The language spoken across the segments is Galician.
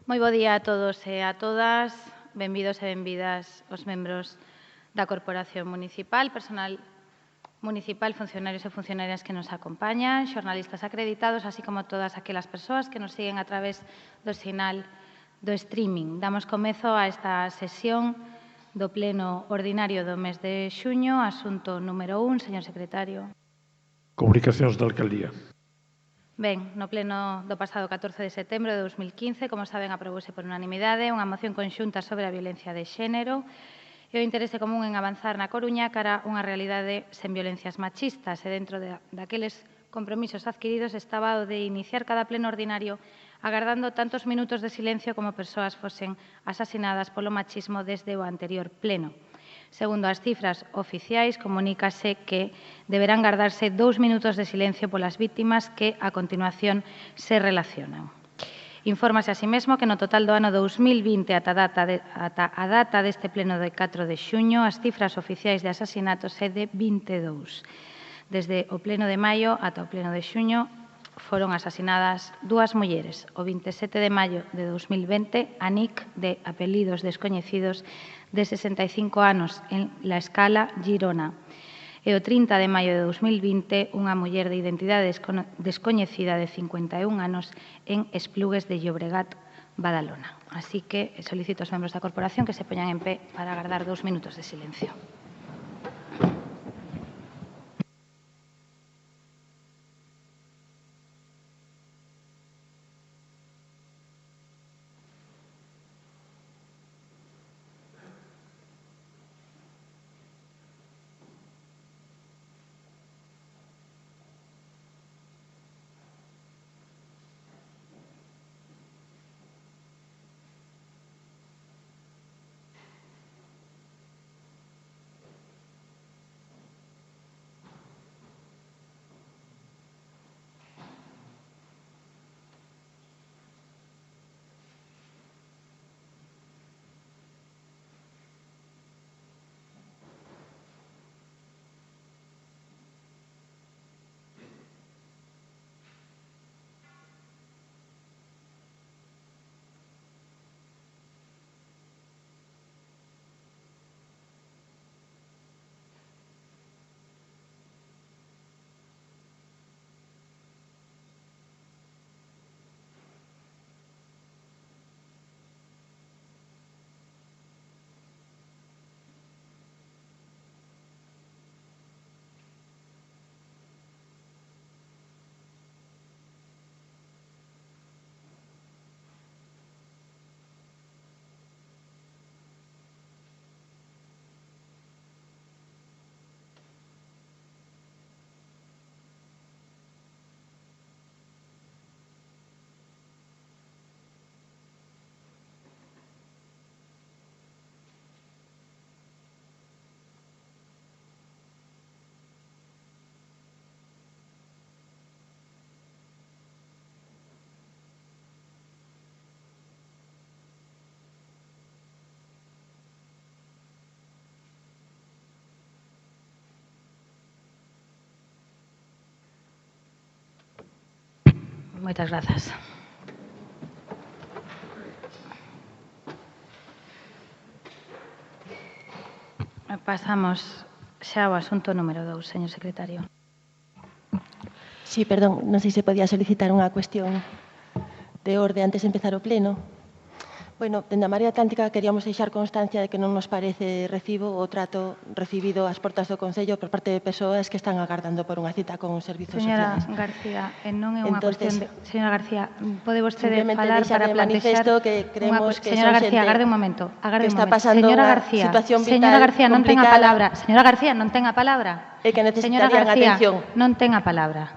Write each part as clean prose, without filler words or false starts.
Moi bo día a todos e a todas. Benvidos e benvidas os membros da Corporación Municipal, personal municipal, funcionarios e funcionarias que nos acompañan, xornalistas acreditados, así como todas aquelas persoas que nos siguen a través do sinal do streaming. Damos comezo a esta sesión do Pleno Ordinario do mes de xuño. Asunto número 1, señor secretario. Comunicacións da Alcaldía. Ben, no pleno do pasado 14 de setembro de 2015, como saben, aprobouse por unanimidade unha moción conxunta sobre a violencia de xénero e o interese común en avanzar na Coruña cara a unha realidade sen violencias machistas e dentro daqueles compromisos adquiridos estaba o de iniciar cada pleno ordinario agardando tantos minutos de silencio como persoas fosen asasinadas polo machismo desde o anterior pleno. Segundo as cifras oficiais, comunícase que deberán gardarse 2 minutos de silencio polas vítimas que, a continuación, se relacionan. Infórmase así mesmo que no total do ano 2020 ata a data deste pleno de 4 de xuño, as cifras oficiais de asasinatos é de 22. Desde o pleno de maio ata o pleno de xuño foron asasinadas 2 mulleres. O 27 de maio de 2020, a Nick, de apelidos descoñecidos, de 65 anos, en La Escala, Girona. E o 30 de maio de 2020, unha muller de identidade descoñecida de 51 anos en Esplugues de Llobregat, Badalona. Así que solicito aos membros da corporación que se poñan en pé para agardar 2 minutos de silencio. Moitas grazas. Pasamos xa ao asunto número 2, señor secretario. Sí, perdón, non sei se podía solicitar unha cuestión de orde antes de empezar o pleno. Bueno, dende a Marea Atlántica queríamos deixar constancia de que non nos parece recibo o trato recibido ás portas do Concello por parte de persoas que están agardando por unha cita con os servizos Señora sociais. García, non é unha Entonces, cuestión de... Señora García, pode vostede simplemente falar deixar para de plantexar... manifesto que creemos que Señora son García, xente agarde un momento. que está pasando Señora unha García, situación vital señora García, non ten a complicada. palabra. Señora García, non ten a palabra. E que Señora necesitarían García, atención. non ten a palabra.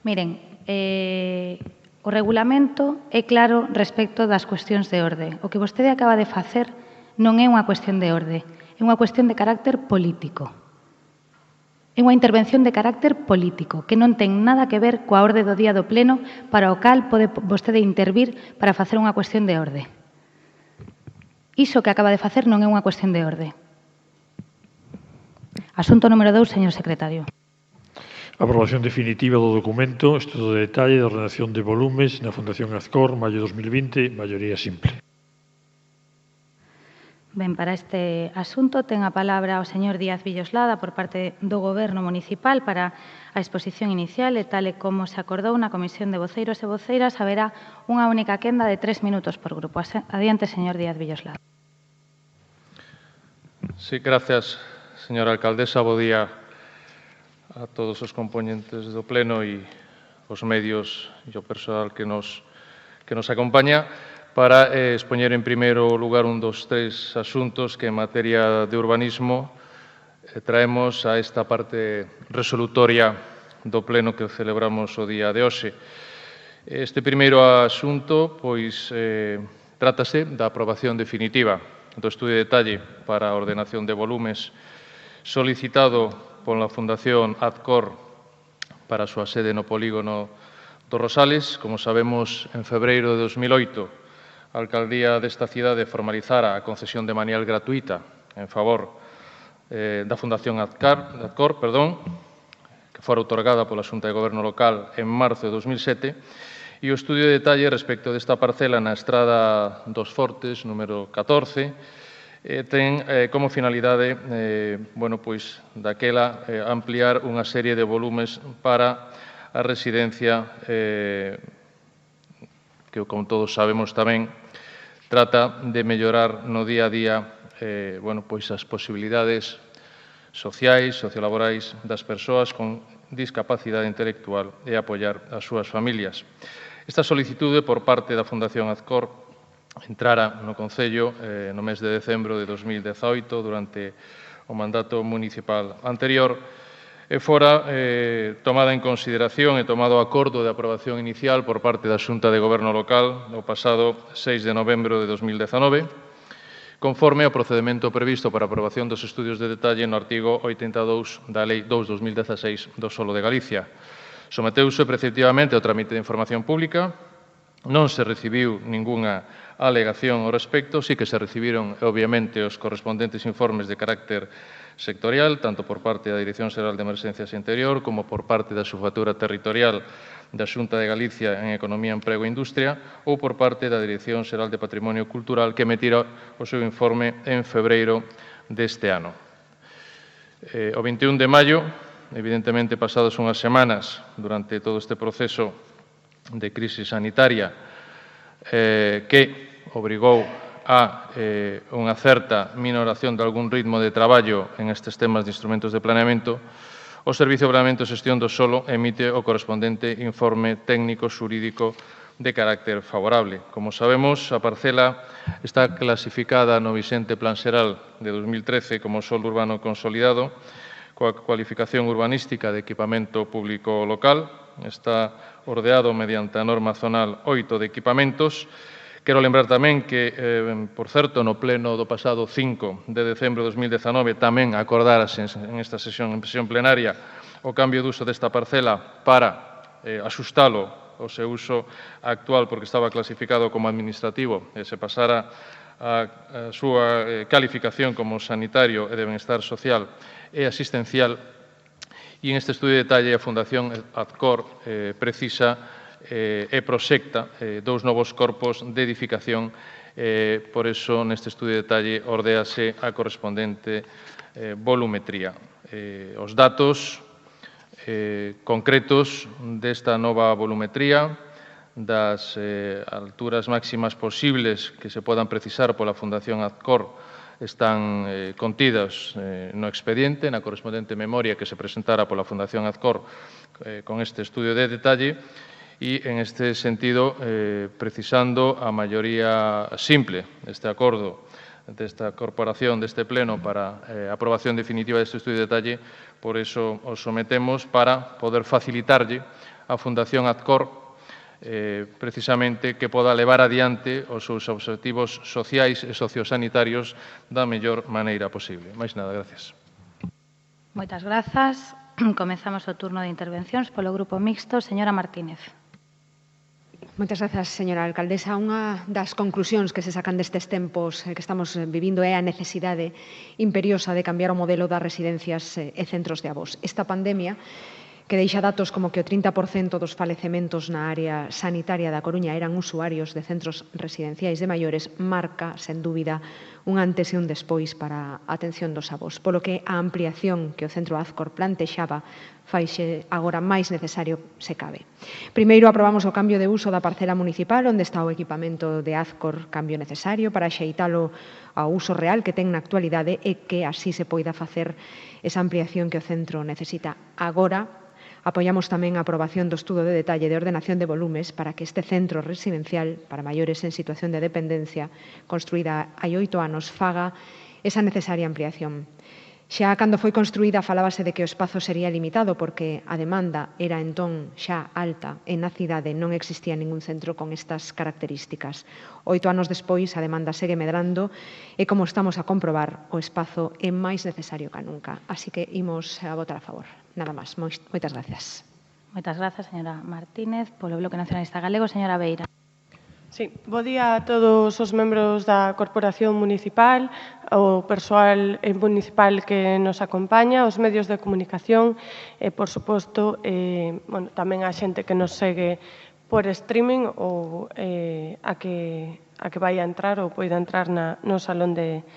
Miren, o regulamento é claro respecto das cuestións de orde. O que vostede acaba de facer non é unha cuestión de orde, é unha cuestión de carácter político. É unha intervención de carácter político que non ten nada que ver coa orde do día do pleno para o cal pode vostede intervir para facer unha cuestión de orde. Iso que acaba de facer non é unha cuestión de orde. Asunto número 2, señor secretario. Aprobación definitiva do documento, estudo de detalle de ordenación de volumes na Fundación Azcor, maio 2020, maioría simple. Ben, para este asunto ten a palabra o señor Díaz Villoslada por parte do Goberno Municipal para a exposición inicial e tal e como se acordou na Comisión de Voceiros e Voceiras haberá unha única quenda de 3 minutos por grupo. Adiante, señor Díaz Villoslada. Sí, gracias, señora alcaldesa. Bo día a todos os componentes do Pleno e os medios e o persoal que nos acompaña para expoñer en primeiro lugar un dos tres asuntos que en materia de urbanismo traemos a esta parte resolutoria do Pleno que celebramos o día de hoxe. Este primeiro asunto, pois, trátase da aprobación definitiva do estudio de detalle para a ordenación de volumes solicitado pola Fundación Azcor para a súa sede no polígono do Rosales. Como sabemos, en febreiro de 2008, a alcaldía desta cidade formalizara a concesión de manial gratuita en favor da Fundación Azcor, que fora outorgada pola Xunta de Goberno Local en marzo de 2007, e o estudio de detalle respecto desta parcela na Estrada dos Fortes, número 14, ten como finalidade, daquela ampliar unha serie de volumes para a residencia que, como todos sabemos tamén, trata de mellorar no día a día as posibilidades sociais, sociolaborais das persoas con discapacidade intelectual e apoiar as súas familias. Esta solicitude por parte da Fundación Azcor entrara no Concello no mes de decembro de 2018 durante o mandato municipal anterior e fora tomada en consideración e tomado acordo de aprobación inicial por parte da Xunta de Goberno Local o pasado 6 de novembro de 2019, conforme ao procedemento previsto para a aprobación dos estudios de detalle no artigo 82 da Lei 2/2016 do Solo de Galicia. Someteuse preceptivamente ao trámite de información pública, non se recibiu ningunha alegación ao respecto, sí que se recibiron, obviamente, os correspondentes informes de carácter sectorial, tanto por parte da Dirección Xeral de Emerxencias e Interior como por parte da Xefatura Territorial da Xunta de Galicia en Economía, Emprego e Industria ou por parte da Dirección Xeral de Patrimonio Cultural que emitira o seu informe en febreiro deste ano. O 21 de maio, evidentemente pasadas unhas semanas durante todo este proceso de crise sanitaria que obrigou a unha certa minoración de algún ritmo de traballo en estes temas de instrumentos de planeamento, o Servicio de Planeamento e Xestión do Solo emite o correspondente informe técnico xurídico de carácter favorable. Como sabemos, a parcela está clasificada no vixente Plan Xeral de 2013 como solo urbano consolidado, coa cualificación urbanística de equipamento público local. Está ordeado mediante a norma zonal 8 de equipamentos. Quero lembrar tamén que, por certo, no pleno do pasado 5 de decembro de 2019 tamén acordárase en esta sesión plenaria o cambio de uso desta parcela para axustalo ao seu uso actual porque estaba clasificado como administrativo e se pasara a súa calificación como sanitario e de benestar social e asistencial. E en este estudio de detalle a Fundación Azcor precisa e proxecta dous novos corpos de edificación. Por iso, neste estudio de detalle, ordéase a correspondente volumetría. Os datos concretos desta nova volumetría, das alturas máximas posibles que se podan precisar pola Fundación Azcor, están contidas no expediente, na correspondente memoria que se presentara pola Fundación Azcor con este estudio de detalle, e, en este sentido, precisando a maioría simple deste acordo, desta corporación, deste pleno, para a aprobación definitiva deste estudio de detalle, por iso o sometemos para poder facilitarlle á Fundación Azcor precisamente que poda levar adiante os seus obxectivos sociais e sociosanitarios da mellor maneira posible. Máis nada, gracias. Moitas grazas. Comezamos o turno de intervencións polo Grupo Mixto. Señora Martínez. Moitas grazas, señora alcaldesa. Unha das conclusións que se sacan destes tempos que estamos vivindo é a necesidade imperiosa de cambiar o modelo das residencias e centros de avós. Esta pandemia que deixa datos como que o 30% dos falecementos na área sanitaria da Coruña eran usuarios de centros residenciais de maiores, marca, sen dúbida, un antes e un despois para a atención dos avós, polo que a ampliación que o Centro Azcor plantexaba faixe agora máis necesario se cabe. Primeiro, aprobamos o cambio de uso da parcela municipal onde está o equipamento de Azcor, cambio necesario para xeitalo ao uso real que ten na actualidade e que así se poida facer esa ampliación que o centro necesita. Agora, apoiamos tamén a aprobación do estudo de detalle de ordenación de volumes para que este centro residencial para maiores en situación de dependencia, construída hai 8 anos, faga esa necesaria ampliación. Xa cando foi construída falábase de que o espazo sería limitado porque a demanda era entón xa alta e na cidade non existía ningún centro con estas características. 8 anos despois a demanda segue medrando e como estamos a comprobar o espazo é máis necesario que nunca. Así que imos a votar a favor. Nada máis. Moitas gracias. Moitas grazas, señora Martínez. Polo Bloque Nacionalista Galego, señora Beira. Sí, bo día a todos os membros da Corporación Municipal, o persoal municipal que nos acompaña, os medios de comunicación e, por suposto, tamén a xente que nos segue por streaming ou a que vai a entrar ou poida entrar no salón de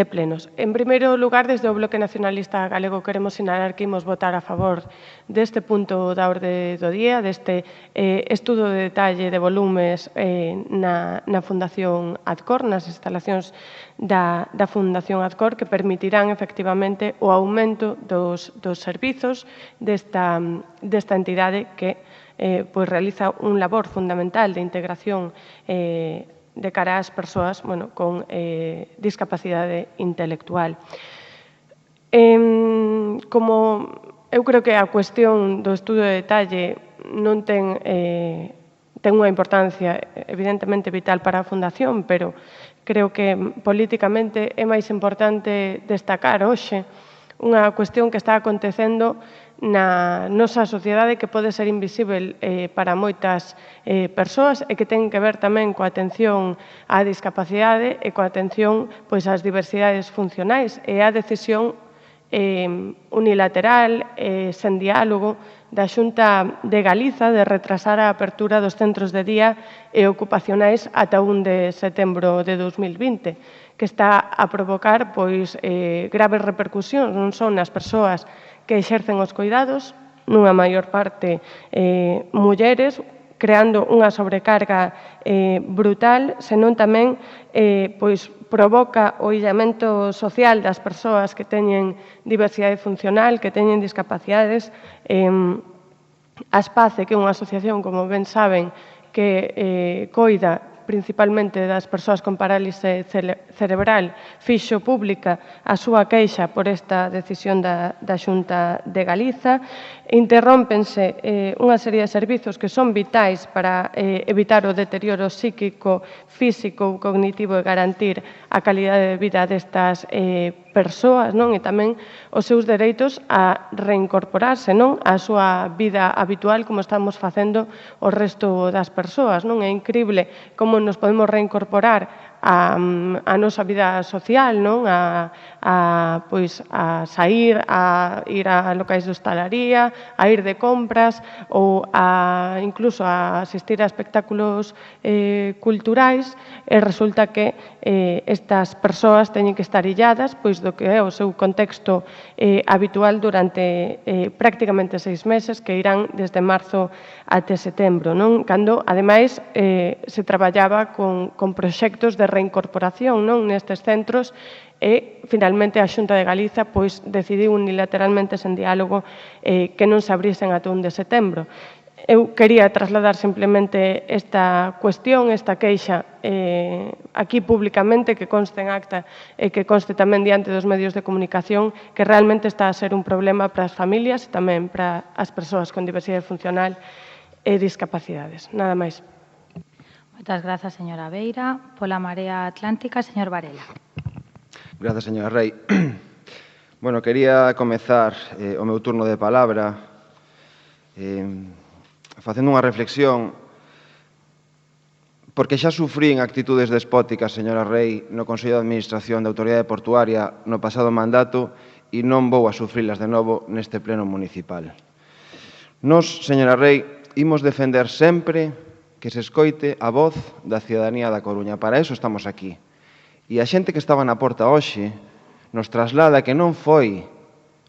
plenos. En primeiro lugar, desde o Bloque Nacionalista Galego queremos sinalar que imos votar a favor deste punto da orde do día, deste estudo de detalle de volumes na Fundación Azcor, nas instalacións da Fundación Azcor, que permitirán efectivamente o aumento dos servizos desta entidade que realiza un labor fundamental de integración de cara ás persoas con discapacidade intelectual. Como eu creo que a cuestión do estudo de detalle non ten unha importancia evidentemente vital para a Fundación, pero creo que políticamente é máis importante destacar hoxe unha cuestión que está acontecendo na nosa sociedade que pode ser invisível para moitas persoas e que ten que ver tamén coa atención á discapacidade e coa atención ás diversidades funcionais e á decisión unilateral, sen diálogo, da Xunta de Galiza de retrasar a apertura dos centros de día e ocupacionais ata 1 de setembro de 2020, que está a provocar graves repercusións non só nas persoas que exercen os cuidados, nunha maior parte mulleres, creando unha sobrecarga brutal, senón tamén provoca o illamento social das persoas que teñen diversidade funcional, que teñen discapacidades. Aspace, que é unha asociación, como ben saben, que coida principalmente das persoas con parálise cerebral, fixo pública a súa queixa por esta decisión da Xunta de Galiza. Interrómpense unha serie de servizos que son vitais para evitar o deterioro psíquico, físico ou cognitivo e garantir a calidade de vida destas persoas e tamén os seus dereitos a reincorporarse á súa vida habitual como estamos facendo o resto das persoas. É incrible como nos podemos reincorporar a nosa vida social, a sair, a ir a locais de hostalaría, a ir de compras ou incluso a asistir a espectáculos culturais, e resulta que estas persoas teñen que estar illadas do que é o seu contexto habitual durante prácticamente 6 meses, que irán desde marzo até setembro, cando, ademais, se traballaba con proxectos de reincorporación nestes centros e, finalmente, a Xunta de Galiza decidiu unilateralmente, sen diálogo, que non se abrisen ata 1 de setembro. Eu quería trasladar simplemente esta cuestión, esta queixa aquí públicamente, que conste en acta e que conste tamén diante dos medios de comunicación, que realmente está a ser un problema para as familias e tamén para as persoas con diversidade funcional e discapacidades. Nada máis. Moitas grazas, señora Beira. Pola Marea Atlántica, señor Varela. Grazas, señora Rei. Quería comezar o meu turno de palabra facendo unha reflexión, porque xa sufrín actitudes despóticas, señora Rei, no Consello de Administración da Autoridade Portuaria no pasado mandato e non vou a sufrilas de novo neste pleno municipal. Nos, señora Rei, imos defender sempre que se escoite a voz da ciudadanía da Coruña. Para eso estamos aquí. E a xente que estaba na porta hoxe nos traslada que non foi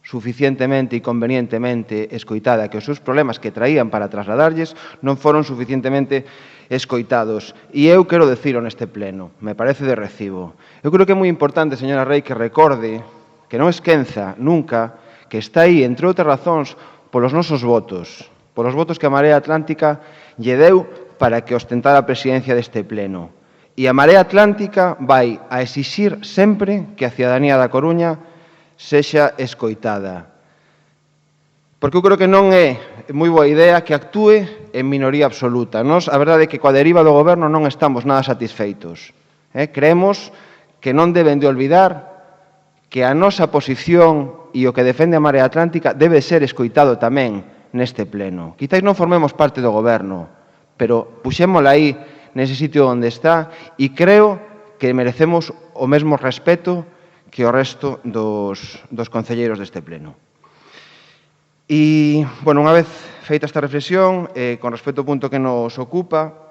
suficientemente e convenientemente escoitada, que os seus problemas que traían para trasladarlles non foron suficientemente escoitados. E eu quero dicilo neste pleno, me parece de recibo. Eu creo que é moi importante, señora Rei, que recorde, que non esquenza nunca, que está aí, entre outras razóns, polos nosos votos, polos votos que a Marea Atlántica lle deu para que ostentara a presidencia deste pleno. E a Marea Atlántica vai a exixir sempre que a ciudadanía da Coruña sexa escoitada. Porque eu creo que non é moi boa idea que actúe en minoría absoluta. Nos, a verdade é que coa deriva do goberno non estamos nada satisfeitos. Creemos que non deben de olvidar que a nosa posición e o que defende a Marea Atlántica debe ser escoitado tamén neste pleno. Quizás non formemos parte do goberno, pero puxémola aí nese sitio onde está e creo que merecemos o mesmo respeto que o resto dos concelleiros deste pleno. E, bueno, unha vez feita esta reflexión, con respecto ao punto que nos ocupa,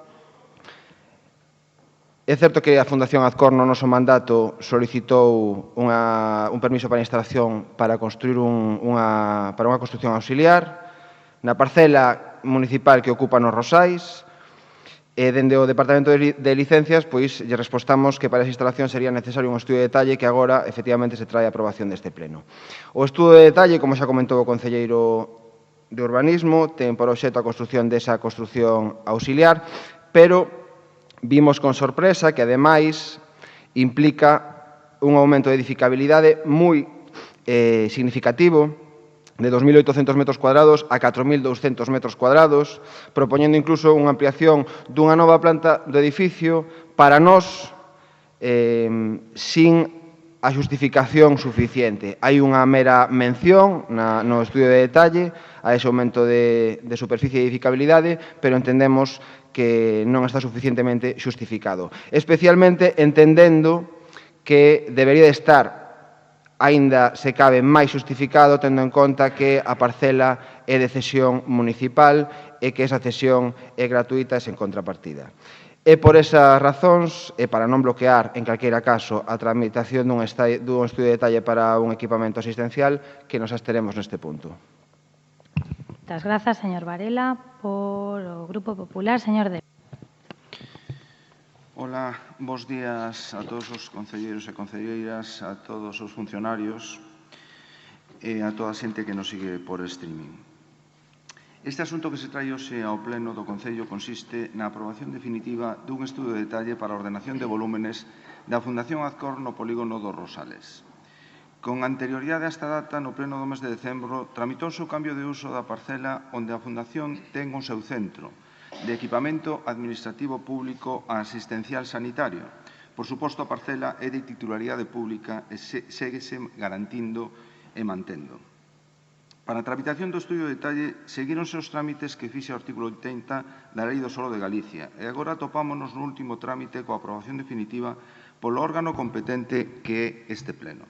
é certo que a Fundación Azcor no noso mandato solicitou un permiso para a instalación para construir para unha construción auxiliar na parcela municipal que ocupa nos Rosais. E dende o Departamento de Licencias, pois, lle respostamos que para esa instalación sería necesario un estudo de detalle que agora, efectivamente, se trae a aprobación deste pleno. O estudo de detalle, como xa comentou o concelleiro de Urbanismo, ten por obxecto a construción desa construción auxiliar, pero vimos con sorpresa que, ademais, implica un aumento de edificabilidade moi significativo, de 2.800 metros cuadrados a 4.200 metros cuadrados, propoñendo incluso unha ampliación dunha nova planta do edificio para nós sin a xustificación suficiente. Hai unha mera mención no estudio de detalle a ese aumento de superficie e edificabilidade, pero entendemos que non está suficientemente xustificado. Especialmente entendendo que debería de estar aínda se cabe máis xustificado tendo en conta que a parcela é de cesión municipal e que esa cesión é gratuita e sen contrapartida. E por esas razóns, e para non bloquear en calqueira caso a tramitación dun estudio de detalle para un equipamento asistencial, que nos absteremos neste punto. Moitas grazas, señor Varela. Por o Grupo Popular, señor De. Ola, bos días a todos os concelleiros e concelleiras, a todos os funcionarios e a toda a xente que nos sigue por streaming. Este asunto que se trai hoxe ao Pleno do Concello consiste na aprobación definitiva dun estudo de detalle para a ordenación de volúmenes da Fundación Azcor no polígono dos Rosales. Con anterioridade a esta data, no Pleno do mes de decembro, tramitouse o cambio de uso da parcela onde a Fundación ten o seu centro, de equipamento administrativo público a asistencial sanitario. Por suposto, a parcela é de titularidade pública e séguese garantindo e mantendo. Para a tramitación do estudio de detalle, seguíronse os trámites que fixe o artículo 80 da Lei do Solo de Galicia e agora atopámonos no último trámite coa aprobación definitiva polo órgano competente que é este Pleno.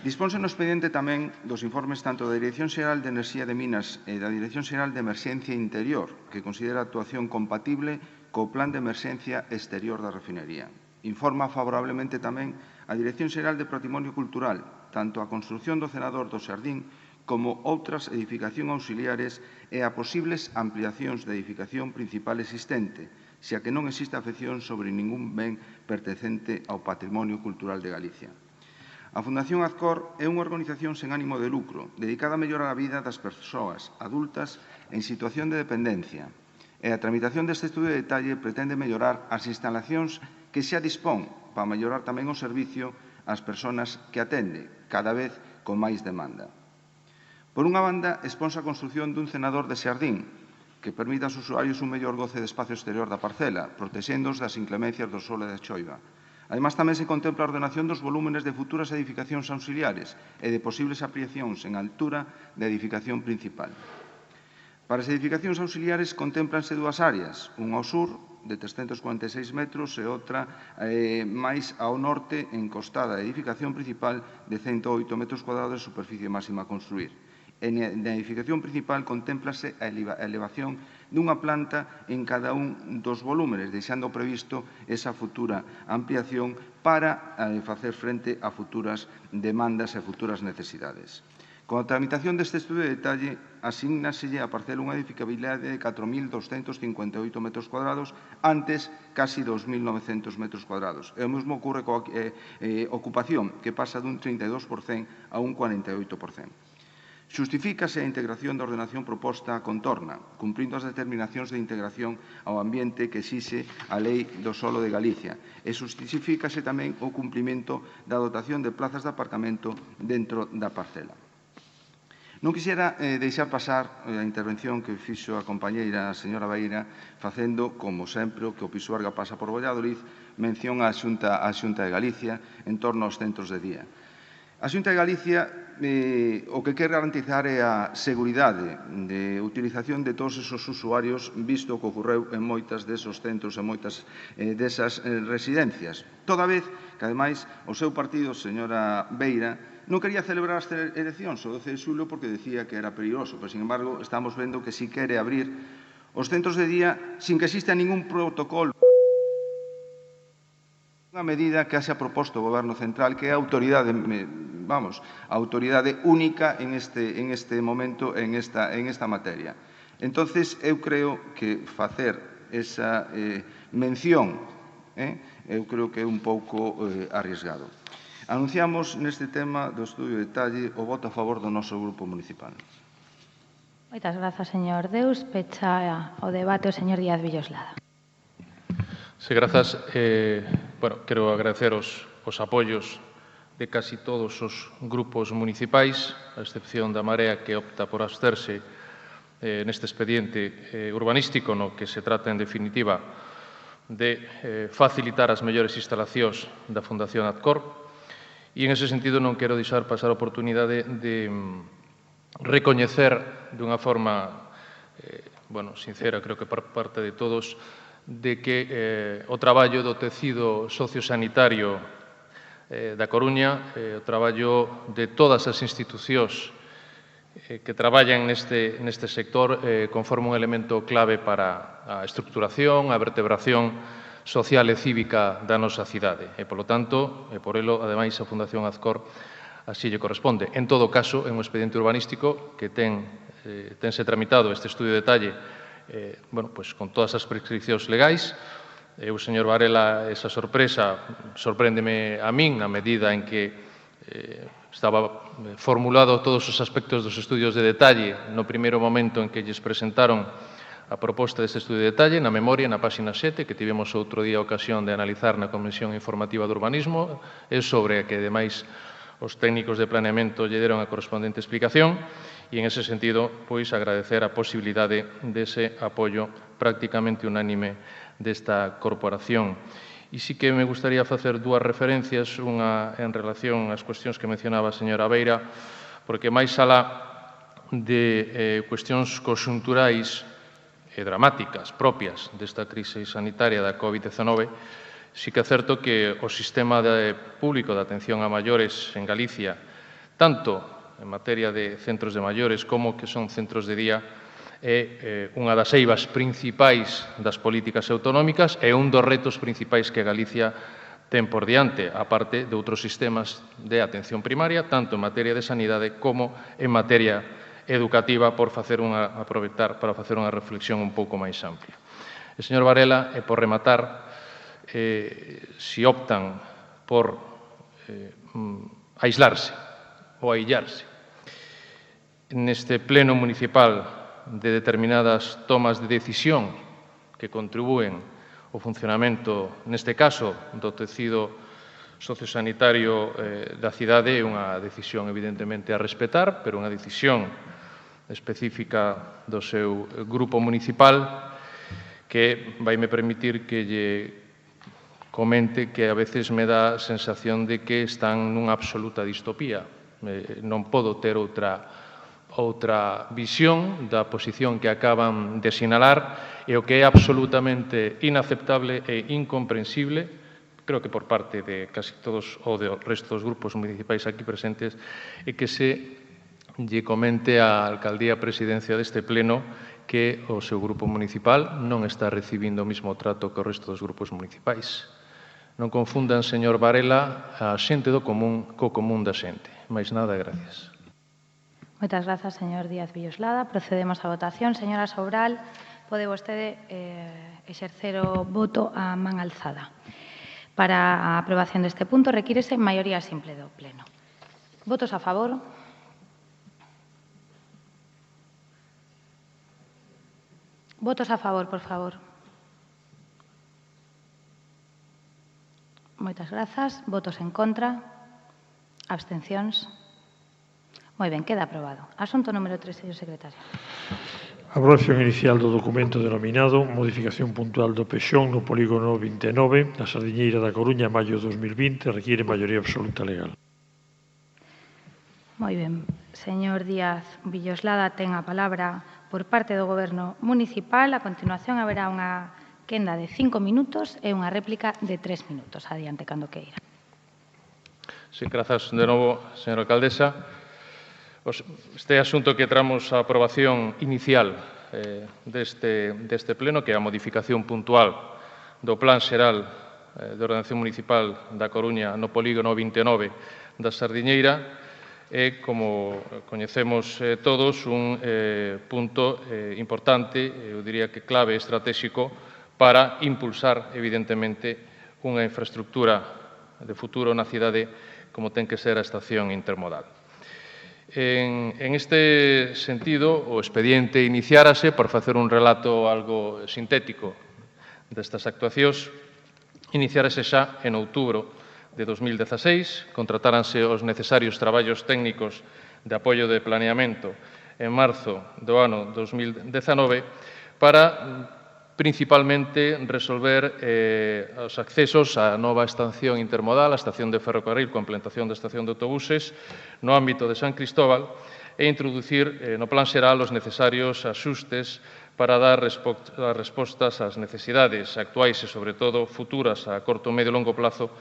Disponse no expediente tamén dos informes tanto da Dirección Xeral de Enerxía de Minas e da Dirección Xeral de Emerxencia Interior, que considera a actuación compatible co Plan de Emerxencia Exterior da refinería. Informa favorablemente tamén a Dirección Xeral de Patrimonio Cultural, tanto a construción do cenador do Xardín como outras edificacións auxiliares e a posibles ampliacións de edificación principal existente, xa que non existe afección sobre ningún ben pertencente ao patrimonio cultural de Galicia. A Fundación Azcor é unha organización sen ánimo de lucro, dedicada a mellorar a vida das persoas adultas en situación de dependencia. E a tramitación deste estudio de detalle pretende mellorar as instalacións que xa dispón para mellorar tamén o servicio ás persoas que atende, cada vez con máis demanda. Por unha banda, exponse a construción dun cenador de xardín, que permita aos usuarios un mellor goce de espacio exterior da parcela, protexéndoos das inclemencias do sol e da choiva. Ademais, tamén se contempla a ordenación dos volúmenes de futuras edificacións auxiliares e de posibles ampliacións en altura da edificación principal. Para as edificacións auxiliares contémplanse dúas áreas, unha ao sur, de 346 metros, e outra máis ao norte, encostada á edificación principal, de 108 metros cuadrados de superficie máxima a construir. E na edificación principal contémplase a elevación dunha planta en cada un dos volúmenes, deixando previsto esa futura ampliación para facer frente a futuras demandas e futuras necesidades. Con a tramitación deste estudio de detalle, asígnaselle a parcela unha edificabilidade de 4.258 metros cuadrados, antes casi 2.900 metros cuadrados. E o mesmo ocorre coa ocupación, que pasa dun 32% a un 48%. Xustifícase a integración da ordenación proposta a contorna, cumprindo as determinacións de integración ao ambiente que exixe a Lei do Solo de Galicia, e xustifícase tamén o cumprimento da dotación de plazas de aparcamento dentro da parcela. Non quixera deixar pasar a intervención que fixo a compañeira a señora Beira facendo, como sempre, o que o Pisuerga pasa por Valladolid, mención á Xunta de Galicia en torno aos centros de día. A Xunta de Galicia o que quere garantizar é a seguridade de utilización de todos esos usuarios, visto o que ocorreu en moitas desos centros e moitas desas residencias. Toda vez que, ademais, o seu partido, señora Beira, non quería celebrar as eleccións o 12 de xulio porque decía que era perigoso, pero, sin embargo, estamos vendo que si quere abrir os centros de día sin que exista ningún protocolo. Unha medida que haxa proposto o Goberno Central, que é a autoridade, a autoridade única en este momento, en esta materia. Entonces, eu creo que facer esa mención, eu creo que é un pouco arriesgado. Anunciamos neste tema do estudio de detalle o voto a favor do noso grupo municipal. Moitas grazas, señor Deus. Pecha o debate o señor Díaz Villoslada. Sí, grazas. Quero agradecer os apoios de casi todos os grupos municipais, a excepción da Marea, que opta por absterse neste expediente urbanístico, no que se trata, en definitiva, de facilitar as mellores instalacións da Fundación Azcor. E, en ese sentido, non quero deixar pasar a oportunidade de recoñecer dunha forma sincera, creo que por parte de todos, de que o traballo do tecido sociosanitario da Coruña, o traballo de todas as institucións que traballan neste sector conforma un elemento clave para a estructuración, a vertebración social e cívica da nosa cidade. E, polo tanto, por elo, ademais, a Fundación Azcor así lle corresponde. En todo caso, é un expediente urbanístico que tense tramitado este estudio de detalle con todas as prescripcións legais. O señor Varela, esa sorpresa sorpréndeme a min na medida en que estaba formulado todos os aspectos dos estudios de detalle no primeiro momento en que lles presentaron a proposta deste estudio de detalle, na memoria, na páxina 7, que tivemos outro día a ocasión de analizar na Comisión Informativa do Urbanismo, é sobre a que, ademais, os técnicos de planeamento lle deron a correspondente explicación, e, en ese sentido, pois, agradecer a posibilidade dese apoio prácticamente unánime desta corporación. E sí que me gustaría facer dúas referencias, unha en relación ás cuestións que mencionaba a señora Beira, porque máis alá de cuestións conxunturais e dramáticas propias desta crise sanitaria da COVID-19, sí que é certo que o sistema público de atención a maiores en Galicia, tanto en materia de centros de maiores como que son centros de día, é unha das eivas principais das políticas autonómicas e un dos retos principais que Galicia ten por diante, aparte de outros sistemas de atención primaria, tanto en materia de sanidade como en materia educativa, aproveitar para facer unha reflexión un pouco máis amplia. E, señor Varela, por rematar, si optan por aislarse ou aillarse neste pleno municipal de determinadas tomas de decisión que contribúen ao funcionamento, neste caso, do tecido sociosanitario da cidade, é unha decisión evidentemente a respetar, pero unha decisión específica do seu grupo municipal que vaime permitir que lle comente que a veces me dá a sensación de que están nunha absoluta distopía. Non podo ter outra visión da posición que acaban de sinalar e o que é absolutamente inaceptable e incomprensible, creo que por parte de casi todos ou do resto dos grupos municipais aquí presentes, é que se lle comente á Alcaldía Presidencia deste pleno que o seu grupo municipal non está recibindo o mesmo trato que o resto dos grupos municipais. Non confundan, señor Varela, a xente do común co común da xente. Mais nada, gracias. Moitas grazas, señor Díaz Villoslada. Procedemos á votación. Señora Sobral, pode vostede exercer o voto a man alzada. Para a aprobación deste punto requírese maioría simple do pleno. Votos a favor? Votos a favor, por favor. Moitas grazas. Votos en contra? Abstencións? Moi ben, queda aprobado. Asunto número 3, señor secretario. Aprobación inicial do documento denominado Modificación puntual do Pexón no polígono 29, a Sardiñeira da Coruña, maio 2020, requiere maioría absoluta legal. Moi ben. Señor Díaz Villoslada, ten a palabra por parte do Goberno municipal. A continuación, haberá unha quenda de 5 minutos e unha réplica de 3 minutos. Adiante, cando queira. Sí, grazas de novo, señora alcaldesa. Este asunto que tramos a aprobación inicial deste pleno, que é a modificación puntual do Plan Xeral de Ordenación Municipal da Coruña no polígono 29 da Sardiñeira, é, como coñecemos todos, un punto importante, eu diría que clave estratégico, para impulsar, evidentemente, unha infraestructura de futuro na cidade como ten que ser a estación intermodal. En este sentido, o expediente iniciárase, por facer un relato algo sintético destas actuacións, iniciárase xa en outubro de 2016, contratáranse os necesarios traballos técnicos de apoio de planeamento en marzo do ano 2019 para principalmente resolver os accesos á nova estación intermodal, a estación de ferrocarril coa implantación da estación de autobuses no ámbito de San Cristóbal e introducir no plan xeral os necesarios axustes para dar respostas ás necesidades actuais e, sobre todo, futuras a corto, medio e longo plazo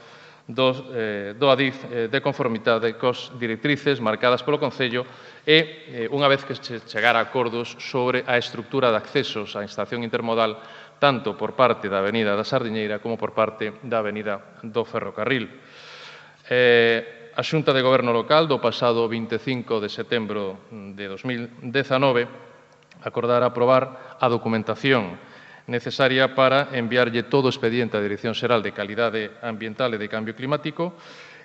do ADIF de conformidade cos directrices marcadas polo Concello e, unha vez que se chegara a acordos sobre a estructura de accesos á estación intermodal tanto por parte da Avenida da Sardiñeira como por parte da Avenida do Ferrocarril. A Xunta de Goberno Local do pasado 25 de setembro de 2019 acordara aprobar a documentación necesaria para enviarlle todo o expediente á Dirección Xeral de Calidade Ambiental e de Cambio Climático,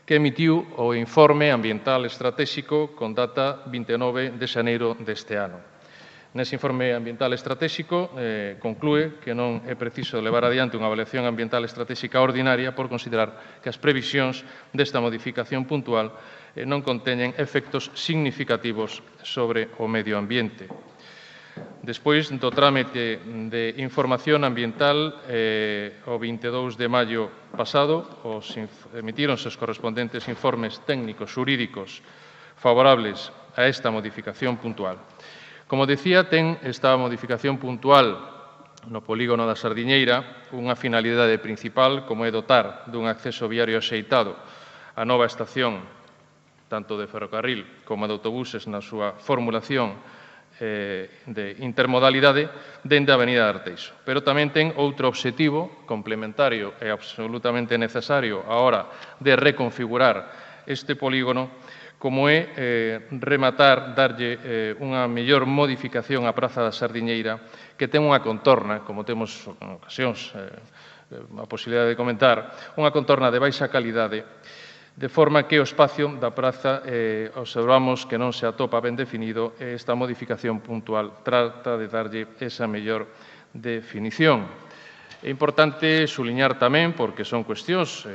que emitiu o Informe Ambiental Estratégico con data 29 de xaneiro deste ano. Nese Informe Ambiental Estratégico conclúe que non é preciso levar adiante unha avaliación ambiental estratégica ordinaria por considerar que as previsións desta modificación puntual non conteñen efectos significativos sobre o medio ambiente. Despois do trámite de información ambiental, o 22 de maio pasado, emitíronse os correspondentes informes técnicos xurídicos favorables a esta modificación puntual. Como decía, ten esta modificación puntual no polígono da Sardiñeira unha finalidade principal, como é dotar dun acceso viario axeitado a nova estación, tanto de ferrocarril como de autobuses na súa formulación de intermodalidade dende a Avenida de Arteixo. Pero tamén ten outro obxectivo complementario e absolutamente necesario a hora de reconfigurar este polígono, como é rematar, darlle unha mellor modificación á Praza da Sardiñeira, que ten unha contorna, como temos en ocasións a posibilidade de comentar, unha contorna de baixa calidade, de forma que o espacio da praza observamos que non se atopa ben definido e esta modificación puntual trata de darlle esa mellor definición. É importante suliñar tamén, porque son cuestións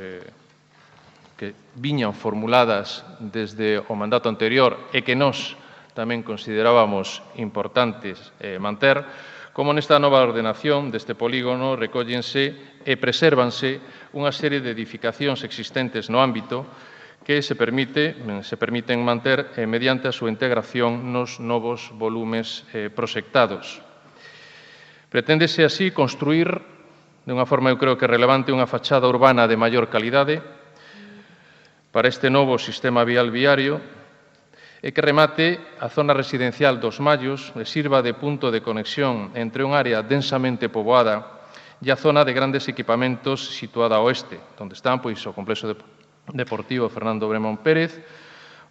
que viñan formuladas desde o mandato anterior e que nós tamén considerábamos importantes manter, como nesta nova ordenación deste polígono recóllense e presérvanse unha serie de edificacións existentes no ámbito que se permiten manter mediante a súa integración nos novos volumes proxectados. Preténdese así construir, de unha forma eu creo que relevante, unha fachada urbana de maior calidade para este novo sistema vial viario e que remate a zona residencial dos Mallos e sirva de punto de conexión entre un área densamente poboada e a zona de grandes equipamentos situada ao oeste, onde están pois, o Complexo Deportivo Fernando Bremón Pérez,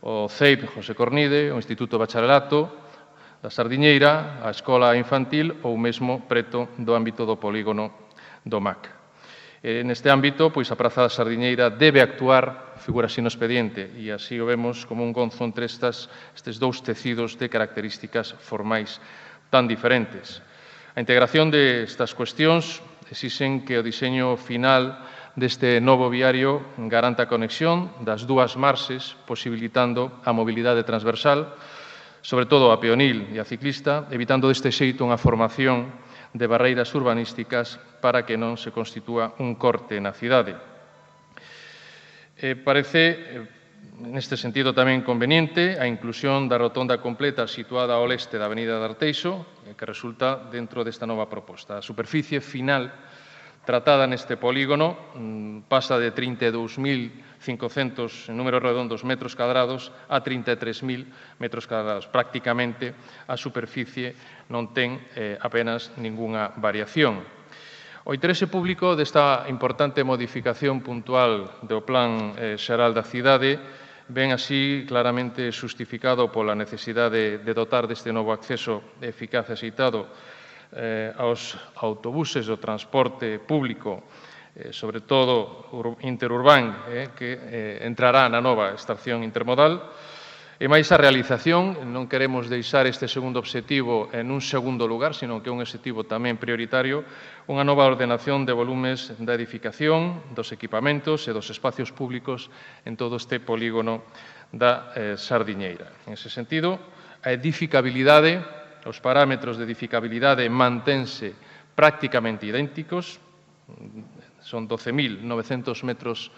o CEIP José Cornide, o Instituto de Bacharelato da Sardiñeira, a Escola Infantil ou mesmo preto do ámbito do polígono do MAC. Neste ámbito, pois, a Praza da Sardiñeira debe actuar, figura así no expediente, e así o vemos como un gonzo entre estes dous tecidos de características formais tan diferentes. A integración destas cuestións exixen que o diseño final deste novo viario garanta a conexión das dúas marxes, posibilitando a mobilidade transversal, sobre todo a peonil e a ciclista, evitando deste xeito unha formación de barreiras urbanísticas para que non se constitúa un corte na cidade. Parece, neste sentido, tamén conveniente a inclusión da rotonda completa situada ao leste da Avenida de Arteixo, que resulta dentro desta nova proposta. A superficie final tratada neste polígono pasa de 32.500, en números redondos, metros cadrados a 33.000 metros cadrados. Prácticamente a superficie non ten apenas ningunha variación. O interese público desta importante modificación puntual do Plan Xeral da cidade ven así claramente justificado pola necesidade de dotar deste novo acceso eficaz e axeitado aos autobuses do transporte público, sobre todo interurbán, que entrará na nova estación intermodal. E máis a realización, non queremos deixar este segundo obxectivo en un segundo lugar, sino que é un obxectivo tamén prioritario, unha nova ordenación de volumes da edificación, dos equipamentos e dos espacios públicos en todo este polígono da Sardiñeira. En ese sentido, a edificabilidade, os parámetros de edificabilidade mantense prácticamente idénticos, son 12.900 metros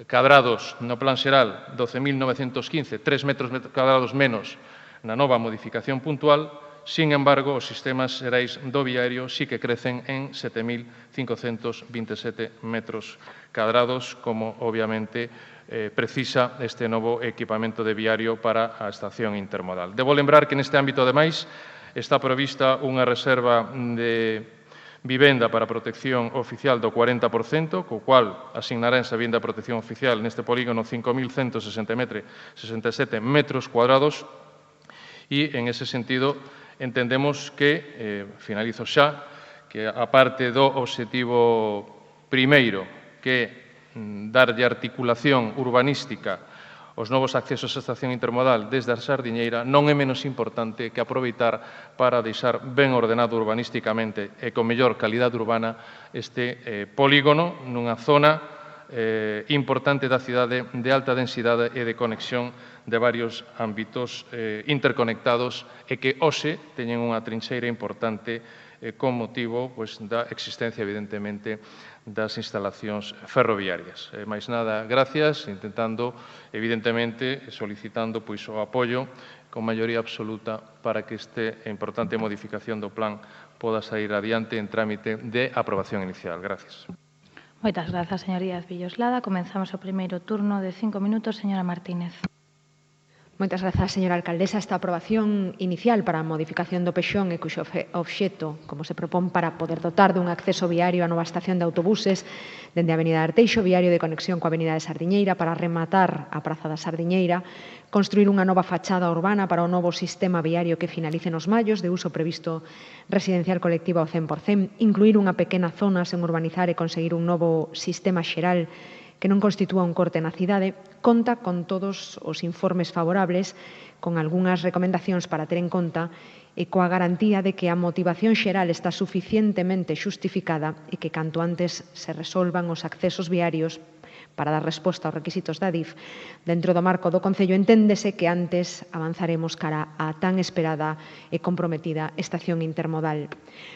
cadrados no plan xeral, 12.915, 3 metros cadrados menos na nova modificación puntual. Sin embargo, os sistemas xerais do viario sí que crecen en 7.527 metros cadrados, como obviamente precisa este novo equipamento de viario para a estación intermodal. Debo lembrar que neste ámbito, ademais, está prevista unha reserva de vivenda para protección oficial do 40%, co cual asignará esa vivenda de protección oficial neste polígono 5.167 metros cuadrados e, en ese sentido, entendemos que, finalizo xa, que a parte do obxectivo primeiro, que é darlle articulación urbanística os novos accesos á estación intermodal desde a Sardiñeira, non é menos importante que aproveitar para deixar ben ordenado urbanísticamente e con mellor calidade urbana este polígono nunha zona importante da cidade de alta densidade e de conexión de varios ámbitos interconectados e que hoxe teñen unha trincheira importante con motivo da existencia, evidentemente, das instalacións ferroviarias. Máis nada, gracias, intentando, evidentemente, solicitando o apoio con maioría absoluta para que esta importante modificación do plan poda sair adiante en trámite de aprobación inicial. Gracias. Moitas grazas, señoría Villoslada. Comenzamos o primeiro turno de 5 minutos. Señora Martínez. Moitas grazas, señora alcaldesa. Esta aprobación inicial para a modificación do Pexón e cuxo obxecto, como se propón, para poder dotar dun acceso viario á nova estación de autobuses dende a Avenida de Arteixo, viario de conexión coa Avenida de Sardiñeira para rematar a Praza da Sardiñeira, construir unha nova fachada urbana para o novo sistema viario que finalice nos Mallos, de uso previsto residencial colectivo ao 100%, incluir unha pequena zona sen urbanizar e conseguir un novo sistema xeral que non constitúa un corte na cidade, conta con todos os informes favorables, con algunhas recomendacións para ter en conta e coa garantía de que a motivación xeral está suficientemente xustificada e que canto antes se resolvan os accesos viarios para dar resposta aos requisitos da DIF. Dentro do marco do Concello enténdese que antes avanzaremos cara á tan esperada e comprometida estación intermodal.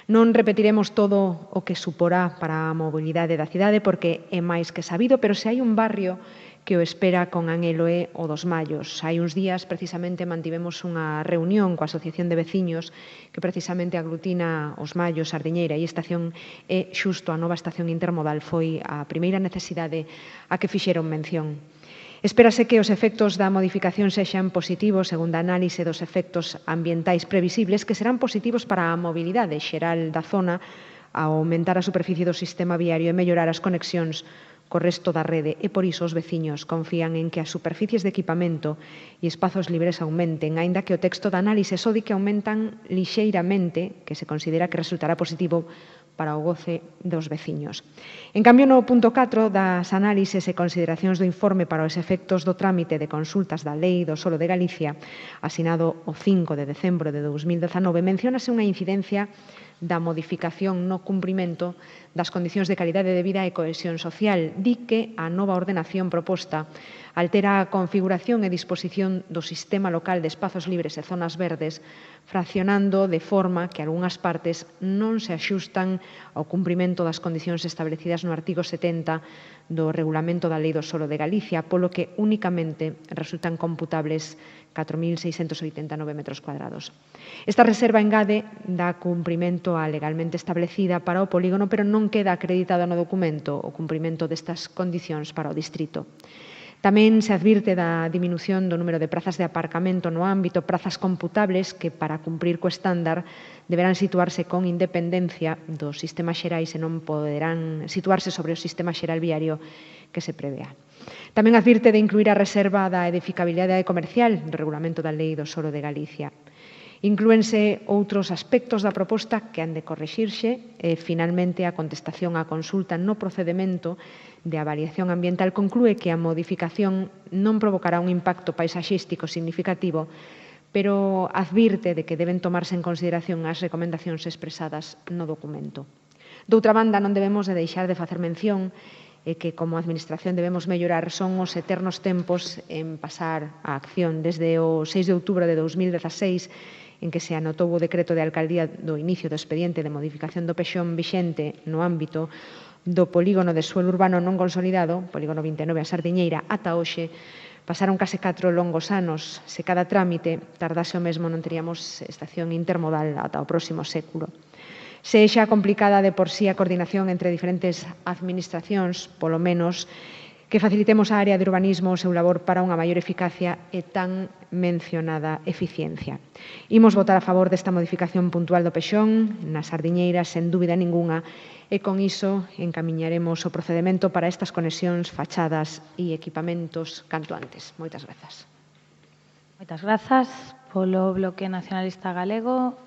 Non repetiremos todo o que suporá para a mobilidade da cidade porque é máis que sabido, pero se hai un barrio que o espera con anhelo é o dos Mallos. Hai uns días, precisamente, mantivemos unha reunión coa Asociación de Veciños que precisamente aglutina os Mallos, Sardiñeira e estación e xusto a nova estación intermodal foi a primeira necesidade a que fixeron mención. Espérase que os efectos da modificación sexan positivos, segundo a análise dos efectos ambientais previsibles, que serán positivos para a mobilidade xeral da zona, ao aumentar a superficie do sistema viario e mellorar as conexións co resto da rede, e por iso os veciños confían en que as superficies de equipamento e espazos libres aumenten, aínda que o texto da análise só di que aumentan lixeiramente, que se considera que resultará positivo para o goce dos veciños. En cambio, no punto 4 das análises e consideracións do informe para os efectos do trámite de consultas da Lei do Solo de Galicia, asinado o 5 de decembro de 2019, menciónase unha incidencia da modificación no cumprimento das condicións de calidade de vida e cohesión social. Di que a nova ordenación proposta altera a configuración e disposición do sistema local de espazos libres e zonas verdes, fraccionando de forma que algunhas partes non se axustan ao cumprimento das condicións establecidas no artigo 70 do Regulamento da Lei do Solo de Galicia, polo que únicamente resultan computables 4.689 metros cuadrados. Esta reserva engade dá cumprimento á legalmente establecida para o polígono, pero non queda acreditado no documento o cumprimento destas condicións para o distrito. Tamén se advirte da diminución do número de prazas de aparcamento no ámbito, prazas computables que, para cumprir co estándar, deberán situarse con independencia do sistema xerais e non poderán situarse sobre o sistema xeral viario que se prevea. Tamén advirte de incluir a reserva da edificabilidade comercial do Regulamento da Lei do Solo de Galicia. Inclúense outros aspectos da proposta que han de corrixirse e, finalmente, a contestación á consulta no procedemento de avaliación ambiental conclúe que a modificación non provocará un impacto paisaxístico significativo, pero advirte de que deben tomarse en consideración as recomendacións expresadas no documento. Doutra banda, non debemos de deixar de facer mención e que como administración debemos mellorar son os eternos tempos en pasar a acción. Desde o 6 de outubro de 2016, en que se anotou o decreto de alcaldía do inicio do expediente de modificación do pexón vixente no ámbito do polígono de suelo urbano non consolidado, polígono 29 a Sardiñeira, ata hoxe, pasaron case 4 longos anos. Se cada trámite tardase o mesmo, non teríamos estación intermodal ata o próximo século. Se xa complicada de por sí a coordinación entre diferentes administracións, polo menos que facilitemos a área de urbanismo o seu labor para unha maior eficacia e tan mencionada eficiencia. Imos votar a favor desta modificación puntual do pexón, na Sardiñeira, sen dúbida ninguna, e con iso encamiñaremos o procedemento para estas conexións, fachadas e equipamentos canto antes. Moitas grazas. Moitas grazas. Polo Bloque Nacionalista Galego,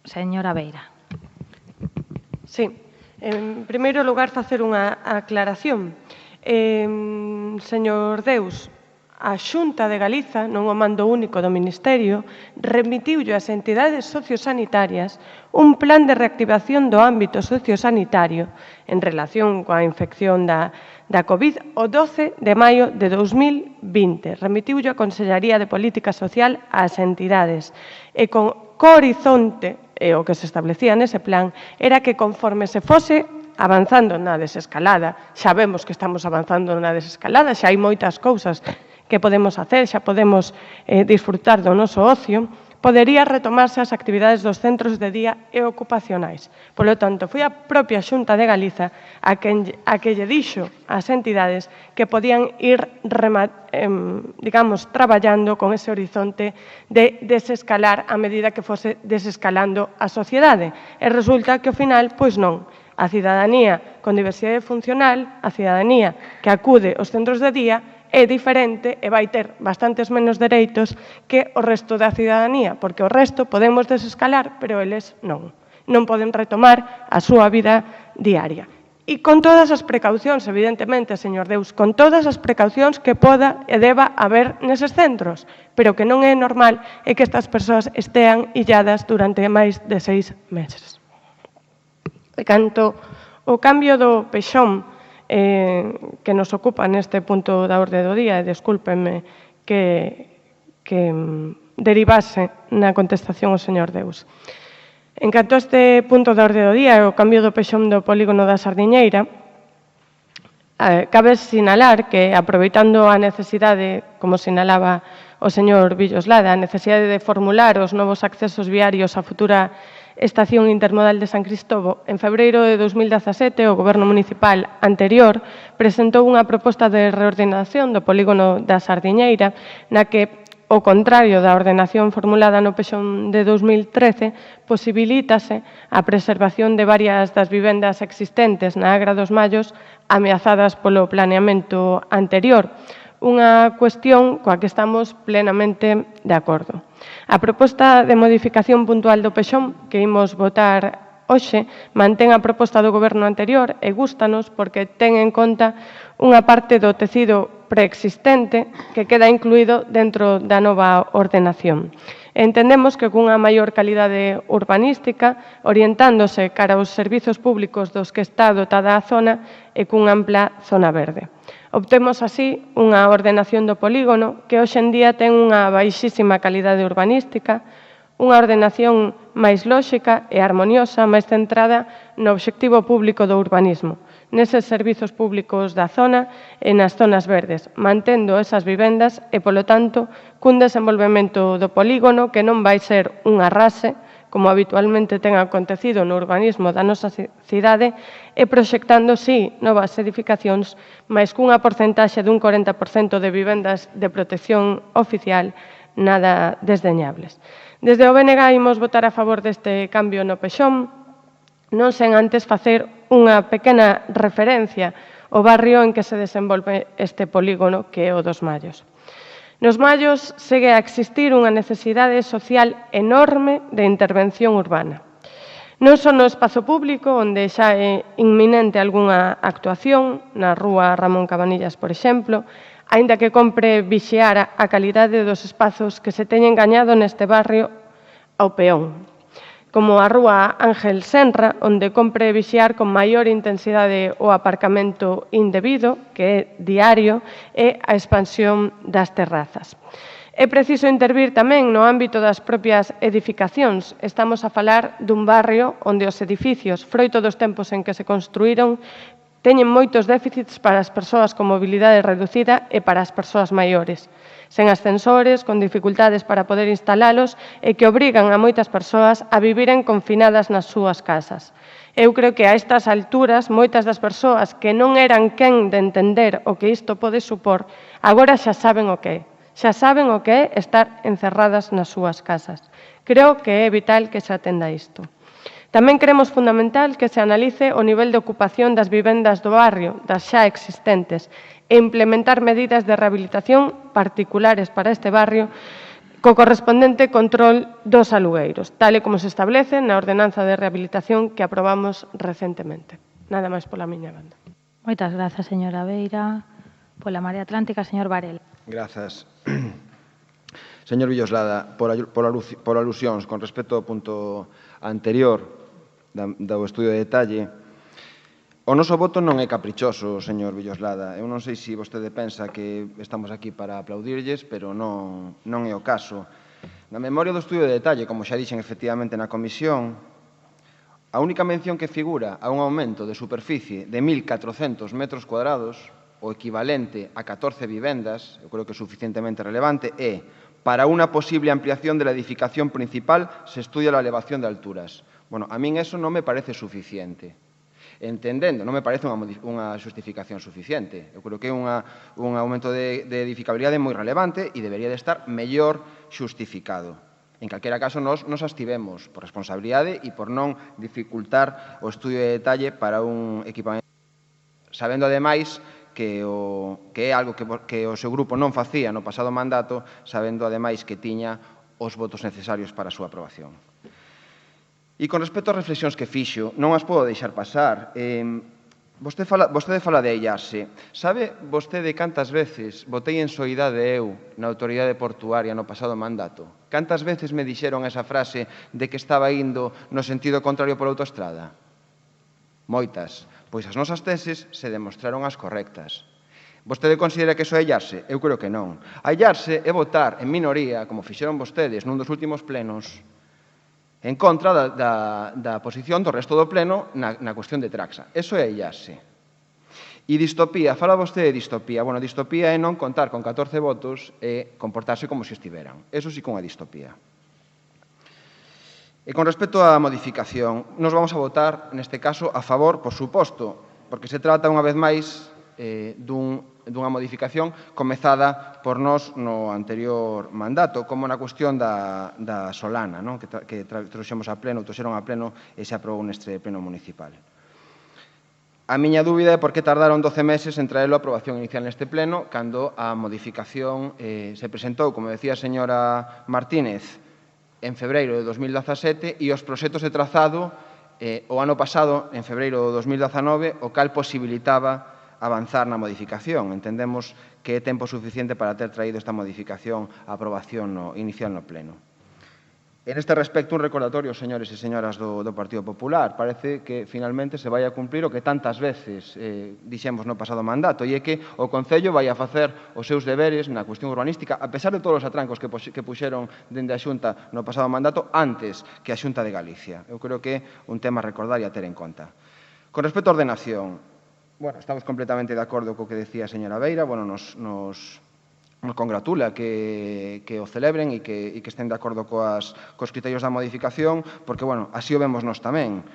señora Beira. Sí. En primeiro lugar, facer unha aclaración. Señor Deus, a Xunta de Galiza, non o mando único do Ministerio, remitiulle ás entidades sociosanitarias un plan de reactivación do ámbito sociosanitario en relación coa infección da COVID o 12 de maio de 2020. Remitiulle a Consellería de Política Social ás entidades e co horizonte, e o que se establecía nese plan, era que conforme se fose avanzando na desescalada, xa vemos que estamos avanzando na desescalada, xa hai moitas cousas que podemos hacer, xa podemos disfrutar do noso ocio, podería retomarse as actividades dos centros de día e ocupacionais. Por lo tanto, foi a propia Xunta de Galiza a que lle dixo ás entidades que podían ir, traballando con ese horizonte de desescalar a medida que fose desescalando a sociedade. E resulta que, ao final, pois non. A cidadanía con diversidade funcional, a cidadanía que acude aos centros de día, é diferente e vai ter bastantes menos dereitos que o resto da cidadanía, porque o resto podemos desescalar, pero eles non. Non poden retomar a súa vida diaria. E con todas as precaucións, evidentemente, señor Deus, con todas as precaucións que poda e deba haber neses centros, pero que non é normal é que estas persoas estean illadas durante máis de 6 meses. Canto o cambio do pexón que nos ocupa neste punto da orde do día, e descúlpenme que derivase na contestación ao señor Deus. En canto a este punto da orde do día, o cambio do pexón do polígono da Sardiñeira, cabe sinalar que, aproveitando a necesidade, como sinalaba o señor Villoslada, a necesidade de formular os novos accesos viarios á futura estación intermodal de San Cristobo, en febreiro de 2017 o Goberno municipal anterior presentou unha proposta de reordenación do polígono da Sardiñeira na que, ao contrario da ordenación formulada no Pexón de 2013, posibilítase a preservación de varias das vivendas existentes na Agra dos Mallos ameazadas polo planeamento anterior, unha cuestión coa que estamos plenamente de acordo. A proposta de modificación puntual do Pexón que imos votar hoxe mantén a proposta do Goberno anterior e gústanos porque ten en conta unha parte do tecido preexistente que queda incluído dentro da nova ordenación. Entendemos que cunha maior calidade urbanística, orientándose cara aos servizos públicos dos que está dotada a zona e cunha ampla zona verde. Obtemos así unha ordenación do polígono que hoxe en día ten unha baixísima calidade urbanística, unha ordenación máis lóxica e armoniosa, máis centrada no obxectivo público do urbanismo, neses servizos públicos da zona e nas zonas verdes, mantendo esas vivendas e, polo tanto, cun desenvolvemento do polígono que non vai ser un arrase, como habitualmente ten acontecido no urbanismo da nosa cidade, e proxectando, sí, novas edificacións, máis cunha porcentaxe dun 40% de vivendas de protección oficial nada desdeñables. Desde o BNG imos votar a favor deste cambio no Pexón, non sen antes facer unha pequena referencia ao barrio en que se desenvolve este polígono que é o dos Mallos. Nos Mallos segue a existir unha necesidade social enorme de intervención urbana. Non só no espazo público, onde xa é inminente algunha actuación, na rúa Ramón Cabanillas, por exemplo, aínda que compre vixiar a calidade dos espazos que se teñen gañado neste barrio ao peón, como a rúa Ángel Senra, onde compre vixiar con maior intensidade o aparcamento indebido, que é diario, e a expansión das terrazas. É preciso intervir tamén no ámbito das propias edificacións. Estamos a falar dun barrio onde os edificios, froito dos tempos en que se construíron, teñen moitos déficits para as persoas con mobilidade reducida e para as persoas maiores, sen ascensores, con dificultades para poder instalalos e que obrigan a moitas persoas a viviren confinadas nas súas casas. Eu creo que a estas alturas, moitas das persoas que non eran quen de entender o que isto pode supor, agora xa saben o que é. Xa saben o que é estar encerradas nas súas casas. Creo que é vital que se atenda isto. Tamén creemos fundamental que se analice o nivel de ocupación das vivendas do barrio, das xa existentes, e implementar medidas de rehabilitación particulares para este barrio co correspondente control dos alugueiros, tal e como se establece na ordenanza de rehabilitación que aprobamos recentemente. Nada máis pola miña banda. Moitas grazas, señora Beira. Pola Marea Atlántica, señor Varela. Grazas. Señor Villoslada, por alusións con respecto ao punto anterior do estudio de detalle, o noso voto non é caprichoso, señor Villoslada. Eu non sei se vostede pensa que estamos aquí para aplaudirlles, pero non é o caso. Na memoria do estudio de detalle, como xa dixen efectivamente na comisión, a única mención que figura a un aumento de superficie de 1.400 metros cuadrados, o equivalente a 14 vivendas, eu creo que é suficientemente relevante, é para unha posible ampliación de la edificación principal se estudia la elevación de alturas. Bueno, a min eso non me parece suficiente. Entendendo, non me parece unha xustificación suficiente. Eu creo que é un aumento de edificabilidade moi relevante e debería de estar mellor xustificado. En calquera caso, nos abstivemos por responsabilidade e por non dificultar o estudio de detalle para un equipamento, sabendo ademais que é algo que o seu grupo non facía no pasado mandato, sabendo ademais que tiña os votos necesarios para a súa aprobación. E con respecto ás reflexións que fixo, non as podo deixar pasar. Vostede fala de aillarse. Sabe vostede cantas veces votei en soidade eu na autoridade portuaria no pasado mandato? Cantas veces me dixeron esa frase de que estaba indo no sentido contrario pola autoestrada? Moitas. Pois as nosas teses se demostraron as correctas. Vostede considera que iso é aillarse? Eu creo que non. Aillarse é votar en minoría, como fixeron vostedes nun dos últimos plenos, en contra da posición do resto do pleno na cuestión de Traxa. Eso é aillarse. E distopía, fala vostede de distopía. Bueno, distopía é non contar con 14 votos e comportarse como se estiveran. Eso sí que é unha distopía. E con respecto á modificación, nos vamos a votar, neste caso, a favor, por suposto, porque se trata, unha vez máis, dunha modificación comezada por nós no anterior mandato, como na cuestión da Solana, non? que trouxeron a pleno e se aprobou neste pleno municipal. A miña dúbida é por que tardaron 12 meses en traelo a aprobación inicial neste pleno, cando a modificación se presentou, como decía a señora Martínez, en febreiro de 2017 e os proxectos de trazado o ano pasado, en febreiro de 2019, o cal posibilitaba avanzar na modificación. Entendemos que é tempo suficiente para ter traído esta modificación a aprobación inicial no pleno. En este respecto, un recordatorio, señores e señoras do Partido Popular. Parece que, finalmente, se vai a cumprir o que tantas veces dixemos no pasado mandato, e é que o Concello vai a facer os seus deberes na cuestión urbanística, a pesar de todos os atrancos que puxeron dende a Xunta no pasado mandato, antes que a Xunta de Galicia. Eu creo que é un tema a recordar e a ter en conta. Con respecto á ordenación, estamos completamente de acordo co que decía a señora Beira, nos congratula que o celebren e que estén de acordo cos criterios da modificación, porque, así o vemos nós tamén.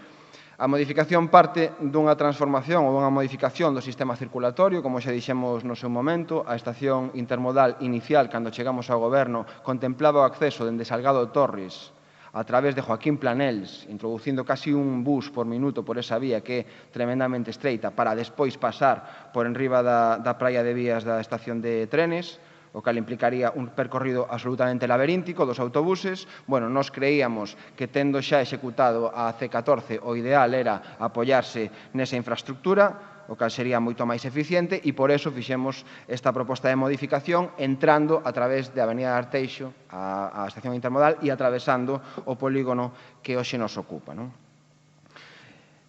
A modificación parte dunha transformación ou dunha modificación do sistema circulatorio, como xa dixemos no seu momento. A estación intermodal inicial, cando chegamos ao goberno, contemplaba o acceso dende Salgado Torres a través de Joaquín Planels, introducindo casi un bus por minuto por esa vía que é tremendamente estreita, para despois pasar por enriba da praia de vías da estación de trenes, o cal implicaría un percorrido absolutamente laberíntico dos autobuses. Nós creíamos que, tendo xa executado a C14, o ideal era apoiarse nesa infraestructura, o cal sería moito máis eficiente, e por eso fixemos esta proposta de modificación entrando a través de Avenida de Arteixo á estación intermodal e atravesando o polígono que hoxe nos ocupa.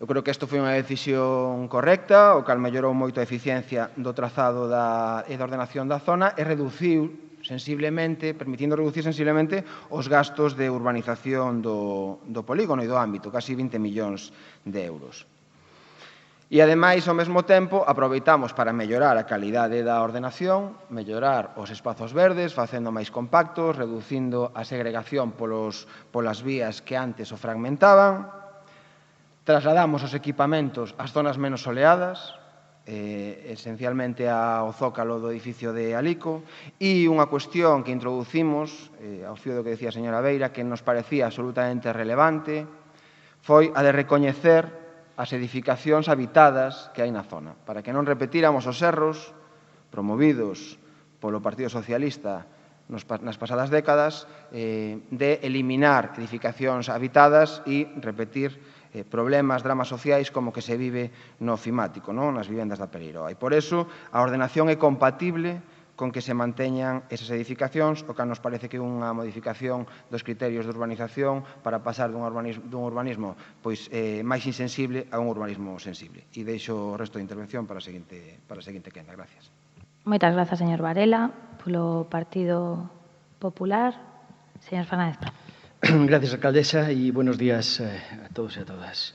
Eu creo que isto foi unha decisión correcta, o cal mellorou moito a eficiencia do trazado e da ordenación da zona e permitindo reducir sensiblemente os gastos de urbanización do polígono e do ámbito, casi 20 millóns de euros. E, ademais, ao mesmo tempo, aproveitamos para mellorar a calidade da ordenación, mellorar os espazos verdes, facendo máis compactos, reducindo a segregación polas vías que antes o fragmentaban. Trasladamos os equipamentos ás zonas menos soleadas, esencialmente ao zócalo do edificio de Alico, e unha cuestión que introducimos, ao fío do que decía a señora Beira, que nos parecía absolutamente relevante, foi a de recoñecer as edificacións habitadas que hai na zona, para que non repetiramos os erros promovidos polo Partido Socialista nas pasadas décadas de eliminar edificacións habitadas e repetir problemas, dramas sociais como que se vive no ofimático, nas vivendas da Pereiroa. E por iso a ordenación é compatible con que se manteñan esas edificacións, o que nos parece que é unha modificación dos criterios de urbanización para pasar dun urbanismo máis insensible a un urbanismo sensible. E deixo o resto de intervención para a seguinte quenda. Gracias. Moitas grazas, señor Varela. Polo Partido Popular, señor Fernández. Gracias, alcaldesa, y buenos días a todos y a todas.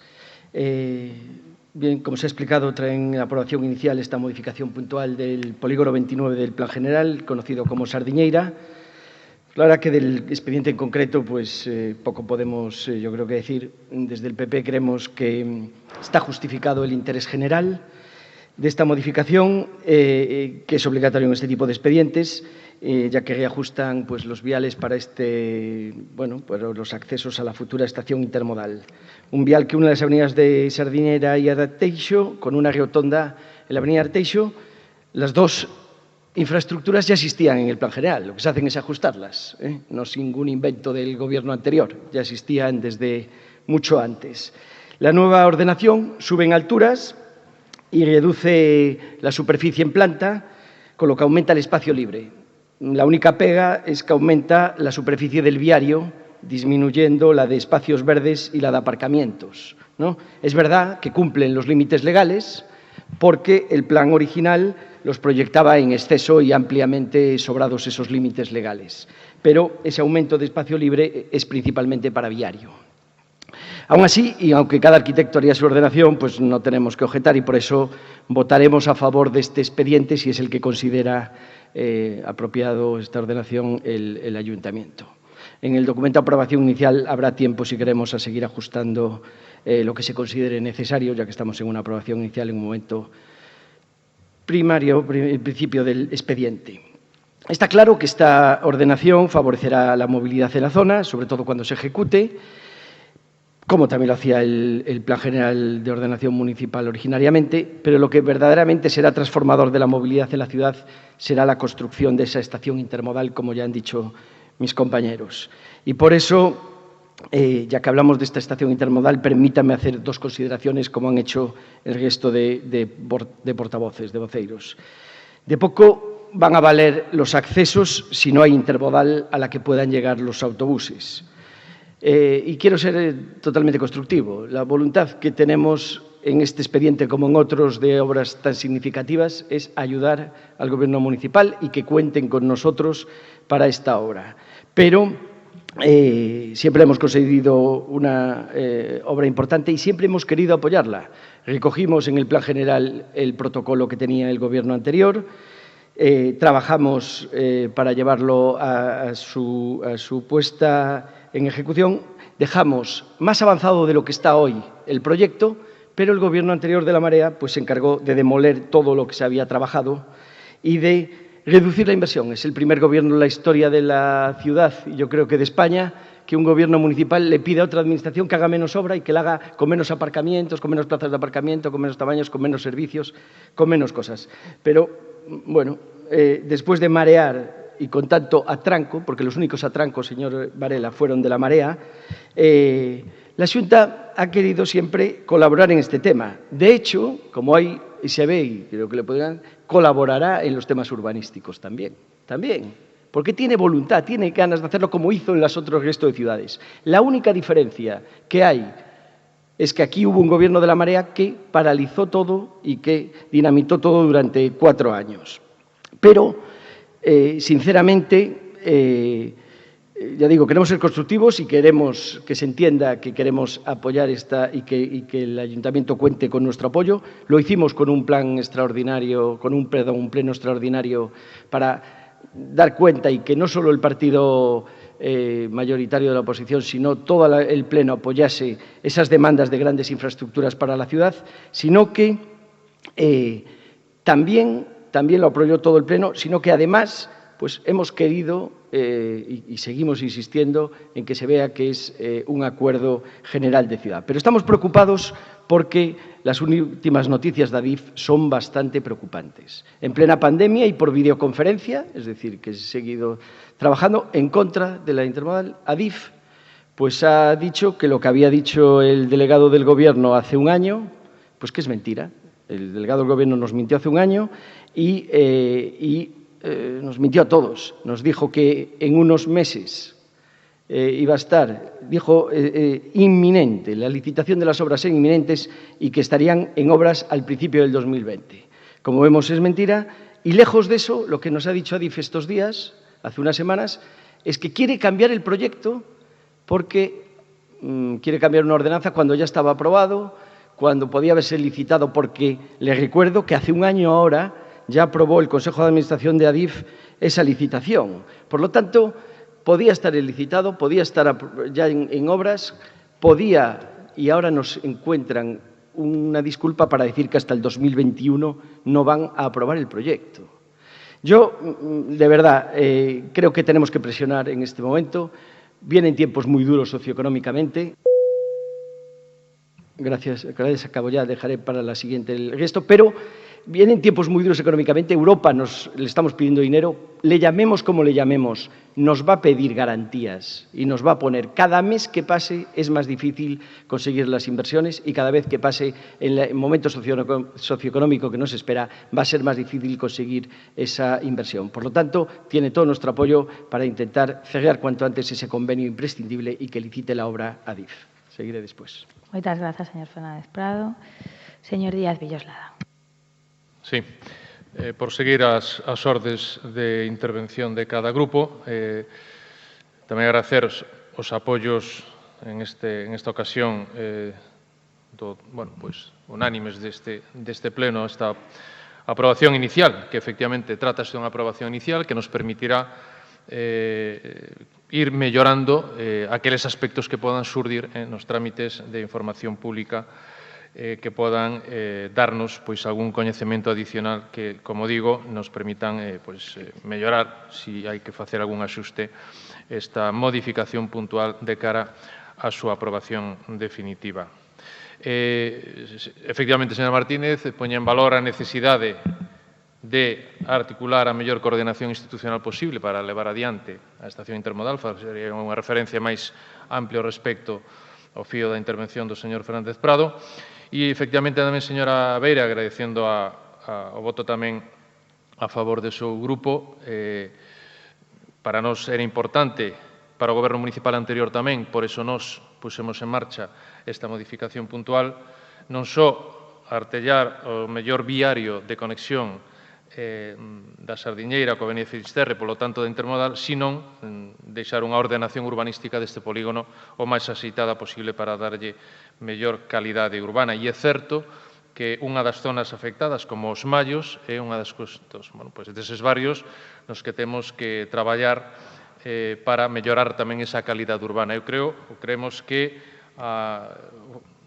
Bien, como se ha explicado, traen a aprobación inicial esta modificación puntual del polígono 29 del Plan General, conocido como Sardiñeira. Claro que del expediente en concreto, poco podemos, yo creo que decir. Desde el PP creemos que está justificado el interés general de esta modificación, que es obligatorio en este tipo de expedientes, ya que reajustan los viales para los accesos a la futura estación intermodal. Un vial que une las avenidas de Sardiñeira y Arteixo con una rotonda en la avenida Arteixo. Las dos infraestructuras ya existían en el Plan General, lo que se hacen es ajustarlas, no es ningún invento del Gobierno anterior, ya existían desde mucho antes. La nueva ordenación sube en alturas y reduce la superficie en planta, con lo que aumenta el espacio libre. La única pega es que aumenta la superficie del viario, disminuyendo la de espacios verdes y la de aparcamientos, Es verdad que cumplen los límites legales, porque el plan original los proyectaba en exceso y ampliamente sobrados esos límites legales. Pero ese aumento de espacio libre es principalmente para viario. Aún así, y aunque cada arquitecto haría su ordenación, no tenemos que objetar, y por eso votaremos a favor de este expediente si es el que considera apropiado esta ordenación el ayuntamiento. En el documento de aprobación inicial habrá tiempo, si queremos, a seguir ajustando lo que se considere necesario, ya que estamos en una aprobación inicial en un momento primario, el principio del expediente. Está claro que esta ordenación favorecerá la movilidad en la zona, sobre todo cuando se ejecute, como también lo hacía el Plan General de Ordenación Municipal originariamente, pero lo que verdaderamente será transformador de la movilidad en la ciudad será la construcción de esa estación intermodal, como ya han dicho mis compañeros. Y por eso, ya que hablamos de esta estación intermodal, permítanme hacer dos consideraciones, como han hecho el resto de portavoces, de voceiros. De poco van a valer los accesos si no hay intermodal a la que puedan llegar los autobuses. Y quiero ser totalmente constructivo. La voluntad que tenemos en este expediente, como en otros de obras tan significativas, es ayudar al Gobierno municipal y que cuenten con nosotros para esta obra. Pero siempre hemos conseguido una obra importante y siempre hemos querido apoyarla. Recogimos en el Plan General el protocolo que tenía el Gobierno anterior, trabajamos para llevarlo a su puesta en ejecución, dejamos más avanzado de lo que está hoy el proyecto, pero el Gobierno anterior de la Marea pues, se encargó de demoler todo lo que se había trabajado y de reducir la inversión. Es el primer Gobierno en la historia de la ciudad, y yo creo que de España, que un Gobierno municipal le pide a otra administración que haga menos obra y que la haga con menos aparcamientos, con menos plazas de aparcamiento, con menos tamaños, con menos servicios, con menos cosas. Pero, bueno, después de marear y con tanto atranco, porque los únicos atrancos, señor Varela, fueron de la Marea, la Xunta ha querido siempre colaborar en este tema. De hecho, como hay, y se ve, y creo que le podrán, colaborará en los temas urbanísticos también, porque tiene voluntad, tiene ganas de hacerlo como hizo en las otros restos de ciudades. La única diferencia que hay es que aquí hubo un Gobierno de la Marea que paralizó todo y que dinamitó todo durante 4 años. Pero, sinceramente, ya digo, queremos ser constructivos y queremos que se entienda que queremos apoyar esta y que el Ayuntamiento cuente con nuestro apoyo. Lo hicimos con un plan extraordinario, un pleno extraordinario para dar cuenta y que no solo el partido mayoritario de la oposición, sino todo el pleno apoyase esas demandas de grandes infraestructuras para la ciudad, sino que también lo apoyó todo el pleno, sino que además pues hemos querido y seguimos insistiendo en que se vea que es un acuerdo general de ciudad. Pero estamos preocupados porque las últimas noticias de Adif son bastante preocupantes. En plena pandemia y por videoconferencia, es decir, que he seguido trabajando en contra de la intermodal, Adif pues ha dicho que lo que había dicho el delegado del Gobierno hace un año, pues que es mentira. El delegado del Gobierno nos mintió hace un año y nos mintió a todos. Nos dijo que en unos meses iba a estar, dijo, inminente, la licitación de las obras eran inminentes y que estarían en obras al principio del 2020. Como vemos, es mentira. Y lejos de eso, lo que nos ha dicho Adif estos días, hace unas semanas, es que quiere cambiar el proyecto porque quiere cambiar una ordenanza cuando ya estaba aprobado, cuando podía haberse licitado, porque les recuerdo que hace un año ahora ya aprobó el Consejo de Administración de Adif esa licitación. Por lo tanto, podía estar licitado, podía estar ya en obras, y ahora nos encuentran una disculpa para decir que hasta el 2021 no van a aprobar el proyecto. Yo, de verdad, creo que tenemos que presionar en este momento. Vienen tiempos muy duros socioeconómicamente. Gracias, acabo ya, dejaré para la siguiente el resto, pero vienen tiempos muy duros económicamente. Europa le estamos pidiendo dinero, le llamemos como le llamemos, nos va a pedir garantías y nos va a poner. Cada mes que pase es más difícil conseguir las inversiones y cada vez que pase en el momento socioeconómico que nos espera va a ser más difícil conseguir esa inversión. Por lo tanto, tiene todo nuestro apoyo para intentar cerrar cuanto antes ese convenio imprescindible y que licite la obra Adif. Seguiré después. Moitas grazas, señor Fernández Prado. Señor Díaz Villoslada. Sí, por seguir as ordes de intervención de cada grupo, tamén agradecer os apoios en esta ocasión unánimes deste pleno, esta aprobación inicial, que efectivamente trátase dunha aprobación inicial que nos permitirá ir mellorando aqueles aspectos que podan surdir nos trámites de información pública que podan darnos algún coñecemento adicional que, como digo, nos permitan mellorar, se hai que facer algún axuste, esta modificación puntual de cara á súa aprobación definitiva. Efectivamente, señora Martínez, poña en valor a necesidade de articular a mellor coordinación institucional posible para levar adiante a estación intermodal, sería unha referencia máis amplia respecto ao fío da intervención do señor Fernández Prado. E, efectivamente, tamén, señora Beira, agradecendo o voto tamén a favor do seu grupo, para nós era importante, para o Goberno municipal anterior tamén, por iso nós pusemos en marcha esta modificación puntual, non só artellar o mellor viario de conexión da Sardiñeira coa Avenida Finisterre, polo tanto da intermodal, sino deixar unha ordenación urbanística deste polígono o máis axeitada posible para darlle mellor calidade urbana. E é certo que unha das zonas afectadas, como os Mallos, é unha das deses barrios nos que temos que traballar para mellorar tamén esa calidade urbana. Creemos que a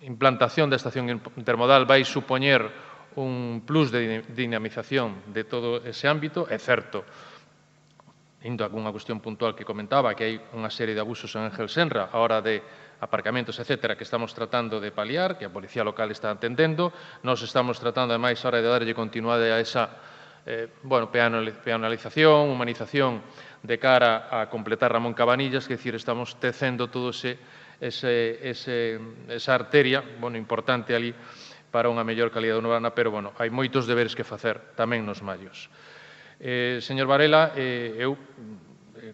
implantación da estación intermodal vai supoñer un plus de dinamización de todo ese ámbito. É certo, indo a unha cuestión puntual que comentaba, que hai unha serie de abusos en Ángel Senra a hora de aparcamentos, etcétera, que estamos tratando de paliar, que a Policía Local está atendendo. Nós estamos tratando, ademais, a hora de darlle continuidade a esa peonalización, humanización de cara a completar Ramón Cabanillas, que decir, estamos tecendo todo esa arteria importante ali para unha mellor calidade urbana, pero, hai moitos deberes que facer tamén nos Mallos. Señor Varela, eu,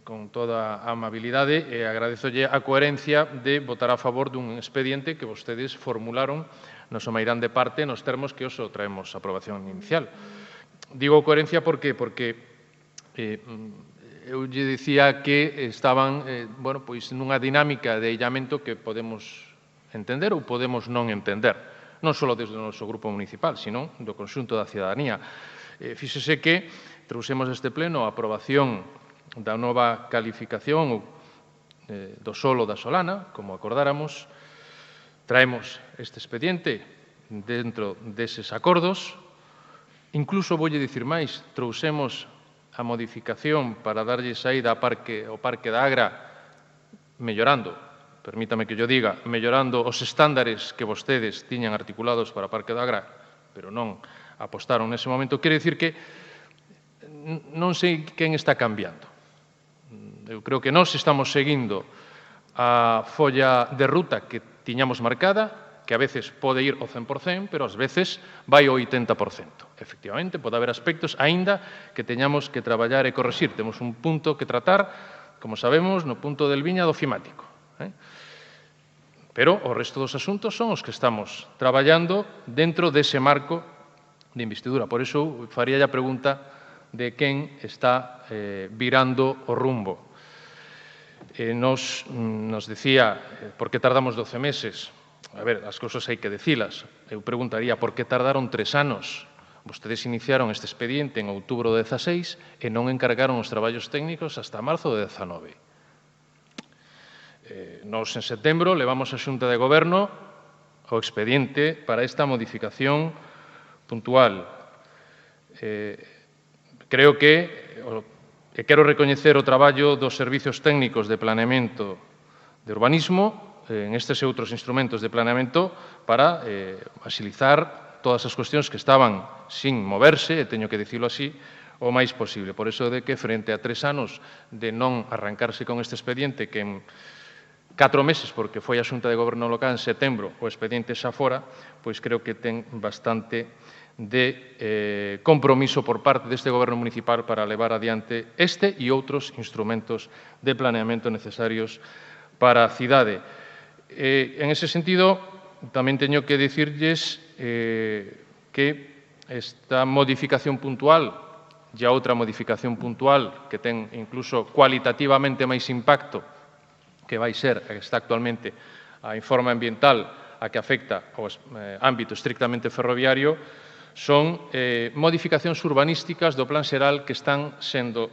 con toda a amabilidade, agradezolle a coherencia de votar a favor dun expediente que vostedes formularon no Someirán de parte nos termos que os traemos a aprobación inicial. Digo coherencia porque eu lle dicía que estaban nunha dinámica de illamento que podemos entender ou podemos non entender, non só desde o noso grupo municipal, sino do conxunto da cidadanía. Fíxese que trouxemos este pleno a aprobación da nova calificación do solo da Solana, como acordáramos. Traemos este expediente dentro deses acordos. Incluso, voulle dicir máis, trouxemos a modificación para darlle saída ao Parque da Agra, mellorando, permítame que yo diga, mellorando os estándares que vostedes tiñan articulados para o Parque da Agra, pero non apostaron nese momento. Quero dicir que non sei quen está cambiando. Eu creo que nós estamos seguindo a folla de ruta que tiñamos marcada, que a veces pode ir ao 100%, pero ás veces vai ao 80%. Efectivamente, pode haber aspectos, aínda que teñamos que traballar e correxir. Temos un punto que tratar, como sabemos, no punto del viña do fimático. Pero o resto dos asuntos son os que estamos traballando dentro dese marco de investidura. Por iso faría a pregunta de quen está virando o rumbo. Nos decía, por que tardamos 12 meses? A ver, as cousas hai que dicilas. Eu preguntaría, por que tardaron 3 anos? Vostedes iniciaron este expediente en outubro de 16 e non encargaron os traballos técnicos hasta marzo de 19. Nos, en setembro, levamos a Xunta de Goberno o expediente para esta modificación puntual. Creo que quero recoñecer o traballo dos servizos técnicos de planeamento de urbanismo en estes e outros instrumentos de planeamento para axilizar todas as cuestións que estaban sin moverse, e teño que dicilo así, o máis posible. Por iso de que, frente a 3 anos de non arrancarse con este expediente, que en 4 meses, porque foi a Xunta de Goberno local en setembro, o expediente xa fora, pois creo que ten bastante de compromiso por parte deste Goberno municipal para levar adiante este e outros instrumentos de planeamento necesarios para a cidade. En ese sentido, tamén teño que dicirlles que esta modificación puntual e a outra modificación puntual que ten incluso cualitativamente máis impacto, que vai ser, que está actualmente, a informe ambiental a que afecta ao ámbito estrictamente ferroviario, son modificacións urbanísticas do Plan Xeral que están sendo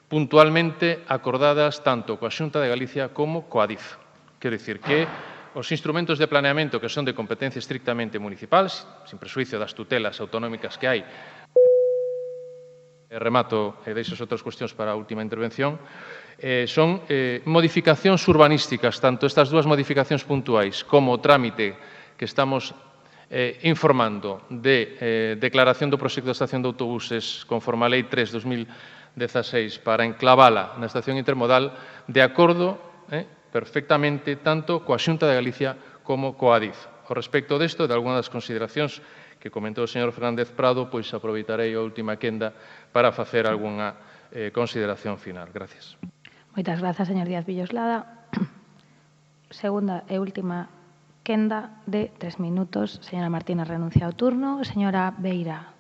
puntualmente acordadas tanto coa Xunta de Galicia como coa ADIF. Quero dicir que os instrumentos de planeamento que son de competencia estrictamente municipal, sin presuicio das tutelas autonómicas que hai, remato e deixo outras cuestións para a última intervención, son modificacións urbanísticas, tanto estas dúas modificacións puntuais como o trámite que estamos informando de declaración do proxecto de estación de autobuses conforme a Lei 3/2016 para enclavala na estación intermodal de acordo perfectamente tanto coa Xunta de Galicia como coa ADIF. Ao respecto desto, de algunhas das consideracións que comentou o señor Fernández Prado, pois aproveitarei a última quenda para facer algunha consideración final. Gracias. Moitas grazas, señor Díaz Villoslada. Segunda e última quenda de 3 minutos. Señora Martínez renuncia ao turno. Señora Beira.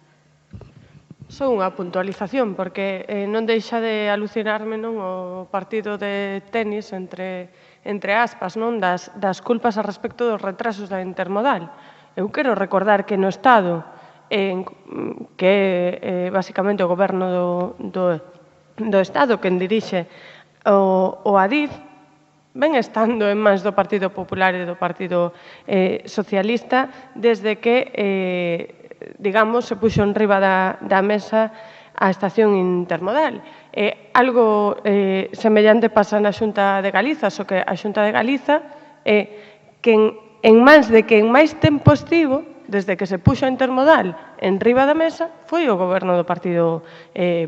Só unha puntualización, porque non deixa de alucinarme non o partido de tenis entre aspas, non das culpas a respecto dos retrasos da intermodal. Eu quero recordar que no Estado, que é basicamente o goberno do Estado quen dirixe o ADIF, ven estando en mans do Partido Popular e do Partido Socialista desde que, digamos, se puxo en riba da mesa a estación intermodal. Algo semellante pasa na Xunta de Galiza, só que a Xunta de Galiza que en mans de que en máis tempo estivo, desde que se puxo a intermodal en riba da mesa, foi o goberno do Partido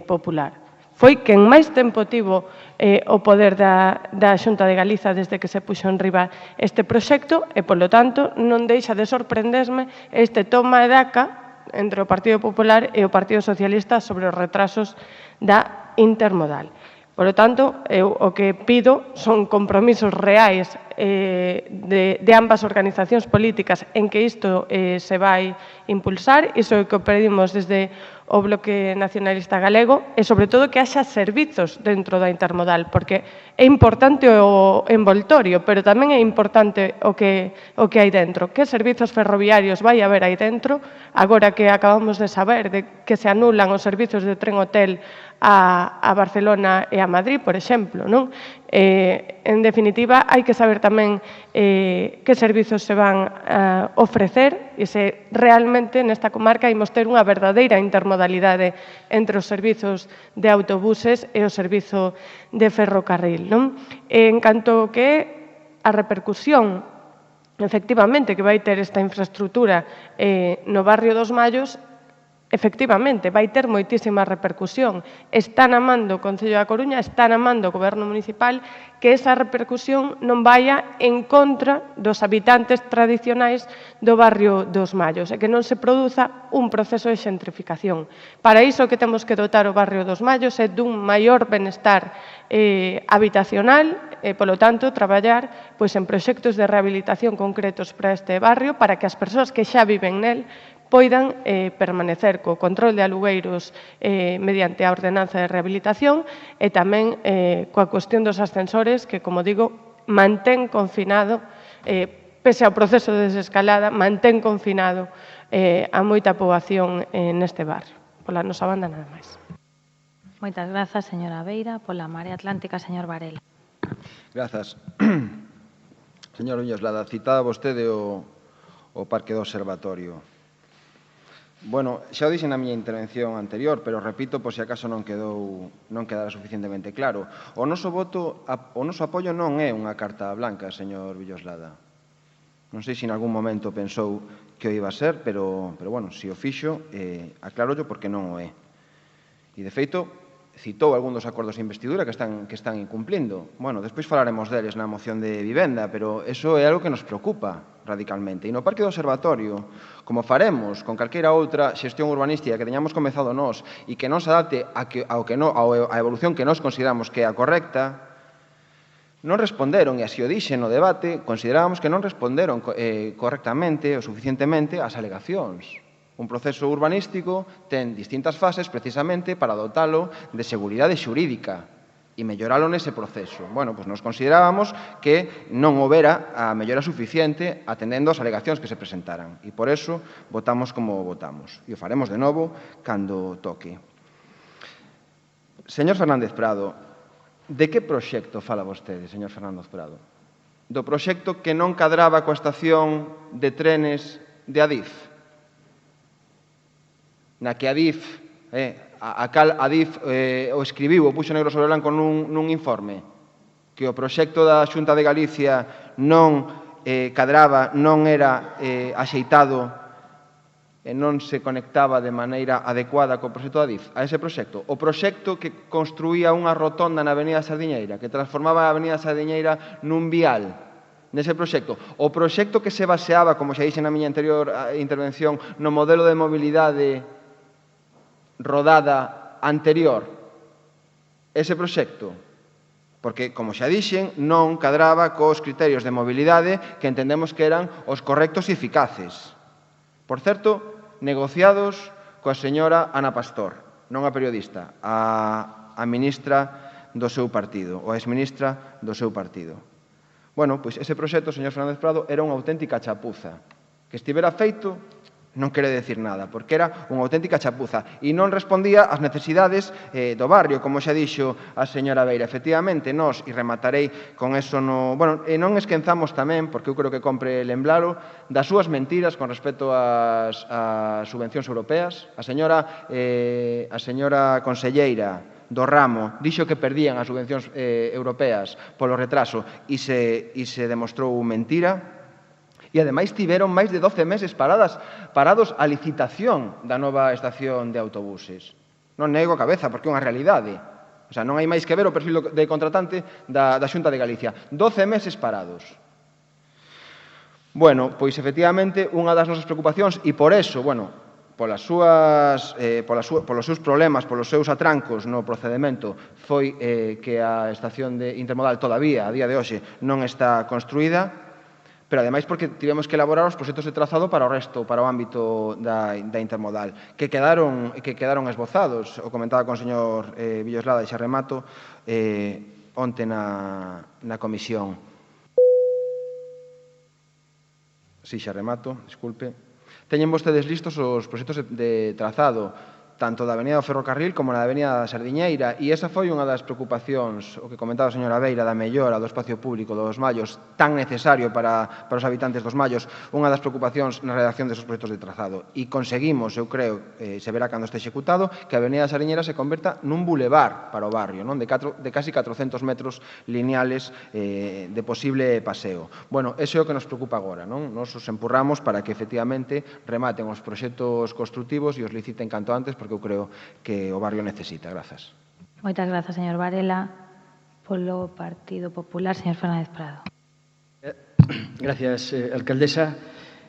Popular. Foi quen máis tempo tivo o poder da Xunta de Galiza desde que se puxo en riba este proxecto e, polo tanto, non deixa de sorprenderme este toma e daca entre o Partido Popular e o Partido Socialista sobre os retrasos da intermodal. Polo tanto, eu o que pido son compromisos reais de ambas organizacións políticas en que isto se vai impulsar. Iso é o que pedimos desde o Bloque Nacionalista Galego e, sobre todo, que haxa servizos dentro da intermodal, porque é importante o envoltorio, pero tamén é importante o que hai dentro. Que servizos ferroviarios vai haber aí dentro, agora que acabamos de saber de que se anulan os servizos de tren-hotel a Barcelona e a Madrid, por exemplo, non? En definitiva, hai que saber tamén que servizos se van a ofrecer e se realmente nesta comarca imos ter unha verdadeira intermodalidade entre os servizos de autobuses e o servizo de ferrocarril, non? En canto que a repercusión efectivamente que vai ter esta infraestrutura no barrio dos Mallos, efectivamente, vai ter moitísima repercusión. Está na man do Concello da Coruña, está na man do Goberno Municipal que esa repercusión non vaya en contra dos habitantes tradicionais do barrio dos Mallos e que non se produza un proceso de xentrificación. Para iso que temos que dotar o barrio dos Mallos é dun maior benestar habitacional e, polo tanto, traballar en proxectos de rehabilitación concretos para este barrio para que as persoas que xa viven nel poidan permanecer co control de alugueiros mediante a ordenanza de rehabilitación e tamén coa cuestión dos ascensores que, como digo, mantén confinado, pese ao proceso de desescalada, mantén confinado a moita poboación neste barrio. Pola nosa banda, nada máis. Moitas grazas, señora Beira. Pola Marea Atlántica, señor Varela. Grazas. Señor Villoslada, citaba vostede o Parque do Observatorio. Bueno, xa o dixen na miña intervención anterior, pero repito por se acaso non quedara suficientemente claro. O noso apoio non é unha carta blanca, señor Villoslada. Non sei se en algún momento pensou que o iba a ser, pero bueno, se o fixo, aclarollo porque non o é. E, de feito, citou algún dos acordos de investidura que están incumplindo. Bueno, despois falaremos deles na moción de vivenda, pero eso é algo que nos preocupa radicalmente. E no Parque do Observatorio, como faremos con calquera outra xestión urbanística que teñamos comezado nós e que non se adapte á evolución que nós consideramos que é a correcta, non responderon, e así o dixen no debate, considerábamos que non responderon correctamente ou suficientemente ás alegacións. Un proceso urbanístico ten distintas fases precisamente para dotalo de seguridade xurídica e melloralo nese proceso. Bueno, pois nos considerábamos que non houbera a mellora suficiente atendendo as alegacións que se presentaran e por eso votamos como votamos. E o faremos de novo cando toque. Señor Fernández Prado, de que proxecto fala vostede, señor Fernández Prado? Do proxecto que non cadraba coa estación de trenes de Adif? Na que Adif, a cal Adif o escribiu, o puxo negro sobre blanco nun informe, que o proxecto da Xunta de Galicia non cadraba, non era axeitado e non se conectaba de maneira adecuada co proxecto da Adif, a ese proxecto. O proxecto que construía unha rotonda na Avenida Sardiñeira, que transformaba a Avenida Sardiñeira nun vial, nese proxecto. O proxecto que se baseaba, como xa dixen na miña anterior intervención, no modelo de mobilidade rodada anterior, ese proxecto, porque, como xa dixen, non cadraba cos criterios de mobilidade que entendemos que eran os correctos e eficaces. Por certo, negociados coa señora Ana Pastor, non a periodista, a ministra do seu partido, ou a exministra do seu partido. Bueno, pois ese proxecto, señor Fernández Prado, era unha auténtica chapuza. Que estivera feito non quere decir nada, porque era unha auténtica chapuza e non respondía ás necesidades do barrio, como xa dixo a señora Beira. Efectivamente, nós, e rematarei con eso Bueno, e non esquenzamos tamén, porque eu creo que compre lembralo, das súas mentiras con respecto ás subvencións europeas. A señora conselleira do ramo dixo que perdían as subvencións europeas polo retraso e se demostrou mentira. E, ademais, tiveron máis de 12 meses parados a licitación da nova estación de autobuses. Non nego a cabeza, porque é unha realidade. O sea, non hai máis que ver o perfil de contratante da Xunta de Galicia. 12 meses parados. Bueno, pois, efectivamente, unha das nosas preocupacións, e por eso, bueno, polos seus problemas, polos seus atrancos no procedimento, foi que a estación intermodal todavía, a día de hoxe, non está construída, pero ademais porque tivemos que elaborar os proxectos de trazado para o resto, para o ámbito da intermodal, que quedaron esbozados, o comentaba con o señor Villoslada, e xa remato, onte na comisión. Si, xa remato, disculpe. Teñen vostedes listos os proxectos de trazado, tanto da Avenida do Ferrocarril como da Avenida da Sardiñeira, e esa foi unha das preocupacións, o que comentaba a señora Beira, da mellora do espacio público dos Mallos, tan necesario para os habitantes dos Mallos, unha das preocupacións na redacción desos proxectos de trazado. E conseguimos, eu creo, se verá cando este executado, que a Avenida da Sardiñeira se converta nun bulevar para o barrio, non? De casi 400 metros lineales de posible paseo. Bueno, eso é o que nos preocupa agora, non? Nos os empurramos para que, efectivamente, rematen os proxectos construtivos e os liciten canto antes, porque eu creo que o barrio necesita. Grazas. Moitas grazas, señor Varela. Polo Partido Popular, señor Fernández Prado. Gracias, alcaldesa.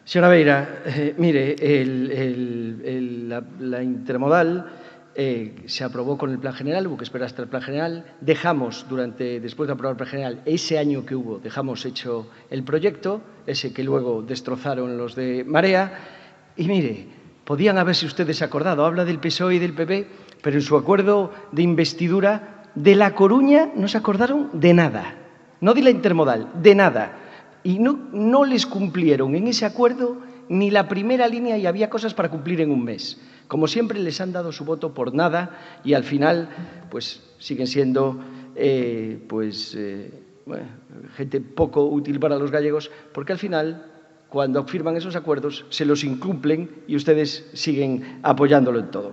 Señora Beira, mire, la intermodal se aprobó con el Plan General, hubo que esperar hasta el Plan General. Dejamos, después de aprobar el Plan General, ese año que hubo, dejamos hecho el proyecto, ese que luego destrozaron los de Marea. Y mire, podían haberse ustedes acordado, habla del PSOE y del PP, pero en su acuerdo de investidura de La Coruña no se acordaron de nada, no de la intermodal, de nada. Y no les cumplieron en ese acuerdo ni la primera línea y había cosas para cumplir en un mes. Como siempre, les han dado su voto por nada y al final pues siguen siendo gente poco útil para los gallegos, porque al final, cuando firman esos acuerdos, se los incumplen y ustedes siguen apoyándolo en todo.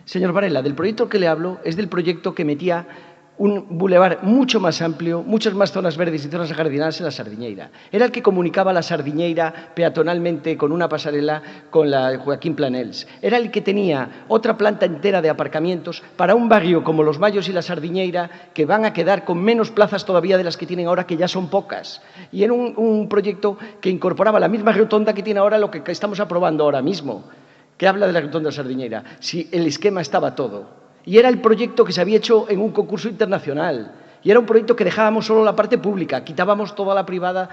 Señor Varela, del proyecto que le hablo es del proyecto que metía un bulevar mucho más amplio, muchas más zonas verdes y zonas ajardinadas en la Sardiñeira. Era el que comunicaba la Sardiñeira peatonalmente con una pasarela con la Joaquín Planels. Era el que tenía otra planta entera de aparcamientos para un barrio como Los Mallos y la Sardiñeira, que van a quedar con menos plazas todavía de las que tienen ahora, que ya son pocas. Y era un proyecto que incorporaba la misma rotonda que tiene ahora lo que estamos aprobando ahora mismo, que habla de la rotonda de Sardiñeira. Si el esquema estaba todo. Y era el proyecto que se había hecho en un concurso internacional. Y era un proyecto que dejábamos solo la parte pública, quitábamos toda la privada,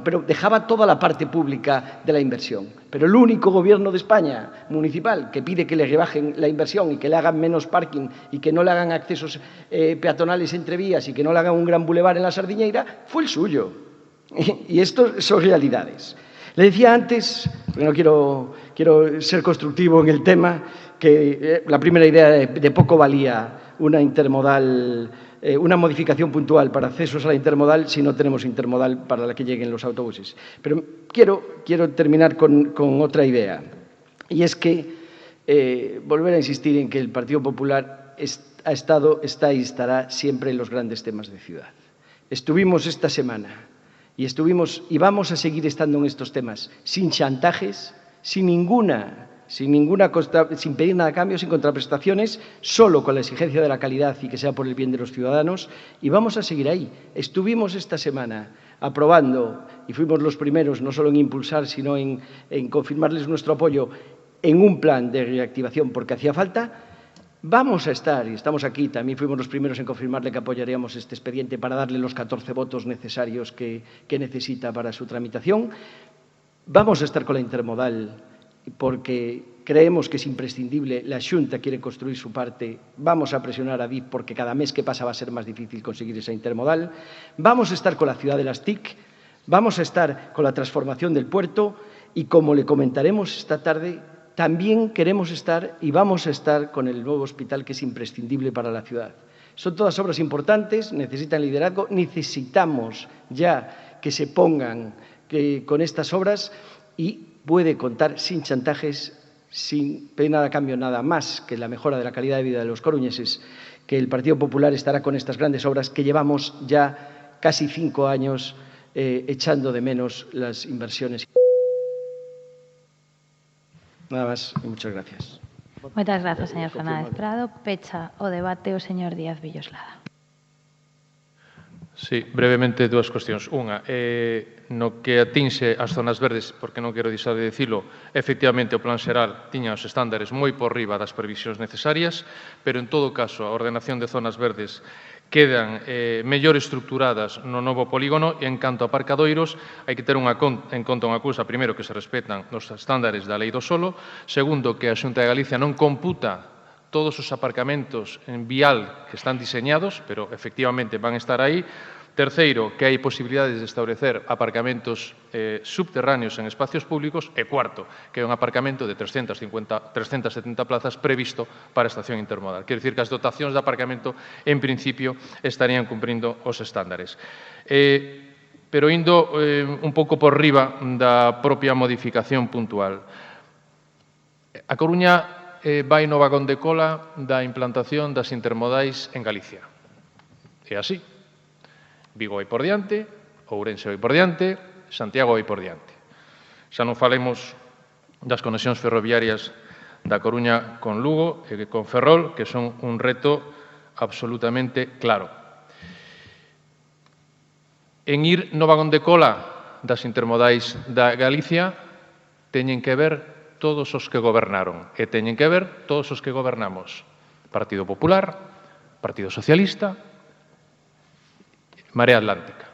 pero dejaba toda la parte pública de la inversión. Pero el único gobierno de España, municipal, que pide que le rebajen la inversión y que le hagan menos parking y que no le hagan accesos peatonales entre vías y que no le hagan un gran bulevar en la Sardiñeira, fue el suyo. Y esto son realidades. Le decía antes, porque no quiero ser constructivo en el tema, que la primera idea de poco valía una intermodal, una modificación puntual para accesos a la intermodal si no tenemos intermodal para la que lleguen los autobuses. Pero quiero terminar con otra idea, y es que volver a insistir en que el Partido Popular ha estado, está y estará siempre en los grandes temas de ciudad. Estuvimos esta semana y vamos a seguir estando en estos temas, sin chantajes, sin pedir nada a cambio, sin contraprestaciones, solo con la exigencia de la calidad y que sea por el bien de los ciudadanos, y vamos a seguir ahí. Estuvimos esta semana aprobando, y fuimos los primeros no solo en impulsar, sino en confirmarles nuestro apoyo en un plan de reactivación porque hacía falta. Vamos a estar, y estamos aquí, también fuimos los primeros en confirmarle que apoyaríamos este expediente para darle los 14 votos necesarios que necesita para su tramitación. Vamos a estar con la intermodal porque creemos que es imprescindible. La Xunta quiere construir su parte. Vamos a presionar a DIF porque cada mes que pasa va a ser más difícil conseguir esa intermodal. Vamos a estar con la ciudad de las TIC. Vamos a estar con la transformación del puerto y, como le comentaremos esta tarde, también queremos estar y vamos a estar con el nuevo hospital que es imprescindible para la ciudad. Son todas obras importantes, necesitan liderazgo, necesitamos ya que se pongan con estas obras y puede contar sin chantajes, sin pedir nada a cambio, nada más que la mejora de la calidad de vida de los coruñeses, que el Partido Popular estará con estas grandes obras que llevamos ya casi 5 años echando de menos las inversiones. Nada más y muchas gracias. Moitas grazas, señor Fernández Prado. Pecha o debate o señor Díaz Villoslada. Sí, brevemente dúas cuestións. Unha, no que atinxe as zonas verdes, porque non quero deixar de dicilo, efectivamente o plan xeral tiña os estándares moi por riba das previsións necesarias, pero en todo caso a ordenación de zonas verdes quedan mellor estructuradas no novo polígono e en canto a aparcadoiros hai que ter en conta unha cousa, primeiro que se respetan os estándares da lei do solo, segundo que a Xunta de Galicia non computa todos os aparcamentos en vial que están diseñados, pero efectivamente van a estar aí. Terceiro, que hai posibilidades de establecer aparcamentos subterráneos en espacios públicos. E cuarto, que é un aparcamento de 370 plazas previsto para a estación intermodal. Quer dicir que as dotacións de aparcamento, en principio, estarían cumprindo os estándares. Pero indo un pouco por riba da propia modificación puntual. A Coruña vai no vagón de cola da implantación das intermodais en Galicia. É así. Vigo vai por diante, Ourense vai por diante, Santiago vai por diante. Xa non falemos das conexións ferroviarias da Coruña con Lugo e con Ferrol, que son un reto absolutamente claro. En ir no vagón de cola das intermodais da Galicia teñen que ver todos os que gobernaron e teñen que ver todos os que gobernamos. Partido Popular, Partido Socialista, Marea Atlántica.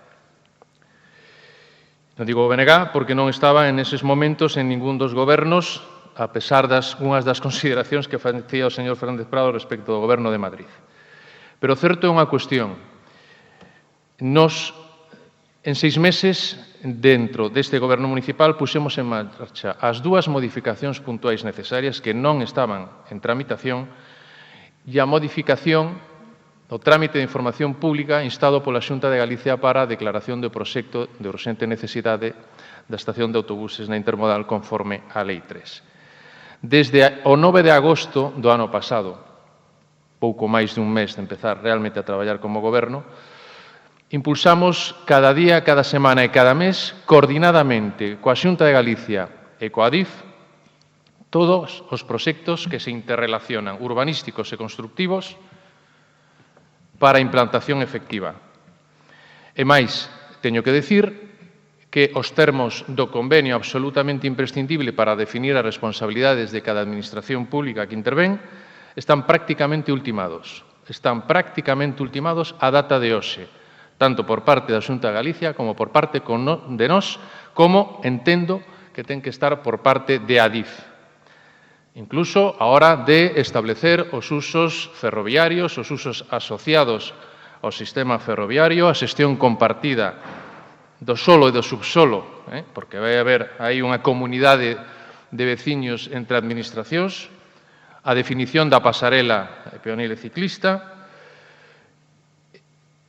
Non digo o BNG porque non estaba en eses momentos en ningún dos gobernos, a pesar das unhas das consideracións que facía o señor Fernández Prado respecto do goberno de Madrid. Pero certo é unha cuestión. Nos, en 6 meses, dentro deste goberno municipal, puxemos en marcha as 2 modificacións puntuais necesarias que non estaban en tramitación e a modificación o trámite de información pública instado pola Xunta de Galicia para a declaración do proxecto de urxente necesidade da estación de autobuses na intermodal conforme á Lei 3. Desde o 9 de agosto do ano pasado, pouco máis de un mes de empezar realmente a traballar como goberno, impulsamos cada día, cada semana e cada mes, coordinadamente coa Xunta de Galicia e coa DIF, todos os proxectos que se interrelacionan urbanísticos e constructivos para a implantación efectiva. E máis, teño que decir que os termos do convenio absolutamente imprescindible para definir as responsabilidades de cada administración pública que intervén están prácticamente ultimados. Están prácticamente ultimados a data de hoxe, tanto por parte da Xunta de Galicia como por parte de nós, como entendo que ten que estar por parte de ADIF. Incluso a hora de establecer os usos ferroviarios, os usos asociados ao sistema ferroviario, a xestión compartida do solo e do subsolo, porque vai haber aí unha comunidade de veciños entre administracións, a definición da pasarela peonil e ciclista,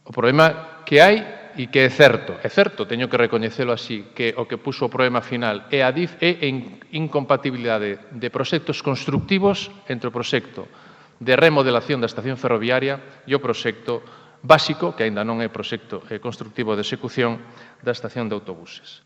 O problema que hai e que é certo, teño que recoñecelo así, que o que puxo o problema final é a DIF é en incompatibilidade de proxectos constructivos entre o proxecto de remodelación da estación ferroviaria e o proxecto básico, que aínda non é proxecto constructivo de execución, da estación de autobuses.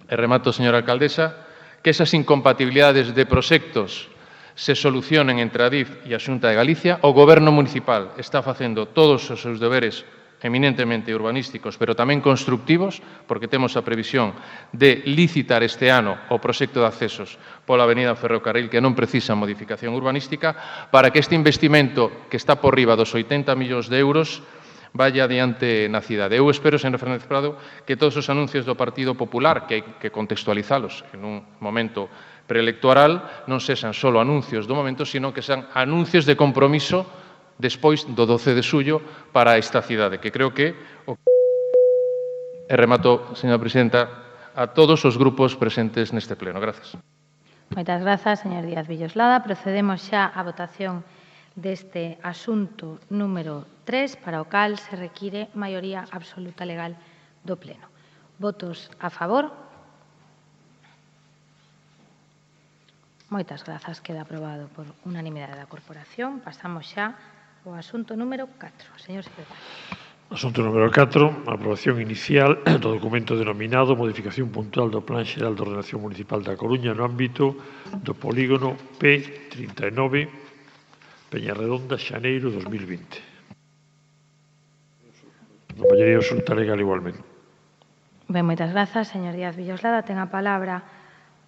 E remato, señora alcaldesa, que esas incompatibilidades de proxectos se solucionen entre a DIF e a Xunta de Galicia. O Goberno municipal está facendo todos os seus deberes eminentemente urbanísticos, pero tamén constructivos, porque temos a previsión de licitar este ano o proxecto de accesos pola Avenida Ferrocarril, que non precisa modificación urbanística, para que este investimento, que está por riba dos 80 millóns de euros, vaya adiante na cidade. Eu espero, señor Fernández Prado, que todos os anuncios do Partido Popular, que hai que contextualizalos en un momento preelectoral, non sexan só anuncios do momento, sino que sean anuncios de compromiso despois do 12 de xullo para esta cidade, que creo que... E remato, señora presidenta, a todos os grupos presentes neste pleno. Gracias. Moitas grazas, señor Díaz Villoslada. Procedemos xa á votación deste asunto número 3, para o cal se require maioría absoluta legal do pleno. Votos a favor? Moitas grazas. Queda aprobado por unanimidade da corporación. Pasamos xa o asunto número 4. Señor secretario. Asunto número 4, aprobación inicial do documento denominado Modificación puntual do Plan Xeral de Ordenación Municipal da Coruña no ámbito do polígono P39, Peñarredonda, xaneiro 2020. A maioría absoluta legal igualmente. Ben, moitas grazas, señor Díaz Villoslada. Ten a palabra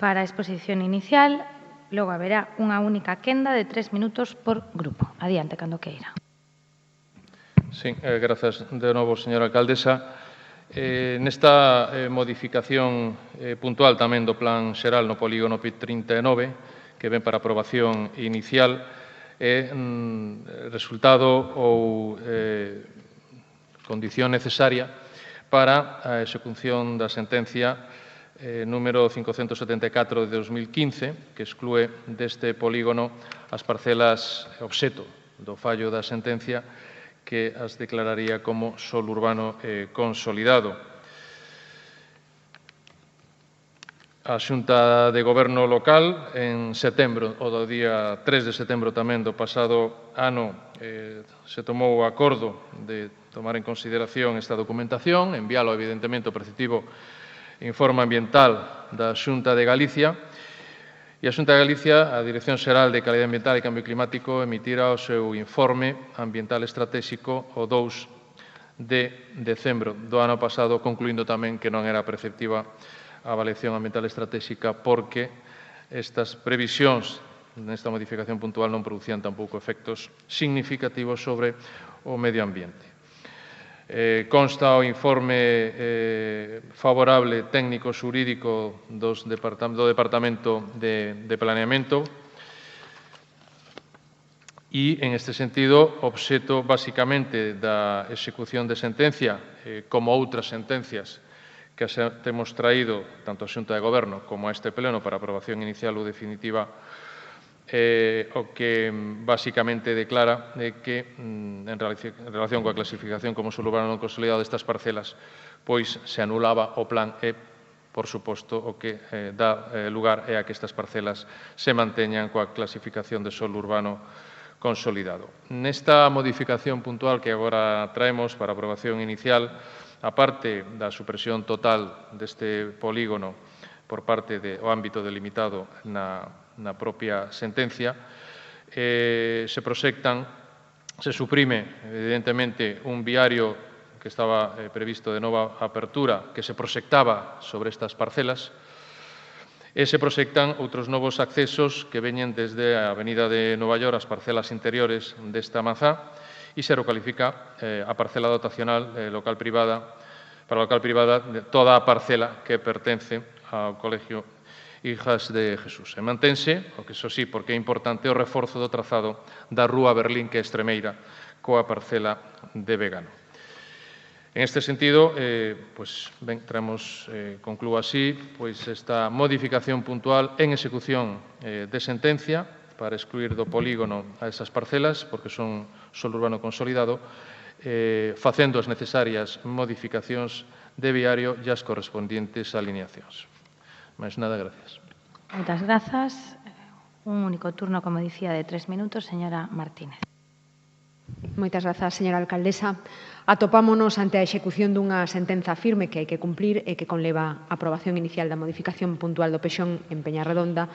para a exposición inicial. Logo haberá unha única quenda de 3 minutos por grupo. Adiante, cando queira. Sí, grazas de novo, señora alcaldesa. Nesta modificación puntual tamén do Plan Xeral no polígono P39, que ven para aprobación inicial, é resultado ou condición necesaria para a execución da sentencia número 574 de 2015, que exclúe deste polígono as parcelas obxeto do fallo da sentencia, que as declararía como solo urbano consolidado. A Xunta de Goberno local, en setembro, o do día 3 de setembro tamén do pasado ano, se tomou o acordo de tomar en consideración esta documentación, enviálo, evidentemente, ao preceptivo informe ambiental da Xunta de Galicia, e a Xunta de Galicia, a Dirección Xeral de Calidade Ambiental e Cambio Climático, emitira o seu informe ambiental estratégico o 2 de decembro do ano pasado, concluindo tamén que non era preceptiva a avaliación ambiental estratégica porque estas previsións nesta modificación puntual non producían tampouco efectos significativos sobre o medio ambiente. Consta o informe favorable técnico-xurídico do Departamento de Planeamento e, en este sentido, obxeto basicamente da execución de sentencia, como outras sentencias que temos traído tanto a Xunta de Goberno como a este pleno para aprobación inicial ou definitiva, o que basicamente declara que, en relación coa clasificación como solo urbano non consolidado destas parcelas, pois se anulaba o plan e, por suposto, o que dá lugar é a que estas parcelas se manteñan coa clasificación de solo urbano consolidado. Nesta modificación puntual que agora traemos para aprobación inicial, a parte da supresión total deste polígono por parte do ámbito delimitado na propia sentencia, se suprime, evidentemente, un viario que estaba previsto de nova apertura, que se proxectaba sobre estas parcelas, e se proxectan outros novos accesos que veñen desde a Avenida de Nova York, as parcelas interiores desta mazá, e se recualifica a parcela dotacional local privada, para local privada, de toda a parcela que pertence ao Colegio Hijas de Jesús. E mantense, o que iso sí, porque é importante, o reforzo do trazado da Rúa Berlín, que é Estremeira, coa parcela de Vegano. En este sentido, conclúo así, esta modificación puntual en execución de sentencia para excluir do polígono a esas parcelas, porque son solo urbano consolidado, facendo as necesarias modificacións de viario e as correspondientes alineacións. Mais nada, gracias. Moitas grazas. Un único turno, como dicía, de 3 minutos. Señora Martínez. Moitas grazas, señora alcaldesa. Atopámonos ante a execución dunha sentenza firme que hai que cumplir e que conleva a aprobación inicial da modificación puntual do Pexón en Peñarredonda.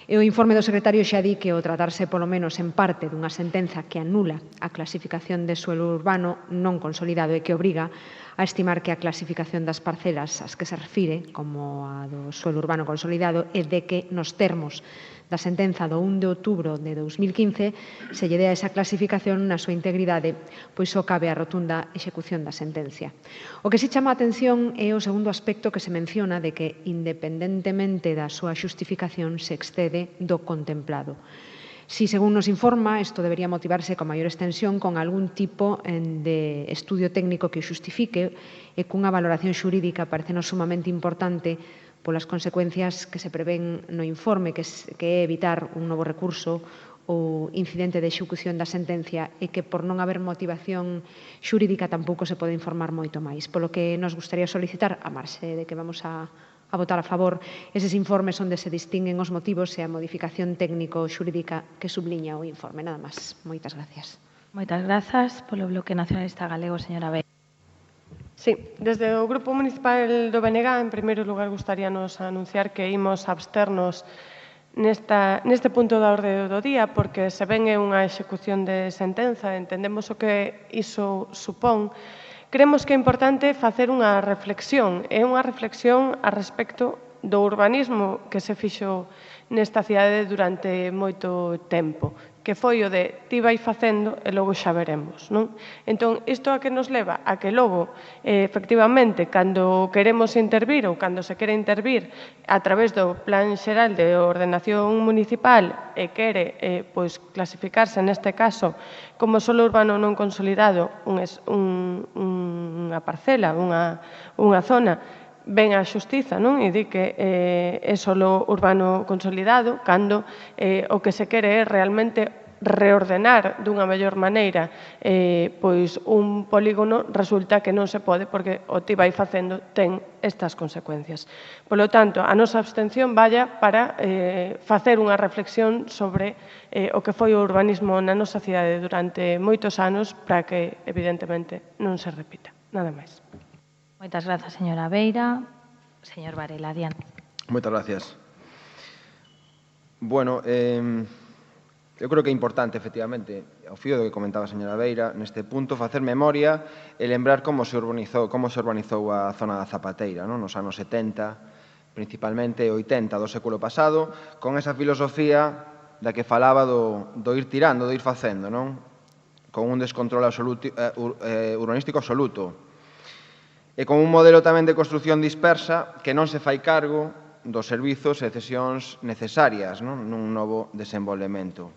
E o informe do secretario xa di que o tratarse polo menos en parte dunha sentenza que anula a clasificación de suelo urbano non consolidado e que obriga a estimar que a clasificación das parcelas ás que se refire como a do suelo urbano consolidado é de que nos termos da sentenza do 1 de outubro de 2015 se lle dea esa clasificación na súa integridade, pois só cabe a rotunda execución da sentencia. O que si chama a atención é o segundo aspecto que se menciona de que, independentemente da súa xustificación, se excede do contemplado. Si, según nos informa, isto debería motivarse con maior extensión con algún tipo de estudio técnico que o xustifique e cunha valoración xurídica parecenos sumamente importante polas consecuencias que se prevén no informe, que é evitar un novo recurso ou incidente de execución da sentencia e que por non haber motivación xurídica tampouco se pode informar moito máis. Polo que nos gustaría solicitar, a marxe de que vamos a votar a favor, eses informes onde se distinguen os motivos e a modificación técnico-xurídica que subliña o informe. Nada máis. Moitas gracias. Moitas grazas. Polo Bloque Nacionalista Galego, señora Bey. Sí, desde o Grupo Municipal do BNG, en primeiro lugar, gustaríanos anunciar que imos absternos neste punto da orde do día, porque se ven é unha execución de sentenza, entendemos o que iso supón. Creemos que é importante facer unha reflexión, a respecto do urbanismo que se fixo nesta cidade durante moito tempo, que foi o de ti vai facendo e logo xa veremos, non? Entón, isto a que nos leva? A que logo, efectivamente, cando queremos intervir ou cando se quere intervir a través do Plan Xeral de Ordenación Municipal e quere clasificarse, neste caso, como solo urbano non consolidado unha parcela, unha zona, ven a xustiza, non? E di que é solo urbano consolidado cando o que se quere é realmente reordenar dunha mellor maneira pois un polígono resulta que non se pode porque o ti vai facendo ten estas consecuencias. Polo tanto, a nosa abstención vaya para facer unha reflexión sobre o que foi o urbanismo na nosa cidade durante moitos anos para que, evidentemente, non se repita. Nada máis. Moitas grazas, señora Beira. Señor Varela, adiante. Moitas gracias. Bueno, eu creo que é importante, efectivamente, ao fío do que comentaba a señora Beira, neste punto, facer memoria e lembrar como se urbanizou a zona da Zapateira, non? Nos anos 70, principalmente 80 do século pasado, con esa filosofía da que falaba do ir tirando, do ir facendo, non? Con un descontrol urbanístico absoluto. E con un modelo tamén de construción dispersa que non se fai cargo dos servizos e cesións necesarias nun novo desenvolvemento.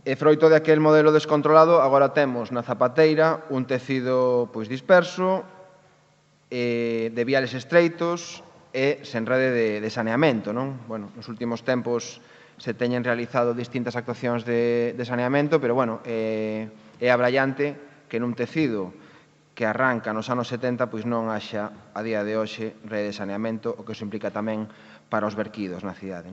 E froito de aquel modelo descontrolado, agora temos na Zapateira un tecido disperso, de viales estreitos e sen rede de saneamento. Nos últimos tempos se teñen realizado distintas actuacións de saneamento, pero é abraiante que nun tecido que arranca nos anos 70, pois non haxa a día de hoxe rede de saneamento, o que iso implica tamén para os verquidos na cidade.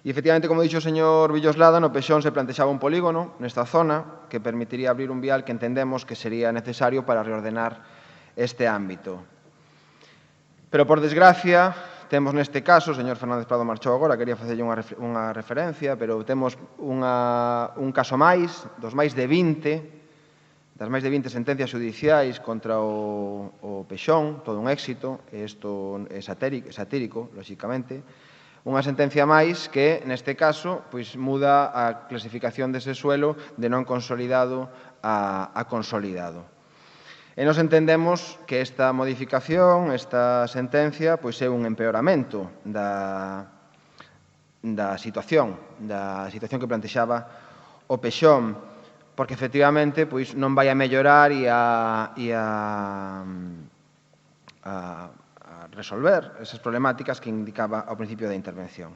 E, efectivamente, como dixo o señor Villoslada, no Pexón se plantexaba un polígono nesta zona que permitiría abrir un vial que entendemos que sería necesario para reordenar este ámbito. Pero, por desgracia, temos neste caso, o señor Fernández Prado marchou agora, quería facerlle unha referencia, pero temos un caso máis, dos máis de 20, das máis de 20 sentencias judiciais contra o Pexón, todo un éxito, e isto é satírico, lóxicamente, unha sentencia máis que, neste caso, muda a clasificación dese suelo de non consolidado a consolidado. E nos entendemos que esta modificación, esta sentencia, é un empeoramento da situación que plantexaba o Pexón, porque, efectivamente, non vai a mellorar e a resolver esas problemáticas que indicaba ao principio da intervención.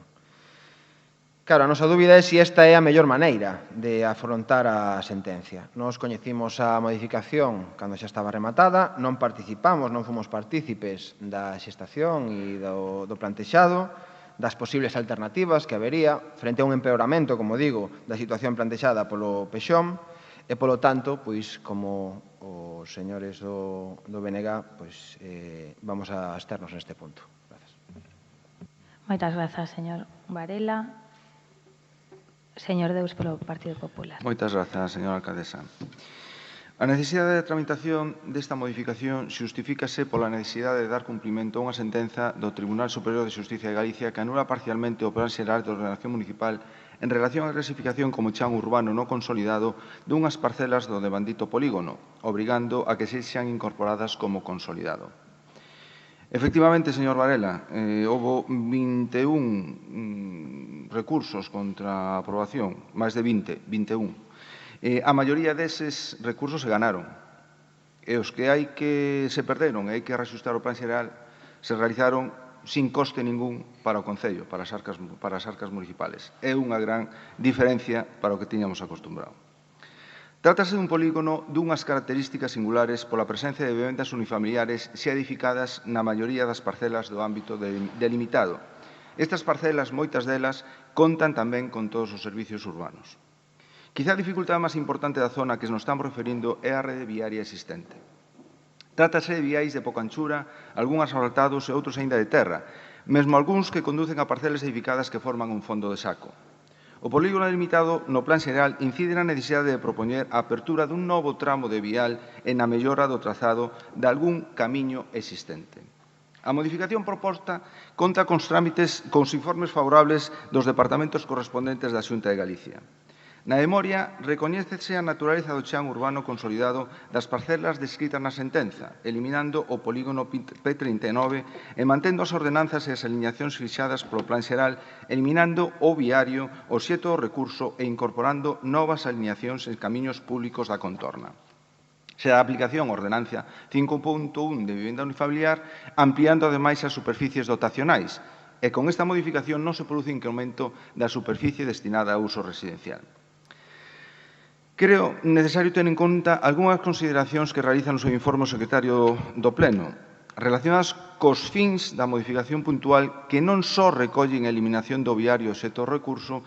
Claro, a nosa dúbida é se esta é a mellor maneira de afrontar a sentencia. Nos coñecimos a modificación cando xa estaba rematada, non participamos, non fomos partícipes da xestación e do plantexado, das posibles alternativas que habería frente a un empeoramento, como digo, da situación plantexada polo PXOM e, polo tanto, pois, como os señores do BNG, pois, vamos a absternos neste punto. Gracias. Moitas grazas, señor Varela. Señor Deus, polo Partido Popular. Moitas grazas, señora alcaldesa. A necesidade de tramitación desta modificación xustifícase pola necesidade de dar cumprimento a unha sentenza do Tribunal Superior de Xusticia de Galicia que anula parcialmente o Plan Xeral de Ordenación Municipal en relación á clasificación como chan urbano non consolidado dunhas parcelas do devandito polígono, obrigando a que sexan incorporadas como consolidado. Efectivamente, señor Varela, houve 21 recursos contra a aprobación, máis de 21. A maioría deses recursos se ganaron. E os que hai que se perderon e hai que reaxustar o plan xeral se realizaron sin coste ningún para o Concello, para as arcas municipales. É unha gran diferencia para o que tiñamos acostumbrado. Trátase dun polígono dunhas características singulares pola presencia de vivendas unifamiliares xa edificadas na maioría das parcelas do ámbito delimitado. Estas parcelas, moitas delas, contan tamén con todos os servicios urbanos. Quizá a dificultade máis importante da zona que nos estamos referindo é a rede viaria existente. Trátase de viais de pouca anchura, algúns asfaltados e outros aínda de terra, mesmo algúns que conducen a parcelas edificadas que forman un fondo de saco. O polígono delimitado no plan xeral incide na necesidade de propoñer a apertura dun novo tramo de vial e na mellora do trazado de algún camiño existente. A modificación proposta conta cos trámites, cos informes favorables dos departamentos correspondentes da Xunta de Galicia. Na memoria, recoñécese a naturaleza do chan urbano consolidado das parcelas descritas na sentenza, eliminando o polígono P39 e mantendo as ordenanzas e as alineacións fixadas polo plan xeral, eliminando o viario, o xeto do recurso e incorporando novas alineacións en camiños públicos da contorna. Se dá aplicación a ordenanza 5.1 de vivenda unifamiliar, ampliando ademais as superficies dotacionais, e con esta modificación non se produce incremento da superficie destinada a uso residencial. Creo necesario ter en conta algunhas consideracións que realiza no seu informe o secretario do Pleno, relacionadas cos fins da modificación puntual que non só recollen a eliminación do viario xeto recurso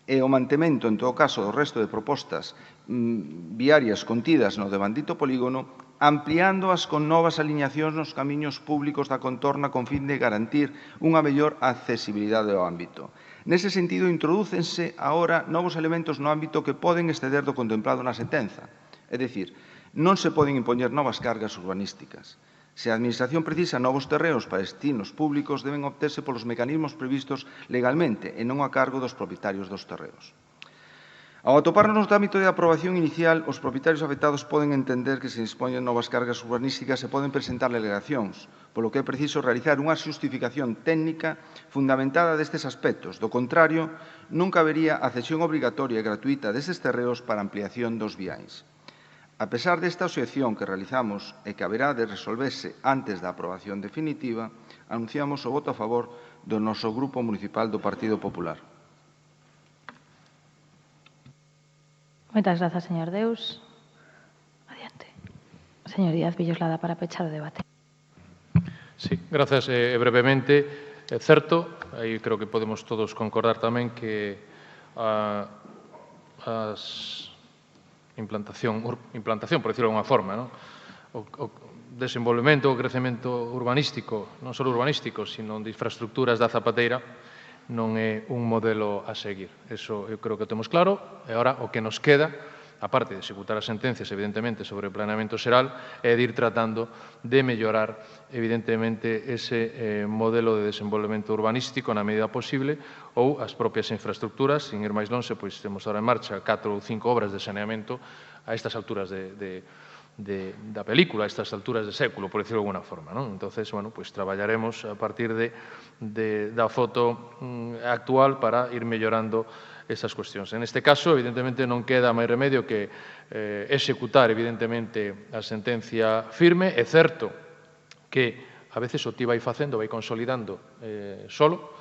e o mantemento, en todo caso, do resto de propostas viarias contidas no devandito polígono, ampliándoas con novas alineacións nos camiños públicos da contorna con fin de garantir unha mellor accesibilidade ao ámbito. Nese sentido, introdúcense agora novos elementos no ámbito que poden exceder do contemplado na sentenza. É dicir, non se poden impoñer novas cargas urbanísticas. Se a Administración precisa novos terreos para destinos públicos, deben obterse polos mecanismos previstos legalmente e non a cargo dos propietarios dos terreos. Ao atoparnos no ámbito de aprobación inicial, os propietarios afectados poden entender que se dispoñen novas cargas urbanísticas e poden presentar alegacións, polo que é preciso realizar unha xustificación técnica fundamentada destes aspectos. Do contrario, nunca habería a cesión obrigatoria e gratuita destes terreos para ampliación dos viais. A pesar desta obxección que realizamos e que haberá de resolverse antes da aprobación definitiva, anunciamos o voto a favor do noso Grupo Municipal do Partido Popular. Moitas grazas, señor Deus. Adiante. Señor Díaz Villoslada, para pechar o debate. Sí, grazas. Brevemente, é certo, aí creo que podemos todos concordar tamén que implantación, por decirlo de alguna forma, non? O desenvolvemento, o crecemento urbanístico, non só urbanístico, sino de infraestructuras da Zapateira, non é un modelo a seguir. Eso eu creo que temos claro. E agora o que nos queda, aparte de executar as sentencias, evidentemente, sobre o planeamento xeral, é de ir tratando de mellorar, evidentemente, ese modelo de desenvolvemento urbanístico na medida posible ou as propias infraestructuras. Sin ir máis longe, pois temos agora en marcha 4 ou 5 obras de saneamento a estas alturas da película, a estas alturas de século, por decirlo de alguna forma, non? Entonces, bueno, pues traballaremos a partir da foto actual para ir mellorando esas cuestións. En este caso, evidentemente, non queda máis remedio que executar, evidentemente, a sentencia firme. É certo que a veces o ti vai facendo, vai consolidando solo,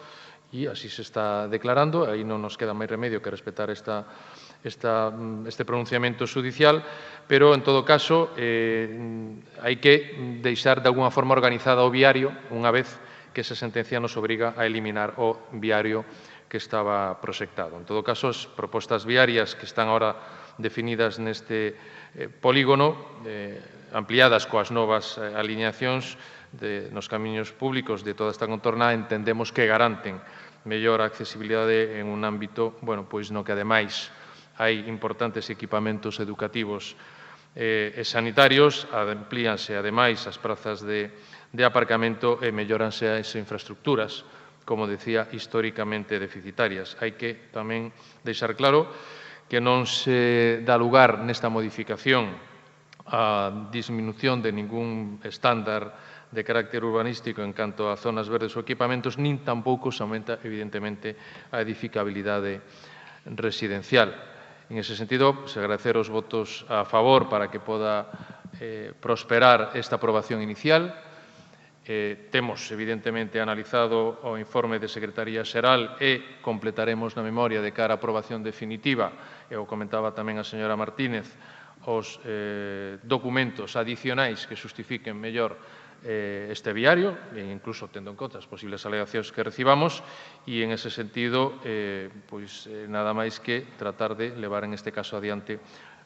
e así se está declarando, aí non nos queda máis remedio que respetar este pronunciamento judicial, pero, en todo caso, hai que deixar de alguna forma organizada o viario unha vez que esa sentencia nos obriga a eliminar o viario que estaba proxectado. En todo caso, as propostas viarias que están ahora definidas neste polígono, ampliadas coas novas alineacións nos camiños públicos de toda esta contorna, entendemos que garanten mellor accesibilidade en un ámbito, pois no que ademais hai importantes equipamentos educativos e sanitarios, amplíanse ademais as prazas de aparcamento e melloranse as infraestructuras, como decía, históricamente deficitarias. Hai que tamén deixar claro que non se dá lugar nesta modificación a disminución de ningún estándar de carácter urbanístico en canto a zonas verdes ou equipamentos, nin tampouco se aumenta, evidentemente, a edificabilidade residencial. En ese sentido, se agradecer os votos a favor para que poda prosperar esta aprobación inicial. Temos, evidentemente, analizado o informe de Secretaría Xeral e completaremos na memoria de cara a aprobación definitiva, e o comentaba tamén a señora Martínez, os documentos adicionais que justifiquen mellor este viario, incluso tendo en conta as posibles alegacións que recibamos, e en ese sentido, nada máis que tratar de levar en este caso adiante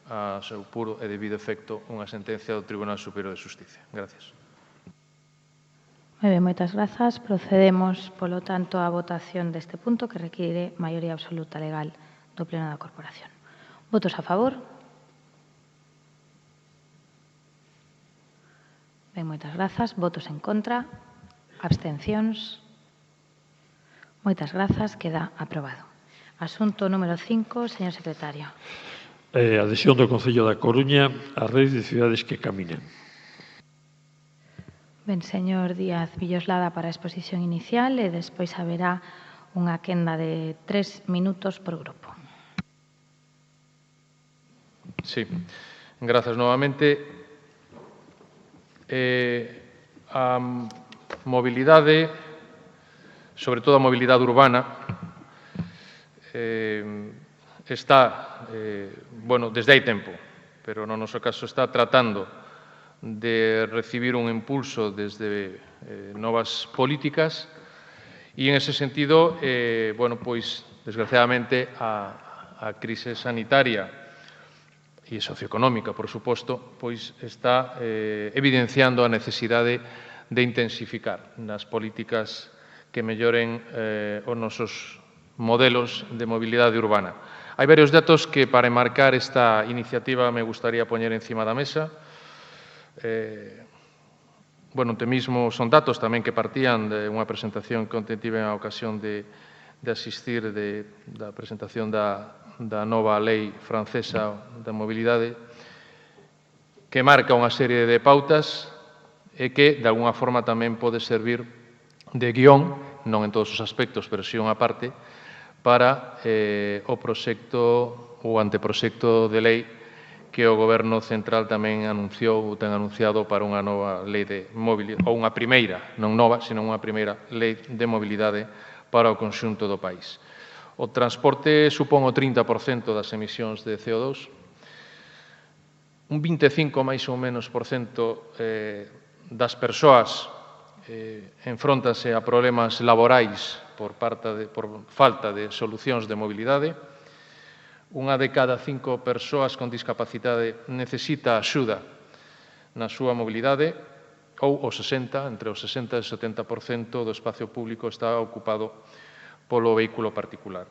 a seu puro e debido efecto unha sentencia do Tribunal Superior de Xusticia. Gracias. Moi ben, moitas grazas. Procedemos, polo tanto, á votación deste punto que require maioría absoluta legal do Pleno da Corporación. Votos a favor? Ben, moitas grazas. Votos en contra? Abstencións? Moitas grazas. Queda aprobado. Asunto número 5, señor secretario. Adhesión do Concello da Coruña á Rede de Cidades que Caminan. Ben, señor Díaz Villoslada para a exposición inicial e despois haberá unha quenda de 3 minutos por grupo. Sí, grazas novamente. A mobilidade, sobre todo a mobilidade urbana, está, desde hai tempo, pero no noso caso está tratando de recibir un impulso desde novas políticas e, en ese sentido, desgraciadamente, a crise sanitaria e socioeconómica, por suposto, está evidenciando a necesidade de intensificar nas políticas que melloren os nosos modelos de mobilidade urbana. Hai varios datos que, para enmarcar esta iniciativa, me gustaría poñer encima da mesa. Onte mesmo son datos tamén que partían de unha presentación que onte tive a ocasión de asistir da presentación da nova lei francesa da mobilidade, que marca unha serie de pautas e que, de alguna forma, tamén pode servir de guión, non en todos os aspectos, pero sí unha parte, para o proxecto ou anteproxecto de lei que o Goberno central tamén anunciou ou ten anunciado para unha nova lei de mobilidade, ou unha primeira, non nova, sino unha primeira lei de mobilidade para o conxunto do país. O transporte supón o 30% das emisións de CO2, un 25 máis ou menos por cento das persoas enfróntase a problemas laborais por falta de solucións de mobilidade. Unha de cada 5 persoas con discapacidade necesita axuda na súa mobilidade, ou entre o 60 e o 70% do espacio público está ocupado polo vehículo particular.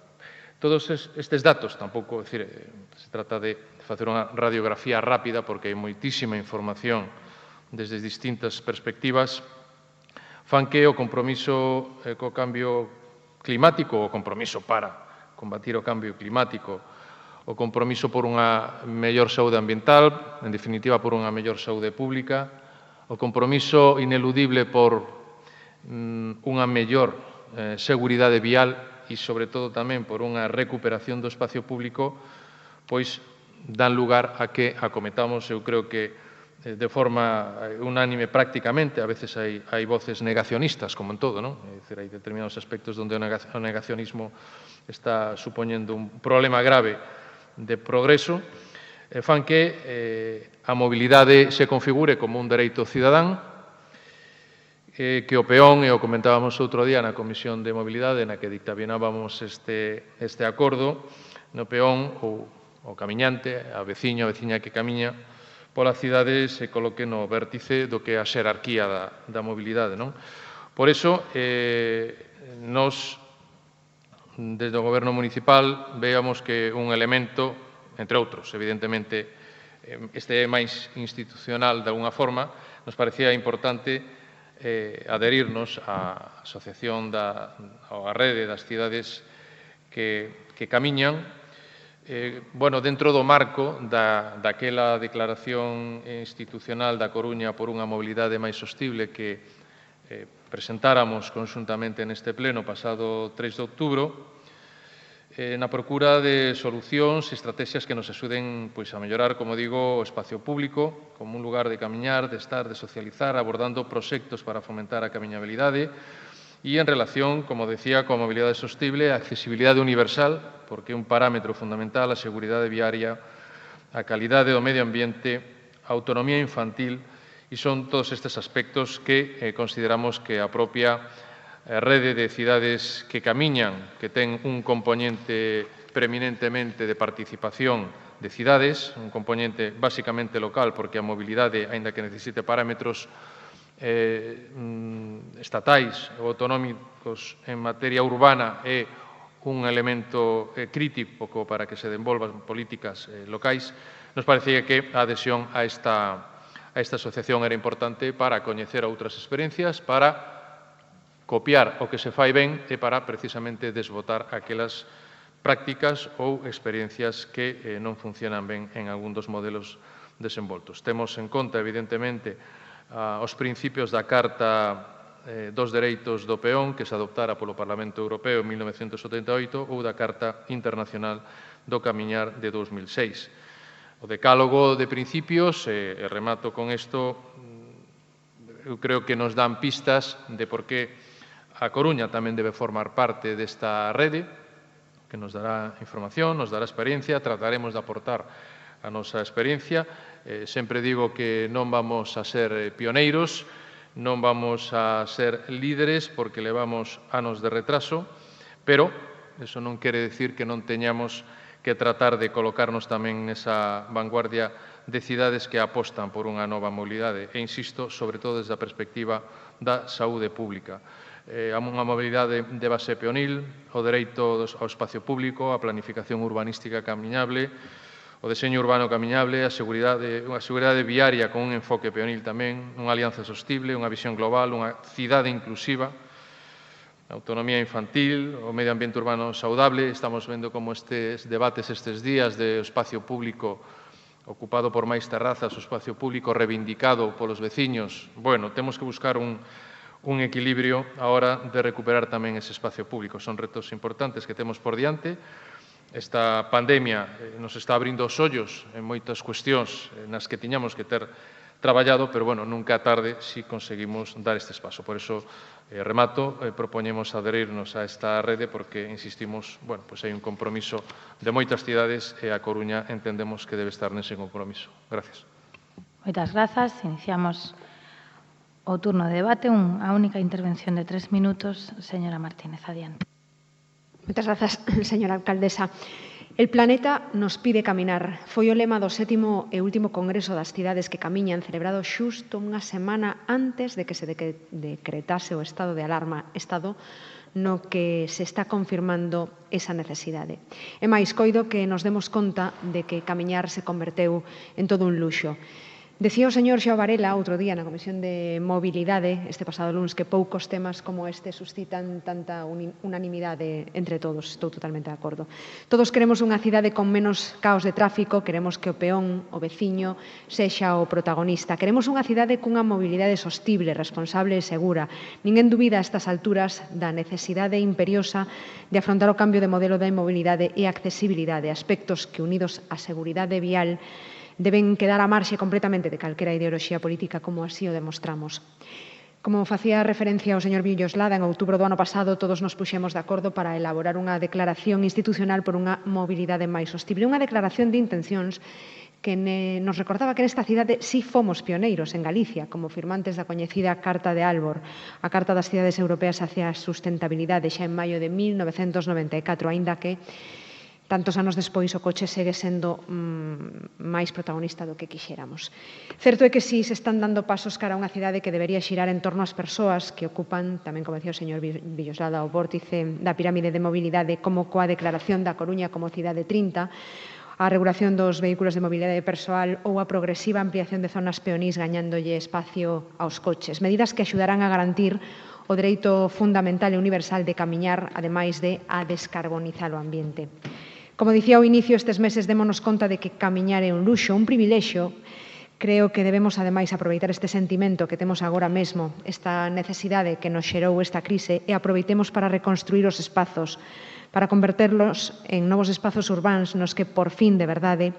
Todos estes datos, tampouco, se trata de facer unha radiografía rápida porque hai moitísima información desde distintas perspectivas, fan que o compromiso co cambio climático, o compromiso para combatir o cambio climático, o compromiso por unha mellor saúde ambiental, en definitiva por unha mellor saúde pública, o compromiso ineludible por unha mellor seguridade vial e, sobre todo, tamén por unha recuperación do espacio público, dan lugar a que acometamos, eu creo que de forma unánime prácticamente, a veces hai voces negacionistas, como en todo, non? É dicir, hai determinados aspectos onde o negacionismo está supoñendo un problema grave de progreso, fan que a mobilidade se configure como un dereito cidadán, que o peón, e o comentábamos outro día na Comisión de Mobilidade, na que dictaminábamos este acordo, no peón ou o camiñante, a veciña que camiña pola cidade se coloque no vértice do que é a xerarquía da mobilidade. Non? Por iso, nos, desde o Goberno municipal, veamos que un elemento, entre outros, evidentemente, este é máis institucional de alguna forma, nos parecía importante adherirnos á asociación ou á rede das cidades que camiñan, dentro do marco daquela declaración institucional da Coruña por unha mobilidade máis sostible que presentáramos conxuntamente neste pleno pasado 3 de outubro, na procura de solucións e estrategias que nos axuden a mellorar, como digo, o espacio público como un lugar de camiñar, de estar, de socializar, abordando proxectos para fomentar a camiñabilidade e en relación, como decía, coa mobilidade sostible, a accesibilidade universal, porque é un parámetro fundamental, a seguridade viaria, a calidade do medio ambiente, a autonomía infantil, e son todos estes aspectos que consideramos que a propia rede de cidades que camiñan, que ten un componente preeminentemente de participación de cidades, un componente basicamente local, porque a mobilidade, aínda que necesite parámetros estatais ou autonómicos en materia urbana, é un elemento crítico para que se desenvolvan políticas locais, nos parecía que a adhesión a esta asociación era importante para coñecer outras experiencias, para copiar o que se fai ben e para precisamente desbotar aquelas prácticas ou experiencias que non funcionan ben en algún dos modelos desenvoltos. Temos en conta, evidentemente, os principios da Carta dos Dereitos do Peón que se adoptara polo Parlamento Europeo en 1978 ou da Carta Internacional do Camiñar de 2006. O decálogo de principios, e remato con isto, eu creo que nos dan pistas de por que a Coruña tamén debe formar parte desta rede, que nos dará información, nos dará experiencia, trataremos de aportar a nosa experiencia. Sempre digo que non vamos a ser pioneiros, non vamos a ser líderes porque levamos anos de retraso, pero eso non quere decir que non teñamos que tratar de colocarnos tamén nesa vanguardia de cidades que apostan por unha nova mobilidade. E insisto, sobre todo desde a perspectiva da saúde pública. Unha mobilidade de base peonil, o dereito ao espacio público, a planificación urbanística camiñable, o deseño urbano camiñable, unha seguridade viaria con un enfoque peonil tamén, unha alianza sostible, unha visión global, unha cidade inclusiva, a autonomía infantil, o medio ambiente urbano saudable. Estamos vendo como estes debates estes días de espacio público ocupado por máis terrazas, o espacio público reivindicado polos veciños. Bueno, temos que buscar un equilibrio a hora de recuperar tamén ese espacio público. Son retos importantes que temos por diante. Esta pandemia nos está abrindo os ollos en moitas cuestións nas que tiñamos que ter traballado, pero, nunca é tarde se conseguimos dar este paso. Por iso, remato, propoñemos adherirnos a esta rede porque, insistimos, hai un compromiso de moitas cidades e a Coruña entendemos que debe estar nese compromiso. Gracias. Moitas grazas. Iniciamos o turno de debate. A única intervención de 3 minutos. Señora Martínez, adiante. Moitas grazas, señora alcaldesa. El planeta nos pide caminar. Foi o lema do 7º e último Congreso das Cidades que Camiñan, celebrado xusto unha semana antes de que se decretase o estado de alarma, estado no que se está confirmando esa necesidade. E máis, coido que nos demos conta de que camiñar se converteu en todo un luxo. Decía o señor Xoa Varela outro día na Comisión de Mobilidade este pasado luns que poucos temas como este suscitan tanta unanimidade entre todos. Estou totalmente de acordo. Todos queremos unha cidade con menos caos de tráfico, queremos que o peón, o veciño, sexa o protagonista. Queremos unha cidade cunha mobilidade sostible, responsable e segura. Ninguén dubida a estas alturas da necesidade imperiosa de afrontar o cambio de modelo da mobilidade e accesibilidade, aspectos que unidos á seguridade vial deben quedar á marxe completamente de calquera ideoloxía política, como así o demostramos. Como facía referencia o señor Villoslada, en outubro do ano pasado todos nos puxemos de acordo para elaborar unha declaración institucional por unha mobilidade máis sostible, unha declaración de intencións que nos recordaba que nesta cidade sí fomos pioneiros en Galicia, como firmantes da coñecida Carta de Aalborg, a Carta das Cidades Europeas hacia a Sustentabilidade, xa en maio de 1994, aínda que tantos anos despois o coche segue sendo máis protagonista do que quixéramos. Certo é que si se están dando pasos cara a unha cidade que debería xirar en torno ás persoas que ocupan, tamén como decía o señor Villoslada, o vórtice da pirámide de mobilidade, como coa declaración da Coruña como cidade 30, a regulación dos vehículos de mobilidade persoal ou a progresiva ampliación de zonas peonís gañándolle espacio aos coches. Medidas que axudarán a garantir o dereito fundamental e universal de camiñar, ademais de a descarbonizar o ambiente. Como dicía ao inicio, estes meses démonos conta de que camiñar é un luxo, un privilexio. Creo que debemos, ademais, aproveitar este sentimento que temos agora mesmo, esta necesidade que nos xerou esta crise, e aproveitemos para reconstruir os espazos, para converterlos en novos espazos urbáns nos que, por fin, de verdade,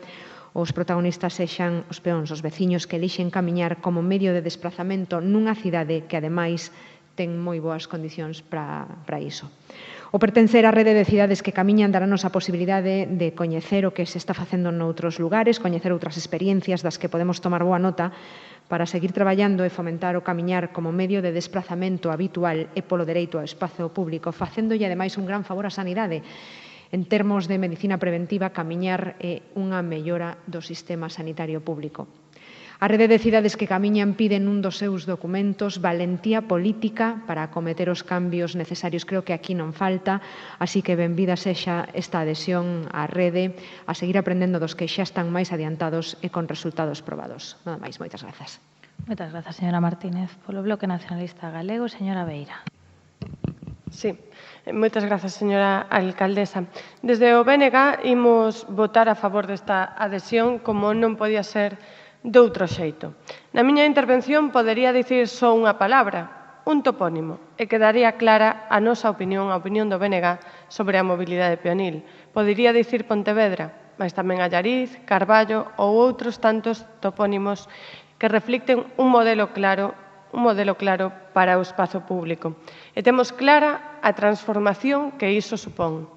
os protagonistas sexan os peóns, os veciños que elixen camiñar como medio de desplazamento nunha cidade que, ademais, ten moi boas condicións para iso. O pertencer á rede de cidades que camiñan darános a posibilidade de coñecer o que se está facendo noutros lugares, coñecer outras experiencias das que podemos tomar boa nota para seguir traballando e fomentar o camiñar como medio de desplazamento habitual e polo dereito ao espazo público, facéndolle ademais un gran favor á sanidade. En termos de medicina preventiva, camiñar é unha mellora do sistema sanitario público. A rede de cidades que camiñan pide nun dos seus documentos valentía política para acometer os cambios necesarios. Creo que aquí non falta, así que benvida sexa esta adhesión á rede, a seguir aprendendo dos que xa están máis adiantados e con resultados probados. Nada máis, moitas grazas. Moitas grazas, señora Martínez. Polo Bloque Nacionalista Galego, señora Beira. Sí, moitas grazas, señora alcaldesa. Desde o BNG imos votar a favor desta adhesión, como non podía ser doutro xeito. Na miña intervención podería dicir só unha palabra, un topónimo, e quedaría clara a nosa opinión, a opinión do BNG sobre a mobilidade peonil. Podería dicir Pontevedra, mas tamén Allariz, Carballo ou outros tantos topónimos que reflicten un modelo claro para o espazo público. E temos clara a transformación que iso supón.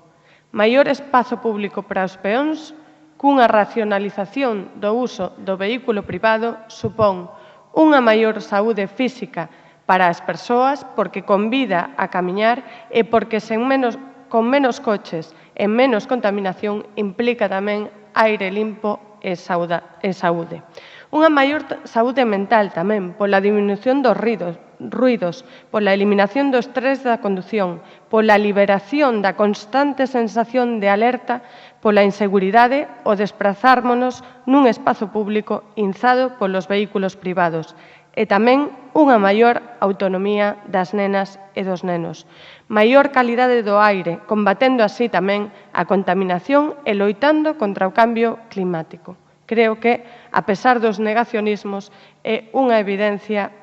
Maior espazo público para os peóns, cunha racionalización do uso do vehículo privado, supón unha maior saúde física para as persoas porque convida a camiñar e porque con menos coches e menos contaminación implica tamén aire limpo e saúde. Unha maior saúde mental tamén pola diminución dos ruidos, pola eliminación do estrés da condución, pola liberación da constante sensación de alerta, pola inseguridade o desprazármonos nun espazo público inzado polos vehículos privados e tamén unha maior autonomía das nenas e dos nenos. Maior calidade do aire, combatendo así tamén a contaminación e loitando contra o cambio climático. Creo que, a pesar dos negacionismos, é unha evidencia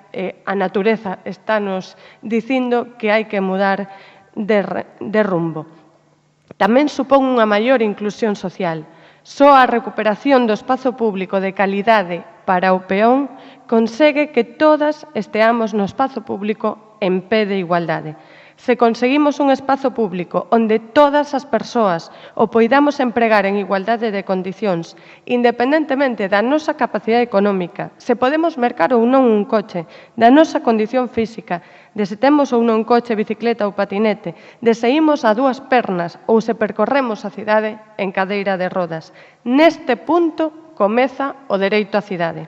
a natureza estános dicindo que hai que mudar de rumbo. Tamén supón unha maior inclusión social. Só a recuperación do espazo público de calidade para o peón consegue que todas esteamos no espazo público en pé de igualdade. Se conseguimos un espazo público onde todas as persoas o poidamos empregar en igualdade de condicións, independentemente da nosa capacidade económica, se podemos mercar ou non un coche, da nosa condición física, de se temos ou non coche, bicicleta ou patinete, de se imos a dúas pernas ou se percorremos a cidade en cadeira de rodas. Neste punto comeza o dereito á cidade.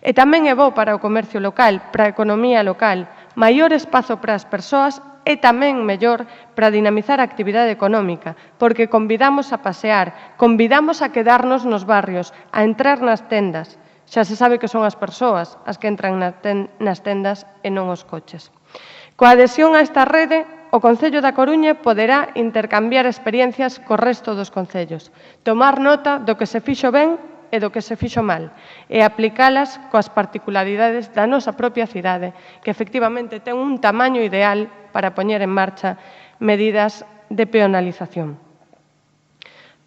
E tamén é bo para o comercio local, para a economía local, maior espazo para as persoas e tamén mellor para dinamizar a actividade económica, porque convidamos a pasear, convidamos a quedarnos nos barrios, a entrar nas tendas. Xa se sabe que son as persoas as que entran nas tendas e non os coches. Coa adhesión a esta rede, o Concello da Coruña poderá intercambiar experiencias co resto dos concellos, tomar nota do que se fixo ben e do que se fixo mal, e aplicalas coas particularidades da nosa propia cidade, que efectivamente ten un tamaño ideal para poñer en marcha medidas de peonalización.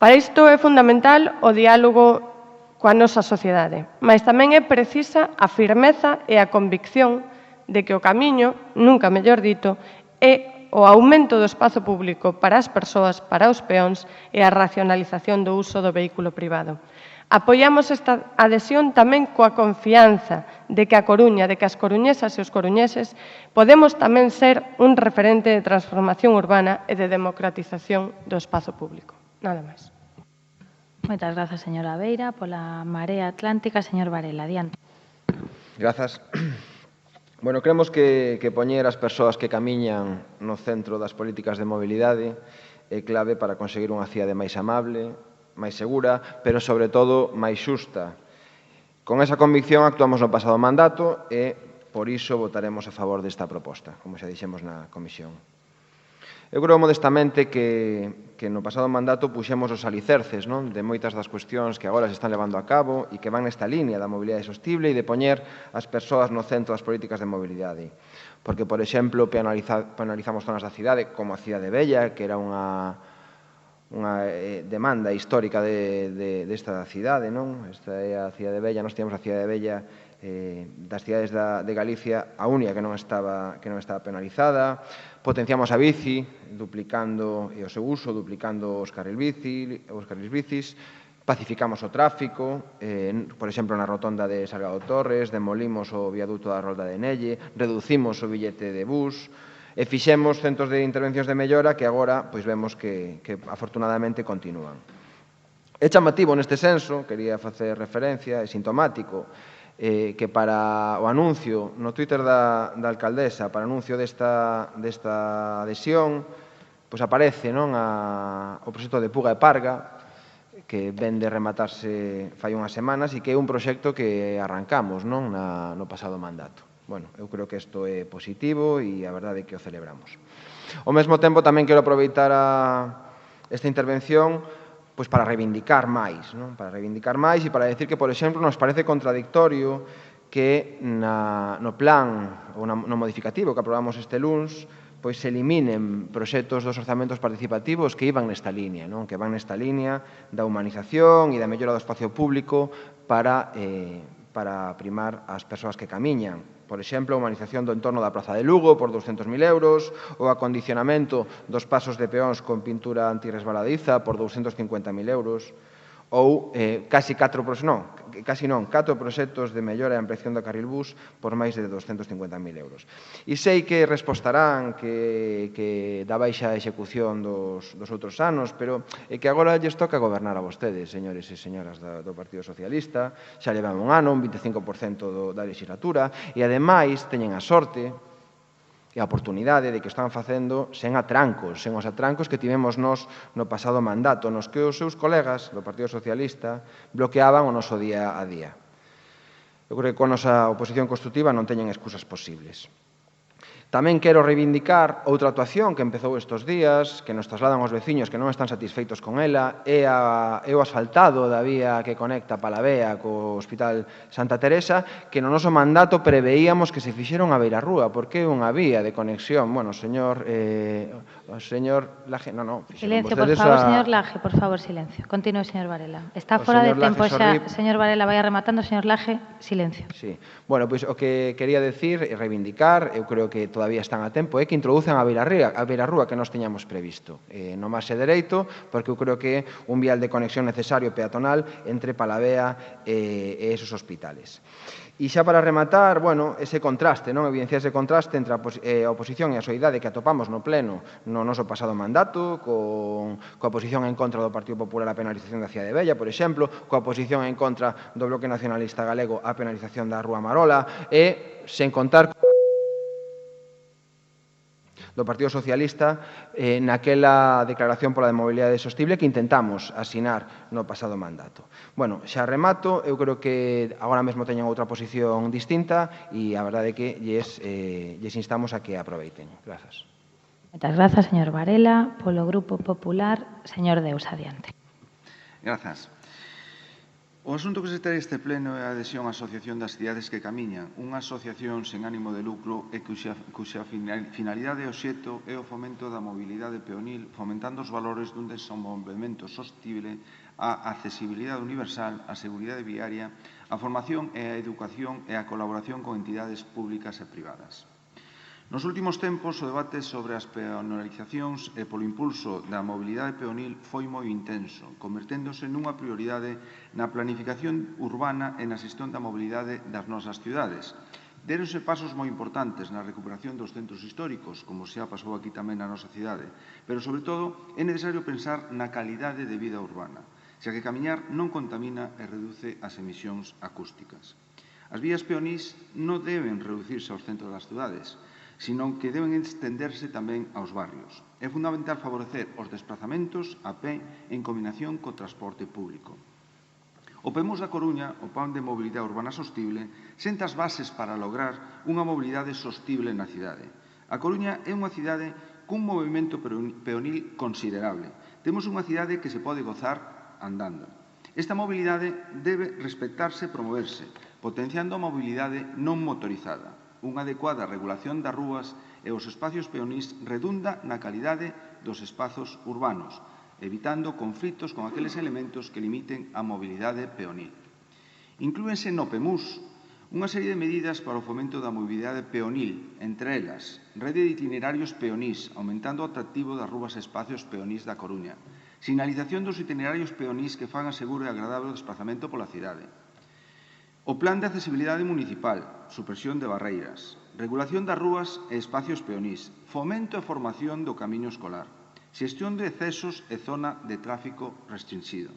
Para isto é fundamental o diálogo coa nosa sociedade. Mais tamén é precisa a firmeza e a convicción de que o camiño, nunca mellor dito, é o aumento do espazo público para as persoas, para os peóns e a racionalización do uso do vehículo privado. Apoiamos esta adhesión tamén coa confianza de que a Coruña, de que as coruñesas e os coruñeses podemos tamén ser un referente de transformación urbana e de democratización do espazo público. Nada máis. Moitas grazas, señora Beira. Pola Marea Atlántica, señor Varela, adiante. Grazas. Bueno, creemos que poñer as persoas que camiñan no centro das políticas de mobilidade é clave para conseguir unha cidade máis amable, máis segura, pero, sobre todo, máis xusta. Con esa convicción actuamos no pasado mandato e, por iso, votaremos a favor desta proposta, como xa dixemos na comisión. Eu creo modestamente que no pasado mandato puxemos os alicerces de moitas das cuestións que agora se están levando a cabo e que van nesta liña da mobilidade sostible e de poñer as persoas no centro das políticas de mobilidade. Porque, por exemplo, penalizamos zonas da cidade, como a Cidade Vella, que era unha demanda histórica desta cidade. Esta é a Cidade Vella, nós tínhamos a Cidade Vella das cidades de Galicia, a única que non estaba penalizada. Potenciamos a bici, duplicando o seu uso, duplicando os carrils bicis, pacificamos o tráfico, por exemplo, na rotonda de Salgado Torres, demolimos o viaduto da Rolda de Nelle, reducimos o billete de bus, e fixemos centros de intervencións de mellora que agora vemos que afortunadamente continúan. É chamativo neste senso, quería facer referencia, é sintomático, que para o anuncio no Twitter da alcaldesa, para o anuncio desta adhesión, aparece o proxecto de Puga e Parga, que ven de rematarse fai unhas semanas e que é un proxecto que arrancamos no pasado mandato. Bueno, eu creo que isto é positivo e a verdade é que o celebramos. Ao mesmo tempo, tamén quero aproveitar esta intervención para reivindicar máis, e para decir que, por exemplo, nos parece contradictorio que no plan ou no modificativo que aprobamos este luns se eliminen proxectos dos orzamentos participativos que iban nesta liña, que van nesta liña da humanización e da mellora do espacio público para primar as persoas que camiñan. Por exemplo, a humanización do entorno da Praza de Lugo por 200.000 euros, o acondicionamento dos pasos de peóns con pintura antirresbaladiza por 250.000 euros, ou casi 4 proxectos de mellora e ampliación do carril bus por máis de 250.000 euros. E sei que respostarán que da baixa execución dos outros anos, pero é que agora lles toca gobernar a vostedes, señores e señoras do Partido Socialista, xa levan un ano, un 25% da legislatura, e ademais teñen a sorte e a oportunidade de que están facendo sen os atrancos que tivemos nós no pasado mandato, nos que os seus colegas do Partido Socialista bloqueaban o noso día a día. Eu creo que con a nosa oposición constructiva non teñen excusas posibles. Tamén quero reivindicar outra actuación que empezou estes días, que nos trasladan os veciños que non están satisfeitos con ela, é o asfaltado da vía que conecta Palavea co Hospital Santa Teresa, que no noso mandato preveíamos que se fixera unha beirarrúa, porque é unha vía de conexión. Bueno, señor Laje, silencio, por favor, señor Laje, por favor, silencio. Continúe, señor Varela. Está fora de tempo xa. Señor Varela, vai rematando, señor Laje, silencio. Sí. Bueno, pois o que quería decir e reivindicar, eu creo que todavía están a tempo, é que introducen a beirarrúa que nós teñamos previsto no marxe dereito, porque eu creo que é un vial de conexión necesario peatonal entre Palavea e esos hospitales. E xa para rematar, ese contraste, evidenciar ese contraste entre a oposición e a soidade que atopamos no pleno no noso pasado mandato, coa oposición en contra do Partido Popular á penalización da Cidade Vella, por exemplo, coa oposición en contra do Bloque Nacionalista Galego á penalización da Rúa Marola, e sen contar do Partido Socialista naquela declaración pola de mobilidade sostible que intentamos asinar no pasado mandato. Bueno, xa remato, eu creo que agora mesmo teñen outra posición distinta e a verdade é que lles instamos a que aproveiten. Grazas. Moitas grazas, señor Varela. Polo Grupo Popular, señor Deus, adiante. Grazas. O asunto que se trae este pleno é a adhesión á Asociación das Cidades que Camiñan, unha asociación sen ánimo de lucro e cuxa finalidade e obxecto é o fomento da mobilidade peonil, fomentando os valores dun desenvolvemento sostible, a accesibilidade universal, a seguridade viaria, a formación e a educación e a colaboración con entidades públicas e privadas. Nos últimos tempos, o debate sobre as peonalizacións e polo impulso da mobilidade peonil foi moi intenso, converténdose nunha prioridade na planificación urbana e na xestión da mobilidade das nosas cidades. Déronse pasos moi importantes na recuperación dos centros históricos, como xa pasou aquí tamén na nosa cidade, pero, sobre todo, é necesario pensar na calidade de vida urbana, xa que camiñar non contamina e reduce as emisións acústicas. As vías peonís non deben reducirse aos centros das cidades, sino que deben estenderse tamén aos barrios. É fundamental favorecer os desplazamentos a pé en combinación co transporte público. O PEMUS da Coruña, o Plan de Mobilidade Urbana Sostible, senta as bases para lograr unha mobilidade sostible na cidade. A Coruña é unha cidade cun movimento peonil considerable. Temos unha cidade que se pode gozar andando. Esta mobilidade debe respectarse e promoverse, potenciando a mobilidade non motorizada. Unha adecuada regulación das rúas e os espacios peonís redunda na calidade dos espazos urbanos, evitando conflitos con aqueles elementos que limiten a mobilidade peonil. Inclúense no PEMUS unha serie de medidas para o fomento da mobilidade peonil, entre elas, rede de itinerarios peonís, aumentando o atractivo das rúas e espacios peonís da Coruña, sinalización dos itinerarios peonís que fagan seguro e agradable o desplazamento pola cidade, o Plan de Accesibilidade Municipal, supresión de barreiras, regulación das rúas e espacios peonís, fomento e formación do camiño escolar, xestión de excesos e zona de tráfico restringido.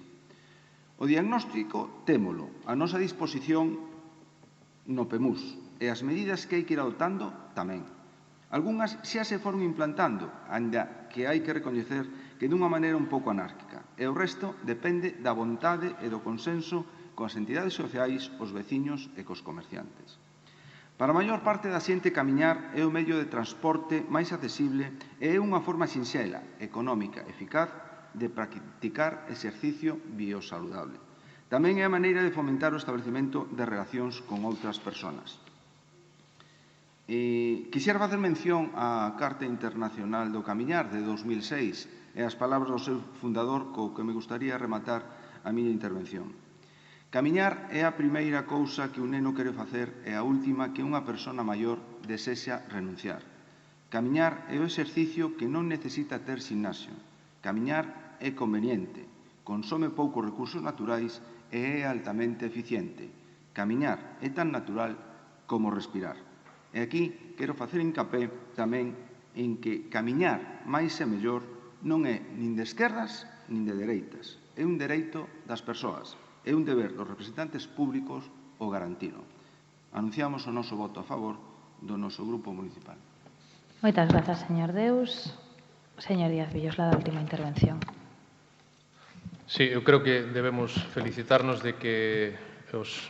O diagnóstico témolo a nosa disposición no PEMUS e as medidas que hai que ir adoptando tamén. Algúnas xa se foron implantando, aínda que hai que recoñecer que dunha maneira un pouco anárquica, e o resto depende da vontade e do consenso coas entidades sociais, os veciños e cos comerciantes. Para a maior parte da xente, camiñar é o medio de transporte máis accesible e é unha forma sinxela, económica, eficaz de practicar exercicio biosaludable. Tamén é a maneira de fomentar o establecimento de relacións con outras persoas. Quixera facer mención á Carta Internacional do Camiñar de 2006 e as palabras do seu fundador, co que me gustaría rematar a miña intervención. Camiñar é a primeira cousa que un neno quere facer e a última que unha persona maior desexa renunciar. Camiñar é o exercicio que non necesita ter gimnasio. Camiñar é conveniente, consome poucos recursos naturais e é altamente eficiente. Camiñar é tan natural como respirar. E aquí quero facer hincapé tamén en que camiñar máis e mellor non é nin de esquerdas nin de dereitas. É un dereito das persoas. É un deber dos representantes públicos o garantilo. Anunciamos o noso voto a favor do noso grupo municipal. Moitas grazas, señor Deus. Señor Díaz Villoslada, a última intervención. Sí, eu creo que debemos felicitarnos de que os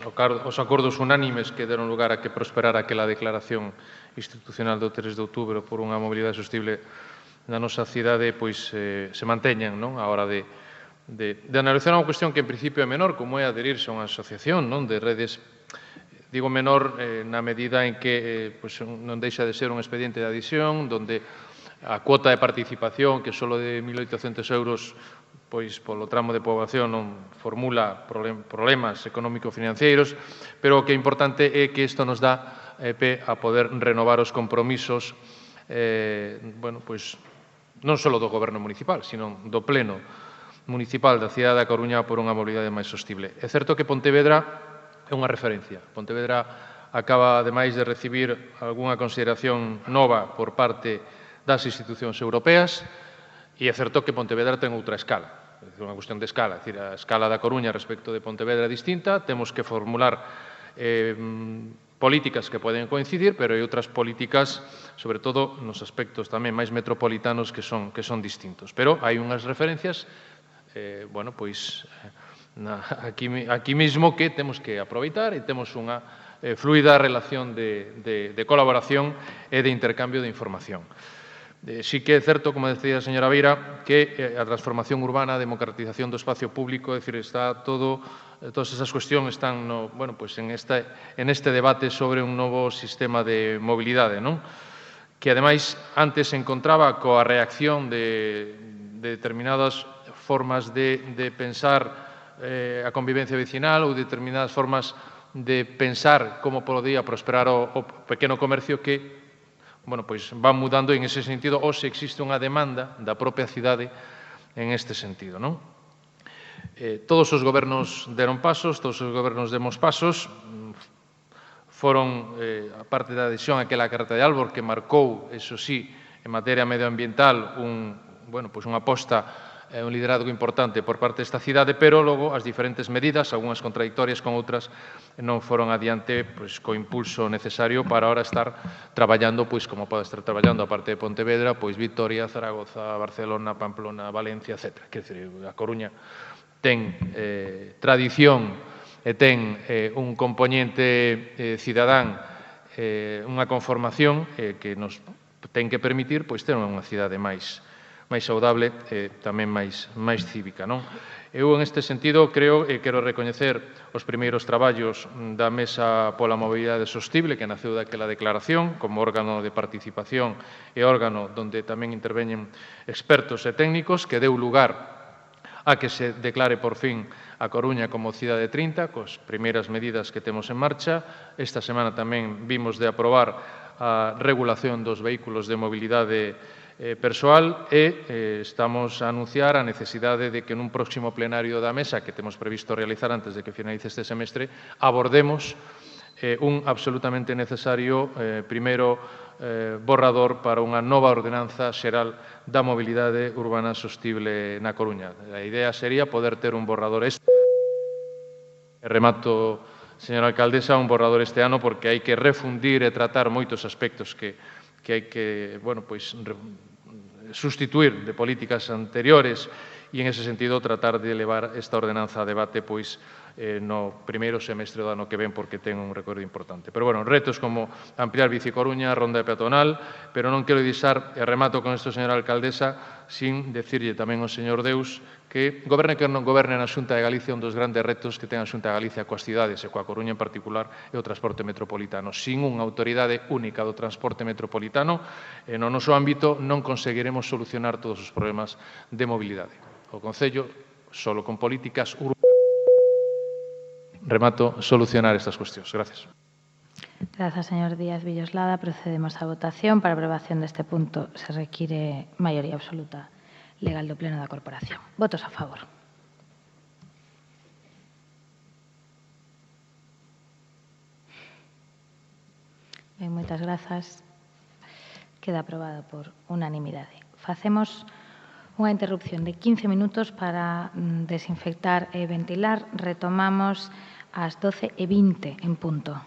acordos unánimes que deron lugar a que prosperara aquela declaración institucional do 3 de outubro por unha mobilidade sostible na nosa cidade pois se manteñan, non, a hora de analizar unha cuestión que en principio é menor, como é adherirse a unha asociación de redes, digo menor na medida en que non deixa de ser un expediente de adhesión, donde a cuota de participación, que só de 1.800 euros, pois polo tramo de poboación non formula problemas económico-financeiros, pero o que é importante é que isto nos dá pé a poder renovar os compromisos, non só do Goberno municipal, sino do Pleno municipal da cidade da Coruña por unha mobilidade máis sostible. É certo que Pontevedra é unha referencia. Pontevedra acaba, ademais de recibir algunha consideración nova por parte das institucións europeas, e é certo que Pontevedra ten outra escala. É unha cuestión de escala. É dicir, a escala da Coruña respecto de Pontevedra é distinta. Temos que formular políticas que poden coincidir, pero hai outras políticas, sobre todo nos aspectos tamén máis metropolitanos, que son distintos. Pero hai unhas referencias aquí mesmo que temos que aproveitar e temos unha fluida relación de colaboración e de intercambio de información. Sí que é certo, como decía a señora Beira, que a transformación urbana, a democratización do espacio público, é dicir, está todas esas cuestións están en este debate sobre un novo sistema de mobilidade, non? Que, ademais, antes se encontraba coa reacción de determinadas formas de pensar a convivencia vecinal ou determinadas formas de pensar como podía prosperar o pequeno comercio que van mudando en ese sentido ou se existe unha demanda da propia cidade en este sentido, non? Todos os gobernos deron pasos, todos os gobernos demos pasos, foron, a parte da adhesión àquela Carta de Aalborg que marcou, eso sí, en materia medioambiental, unha aposta un liderazgo importante por parte desta cidade, pero logo as diferentes medidas, algunhas contradictorias con outras, non foron adiante co impulso necesario para ahora estar traballando, como pode estar traballando a parte de Pontevedra, Vitoria, Zaragoza, Barcelona, Pamplona, Valencia, etc. Quer dizer, a Coruña ten tradición e ten un componente cidadán, unha conformación que nos ten que permitir ter unha cidade máis saudable e tamén máis cívica. Eu, en este sentido, creo e quero recoñecer os primeiros traballos da Mesa pola Mobilidade Sostible, que naceu daquela declaración, como órgano de participación e órgano onde tamén interveñen expertos e técnicos, que deu lugar a que se declare por fin a Coruña como cidade 30, coas primeiras medidas que temos en marcha. Esta semana tamén vimos de aprobar a regulación dos vehículos de mobilidade persoal e estamos a anunciar a necesidade de que nun próximo plenario da Mesa, que temos previsto realizar antes de que finalice este semestre, abordemos un absolutamente necesario primeiro borrador para unha nova ordenanza xeral da mobilidade urbana sostible na Coruña. A idea sería poder ter un borrador remato, señora alcaldesa, un borrador este ano porque hai que refundir e tratar moitos aspectos que hai que, sustituir de políticas anteriores e, en ese sentido, tratar de levar esta ordenanza a debate, no primeiro semestre do ano que ven, porque ten un recorrido importante. Pero, retos como ampliar Bicicoruña, ronda peatonal, pero non quero deixar, e remato con isto, señora alcaldesa, sin decirlle tamén ao señor Deus que goberne que non goberne na Xunta de Galicia, un dos grandes retos que ten a Xunta de Galicia coas cidades e coa Coruña en particular é o transporte metropolitano. Sin unha autoridade única do transporte metropolitano, no noso ámbito non conseguiremos solucionar todos os problemas de mobilidade. O Concello, solo con políticas urbanas, remato, solucionar estas cuestións. Gracias. Grazas, señor Díaz Villoslada. Procedemos á votación. Para a aprobación deste punto se require maioría absoluta legal do Pleno da Corporación. Votos a favor. Ben, moitas grazas. Queda aprobado por unanimidade. Facemos unha interrupción de 15 minutos para desinfectar e ventilar. Retomamos ás 12:20 en punto.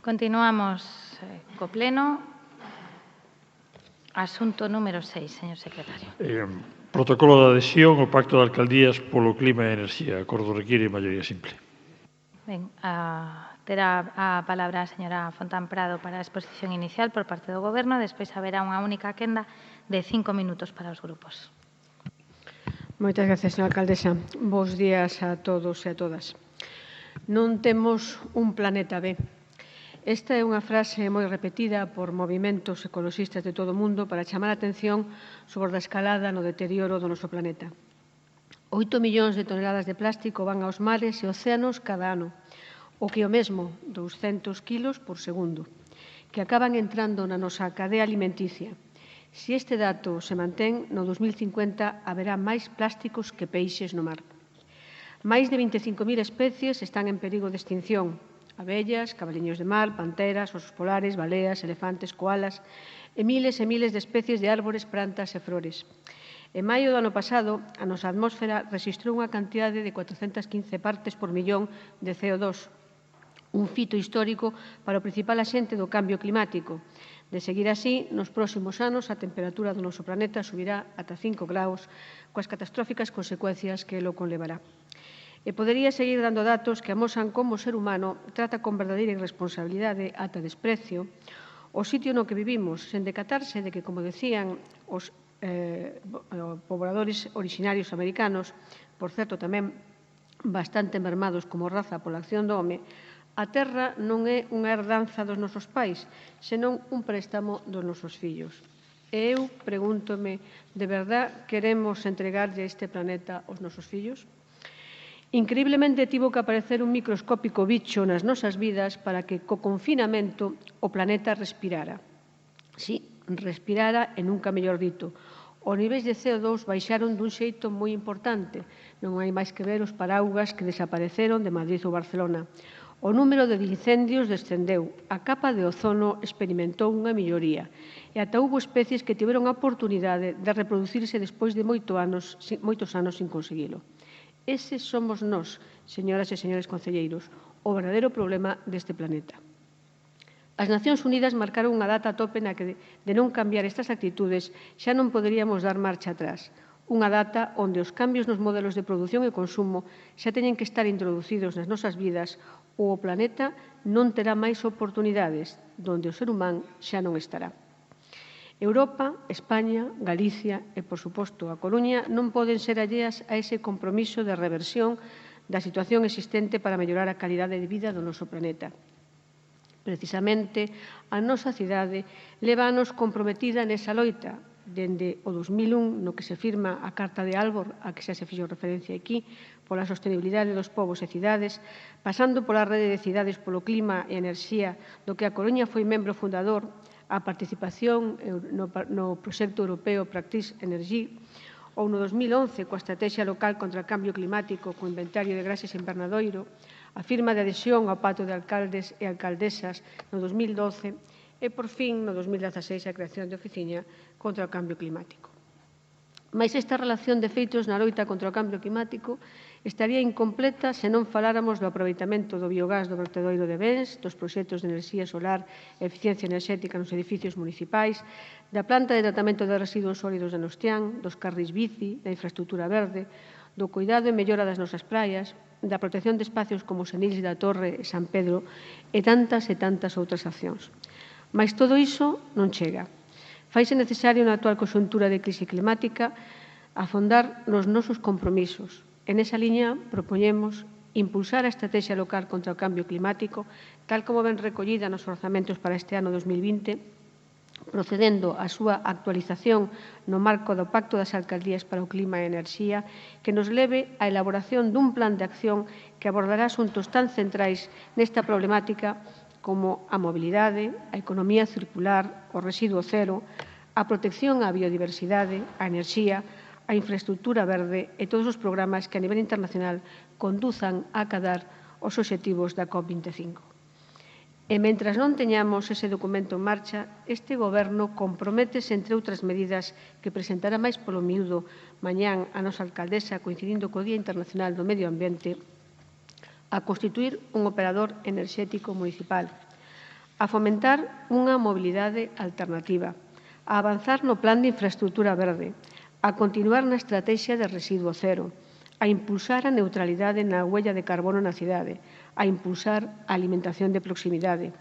Continuamos co pleno. Asunto número 6, señor secretario. Protocolo de adhesión ao Pacto de Alcaldías polo Clima e Enerxía. Acordo require maioría simple. Ben, terá a palabra a señora Fontán Prado para a exposición inicial por parte do Goberno. Despois haberá unha única quenda de 5 minutos para os grupos. Moitas gracias, señora alcaldesa. Bos días a todos e a todas. Non temos un planeta B. Esta é unha frase moi repetida por movimentos ecoloxistas de todo o mundo para chamar a atención sobre a escalada no deterioro do noso planeta. 8 millóns de toneladas de plástico van aos mares e océanos cada ano, o que é o mesmo, 200 kilos por segundo, que acaban entrando na nosa cadea alimenticia. Se este dato se mantén, no 2050 haberá máis plásticos que peixes no mar. Máis de 25.000 especies están en perigo de extinción. Abellas, cabaliños de mar, panteras, osos polares, baleas, elefantes, koalas e miles de especies de árbores, plantas e flores. En maio do ano pasado, a nosa atmósfera rexistrou unha cantidade de 415 partes por millón de CO2, un fito histórico para o principal axente do cambio climático. De seguir así, nos próximos anos a temperatura do noso planeta subirá ata 5 graus, coas catastróficas consecuencias que elo conlevará. E podería seguir dando datos que amosan como o ser humano trata con verdadeira irresponsabilidade ata desprecio o sitio no que vivimos, sen decatarse de que, como decían os pobladores orixinarios americanos, por certo tamén bastante mermados como raza pola acción do home, a terra non é unha herdanza dos nosos pais, senón un préstamo dos nosos fillos. E eu pregúntome, de verdad queremos entregarlle este planeta aos nosos fillos? Increíblemente tivo que aparecer un microscópico bicho nas nosas vidas para que co confinamento o planeta respirara. Sí, respirara e nunca mellor dito. Os niveis de CO2 baixaron dun xeito moi importante. Non hai máis que ver os paraugas que desapareceron de Madrid ou Barcelona. O número de incendios descendeu, a capa de ozono experimentou unha melloría e ata houbo especies que tiveron a oportunidade de reproducirse despois de moitos anos sin conseguilo. Eses somos nós, señoras e señores concelleiros, o verdadeiro problema deste planeta. As Nacións Unidas marcaron unha data tope na que, de non cambiar estas actitudes, xa non poderíamos dar marcha atrás. Unha data onde os cambios nos modelos de produción e consumo xa teñen que estar introducidos nas nosas vidas ou o planeta non terá máis oportunidades, donde o ser humano xa non estará. Europa, España, Galicia e, por suposto, a Coruña non poden ser alleas a ese compromiso de reversión da situación existente para mellorar a calidade de vida do noso planeta. Precisamente, a nosa cidade leva anos comprometida nesa loita, dende o 2001, no que se firma a Carta de Aalborg, a que xa se fixo referencia aquí, pola sostenibilidade dos povos e cidades, pasando pola rede de cidades polo clima e enerxía, do que a Coruña foi membro fundador, a participación no proxecto europeo Practice Energy, ou no 2011, coa Estrategia Local contra o Cambio Climático co inventario de gases invernadoiro, a firma de adhesión ao Pacto de Alcaldes e Alcaldesas no 2012 e, por fin, no 2016, a creación de Oficina contra o Cambio Climático. Mais esta relación de feitos na loita contra o cambio climático estaría incompleta se non faláramos do aproveitamento do biogás do vertedoiro de Bens, dos proxectos de enerxía solar e eficiencia enerxética nos edificios municipais, da planta de tratamento de residuos sólidos de Nostián, dos carris bici, da infraestructura verde, do cuidado e mellora das nosas praias, da protección de espacios como Senils da Torre e San Pedro e tantas outras accións. Mais todo iso non chega. Faise necesario na actual conxuntura de crise climática afondar nos nosos compromisos. En esa liña propoñemos impulsar a Estrategia Local contra o Cambio Climático, tal como ven recollida nos orzamentos para este ano 2020, procedendo á súa actualización no marco do Pacto das Alcaldías para o Clima e a Enerxía, que nos leve á elaboración dun plan de acción que abordará asuntos tan centrais nesta problemática como a mobilidade, a economía circular, o residuo cero, a protección á biodiversidade, a enerxía, a infraestructura verde e todos os programas que a nivel internacional conduzan a acadar os obxectivos da COP25. E mentras non teñamos ese documento en marcha, este Goberno comprométese, entre outras medidas que presentará máis polo miúdo mañán a nosa alcaldesa, coincidindo co Día Internacional do Medio Ambiente, a constituir un operador enerxético municipal, a fomentar unha mobilidade alternativa, a avanzar no plan de infraestructura verde, a continuar na estrategia de residuo cero, a impulsar a neutralidade na huella de carbono na cidade, a impulsar a alimentación de proximidade,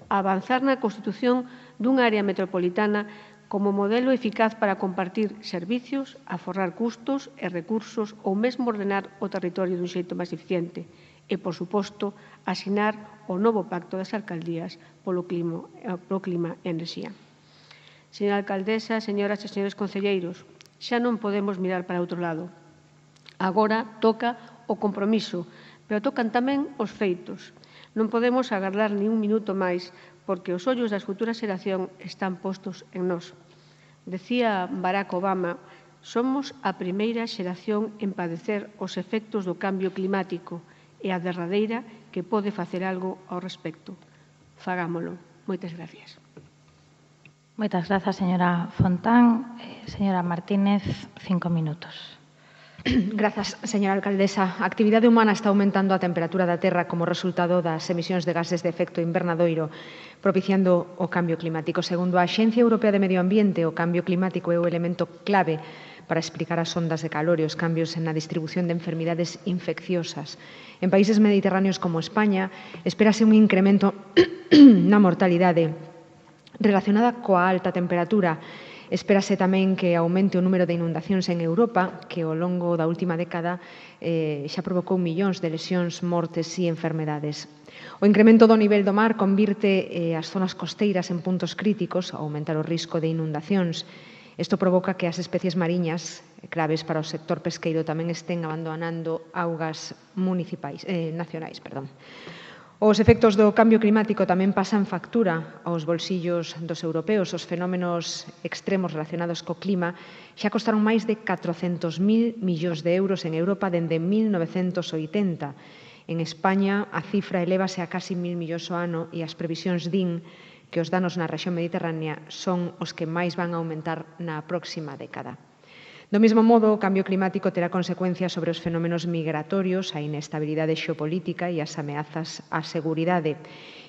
a avanzar na constitución dunha área metropolitana como modelo eficaz para compartir servicios, aforrar custos e recursos ou mesmo ordenar o territorio dun xeito máis eficiente e, por suposto, asinar o novo pacto das alcaldías polo clima e enerxía. Señora alcaldesa, señoras e señores concelleiros, xa non podemos mirar para outro lado. Agora toca o compromiso, pero tocan tamén os feitos. Non podemos agardar ni un minuto máis porque os ollos das futuras xeracións están postos en nós. Decía Barack Obama, somos a primeira xeración en padecer os efectos do cambio climático e a derradeira que pode facer algo ao respecto. Fagámolo. Moitas gracias. Moitas grazas, señora Fontán. Señora Martínez, 5 minutos. Grazas, señora alcaldesa. A actividade humana está aumentando a temperatura da Terra como resultado das emisións de gases de efecto invernadoiro, propiciando o cambio climático. Segundo a Axencia Europea de Medio Ambiente, o cambio climático é o elemento clave para explicar as ondas de calor e os cambios na distribución de enfermidades infecciosas. En países mediterráneos como España, espérase un incremento na mortalidade relacionada coa alta temperatura. Espérase tamén que aumente o número de inundacións en Europa, que ao longo da última década xa provocou millóns de lesións, mortes e enfermedades. O incremento do nivel do mar convirte as zonas costeiras en puntos críticos, ao aumentar o risco de inundacións. Isto provoca que as especies mariñas claves para o sector pesqueiro tamén estén abandonando augas nacionais. Os efectos do cambio climático tamén pasan factura aos bolsillos dos europeos. Os fenómenos extremos relacionados co clima xa costaron máis de 400.000 millóns de euros en Europa dende 1980. En España, a cifra elévase a casi 1.000 millóns ao ano e as previsións din que os danos na rexión mediterránea son os que máis van a aumentar na próxima década. Do mesmo modo, o cambio climático terá consecuencias sobre os fenómenos migratorios, a inestabilidade xeopolítica e as ameazas á seguridade.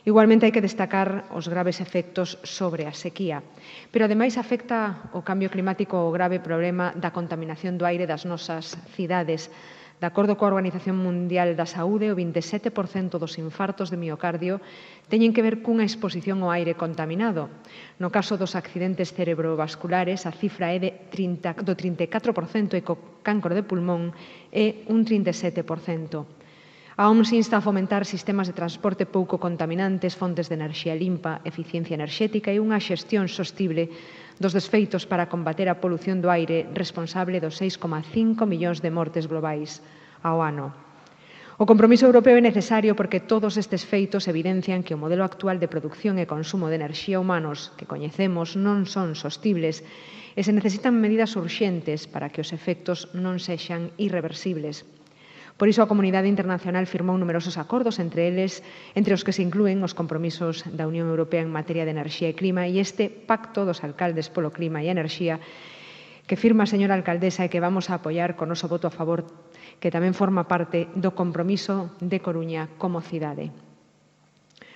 Igualmente, hai que destacar os graves efectos sobre a sequía. Pero, ademais, afecta o cambio climático o grave problema da contaminación do aire das nosas cidades. De acordo coa Organización Mundial da Saúde, o 27% dos infartos de miocardio teñen que ver cunha exposición ao aire contaminado. No caso dos accidentes cerebrovasculares, a cifra é do 34% e co cancro de pulmón é un 37%. A OMS insta a fomentar sistemas de transporte pouco contaminantes, fontes de enerxía limpa, eficiencia enerxética e unha xestión sostible dos desfeitos para combater a polución do aire responsable dos 6,5 millóns de mortes globais ao ano. O compromiso europeo é necesario porque todos estes feitos evidencian que o modelo actual de producción e consumo de enerxía humanos que coñecemos non son sostibles e se necesitan medidas urxentes para que os efectos non sexan irreversibles. Por iso, a comunidade internacional firmou numerosos acordos, entre os que se inclúen os compromisos da Unión Europea en materia de enerxía e clima e este Pacto dos Alcaldes polo Clima e Enerxía que firma a señora alcaldesa e que vamos a apoiar con noso voto a favor, que tamén forma parte do compromiso de Coruña como cidade.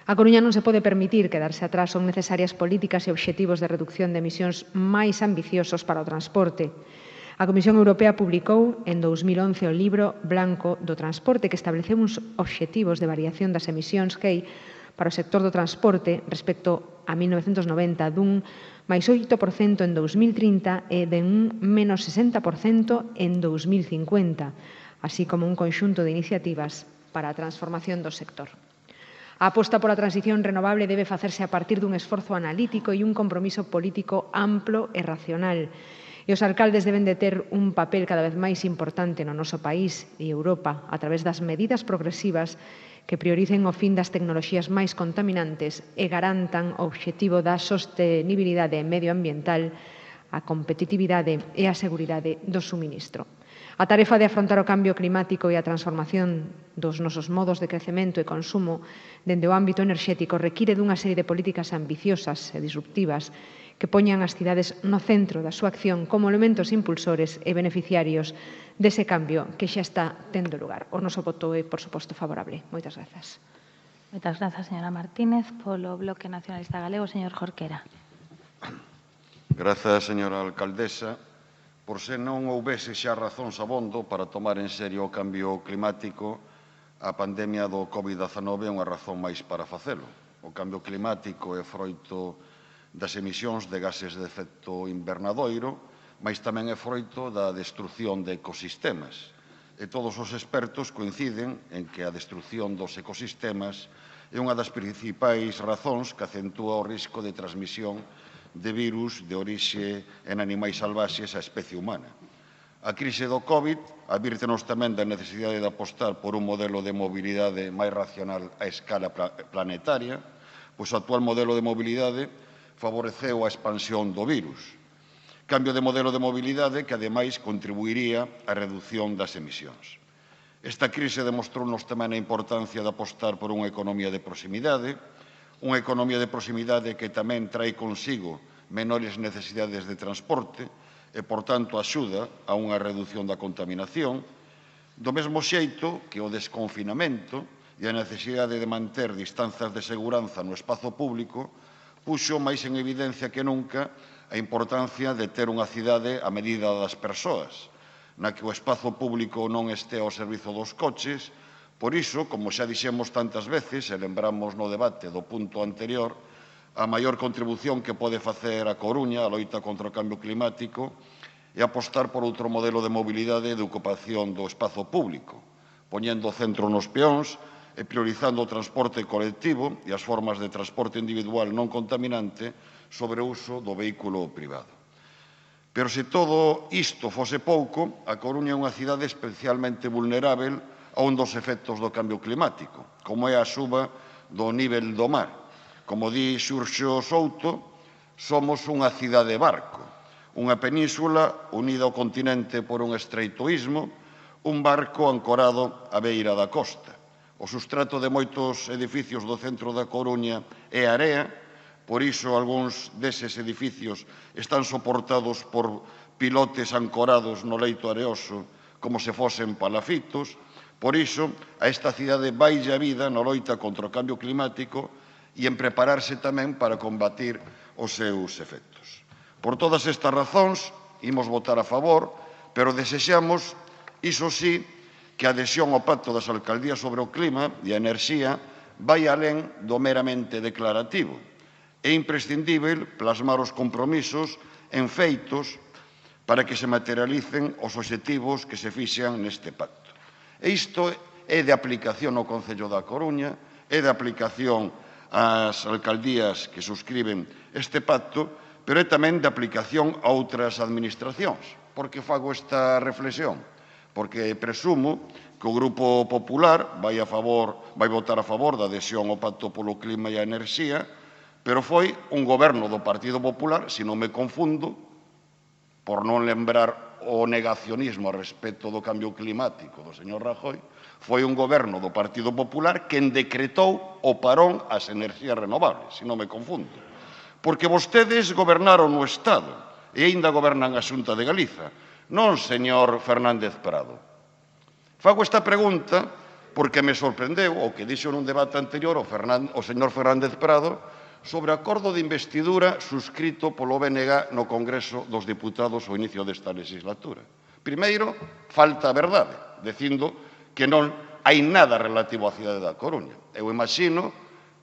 A Coruña non se pode permitir quedarse atrás, son necesarias políticas e obxectivos de reducción de emisións máis ambiciosos para o transporte. A Comisión Europea publicou en 2011 o libro Blanco do Transporte que estableceu uns obxectivos de variación das emisións que hai para o sector do transporte respecto a 1990 dun máis 8% en 2030 e de un menos 60% en 2050, así como un conxunto de iniciativas para a transformación do sector. A aposta pola transición renovable debe facerse a partir dun esforzo analítico e un compromiso político amplo e racional. E os alcaldes deben de ter un papel cada vez máis importante no noso país e Europa a través das medidas progresivas que prioricen o fin das tecnoloxías máis contaminantes e garantan o obxectivo da sostenibilidade medioambiental, a competitividade e a seguridade do suministro. A tarefa de afrontar o cambio climático e a transformación dos nosos modos de crecemento e consumo dende o ámbito enerxético require dunha serie de políticas ambiciosas e disruptivas que poñan as cidades no centro da súa acción como elementos impulsores e beneficiarios dese cambio que xa está tendo lugar. O noso voto é, por suposto, favorable. Moitas grazas. Moitas grazas, señora Martínez. Polo Bloque Nacionalista Galego, señor Jorquera. Grazas, señora alcaldesa. Por se non houvese xa razóns abondo para tomar en serio o cambio climático, a pandemia do COVID-19 é unha razón máis para facelo. O cambio climático é froito das emisións de gases de efecto invernadoiro, mas tamén é froito da destrucción de ecosistemas. E todos os expertos coinciden en que a destrucción dos ecosistemas é unha das principais razóns que acentúa o risco de transmisión de virus de orixe en animais salvaxes á especie humana. A crise do COVID advírtenos tamén da necesidade de apostar por un modelo de mobilidade máis racional a escala planetaria, pois o actual modelo de mobilidade favoreceu a expansión do virus. Cambio de modelo de mobilidade que, ademais, contribuiría á reducción das emisións. Esta crise demostrounos tamén a importancia de apostar por unha economía de proximidade que tamén trae consigo menores necesidades de transporte e, por tanto, axuda a unha reducción da contaminación, do mesmo xeito que o desconfinamento e a necesidade de manter distanzas de seguranza no espazo público puxo máis en evidencia que nunca a importancia de ter unha cidade a medida das persoas, na que o espazo público non este ao servizo dos coches. Por iso, como xa dixemos tantas veces, e lembramos no debate do punto anterior, a maior contribución que pode facer a Coruña a loita contra o cambio climático é apostar por outro modelo de mobilidade e de ocupación do espazo público, poñendo o centro nos peóns e priorizando o transporte colectivo e as formas de transporte individual non contaminante sobre o uso do vehículo privado. Pero se todo isto fose pouco, a Coruña é unha cidade especialmente vulnerável a un dos efectos do cambio climático, como é a suba do nivel do mar. Como di Xurxo Souto, somos unha cidade barco, unha península unida ao continente por un estreito istmo, un barco ancorado á beira da costa. O sustrato de moitos edificios do centro da Coruña é area, por iso algúns deses edificios están soportados por pilotes ancorados no leito areoso como se fosen palafitos. Por iso, a esta cidade vaille a vida na loita contra o cambio climático e en prepararse tamén para combatir os seus efectos. Por todas estas razóns, imos votar a favor, pero desexamos, iso sí, que a adhesión ao Pacto das Alcaldías sobre o Clima e a Enerxía vai alén do meramente declarativo. É imprescindível plasmar os compromisos en feitos para que se materialicen os obxectivos que se fixan neste pacto. E isto é de aplicación ao Concello da Coruña, é de aplicación ás alcaldías que suscriben este pacto, pero é tamén de aplicación a outras administracións. Por que fago esta reflexión? Porque presumo que o Grupo Popular vai votar a favor da adhesión ao Pacto polo Clima e a Enerxía, pero foi un goberno do Partido Popular, se non me confundo, por non lembrar o negacionismo a respecto do cambio climático do señor Rajoy, foi un goberno do Partido Popular quen decretou o parón ás enerxías renovables, se non me confundo. Porque vostedes gobernaron no Estado e aínda gobernan a Xunta de Galiza, non, señor Fernández Prado. Fago esta pregunta porque me sorprendeu o que dixo nun debate anterior o señor Fernández Prado sobre o acordo de investidura suscrito polo BNG no Congreso dos Diputados ao inicio desta legislatura. Primeiro, falta a verdade, dicindo que non hai nada relativo á cidade da Coruña. Eu imagino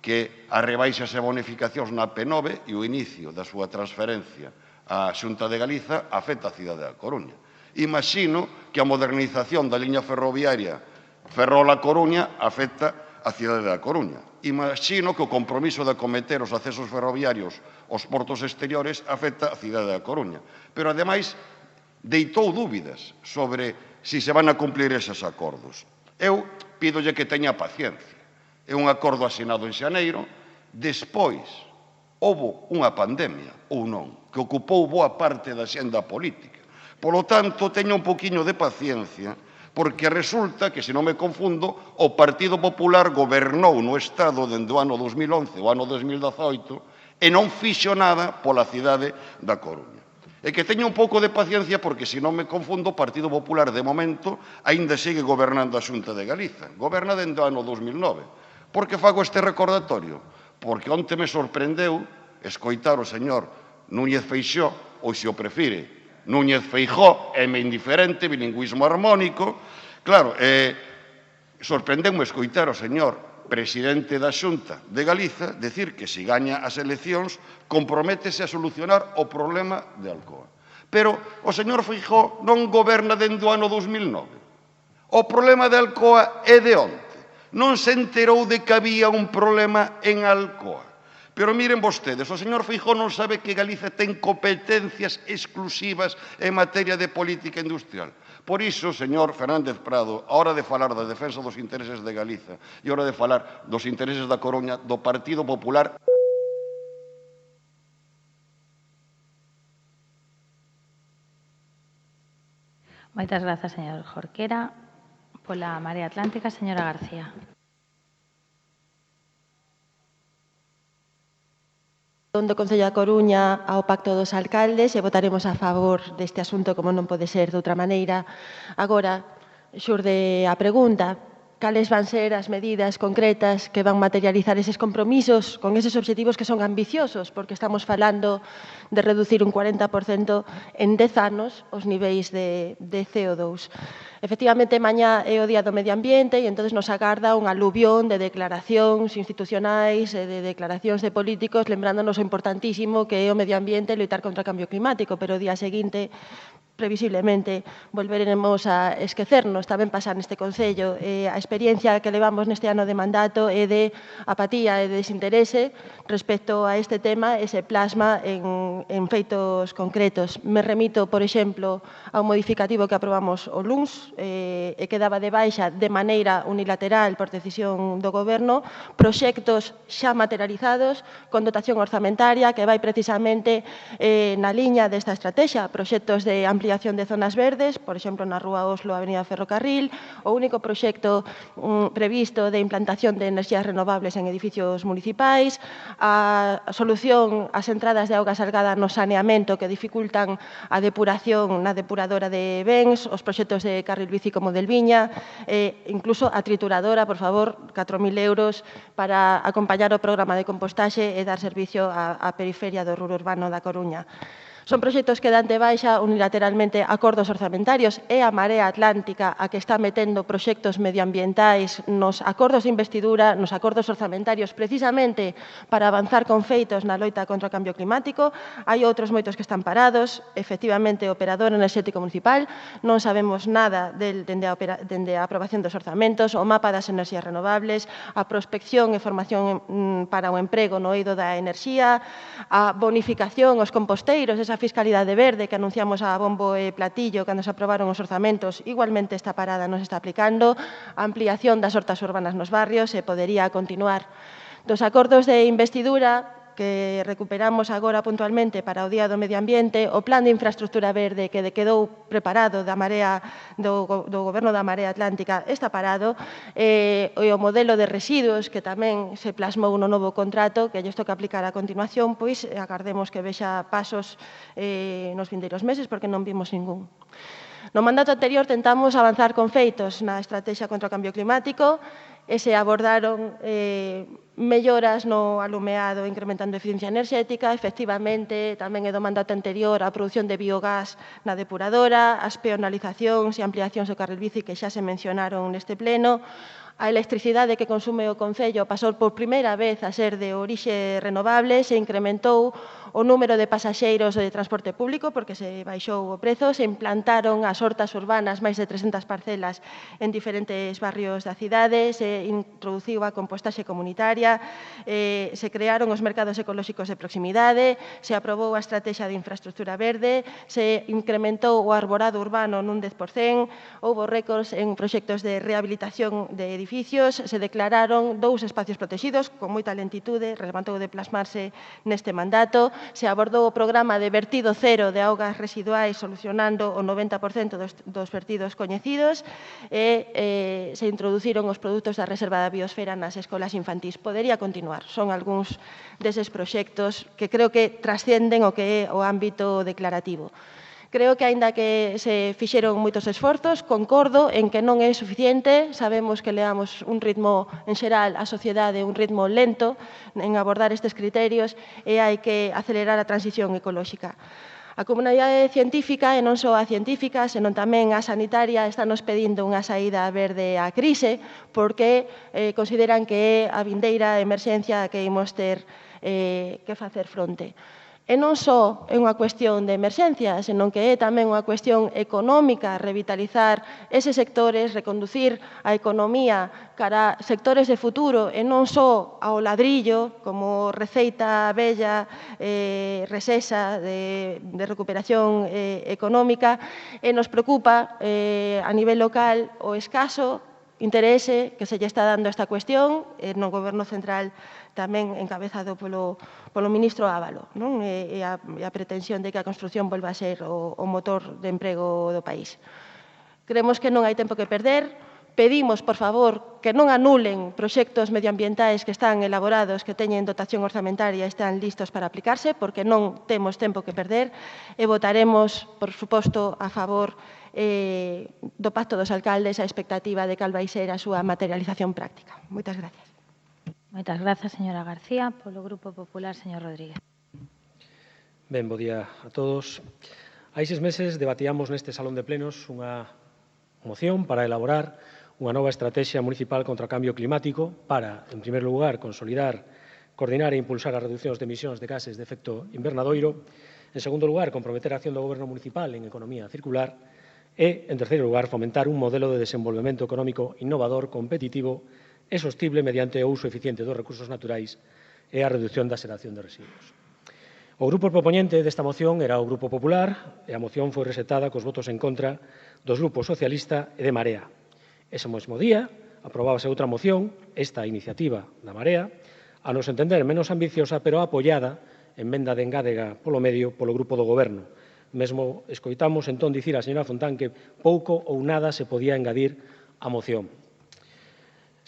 que as rebaixas e bonificacións na P9 e o inicio da súa transferencia á Xunta de Galiza afecta a cidade da Coruña. Imagino que a modernización da liña ferroviaria Ferrol-A Coruña afecta a cidade da Coruña. Imagino que o compromiso de acometer os accesos ferroviarios aos portos exteriores afecta a cidade da Coruña. Pero, ademais, deitou dúbidas sobre se van a cumplir eses acordos. Eu pídolle que teña paciencia. É un acordo asinado en xaneiro, despois houbo unha pandemia, ou non, que ocupou boa parte da xenda política. Polo tanto, teña un poquinho de paciencia, porque resulta que, se non me confundo, o Partido Popular gobernou no Estado dende o ano 2011 ao ano 2018 e non fixo nada pola cidade da Coruña. E que teña un pouco de paciencia porque, se non me confundo, o Partido Popular, de momento, aínda sigue gobernando a Xunta de Galiza. Goberna dende o ano 2009. Por que fago este recordatorio? Porque onte me sorprendeu escoitar o señor Núñez Feixóo, ou se o prefire, Núñez Feijóo, é indiferente, bilingüismo armónico. Claro, sorprendeu-me escoitar o señor presidente da Xunta de Galiza decir que se gaña as eleccións comprométese a solucionar o problema de Alcoa. Pero o señor Feijóo non goberna dende o ano 2009. O problema de Alcoa é de onte. Non se enterou de que había un problema en Alcoa. Pero miren vostedes, o señor Feijóo non sabe que Galiza ten competencias exclusivas en materia de política industrial. Por iso, señor Fernández Prado, a hora de falar da defensa dos intereses de Galiza e a hora de falar dos intereses da Coruña, do Partido Popular... Moitas grazas, señor Jorquera. Pola Marea Atlántica, señora García. Do Concello da Coruña ao Pacto dos Alcaldes e votaremos a favor deste asunto como non pode ser de outra maneira. Agora, xurde a pregunta, cales van ser as medidas concretas que van materializar eses compromisos con eses obxectivos que son ambiciosos, porque estamos falando de reducir un 40% en 10 anos os niveis de CO2. Efectivamente, mañá é o Día do Medio Ambiente e entón nos agarda un aluvión de declaracións institucionais e de declaracións de políticos lembrándonos o importantísimo que é o medio ambiente e loitar contra o cambio climático, pero o día seguinte previsiblemente volveremos a esquecernos. Tamén pasa neste Concello. A experiencia que levamos neste ano de mandato é de apatía e de desinterese respecto a este tema e se plasma en feitos concretos. Me remito, por exemplo, ao modificativo que aprobamos o luns e que daba de baixa de maneira unilateral por decisión do Goberno proxectos xa materializados con dotación orzamentaria que vai precisamente na liña desta estrategia, proxectos de ampliación de zonas verdes, por exemplo, na Rúa Oslo, Avenida Ferrocarril, o único proxecto previsto de implantación de enerxías renovables en edificios municipais, a solución ás entradas de auga salgada no saneamento que dificultan a depuración na depuradora de Bens, os proxectos de carril bici como del Viña, incluso a trituradora, por favor, 4.000 euros para acompañar o programa de compostaxe e dar servicio á periferia do ruro urbano da Coruña. Son proxectos que dan de baixa unilateralmente acordos orzamentarios. É a Marea Atlántica a que está metendo proxectos medioambientais nos acordos de investidura, nos acordos orzamentarios, precisamente para avanzar con feitos na loita contra o cambio climático. Hai outros moitos que están parados. Efectivamente, o operador enerxético municipal, non sabemos nada dende a aprobación dos orzamentos, o mapa das enerxías renovables, a prospección e formación para o emprego no eido da enerxía, a bonificación aos composteiros, esa fiscalidade verde que anunciamos a bombo e platillo cando se aprobaron os orzamentos, igualmente está parada, non se está aplicando, a ampliación das hortas urbanas nos barrios e podería continuar. Dos acordos de investidura que recuperamos agora puntualmente para o Día do Medio Ambiente, o plan de infraestructura verde que quedou preparado do Goberno da Marea Atlántica está parado, e o modelo de residuos que tamén se plasmou no novo contrato que lles toca aplicar a continuación, pois agardemos que vexa pasos nos vindeiros meses porque non vimos ningún. No mandato anterior tentamos avanzar con feitos na estrategia contra o cambio climático e se abordaron melloras no alumeado incrementando a eficiencia enerxética. Efectivamente, tamén é do mandato anterior a produción de biogás na depuradora, as peonalizacións e ampliacións do carril bici que xa se mencionaron neste pleno, a electricidade que consume o Concello pasou por primeira vez a ser de orixe renovable, se incrementou o número de pasaxeiros de transporte público porque se baixou o prezo, se implantaron as hortas urbanas, máis de 300 parcelas en diferentes barrios da cidade, se introduciu a compostaxe comunitaria, se crearon os mercados ecolóxicos de proximidade, se aprobou a estrategia de infraestructura verde, se incrementou o arborado urbano nun 10%, houbo récords en proxectos de rehabilitación de edificios, se declararon 2 espacios protegidos con moita lentitude, rematou de plasmarse neste mandato, se abordou o programa de vertido cero de augas residuais solucionando o 90% dos vertidos coñecidos e se introduciron os produtos da Reserva da Biosfera nas escolas infantís. Podería continuar, son algúns deses proxectos que creo que trascenden o que é o ámbito declarativo. Creo que, aínda que se fixeron moitos esforzos, concordo en que non é suficiente. Sabemos que leamos un ritmo, en xeral, a sociedade, un ritmo lento en abordar estes criterios e hai que acelerar a transición ecolóxica. A comunidade científica, e non só a científica, senón tamén a sanitaria, están nos pedindo unha saída verde á crise porque consideran que é a vindeira emerxencia que imos ter que facer fronte. E non só é unha cuestión de emerxencia, senón que é tamén unha cuestión económica, revitalizar eses sectores, reconducir a economía cara a sectores de futuro e non só ao ladrillo como receita bella, resesa de recuperación económica, e nos preocupa a nivel local o escaso interese que se lle está dando a esta cuestión no Goberno central tamén encabezado polo ministro Ábalo, non? E a pretensión de que a construción volva a ser o motor de emprego do país. Creemos que non hai tempo que perder. Pedimos, por favor, que non anulen proxectos medioambientais que están elaborados, que teñen dotación orzamentaria e están listos para aplicarse, porque non temos tempo que perder, e votaremos, por suposto, a favor do Pacto dos Alcaldes a expectativa de cal vai ser a súa materialización práctica. Moitas gracias. Moitas grazas, señora García. Polo Grupo Popular, señor Rodríguez. Ben, bo día a todos. Hai 6 meses debatíamos neste salón de plenos unha moción para elaborar unha nova estrategia municipal contra o cambio climático para, en primeiro lugar, consolidar, coordinar e impulsar as reduccións de emisións de gases de efecto invernadoiro, en segundo lugar, comprometer a acción do Goberno municipal en economía circular e, en terceiro lugar, fomentar un modelo de desenvolvemento económico innovador, competitivo e sostible mediante o uso eficiente dos recursos naturais e a reducción da xeración de residuos. O grupo propoñente desta moción era o Grupo Popular e a moción foi rexeitada cos votos en contra dos grupos socialista e de Marea. Ese mesmo día aprobábase outra moción, esta iniciativa da Marea, a nos entender menos ambiciosa, pero apoiada, emenda de engádega polo medio, polo grupo do Goberno. Mesmo escoitamos entón dicir a señora Fontán que pouco ou nada se podía engadir á moción.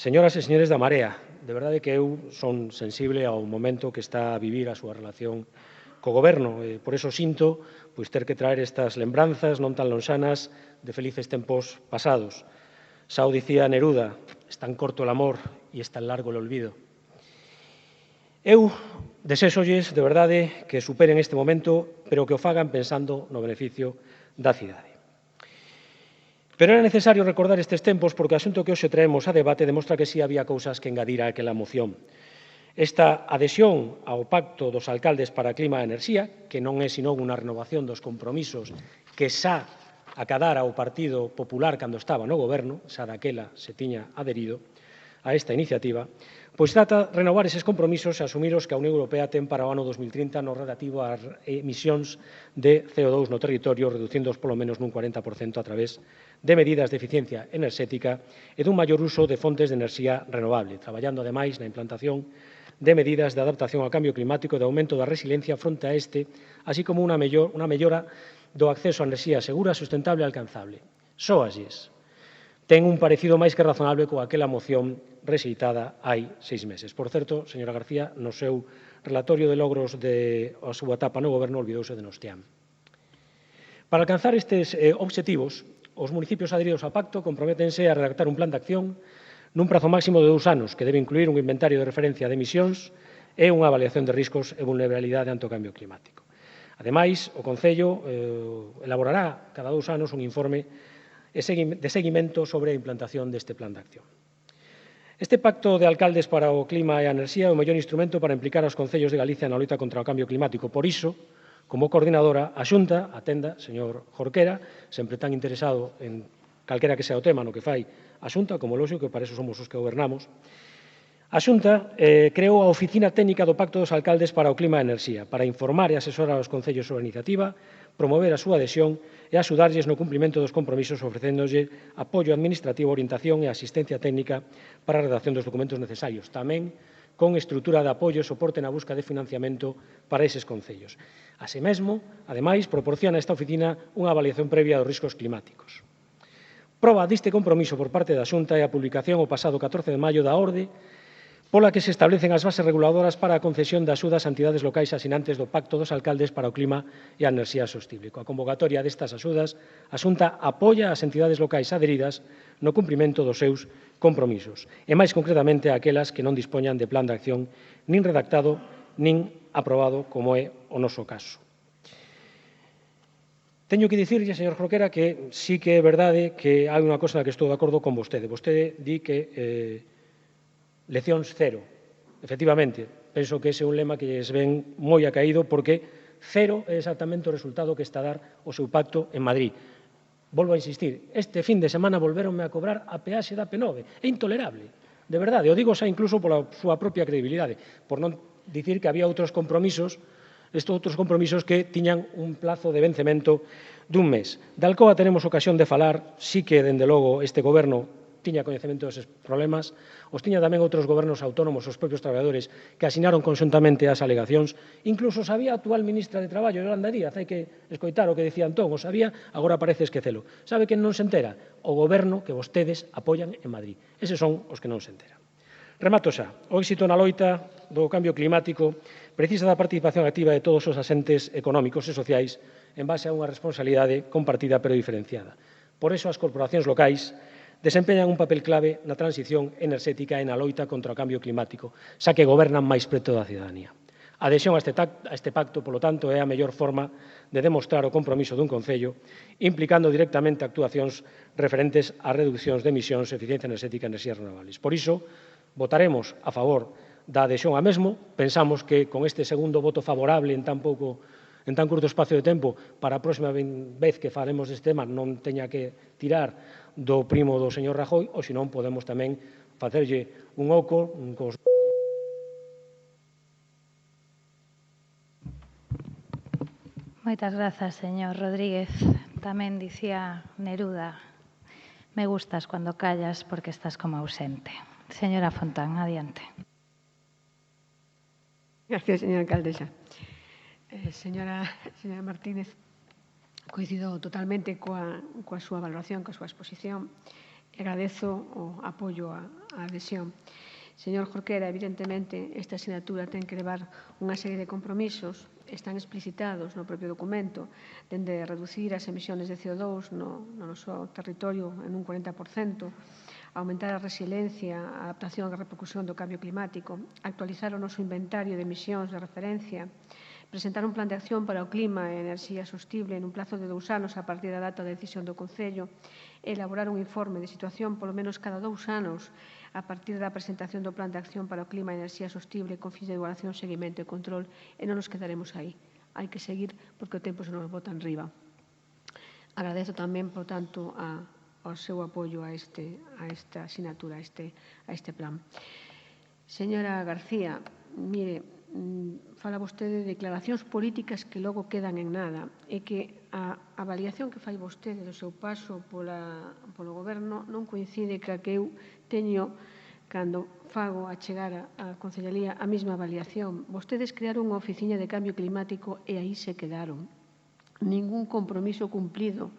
Señoras e señores da Marea, de verdade que eu son sensible ao momento que está a vivir a súa relación co Goberno. Por iso sinto ter que traer estas lembranzas non tan lonxanas de felices tempos pasados. Xa o dicía Neruda, es tan corto el amor e es tan largo el olvido. Eu desexolles, de verdade, que superen este momento, pero que o fagan pensando no beneficio da cidade. Pero era necesario recordar estes tempos porque o asunto que hoxe traemos a debate demostra que sí había cousas que engadir a aquela moción. Esta adhesión ao Pacto dos Alcaldes para Clima e Enerxía, que non é senón unha renovación dos compromisos que xa acadara o Partido Popular cando estaba no Goberno, xa daquela se tiña adherido a esta iniciativa, pois trata de renovar eses compromisos e asumir os que a Unión Europea ten para o ano 2030 no relativo ás emisións de CO2 no territorio, reducíndoos polo menos nun 40% a través de medidas de eficiencia enerxética e dun maior uso de fontes de enerxía renovable, traballando, ademais, na implantación de medidas de adaptación ao cambio climático e de aumento da resiliencia fronte a este, así como unha mellora do acceso a enerxía segura, sustentable e alcanzable. Sóalles ten un parecido máis que razonable coa aquela moción rexeitada hai 6 meses. Por certo, señora García, no seu relatorio de logros da súa etapa no Goberno olvidouse de Nostián. Para alcanzar estes obxectivos, os municipios adheridos ao pacto comprométense a redactar un plan de acción nun prazo máximo de 2 anos que debe incluir un inventario de referencia de emisións e unha avaliación de riscos e vulnerabilidade ante o cambio climático. Ademais, o Concello elaborará cada 2 anos un informe de seguimento sobre a implantación deste plan de acción. Este Pacto de Alcaldes para o Clima e a Enerxía é o mellor instrumento para implicar aos concellos de Galicia na loita contra o cambio climático. Por iso, como coordinadora, a Xunta, atenda, señor Jorquera, sempre tan interesado en calquera que sea o tema no que fai a Xunta, como lógico, que para eso somos os que gobernamos, a Xunta creou a Oficina Técnica do Pacto dos Alcaldes para o Clima e a Enerxía, para informar e asesorar aos concellos sobre a iniciativa, promover a súa adhesión e axudarlles no cumprimento dos compromisos ofrecéndolle apoio administrativo, orientación e asistencia técnica para a redacción dos documentos necesarios, tamén con estrutura de apoio e soporte na busca de financiamento para eses concellos. Así mesmo, ademais, proporciona esta oficina unha avaliación previa dos riscos climáticos. Proba deste compromiso por parte da Xunta é a publicación o pasado 14 de maio da orde pola que se establecen as bases reguladoras para a concesión de axudas a entidades locais asinantes do Pacto dos Alcaldes para o Clima e a Enerxía Sostible. Coa convocatoria destas axudas, a Xunta apoia as entidades locais adheridas no cumprimento dos seus compromisos, e máis concretamente aquelas que non dispoñan de plan de acción nin redactado nin aprobado, como é o noso caso. Teño que dicirlle, señor Jorquera, que sí que é verdade que hai unha cosa na que estou de acordo con vostede. Vostede di que leccións cero. Efectivamente, penso que ese é un lema que lles ven moi acaído porque cero é exactamente o resultado que está a dar o seu pacto en Madrid. Volvo a insistir, este fin de semana volveronme a cobrar a peaxe da P9. É intolerable, de verdade. O digo xa incluso pola súa propia credibilidade, por non dicir que había outros compromisos, estes outros compromisos que tiñan un plazo de vencemento dun mes. De Alcoa tenemos ocasión de falar, sí que, dende logo, este goberno tiña coñecemento deses problemas, os tiña tamén outros gobernos autónomos, os propios traballadores, que asinaron conxuntamente as alegacións, incluso sabía a actual ministra de Traballo, Yolanda Díaz, hai que escoitar o que dicía Antón, o sabía, agora parece esquecelo. Sabe quen non se entera? O goberno que vostedes apoian en Madrid. Eses son os que non se enteran. Remato xa. O éxito na loita do cambio climático precisa da participación activa de todos os asentes económicos e sociais en base a unha responsabilidade compartida pero diferenciada. Por iso as corporacións locais desempeñan un papel clave na transición enerxética e na loita contra o cambio climático, xa que gobernan máis preto da cidadanía. A adhesión a este pacto, polo tanto, é a mellor forma de demostrar o compromiso dun Concello, implicando directamente actuacións referentes ás reduccións de emisións, eficiencia enerxética e enerxías renovables. Por iso, votaremos a favor da adhesión a mesmo. Pensamos que con este segundo voto favorable en tan curto espacio de tempo, para a próxima vez que faremos este tema non teña que tirar do primo do señor Rajoy, ou senón podemos tamén facerlle un oco cos... Moitas grazas, señor Rodríguez. Tamén dicía Neruda, me gustas cando callas porque estás como ausente. Señora Fontán, adiante. Gracias, señora alcaldesa. Señora Martínez, coincido totalmente coa súa valoración, coa súa exposición. Agradezo o apoio á adhesión. Señor Jorquera, evidentemente, esta asignatura ten que levar unha serie de compromisos, están explicitados no propio documento, dende reducir as emisións de CO2 no noso territorio en un 40%, aumentar a resiliencia, a adaptación e a repercusión do cambio climático, actualizar o noso inventario de emisións de referencia, presentar un plan de acción para o clima e a enerxía sostible en un plazo de 2 anos a partir da data da decisión do Concello, elaborar un informe de situación polo menos cada 2 anos a partir da presentación do plan de acción para o clima e a enerxía sostible con fins de evaluación, seguimento e control, e non nos quedaremos aí. Hai que seguir porque o tempo se nos bota enriba. Agradezo tamén, por tanto, ao seu apoio a esta asignatura, a este plan. Señora García, mire, fala vostede de declaracións políticas que logo quedan en nada e que a avaliación que fai vostede do seu paso polo goberno non coincide ca que eu teño cando fago a chegar á Concellería a mesma avaliación. Vostedes crearon unha oficina de cambio climático e aí se quedaron. Ningún compromiso cumplido.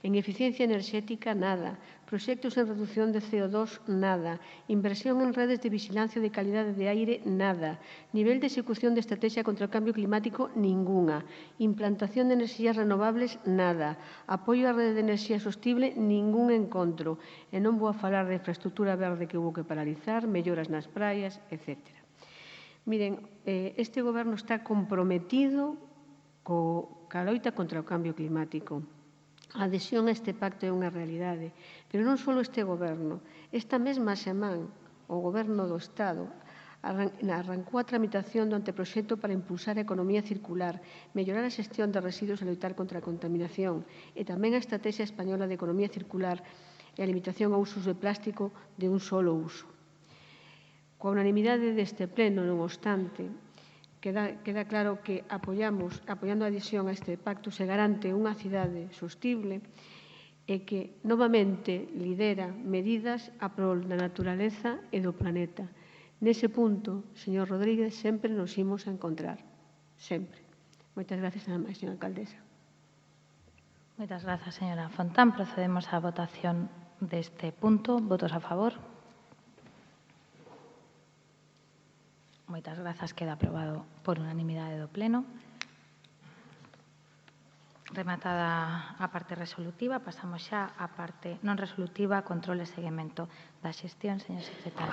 En eficiencia enerxética, nada. Proxectos en reducción de CO2, nada. Inversión en redes de vigilancia de calidade de aire, nada. Nivel de execución de estrategia contra o cambio climático, ninguna. Implantación de enerxías renovables, nada. Apoio á rede de enerxía sostible, ningún encontro. E non vou a falar de infraestructura verde que houve que paralizar, melloras nas praias, etc. Miren, este goberno está comprometido ca loita contra o cambio climático. A adhesión a este pacto é unha realidade, pero non só este goberno. Esta mesma semana, o goberno do Estado arrancou a tramitación do anteproxecto para impulsar a economía circular, mellorar a xestión de residuos e loitar contra a contaminación, e tamén a Estrategia Española de Economía Circular e a limitación ao uso de plástico de un solo uso. Coa unanimidade deste pleno, non obstante, queda claro que apoiando a adhesión a este pacto se garante unha cidade sostible e que novamente lidera medidas a prol da naturaleza e do planeta. Nese punto, señor Rodríguez, sempre nos imos a encontrar. Sempre. Moitas gracias, señora alcaldesa. Moitas grazas, señora Fontán. Procedemos á votación deste punto. Votos a favor? Moitas grazas. Queda aprobado por unanimidade do Pleno. Rematada a parte resolutiva, pasamos xa á parte non resolutiva, control e seguimento da xestión. Señor secretario.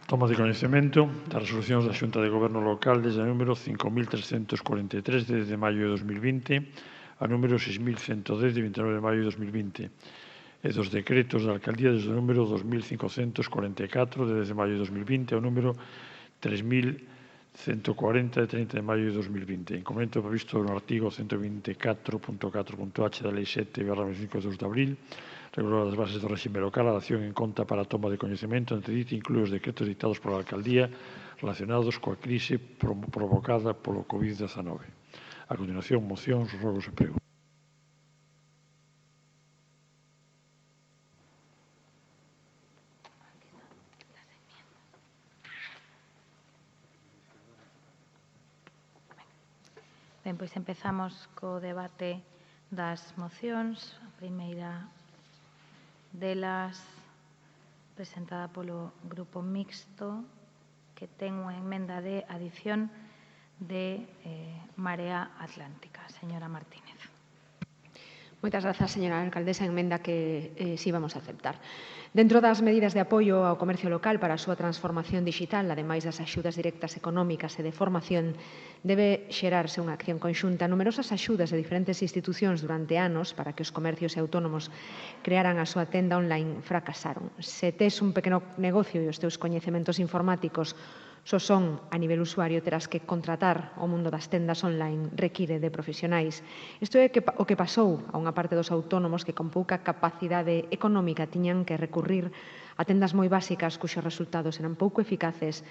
Toma de coñecemento das resolucións da Xunta de Goberno Local desde o número 5.343 desde maio de 2020 a número 6.110 de 29 de maio de 2020 e dos decretos da Alcaldía desde o número 2.544 desde maio de 2020 ao número 3.140 de 30 de maio de 2020. En comento previsto no artigo 124.4.h da Lei 7/25 de abril, regular as bases do réxime local, a dación en conta para a toma de coñecemento, entre dita inclúe os decretos dictados pola Alcaldía relacionados coa crise provocada polo COVID-19. A continuación, mocións, rogos e preguntas. Ben, pois empezamos co debate das mocións. A primeira delas presentada polo Grupo Mixto, que ten unha emenda de adición de Marea Atlántica. Señora Martínez. Moitas grazas, señora alcaldesa. Emenda que sí vamos a aceptar. Dentro das medidas de apoio ao comercio local para a súa transformación digital, ademais das axudas directas económicas e de formación, debe xerarse unha acción conxunta. Numerosas axudas de diferentes institucións durante anos para que os comercios e autónomos crearan a súa tenda online fracasaron. Se tes un pequeno negocio e os teus coñecementos informáticos só son a nivel usuario, terás que contratar o mundo das tendas online, require de profesionais. Isto é o que pasou a unha parte dos autónomos que con pouca capacidade económica tiñan que recurrir a tendas moi básicas cuxos resultados eran pouco eficaces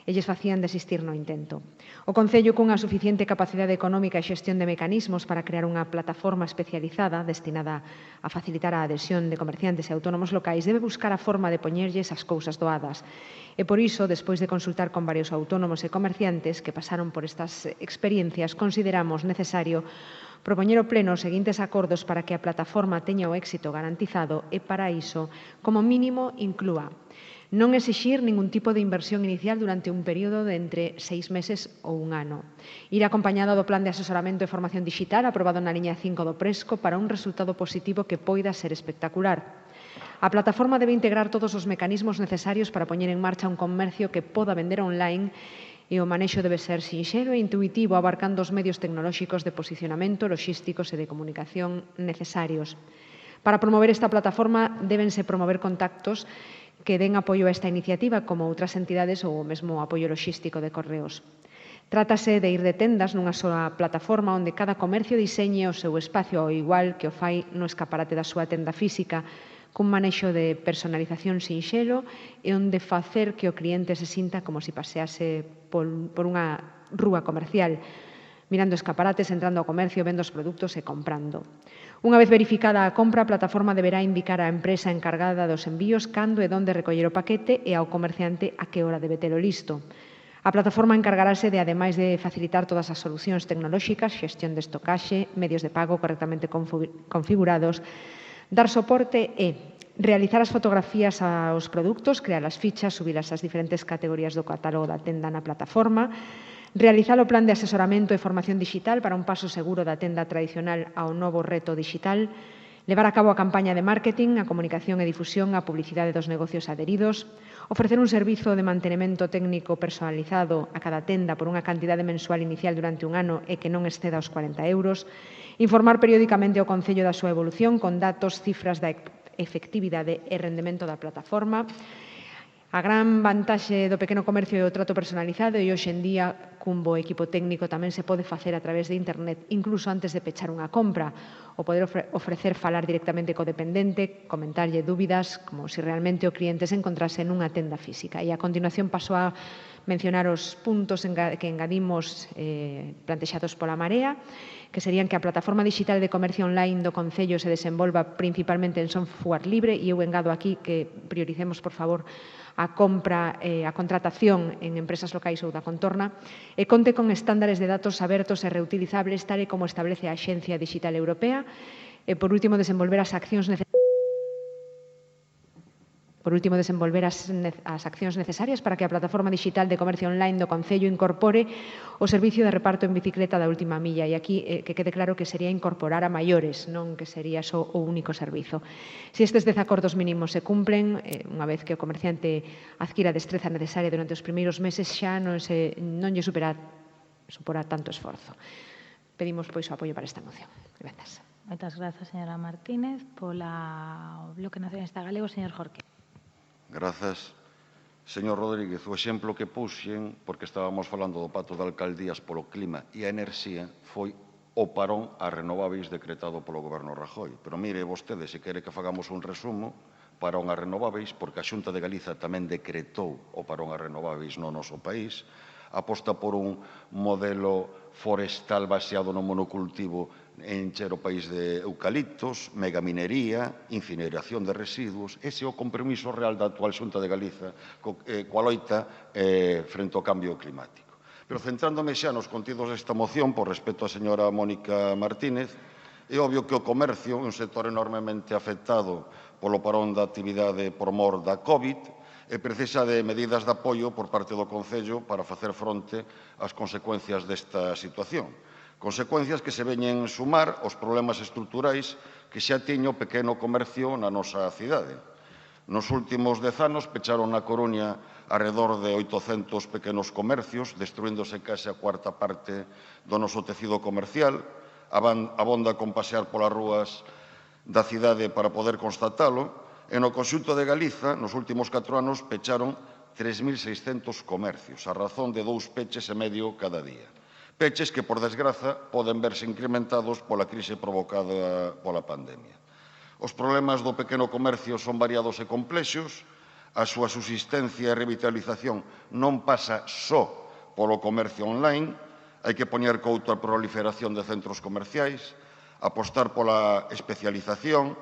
e lles facían desistir no intento. O Concello, cunha suficiente capacidade económica e xestión de mecanismos para crear unha plataforma especializada destinada a facilitar a adhesión de comerciantes e autónomos locais, debe buscar a forma de poñerlles as cousas doadas. E por iso, despois de consultar con varios autónomos e comerciantes que pasaron por estas experiencias, consideramos necesario propoñer ao Pleno os seguintes acordos para que a plataforma teña o éxito garantizado e, para iso, como mínimo, inclúa non exixir ningún tipo de inversión inicial durante un período de entre 6 meses ou un ano. Ir acompañado do Plan de Asesoramento e Formación Digital aprobado na liña 5 do Presco para un resultado positivo que poida ser espectacular. A plataforma debe integrar todos os mecanismos necesarios para poñer en marcha un comercio que poda vender online e o manexo debe ser sinxelo e intuitivo, abarcando os medios tecnolóxicos de posicionamento, logísticos e de comunicación necesarios. Para promover esta plataforma, débense promover contactos que den apoio a esta iniciativa, como outras entidades ou o mesmo apoio logístico de Correos. Trátase de ir de tendas nunha soa plataforma onde cada comercio diseñe o seu espacio ao igual que o fai no escaparate da súa tenda física, cun manexo de personalización sinxelo e onde facer que o cliente se sinta como se pasease por unha rúa comercial, mirando escaparates, entrando ao comercio, vendo os produtos e comprando. Unha vez verificada a compra, a plataforma deberá indicar á empresa encargada dos envíos cando e onde recoller o paquete e ao comerciante a que hora debe telo listo. A plataforma encargarase de, ademais de facilitar todas as solucións tecnolóxicas, xestión de estocaxe, medios de pago correctamente configurados, dar soporte e realizar as fotografías aos produtos, crear as fichas, subilas ás diferentes categorías do catálogo da tenda na plataforma, realizar o plan de asesoramento e formación digital para un paso seguro da tenda tradicional ao novo reto digital, levar a cabo a campaña de marketing, a comunicación e difusión, a publicidade dos negocios adheridos, ofrecer un servizo de mantenimento técnico personalizado a cada tenda por unha cantidade mensual inicial durante un ano e que non exceda os 40 euros, informar periódicamente ao Concello da súa evolución con datos, cifras da efectividade e rendemento da plataforma. A gran vantaxe do pequeno comercio é o trato personalizado e hoxe en día, cun bo equipo técnico, tamén se pode facer a través de internet, incluso antes de pechar unha compra, ou poder ofrecer falar directamente co dependente, comentarlle dúbidas, como se realmente o cliente se encontrase nunha tenda física. E a continuación paso a mencionar os puntos que engadimos plantexados pola Marea, que serían que a plataforma digital de comercio online do Concello se desenvolva principalmente en software libre, e eu engado aquí que prioricemos, por favor, a compra e a contratación en empresas locais ou da contorna, e conte con estándares de datos abertos e reutilizables, tal e como establece a Axencia Digital Europea, e, por último, desenvolver as accións necesarias. Por último, desenvolver as accións necesarias para que a plataforma digital de comercio online do Concello incorpore o servicio de reparto en bicicleta da última milla. E aquí que quede claro que sería incorporar a maiores, non que sería só o único servizo. Se estes desacordos mínimos se cumplen, unha vez que o comerciante adquira a destreza necesaria durante os primeiros meses, xa non lle suporá tanto esforzo. Pedimos, pois, o apoio para esta moción. Grazas. Moitas grazas, señora Martínez. Pola Bloque Nacionalista Galego, señor Jorque. Grazas. Señor Rodríguez, o exemplo que puxen, porque estábamos falando do pacto de alcaldías polo clima e a enerxía, foi o parón a renováveis decretado polo Goberno Rajoy. Pero mire vostede, se quere que fagamos un resumo, parón a renováveis, porque a Xunta de Galiza tamén decretou o parón a renováveis no noso país, aposta por un modelo forestal baseado no monocultivo encher o país de eucaliptos, megaminería, incineración de residuos. Ese é o compromiso real da actual Xunta de Galiza coa loita frente ao cambio climático. Pero centrándome xa nos contidos desta moción, por respeto á señora Mónica Martínez, é obvio que o comercio é un sector enormemente afectado polo parón da actividade por mor da COVID e precisa de medidas de apoio por parte do Concello para facer fronte ás consecuencias desta situación. Consecuencias que se veñen sumar aos problemas estruturais que xa tiña o pequeno comercio na nosa cidade. Nos últimos 10 anos pecharon na Coruña arredor de 800 pequenos comercios, destruíndose case a cuarta parte do noso tecido comercial. Abonda con pasear polas rúas da cidade para poder constatalo. E no conxunto de Galiza, nos últimos 4 anos, pecharon 3.600 comercios, a razón de 2 peches e medio cada día. Peches que, por desgraza, poden verse incrementados pola crise provocada pola pandemia. Os problemas do pequeno comercio son variados e complexos. A súa subsistencia e revitalización non pasa só polo comercio online. Hai que poñer couto á proliferación de centros comerciais, apostar pola especialización,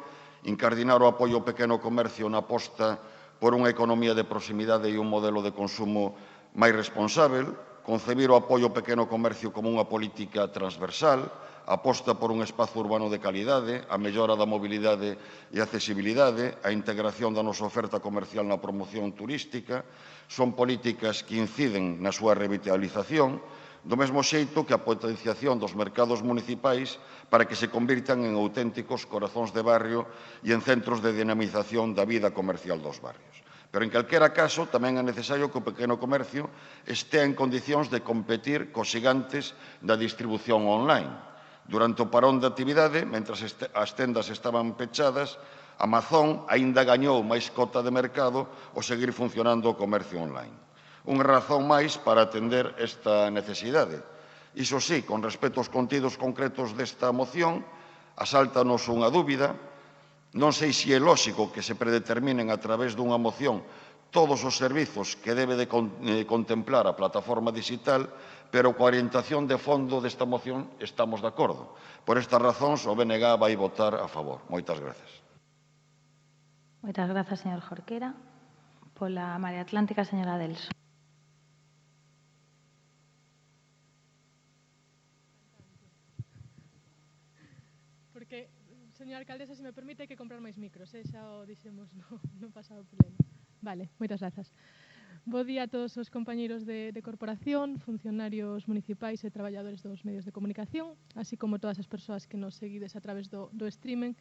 incardinar o apoio ao pequeno comercio na aposta por unha economía de proximidade e un modelo de consumo máis responsável, concebir o apoio ao pequeno comercio como unha política transversal, aposta por un espazo urbano de calidade, a mellora da mobilidade e accesibilidade, a integración da nosa oferta comercial na promoción turística, son políticas que inciden na súa revitalización, do mesmo xeito que a potenciación dos mercados municipais para que se convirtan en auténticos corazóns de barrio e en centros de dinamización da vida comercial dos barrios. Pero, en calquera caso, tamén é necesario que o pequeno comercio estea en condicións de competir cos xigantes da distribución online. Durante o parón de actividade, mentras as tendas estaban pechadas, Amazon aínda gañou máis cota de mercado ao seguir funcionando o comercio online. Unha razón máis para atender esta necesidade. Iso sí, con respecto aos contidos concretos desta moción, asáltanos unha dúbida. Non sei se é lóxico que se predeterminen a través dunha moción todos os servizos que debe de contemplar a plataforma digital, pero coa orientación de fondo desta moción estamos de acordo. Por estas razóns, o BNG vai votar a favor. Moitas grazas. Moitas grazas, señor Jorquera. Pola Marea Atlántica, señora Delso. Porque, señora alcaldesa, se me permite, hai que comprar máis micros, xa o dixemos no pasado pleno. Vale, moitas grazas. Bo día a todos os compañeiros de corporación, funcionarios municipais e traballadores dos medios de comunicación, así como todas as persoas que nos seguides a través do streaming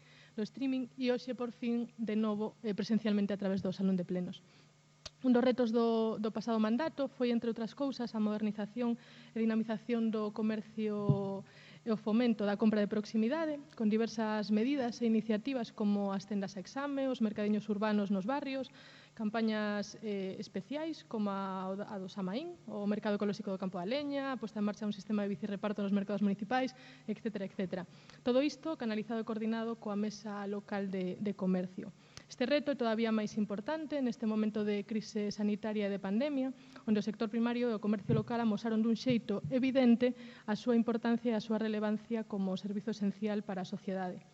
e hoxe, por fin, de novo, presencialmente a través do Salón de Plenos. Un dos retos do pasado mandato foi, entre outras cousas, a modernización e dinamización do comercio e o fomento da compra de proximidade, con diversas medidas e iniciativas como as tendas a exame, os mercadiños urbanos nos barrios, campañas especiais como a do Samaín, o mercado ecolóxico do Campo da Leña, a posta en marcha un sistema de bicirreparto nos mercados municipais, etc. etc. Todo isto canalizado e coordinado coa Mesa Local de Comercio. Este reto é todavía máis importante neste momento de crise sanitaria e de pandemia, onde o sector primario e o comercio local amosaron dun xeito evidente a súa importancia e a súa relevancia como servizo esencial para a sociedade.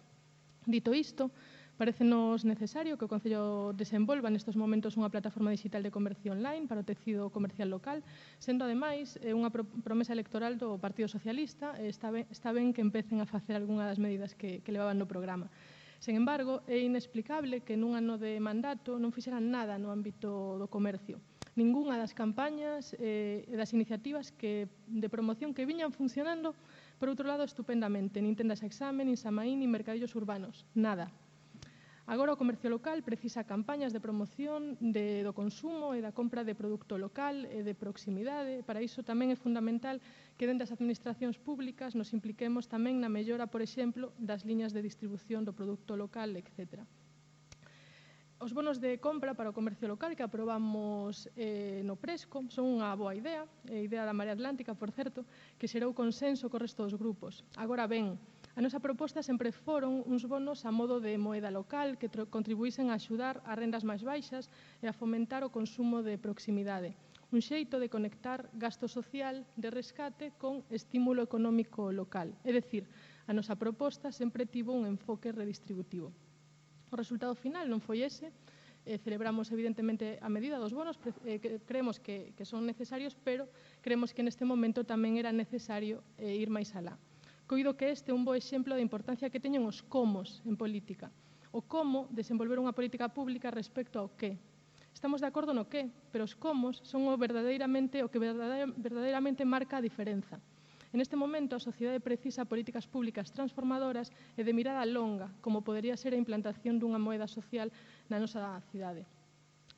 Dito isto, parécenos necesario que o Concello desenvolva nestes momentos unha plataforma digital de comercio online para o tecido comercial local, sendo, ademais, unha promesa electoral do Partido Socialista, está ben que empecen a facer algunha das medidas que levaban no programa. Sen embargo, é inexplicable que nun ano de mandato non fixeran nada no ámbito do comercio. Ningunha das campañas e das iniciativas de promoción que viñan funcionando, por outro lado, estupendamente. Nin tendas a exame, nin Samaín, nin mercadillos urbanos. Nada. Agora o comercio local precisa campañas de promoción do consumo e da compra de produto local e de proximidade. Para iso tamén é fundamental que dentro das administracións públicas nos impliquemos tamén na mellora, por exemplo, das liñas de distribución do produto local, etc. Os bonos de compra para o comercio local que aprobamos no Presco son unha boa idea, idea da Marea Atlántica, por certo, que xerou consenso co resto dos grupos. Agora ben, a nosa proposta sempre foron uns bonos a modo de moeda local que contribuísen a axudar a rendas máis baixas e a fomentar o consumo de proximidade. Un xeito de conectar gasto social de rescate con estímulo económico local. É dicir, a nosa proposta sempre tivo un enfoque redistributivo. O resultado final non foi ese. Celebramos, evidentemente, a medida dos bonos, creemos que son necesarios, pero creemos que neste momento tamén era necesario ir máis alá. Coido que este é un bo exemplo da importancia que teñen os comos en política. O como desenvolver unha política pública respecto ao que. Estamos de acordo no que, pero os comos son o que verdadeiramente marca a diferenza. En este momento, a sociedade precisa políticas públicas transformadoras e de mirada longa, como podería ser a implantación dunha moeda social na nosa cidade.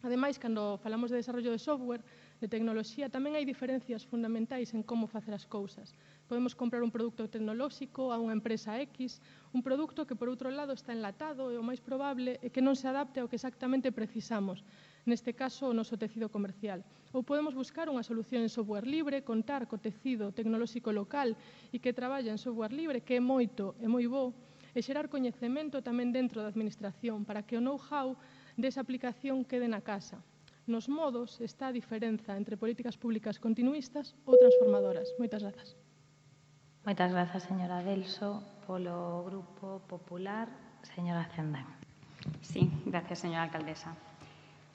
Ademais, cando falamos de desarrollo de software, de tecnoloxía, tamén hai diferencias fundamentais en como facer as cousas. Podemos comprar un produto tecnolóxico a unha empresa X, un produto que, por outro lado, está enlatado e o máis probable é que non se adapte ao que exactamente precisamos, neste caso o noso tecido comercial. Ou podemos buscar unha solución en software libre, contar co tecido tecnolóxico local e que traballa en software libre, que é moito e moi bo, e xerar coñecemento tamén dentro da administración para que o know-how desa aplicación quede na casa. Nos modos está a diferenza entre políticas públicas continuistas ou transformadoras. Moitas grazas. Moitas grazas, señora Delso. Polo Grupo Popular, señora Cendán. Sí, gracias, señora alcaldesa.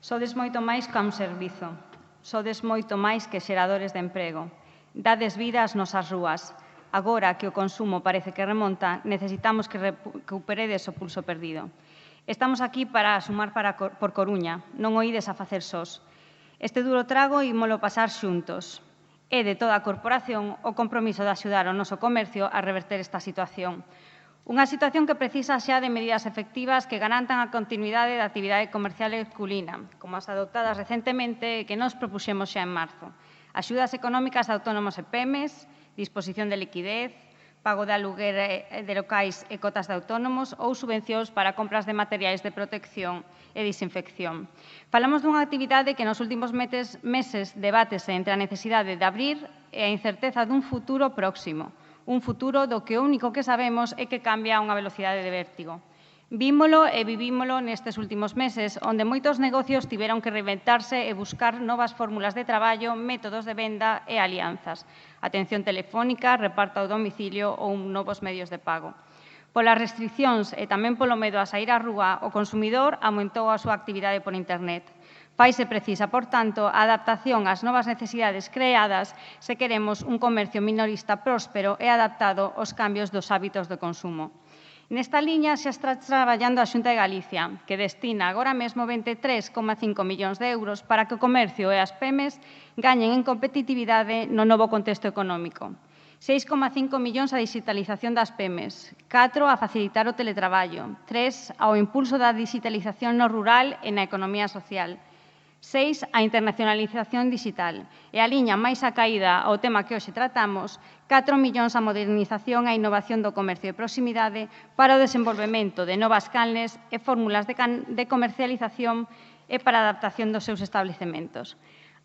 Sodes moito máis que un servizo. Sodes moito máis que xeradores de emprego. Dades vida ás nosas rúas. Agora que o consumo parece que remonta, necesitamos que recuperedes o pulso perdido. Estamos aquí para sumar por Coruña, non o ides a facer sós. Este duro trago ímolo pasar xuntos. É de toda a corporación o compromiso de axudar ao noso comercio a reverter esta situación. Unha situación que precisa xa de medidas efectivas que garantan a continuidade da actividade comercial herculina, como as adoptadas recentemente e que nos propuxemos xa en marzo. Axudas económicas a autónomos e PEMES, disposición de liquidez, pago de aluguer de locais e cotas de autónomos ou subvencións para compras de materiais de protección e desinfección. Falamos dunha actividade que nos últimos meses debátese entre a necesidade de abrir e a incerteza dun futuro próximo. Un futuro do que o único que sabemos é que cambia a unha velocidade de vértigo. Vímolo e vivímolo nestes últimos meses, onde moitos negocios tiveron que reinventarse e buscar novas fórmulas de traballo, métodos de venda e alianzas, atención telefónica, reparto ao domicilio ou novos medios de pago. Polas restriccións e tamén polo medo a sair á rúa, o consumidor aumentou a súa actividade por internet. Faise precisa, por tanto, a adaptación ás novas necesidades creadas se queremos un comercio minorista próspero e adaptado aos cambios dos hábitos de consumo. Nesta liña xa está traballando a Xunta de Galicia, que destina agora mesmo 23,5 millóns de euros para que o comercio e as PEMES gañen en competitividade no novo contexto económico. 6,5 millóns a digitalización das PEMES, 4 a facilitar o teletraballo, 3 ao impulso da digitalización no rural e na economía social, 6 a internacionalización digital e a liña máis acaída ao tema que hoxe tratamos, 4 millóns a modernización e a innovación do comercio de proximidade para o desenvolvemento de novas canles e fórmulas de comercialización e para a adaptación dos seus establecementos.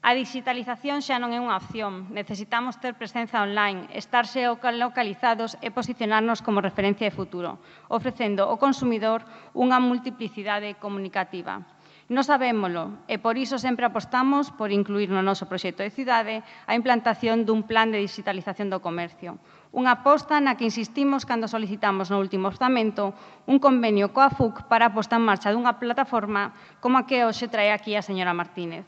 A digitalización xa non é unha opción. Necesitamos ter presenza online, estar localizados e posicionarnos como referencia de futuro, ofrecendo ao consumidor unha multiplicidade comunicativa. Non sabémolo e por iso sempre apostamos por incluir no noso proxecto de cidade a implantación dun plan de digitalización do comercio. Unha aposta na que insistimos cando solicitamos no último orzamento un convenio coa FUC para a posta en marcha dunha plataforma como a que hoxe trae aquí a señora Martínez.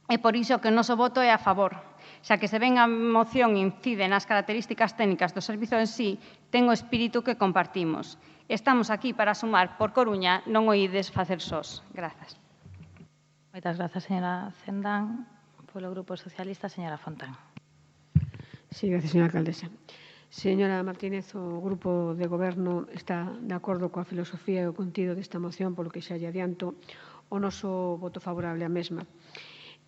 É por iso que o noso voto é a favor, xa que se ven a moción incide nas características técnicas do servizo en sí, ten o espírito que compartimos. Estamos aquí para sumar por Coruña, non o ides facer sós. Grazas. Moitas grazas, señora Cendán. Polo Grupo Socialista, señora Fontán. Sí, gracias, señora alcaldesa. Señora Martínez, o Grupo de Goberno está de acordo coa filosofía e o contido desta moción, polo que xa lle adianto o noso voto favorable á mesma.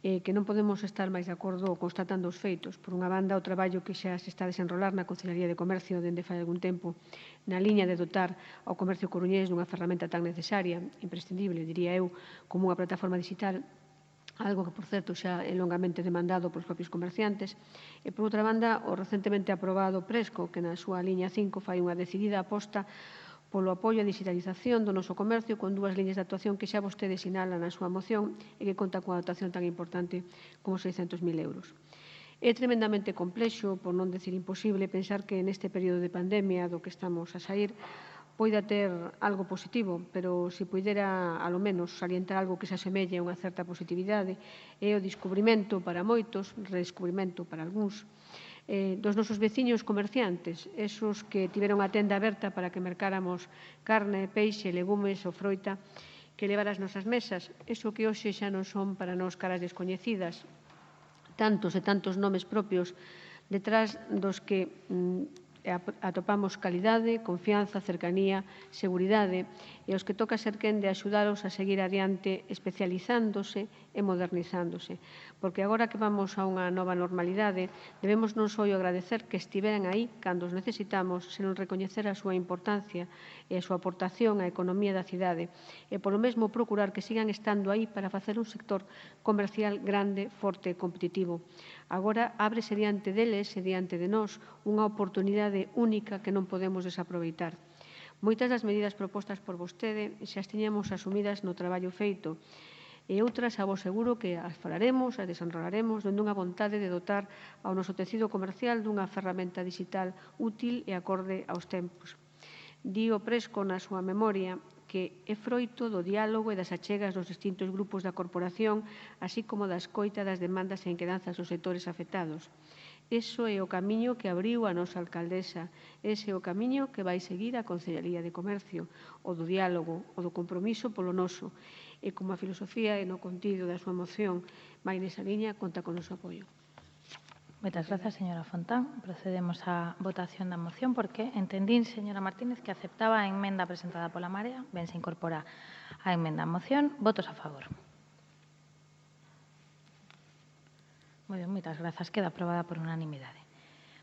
Que non podemos estar máis de acordo constatando os feitos. Por unha banda, o traballo que xa se está a desenrolar na Consellería de Comercio dende fai algún tempo na liña de dotar ao comercio coruñés dunha ferramenta tan necesaria, imprescindible, diría eu, como unha plataforma digital, algo que, por certo, xa é longamente demandado polos propios comerciantes. E, por outra banda, o recentemente aprobado Presco, que na súa liña 5 fai unha decidida aposta polo apoio á digitalización do noso comercio con dúas liñas de actuación que xa vostede sinala na súa moción e que conta cunha dotación tan importante como 600.000 euros. É tremendamente complexo, por non decir imposible, pensar que neste período de pandemia do que estamos a sair poida ter algo positivo, pero se puidera, alo menos, salientar algo que se asemelle a unha certa positividade, é o descubrimento para moitos, redescubrimento para algúns, dos nosos veciños comerciantes, esos que tiveron a tenda aberta para que mercáramos carne, peixe, legumes ou froita que levar ás nosas mesas, eso que hoxe xa non son para nós caras descoñecidas, tantos e tantos nomes propios detrás dos que atopamos calidade, confianza, cercanía, seguridade e os que toca ser quen de axudaros a seguir adiante especializándose e modernizándose. Porque agora que vamos a unha nova normalidade, debemos non só agradecer que estiveran aí cando os necesitamos, senón recoñecer a súa importancia e a súa aportación á economía da cidade e, polo mesmo, procurar que sigan estando aí para facer un sector comercial grande, forte e competitivo. Agora ábrese diante deles e diante de nós unha oportunidade única que non podemos desaproveitar. Moitas das medidas propostas por vostede xa as tiñamos asumidas no traballo feito e outras, a vos seguro que as falaremos, as desenrolaremos dende unha vontade de dotar ao noso tecido comercial dunha ferramenta digital útil e acorde aos tempos. Di o Presco na súa memoria que é froito do diálogo e das achegas dos distintos grupos da corporación, así como da escoita das demandas e inquedanzas dos sectores afectados. Eso é o camiño que abriu a nosa alcaldesa, ese é o camiño que vai seguir a Consellería de Comercio, o do diálogo, o do compromiso polo noso. E como a filosofía e no contido da súa moción vai nesa liña, conta con o noso apoio. Moitas grazas, señora Fontán. Procedemos á votación da moción porque entendín, señora Martínez, que aceptaba a emenda presentada pola Marea. Ben, se incorpora a emenda a moción. Votos a favor. Moi ben, moitas grazas. Queda aprobada por unanimidade.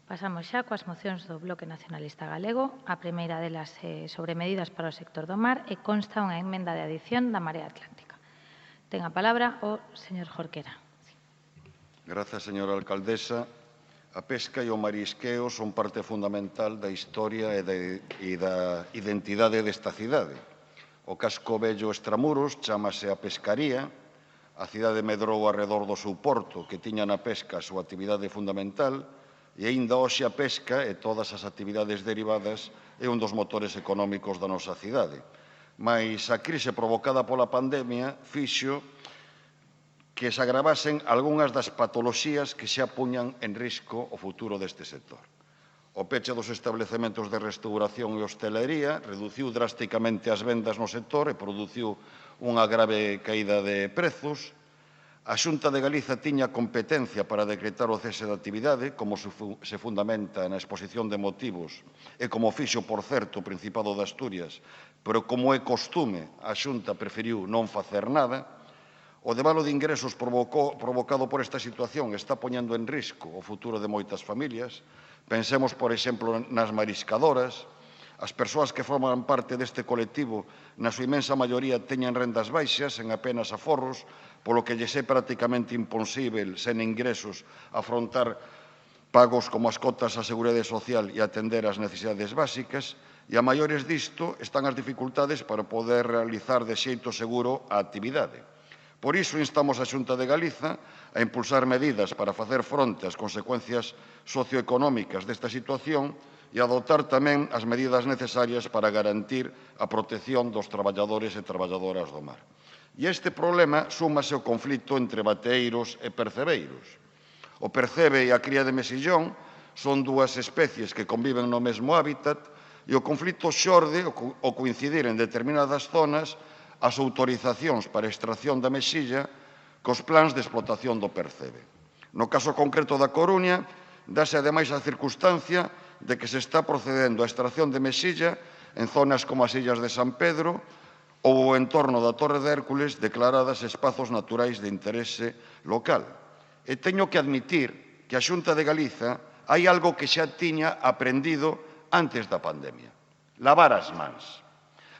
Pasamos xa coas mocións do Bloque Nacionalista Galego. A primeira delas sobre medidas para o sector do mar e consta unha emenda de adición da Marea Atlántica. Ten a palabra o señor Jorquera. Grazas, señora alcaldesa. A pesca e o marisqueo son parte fundamental da historia e da identidade desta cidade. O casco vello extramuros chamase a pescaría. A cidade medrou arredor do seu porto, que tiña na pesca a súa actividade fundamental, e aínda hoxe a pesca e todas as actividades derivadas é un dos motores económicos da nosa cidade. Mais a crise provocada pola pandemia fixo que se agravasen algunhas das patoloxías que xa puñan en risco o futuro deste sector. O peche dos establecementos de restauración e hostelería reduciu drásticamente as vendas no sector e produciu unha grave caída de prezos. A Xunta de Galiza tiña competencia para decretar o cese de actividade, como se fundamenta na exposición de motivos e como fixo, por certo, o Principado de Asturias, pero como é costume, a Xunta preferiu non facer nada. O devalo de ingresos provocado por esta situación está poñendo en risco o futuro de moitas familias. Pensemos, por exemplo, nas mariscadoras. As persoas que forman parte deste colectivo, na súa inmensa maioría, teñen rendas baixas, en apenas aforros, polo que lles é prácticamente imposible, sen ingresos, afrontar pagos como as cotas á Seguridade Social e atender as necesidades básicas. E a maiores disto están as dificultades para poder realizar de xeito seguro a actividade. Por iso, instamos a Xunta de Galiza a impulsar medidas para facer fronte ás consecuencias socioeconómicas desta situación e adoptar tamén as medidas necesarias para garantir a protección dos traballadores e traballadoras do mar. E este problema súmase ao conflito entre bateeiros e percebeiros. O percebe e a cría de mexillón son dúas especies que conviven no mesmo hábitat, E o conflito xorde ao coincidir en determinadas zonas as autorizacións para a extracción da mexilla cos plans de explotación do percebe. No caso concreto da Coruña, dáse ademais a circunstancia de que se está procedendo á extracción de mexilla en zonas como as illas de San Pedro ou o entorno da Torre de Hércules declaradas espazos naturais de interese local. E teño que admitir que a Xunta de Galiza hai algo que xa tiña aprendido antes da pandemia: lavar as mans.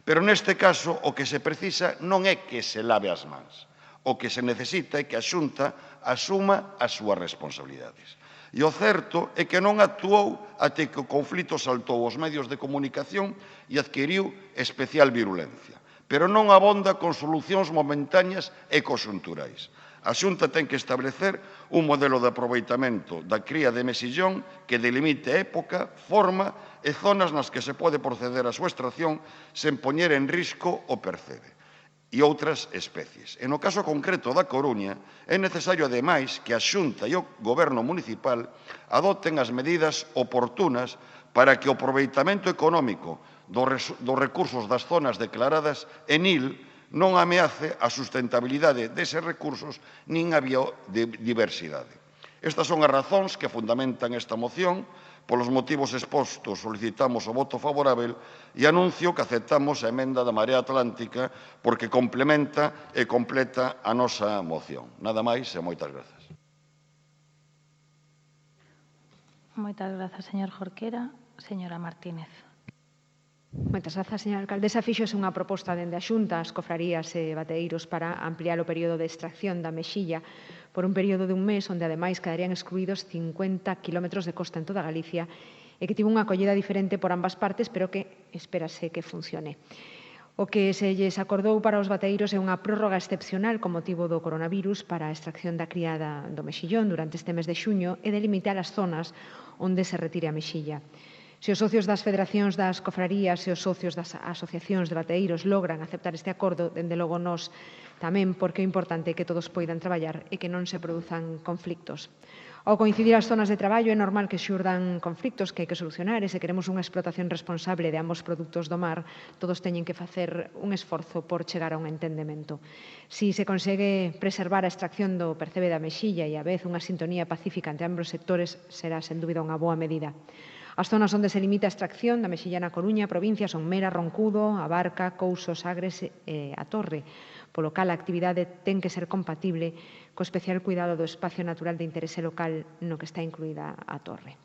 Pero neste caso o que se precisa non é que se lave as mans. O que se necesita é que a Xunta asuma as súas responsabilidades. E o certo é que non actuou até que o conflito saltou aos medios de comunicación e adquiriu especial virulencia. Pero non abonda con solucións momentáneas e conxunturais. A Xunta ten que establecer un modelo de aproveitamento da cría de mexillón que delimite época, forma e zonas nas que se pode proceder á súa extracción sen poñer en risco o percebe e outras especies. E no caso concreto da Coruña, é necesario, ademais, que a Xunta e o Goberno municipal adopten as medidas oportunas para que o aproveitamento económico dos recursos das zonas declaradas en IL non ameace a sustentabilidade deses recursos nin a biodiversidade. Estas son as razóns que fundamentan esta moción. Polos motivos expostos, solicitamos o voto favorável e anuncio que aceptamos a emenda da Marea Atlántica porque complementa e completa a nosa moción. Nada máis e moitas grazas. Moitas grazas, señor Jorquera. Señora Martínez. Moitas grazas, señora alcaldesa. Fíxose unha proposta dende a Xunta, as cofrarías e bateeiros para ampliar o período de extracción da mexilla por un período de un mes, onde ademais quedarían excluídos 50 kilómetros de costa en toda Galicia e que tivo unha acollida diferente por ambas partes, pero que espérase que funcione. O que se lles acordou para os bateeiros é unha prórroga excepcional con motivo do coronavirus para a extracción da criada do mexillón durante este mes de xuño e delimitar as zonas onde se retire a mexilla. Se os socios das federacións das cofrarías e os socios das asociacións de bateeiros logran aceptar este acordo, dende logo nós tamén, porque é importante que todos poidan traballar e que non se produzan conflictos. Ao coincidir as zonas de traballo é normal que xurdan conflictos que hai que solucionar e se queremos unha explotación responsable de ambos produtos do mar, todos teñen que facer un esforzo por chegar a un entendemento. Si se consegue preservar a extracción do percebe da mexilla e a vez unha sintonía pacífica entre ambos sectores, será sen dúbida unha boa medida. As zonas onde se limita a extracción da mexilla na Coruña, provincia, son Mera, Roncudo, A Barca, Couso, Sagres e A Torre. Polo cal a actividade ten que ser compatible co especial cuidado do espacio natural de interese local no que está incluída a Torre.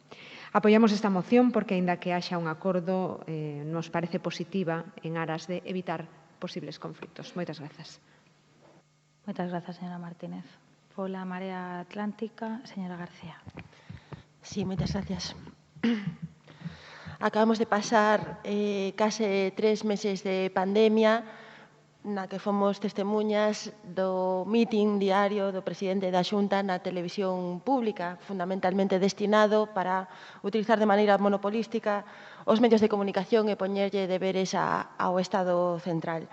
Apoiamos esta moción porque, aínda que haxa un acordo, nos parece positiva en aras de evitar posibles conflitos. Moitas grazas. Moitas grazas, señora Martínez. Pola Marea Atlántica, señora García. Sí, moitas gracias. Acabamos de pasar case 3 meses de pandemia na que fomos testemunhas do mitin diario do presidente da Xunta na televisión pública, fundamentalmente destinado para utilizar de maneira monopolística os medios de comunicación e poñerlle deberes ao Estado central.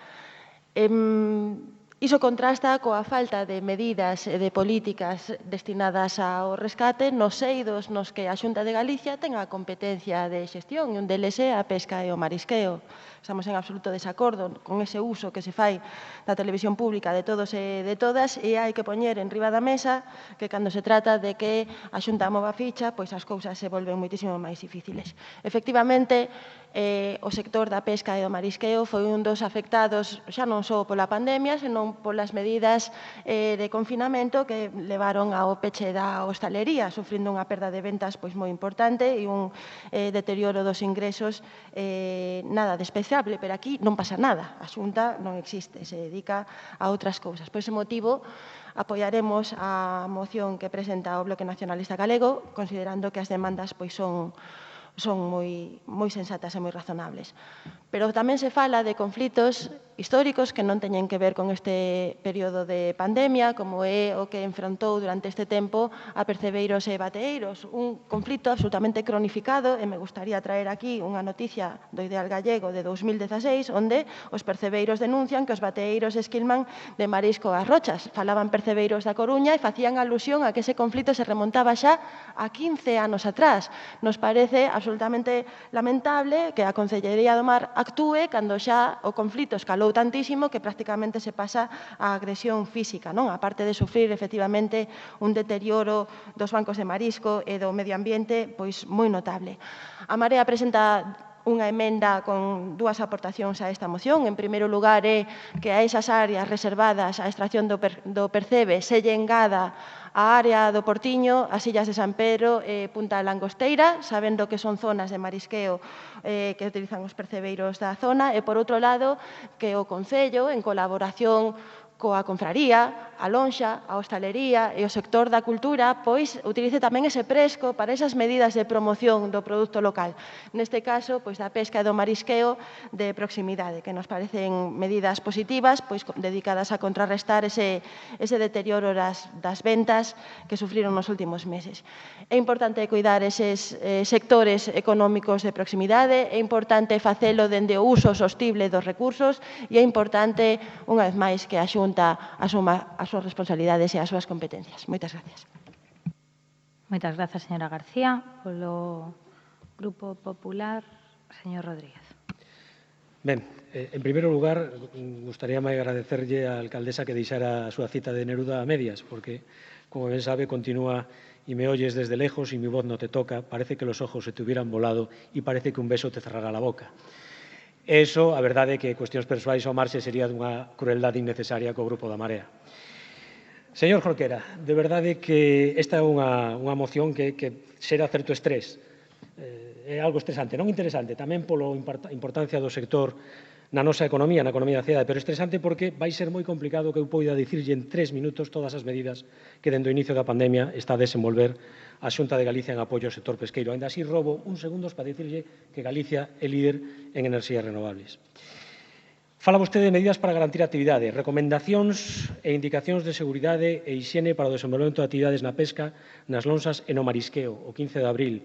Iso contrasta coa falta de medidas e de políticas destinadas ao rescate nos eidos nos que a Xunta de Galicia ten a competencia de xestión, e un deles é a pesca e o marisqueo. Estamos en absoluto desacordo con ese uso que se fai da televisión pública de todos e de todas, e hai que poñer en riba da mesa que cando se trata de que a Xunta mova ficha, pois as cousas se volven moitísimo máis difíciles. Efectivamente, o sector da pesca e do marisqueo foi un dos afectados xa non só pola pandemia, senón polas medidas de confinamento que levaron ao peche da hostalería, sufrindo unha perda de ventas pois moi importante e un deterioro dos ingresos nada despreciable, pero aquí non pasa nada, a Xunta non existe, se dedica a outras cousas. Por ese motivo, apoiaremos a moción que presenta o Bloque Nacionalista Galego, considerando que as demandas pois son moi sensatas e moi razonables. Pero tamén se fala de conflitos históricos que non teñen que ver con este período de pandemia, como é o que enfrontou durante este tempo a percebeiros e bateeiros, un conflito absolutamente cronificado, e me gustaría traer aquí unha noticia do Ideal Gallego de 2016, onde os percebeiros denuncian que os bateeiros esquilman de marisco ás rochas. Falaban percebeiros da Coruña e facían alusión a que ese conflito se remontaba xa a 15 anos atrás. Nos parece absolutamente lamentable que a Consellería do Mar actúe cando xa o conflito escalou tantísimo que prácticamente se pasa a agresión física, non? Aparte de sufrir efectivamente un deterioro dos bancos de marisco e do medio ambiente pois moi notable. A Marea presenta unha emenda con dúas aportacións a esta moción. En primeiro lugar, é que a esas áreas reservadas á extracción do percebe se lle engada a área do Portiño, as illas de San Pedro e Punta Langosteira, sabendo que son zonas de marisqueo que utilizan os percebeiros da zona, e, por outro lado, que o Concello, en colaboración coa confraría, a lonxa, a hostalería e o sector da cultura, pois utilice tamén ese presco para esas medidas de promoción do produto local. Neste caso, pois da pesca e do marisqueo de proximidade, que nos parecen medidas positivas, pois dedicadas a contrarrestar ese deterioro das ventas que sufriron nos últimos meses. É importante cuidar eses sectores económicos de proximidade, é importante facelo dende o uso sostible dos recursos e é importante, unha vez máis, que a Xunta asuma as súas responsabilidades e as súas competencias. Moitas gracias. Moitas grazas, señora García. Polo Grupo Popular, señor Rodríguez. Ben, en primeiro lugar, gustaríame agradecerlle á alcaldesa que deixara a súa cita de Neruda a medias, porque, como ben sabe, continúa y me oyes desde lejos y mi voz no te toca, parece que los ojos se te hubieran volado y parece que un beso te cerrará la boca. Eso, a verdade é que cuestións persoais ao marxe sería dunha crueldade innecesaria co Grupo da Marea. Señor Jorquera, de verdade que esta é unha moción que xera certo estrés. É algo estresante, non interesante, tamén pola importancia do sector na nosa economía, na economía da cidade, pero estresante porque vai ser moi complicado que eu poida dicirlle en 3 minutos todas as medidas que dende o inicio da pandemia está a desenvolver a Xunta de Galicia en apoio ao sector pesqueiro. Ainda así, roubo uns segundos para dicirlle que Galicia é líder en enerxías renovables. Fala vostede de medidas para garantir a actividade, recomendacións e indicacións de seguridade e hixiene para o desenvolvemento de actividades na pesca, nas lonxas e no marisqueo, o 15 de abril.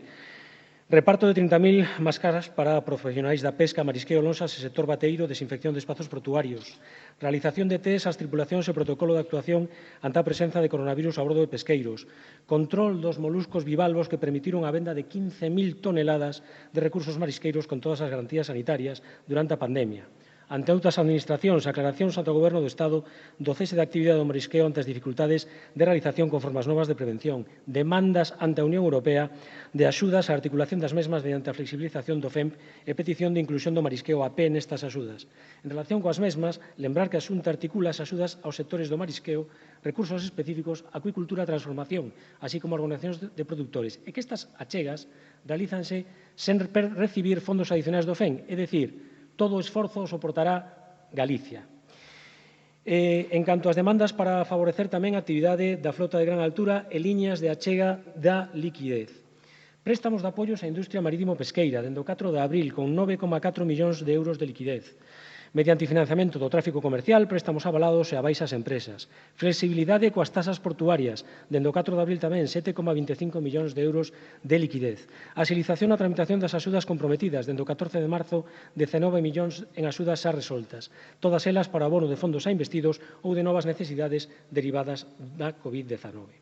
Reparto de 30.000 máscaras para profesionais da pesca, marisqueo, lonxas e sector bateeiro, desinfección de espazos portuarios, realización de test ás tripulacións e protocolo de actuación ante a presenza de coronavirus a bordo de pesqueiros, control dos moluscos bivalvos que permitiron a venda de 15.000 toneladas de recursos marisqueiros con todas as garantías sanitarias durante a pandemia. Ante outras administracións, aclaracións ante o Goberno do Estado do cese de actividade do marisqueo ante as dificultades de realización con formas novas de prevención, demandas ante a Unión Europea de axudas á articulación das mesmas mediante a flexibilización do FEMP e petición de inclusión do marisqueo a pé nestas axudas. En relación coas mesmas, lembrar que a Xunta articula as axudas aos sectores do marisqueo, recursos específicos, acuicultura e transformación, así como organizacións de produtores, e que estas achegas realízanse sen recibir fondos adicionais do FEM, é dicir, todo o esforzo o soportará Galicia. En canto ás demandas para favorecer tamén a actividade da flota de gran altura e liñas de achega da liquidez. Préstamos de apoios á industria marítimo-pesqueira, dende o 4 de abril, con 9,4 millóns de euros de liquidez. Mediante financiamento do tráfico comercial, préstamos avalados e a baixas empresas. Flexibilidade coas tasas portuarias, dende o 4 de abril tamén 7,25 millóns de euros de liquidez. Agilización na tramitación das axudas comprometidas, dende o 14 de marzo 19 millóns en axudas xa resoltas, todas elas para abono de fondos xa investidos ou de novas necesidades derivadas da COVID-19.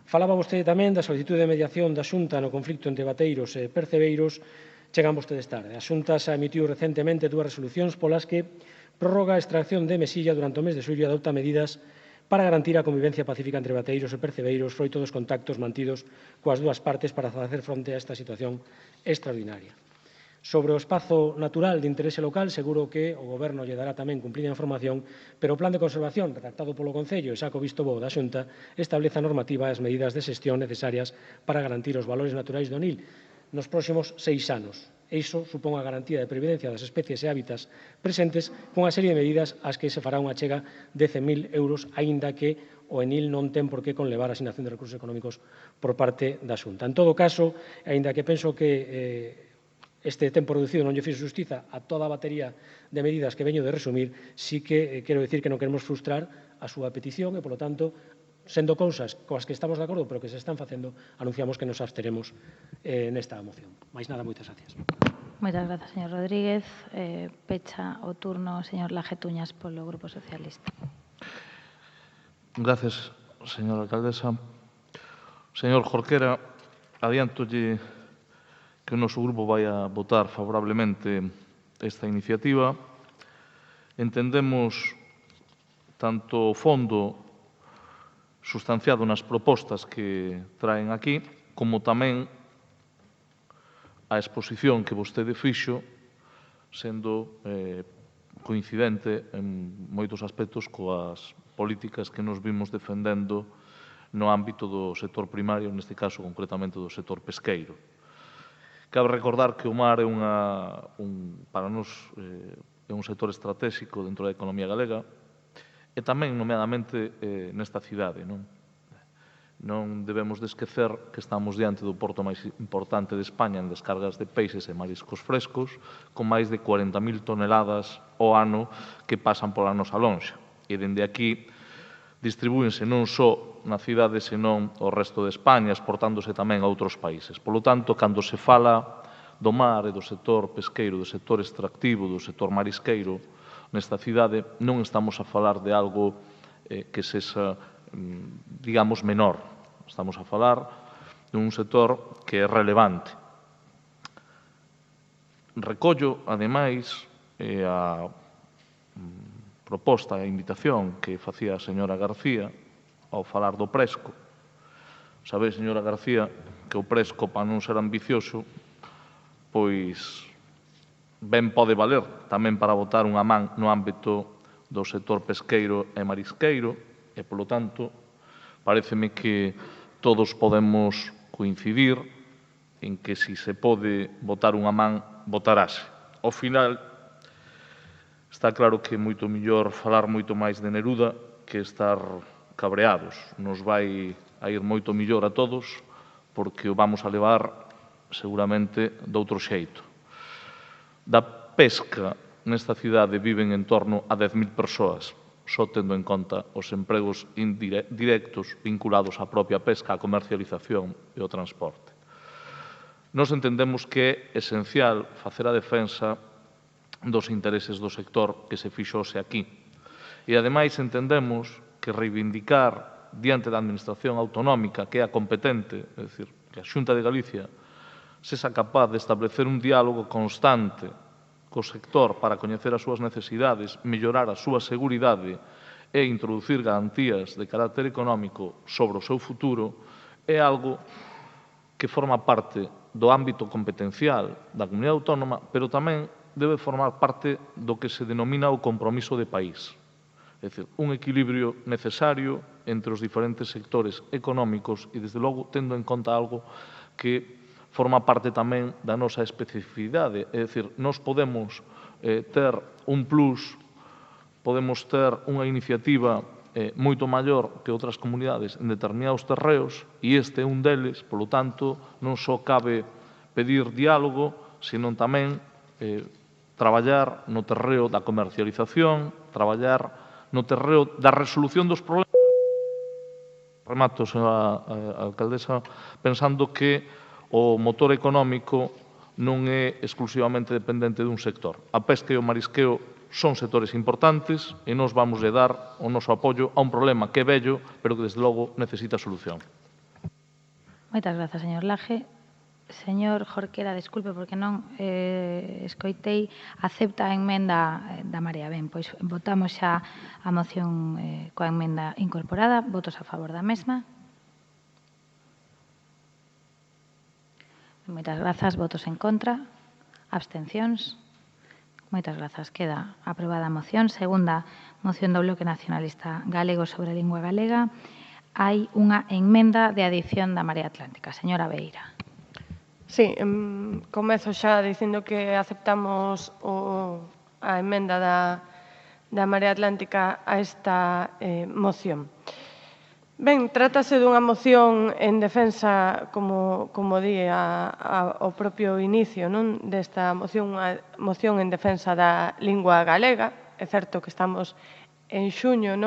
Falaba vostede tamén da solicitude de mediación da Xunta no conflicto entre bateiros e percebeiros. Chegan vostedes tarde. A Xunta xa emitiu recentemente 2 resolucións polas que prorroga a extracción de mesilla durante o mes de xullo e adopta medidas para garantir a convivencia pacífica entre bateiros e percebeiros froito dos contactos mantidos coas dúas partes para facer fronte a esta situación extraordinaria. Sobre o espazo natural de interese local, seguro que o Goberno lle dará tamén cumplida información, pero o plan de conservación redactado polo Concello e xa co visto bo da Xunta establece a normativa e as medidas de xestión necesarias para garantir os valores naturais do Nil nos próximos 6 anos. Iso supón a garantía de previdencia das especies e hábitats presentes con a serie de medidas ás que se fará unha achega de 100.000 euros, aínda que o ENIL non ten por que conlevar a asignación de recursos económicos por parte da Xunta. En todo caso, aínda que penso que este tempo reducido non lle fixo xustiza a toda a batería de medidas que veño de resumir, sí que quero dicir que non queremos frustrar a súa petición e, polo tanto, sendo cousas coas que estamos de acordo pero que se están facendo, anunciamos que nos absteremos nesta moción. Mais nada, moitas gracias. Moitas grazas, señor Rodríguez. Pecha o turno o señor Laje Tuñas polo Grupo Socialista. Gracias, señora alcaldesa. Señor Jorquera, adiantolle que o noso grupo vai a votar favorablemente esta iniciativa. Entendemos tanto o fondo sustanciado nas propostas que traen aquí, como tamén a exposición que vostede fixo, sendo coincidente en moitos aspectos coas políticas que nos vimos defendendo no ámbito do sector primario, neste caso concretamente do sector pesqueiro. Cabe recordar que o mar é para nós é un sector estratégico dentro da economía galega e tamén, nomeadamente, nesta cidade. Non debemos de esquecer que estamos diante do porto máis importante de España en descargas de peixes e mariscos frescos, con máis de 40.000 toneladas ao ano que pasan pola nosa lonxa. E dende aquí distribúense non só na cidade, senón ao resto de España, exportándose tamén a outros países. Polo tanto, cando se fala do mar e do sector pesqueiro, do sector extractivo, do sector marisqueiro, nesta cidade non estamos a falar de algo que sexa, digamos, menor. Estamos a falar dun sector que é relevante. Recollo, ademais, a proposta, a invitación que facía a señora García ao falar do Presco. Sabeis, señora García, que o Presco, para non ser ambicioso, pois ben pode valer tamén para botar unha man no ámbito do sector pesqueiro e marisqueiro e, polo tanto, paréceme que todos podemos coincidir en que se pode botar unha man, botarase. Ao final, está claro que é moito mellor falar moito máis de Neruda que estar cabreados. Nos vai a ir moito mellor a todos porque o vamos a levar seguramente de outro xeito. Da pesca nesta cidade viven en torno a 10.000 persoas, só tendo en conta os empregos directos vinculados á propia pesca, á comercialización e ao transporte. Nos entendemos que é esencial facer a defensa dos intereses do sector que se fixo hoxe aquí. E, ademais, entendemos que reivindicar diante da Administración autonómica, que é a competente, é dicir, que a Xunta de Galicia sexa capaz de establecer un diálogo constante co sector para coñecer as súas necesidades, mellorar a súa seguridade e introducir garantías de carácter económico sobre o seu futuro, é algo que forma parte do ámbito competencial da comunidade autónoma, pero tamén debe formar parte do que se denomina o compromiso de país. É dicir, un equilibrio necesario entre os diferentes sectores económicos e, desde logo, tendo en conta algo que forma parte tamén da nosa especificidade. É dicir, nós podemos ter un plus, podemos ter unha iniciativa moito maior que outras comunidades en determinados terreos e este é un deles, polo tanto, non só cabe pedir diálogo, senón tamén traballar no terreo da comercialización, traballar no terreo da resolución dos problemas. Remato, señora alcaldesa, pensando que o motor económico non é exclusivamente dependente dun sector. A pesca e o marisqueo son sectores importantes e nós vamos dar o noso apoio a un problema que é vello, pero que, desde logo, necesita solución. Moitas grazas, señor Laje. Señor Jorquera, desculpe, porque non escoitei, acepta a emenda da Marea. Ben, pois votamos xa a moción coa emenda incorporada. Votos a favor da mesma. Moitas grazas. Votos en contra. Abstencións. Moitas grazas. Queda aprobada a moción. Segunda moción do Bloque Nacionalista Galego sobre a lingua galega. Hai unha emenda de adición da Marea Atlántica. Señora Beira. Sí, comezo xa dicindo que aceptamos a emenda da Marea Atlántica a esta moción. Ben, trátase dunha moción en defensa, como di ao propio inicio desta moción, unha moción en defensa da lingua galega. É certo que estamos en xuño,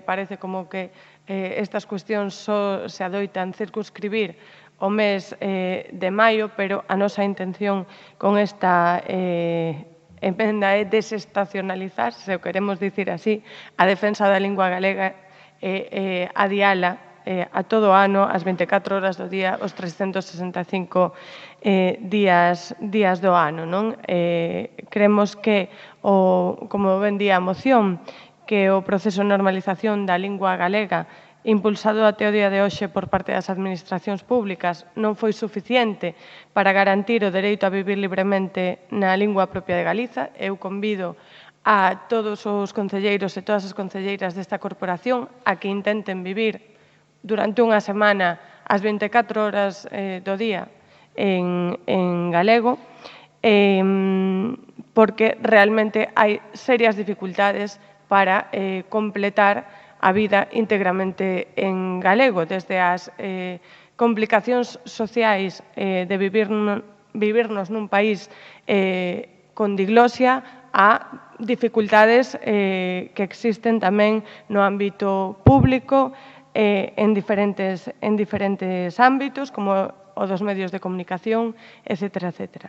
parece como que estas cuestións só se adoitan circunscribir o mes de maio, pero a nosa intención con esta emenda é desestacionalizar, se o queremos dicir así, a defensa da lingua galega e adiala a todo o ano, as 24 horas do día, os 365 días do ano. Creemos que, como ben di a moción, que o proceso de normalización da lingua galega impulsado até o día de hoxe por parte das administracións públicas non foi suficiente para garantir o dereito a vivir libremente na lingua propia de Galiza. Eu convido a todos os concelleiros e todas as concelleiras desta corporación a que intenten vivir durante unha semana as 24 horas do día en galego, porque realmente hai serias dificultades para completar a vida íntegramente en galego, desde as complicacións sociais de vivirnos nun país con diglosia a dificultades que existen tamén no ámbito público en diferentes ámbitos, como o dos medios de comunicación, etcétera, etcétera.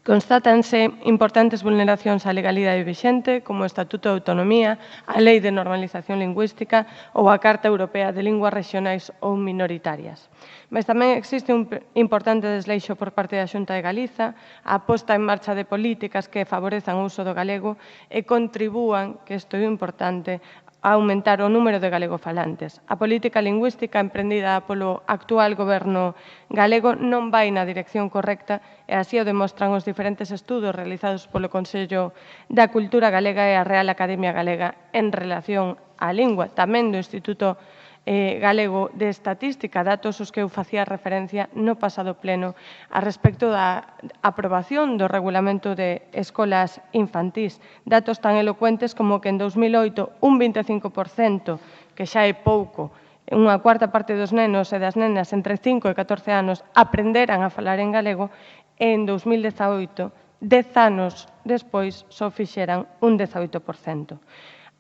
Constátanse importantes vulneracións á legalidade vixente, como o Estatuto de Autonomía, a Lei de Normalización Lingüística ou a Carta Europea de Linguas Rexionais ou Minoritarias. Mas tamén existe un importante desleixo por parte da Xunta de Galiza, a posta en marcha de políticas que favorezan o uso do galego e contribúan, que isto é importante, a aumentar o número de galegofalantes. A política lingüística emprendida polo actual goberno galego non vai na dirección correcta e así o demostran os diferentes estudos realizados polo Consello da Cultura Galega e a Real Academia Galega en relación á lingua, tamén do Instituto Galego de Estatística, datos os que eu facía referencia no pasado pleno a respecto da aprobación do regulamento de escolas infantís. Datos tan elocuentes como que en 2008 un 25%, que xa é pouco, unha cuarta parte dos nenos e das nenas entre 5 e 14 anos aprenderan a falar en galego e en 2018, 10 anos despois, só fixeran un 18%.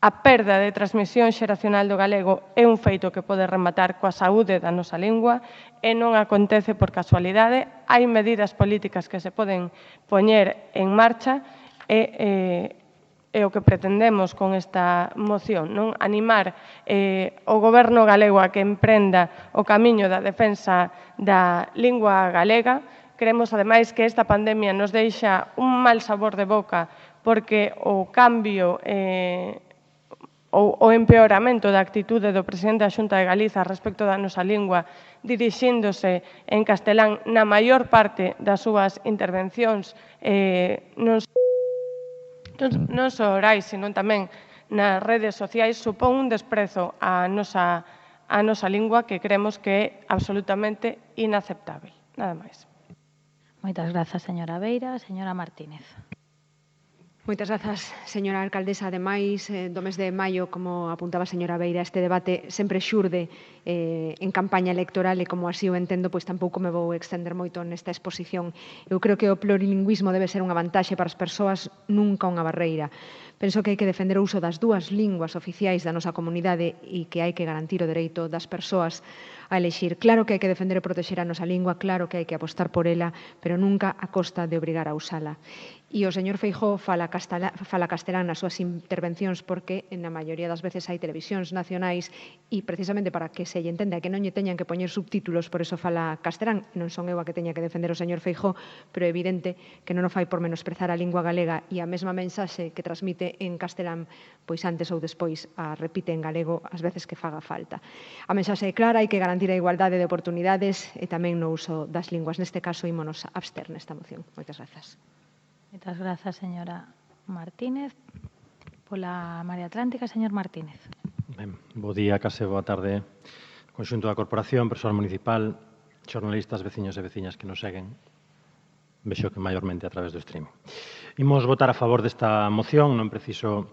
A perda de transmisión xeracional do galego é un feito que pode rematar coa saúde da nosa lingua e non acontece por casualidade. Hai medidas políticas que se poden poñer en marcha e o que pretendemos con esta moción, animar o goberno galego a que emprenda o camiño da defensa da lingua galega. Creemos, ademais, que esta pandemia nos deixa un mal sabor de boca porque o cambio ou o empeoramento da actitude do presidente da Xunta de Galiza respecto da nosa lingua, dirixíndose en castelán na maior parte das súas intervencións, non só orais, sino tamén nas redes sociais, supón un desprezo á nosa lingua que creemos que é absolutamente inaceptável. Nada máis. Moitas grazas, señora Beira. Señora Martínez. Moitas grazas, señora alcaldesa. Ademais, do mes de maio, como apuntaba a señora Beira, este debate sempre xurde en campaña electoral e como así o entendo, pois tampouco me vou extender moito nesta exposición. Eu creo que o plurilingüismo debe ser unha vantaxe para as persoas, nunca unha barreira. Penso que hai que defender o uso das dúas linguas oficiais da nosa comunidade e que hai que garantir o dereito das persoas a elexir. Claro que hai que defender e protexer a nosa lingua, claro que hai que apostar por ela, pero nunca a costa de obrigar a usala. E o señor Feijóo fala castelán nas súas intervencións porque na maioría das veces hai televisións nacionais e precisamente para que se lle entenda que non lle teñan que poñer subtítulos, por eso fala castelán. Non son eu a que teña que defender o señor Feijóo, pero é evidente que non o fai por menosprezar a lingua galega e a mesma mensaxe que transmite en castelán, pois antes ou despois a repite en galego as veces que faga falta. A mensaxe é clara, hai que garantir a igualdade de oportunidades e tamén no uso das linguas. Neste caso, ímonos a abster nesta moción. Moitas grazas. Moitas grazas, señora Martínez. Pola Marea Atlántica, señor Martínez. Ben, bo día, case boa tarde. Conxunto da Corporación, persoal municipal, xornalistas, veciños e veciñas que nos seguen. Vexo que maiormente a través do streaming. Imos votar a favor desta moción, non preciso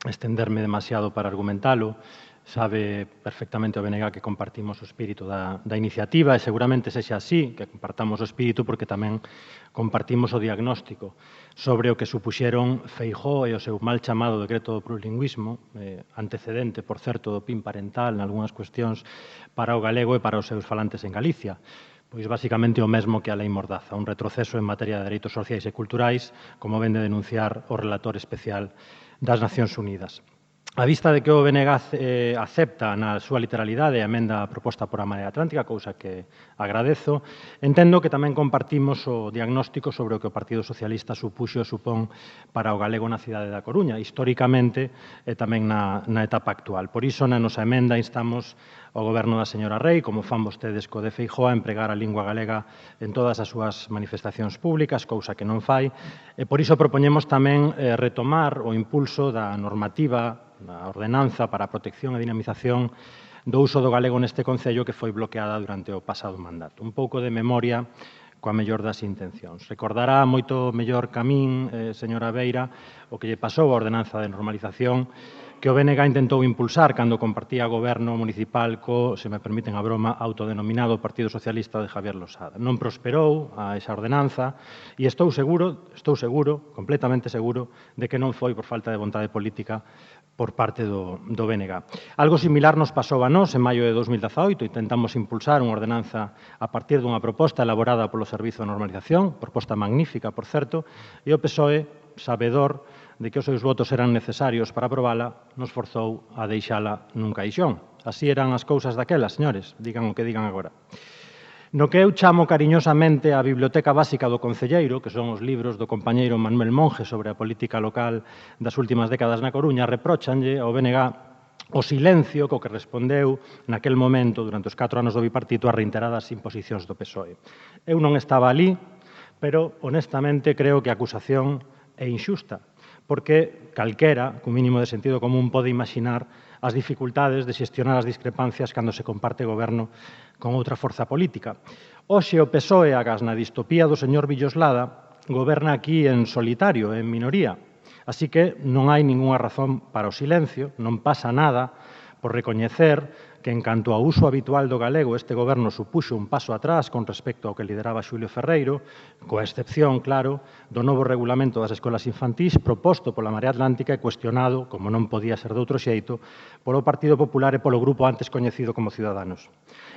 estenderme demasiado para argumentalo. sabe perfectamente o BNG que compartimos o espírito da iniciativa e seguramente sexa así, que compartamos o espírito porque tamén compartimos o diagnóstico sobre o que supuxeron Feijóo e o seu mal chamado decreto do plurilingüismo, antecedente, por certo, do PIN parental en algunhas cuestións para o galego e para os seus falantes en Galicia. Pois basicamente o mesmo que a Lei Mordaza, un retroceso en materia de dereitos sociais e culturais, como ven de denunciar o relator especial das Nacións Unidas. A vista de que o BNG acepta na súa literalidade a emenda proposta por a Marea Atlántica, cousa que agradezo, entendo que tamén compartimos o diagnóstico sobre o que o Partido Socialista supuxo e supón para o galego na cidade da Coruña, históricamente e tamén na etapa actual. Por iso, na nosa emenda, instamos ao Goberno da señora Rei, como fan vostedes co de Feijóo, a empregar a lingua galega en todas as súas manifestacións públicas, cousa que non fai, e por iso propoñemos tamén retomar o impulso da normativa, a ordenanza para a protección e dinamización do uso do galego neste Concello que foi bloqueada durante o pasado mandato. Un pouco de memoria coa mellor das intencións. Recordará moito mellor que a min, señora Beira, o que lle pasou a ordenanza de normalización que o BNG intentou impulsar cando compartía goberno municipal co, se me permiten a broma, autodenominado Partido Socialista de Javier Losada. Non prosperou a esa ordenanza e estou seguro, completamente seguro, de que non foi por falta de vontade política por parte do BNG. Algo similar nos pasou a nós en maio de 2018. Intentamos impulsar unha ordenanza a partir dunha proposta elaborada polo Servizo de Normalización, proposta magnífica, por certo, e o PSOE, sabedor de que os seus votos eran necesarios para aprobala, nos forzou a deixala nun caixón. Así eran as cousas daquelas, señores, digan o que digan agora. No que eu chamo cariñosamente a Biblioteca Básica do Concelleiro, que son os libros do compañeiro Manuel Monge sobre a política local das últimas décadas na Coruña, reprochanlle ao BNG o silencio co que respondeu naquel momento, durante os 4 anos do bipartito, a reiteradas imposicións do PSOE. Eu non estaba alí, pero honestamente creo que a acusación é inxusta, porque calquera, cun mínimo de sentido común, pode imaginar as dificultades de xestionar as discrepancias cando se comparte goberno con outra forza política. Hoxe o PSOE, agás na distopía do señor Villoslada, goberna aquí en solitario, en minoría. Así que non hai ningunha razón para o silencio, non pasa nada por recoñecer que en canto ao uso habitual do galego este goberno supuxo un paso atrás con respecto ao que lideraba Xulio Ferreiro, coa excepción, claro, do novo regulamento das escolas infantís proposto pola Marea Atlántica e cuestionado, como non podía ser de outro xeito, polo Partido Popular e polo grupo antes coñecido como Ciudadanos.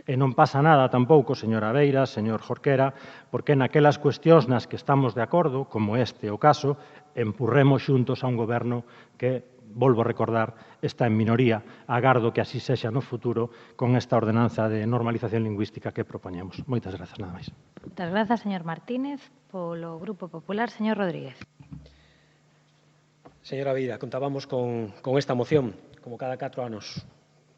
E non pasa nada tampouco, señora Beira, señor Jorquera, porque naquelas cuestións nas que estamos de acordo, como este o caso, empurremos xuntos a un goberno que, volvo a recordar, está en minoría. Agardo que así sexa no futuro con esta ordenanza de normalización lingüística que propoñemos. Moitas grazas, nada máis. Moitas grazas, señor Martínez. Polo Grupo Popular, señor Rodríguez. Señora Beira, contábamos con esta moción, como cada 4 anos.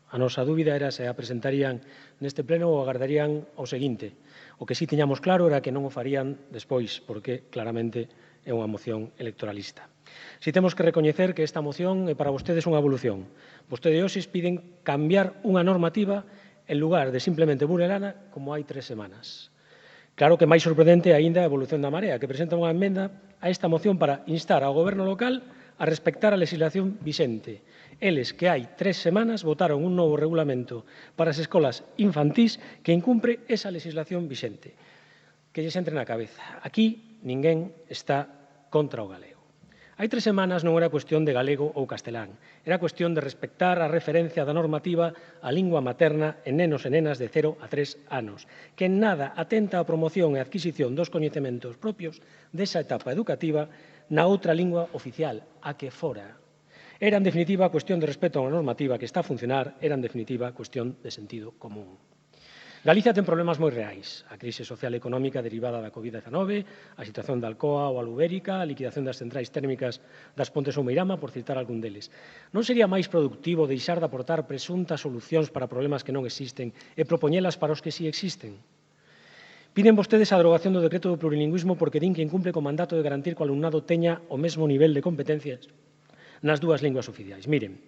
A nosa dúbida era se a presentarían neste pleno ou agardarían o seguinte. O que sí tiñamos claro era que non o farían despois, porque claramente é unha moción electoralista. Si temos que recoñecer que esta moción é para vostedes unha evolución. Vostedes hoxe piden cambiar unha normativa en lugar de simplemente vulnerala como hai 3 semanas. Claro que máis sorprendente aínda a evolución da Marea, que presenta unha emenda a esta moción para instar ao Goberno local a respectar a legislación vixente. Eles que hai 3 semanas votaron un novo regulamento para as escolas infantís que incumpre esa legislación vixente. Que lles entre na cabeza. Aquí ninguén está contra o galego. Hai 3 semanas non era cuestión de galego ou castelán, era cuestión de respectar a referencia da normativa á lingua materna en nenos e nenas de 0 a 3 anos, que en nada atenta á promoción e adquisición dos coñecementos propios desa etapa educativa na outra lingua oficial, a que fora. Era, en definitiva, cuestión de respeto a unha normativa que está a funcionar, era, en definitiva, cuestión de sentido común. Galicia ten problemas moi reais. A crise social e económica derivada da Covid-19, a situación da Alcoa ou Alubérica, a liquidación das centrais térmicas das Pontes ou Meirama, por citar algún deles. Non sería máis productivo deixar de aportar presuntas solucións para problemas que non existen e propoñelas para os que sí existen? Piden vostedes a derogación do decreto do plurilingüismo porque din que incumple co mandato de garantir que o alumnado teña o mesmo nivel de competencias nas dúas linguas oficiais. Miren,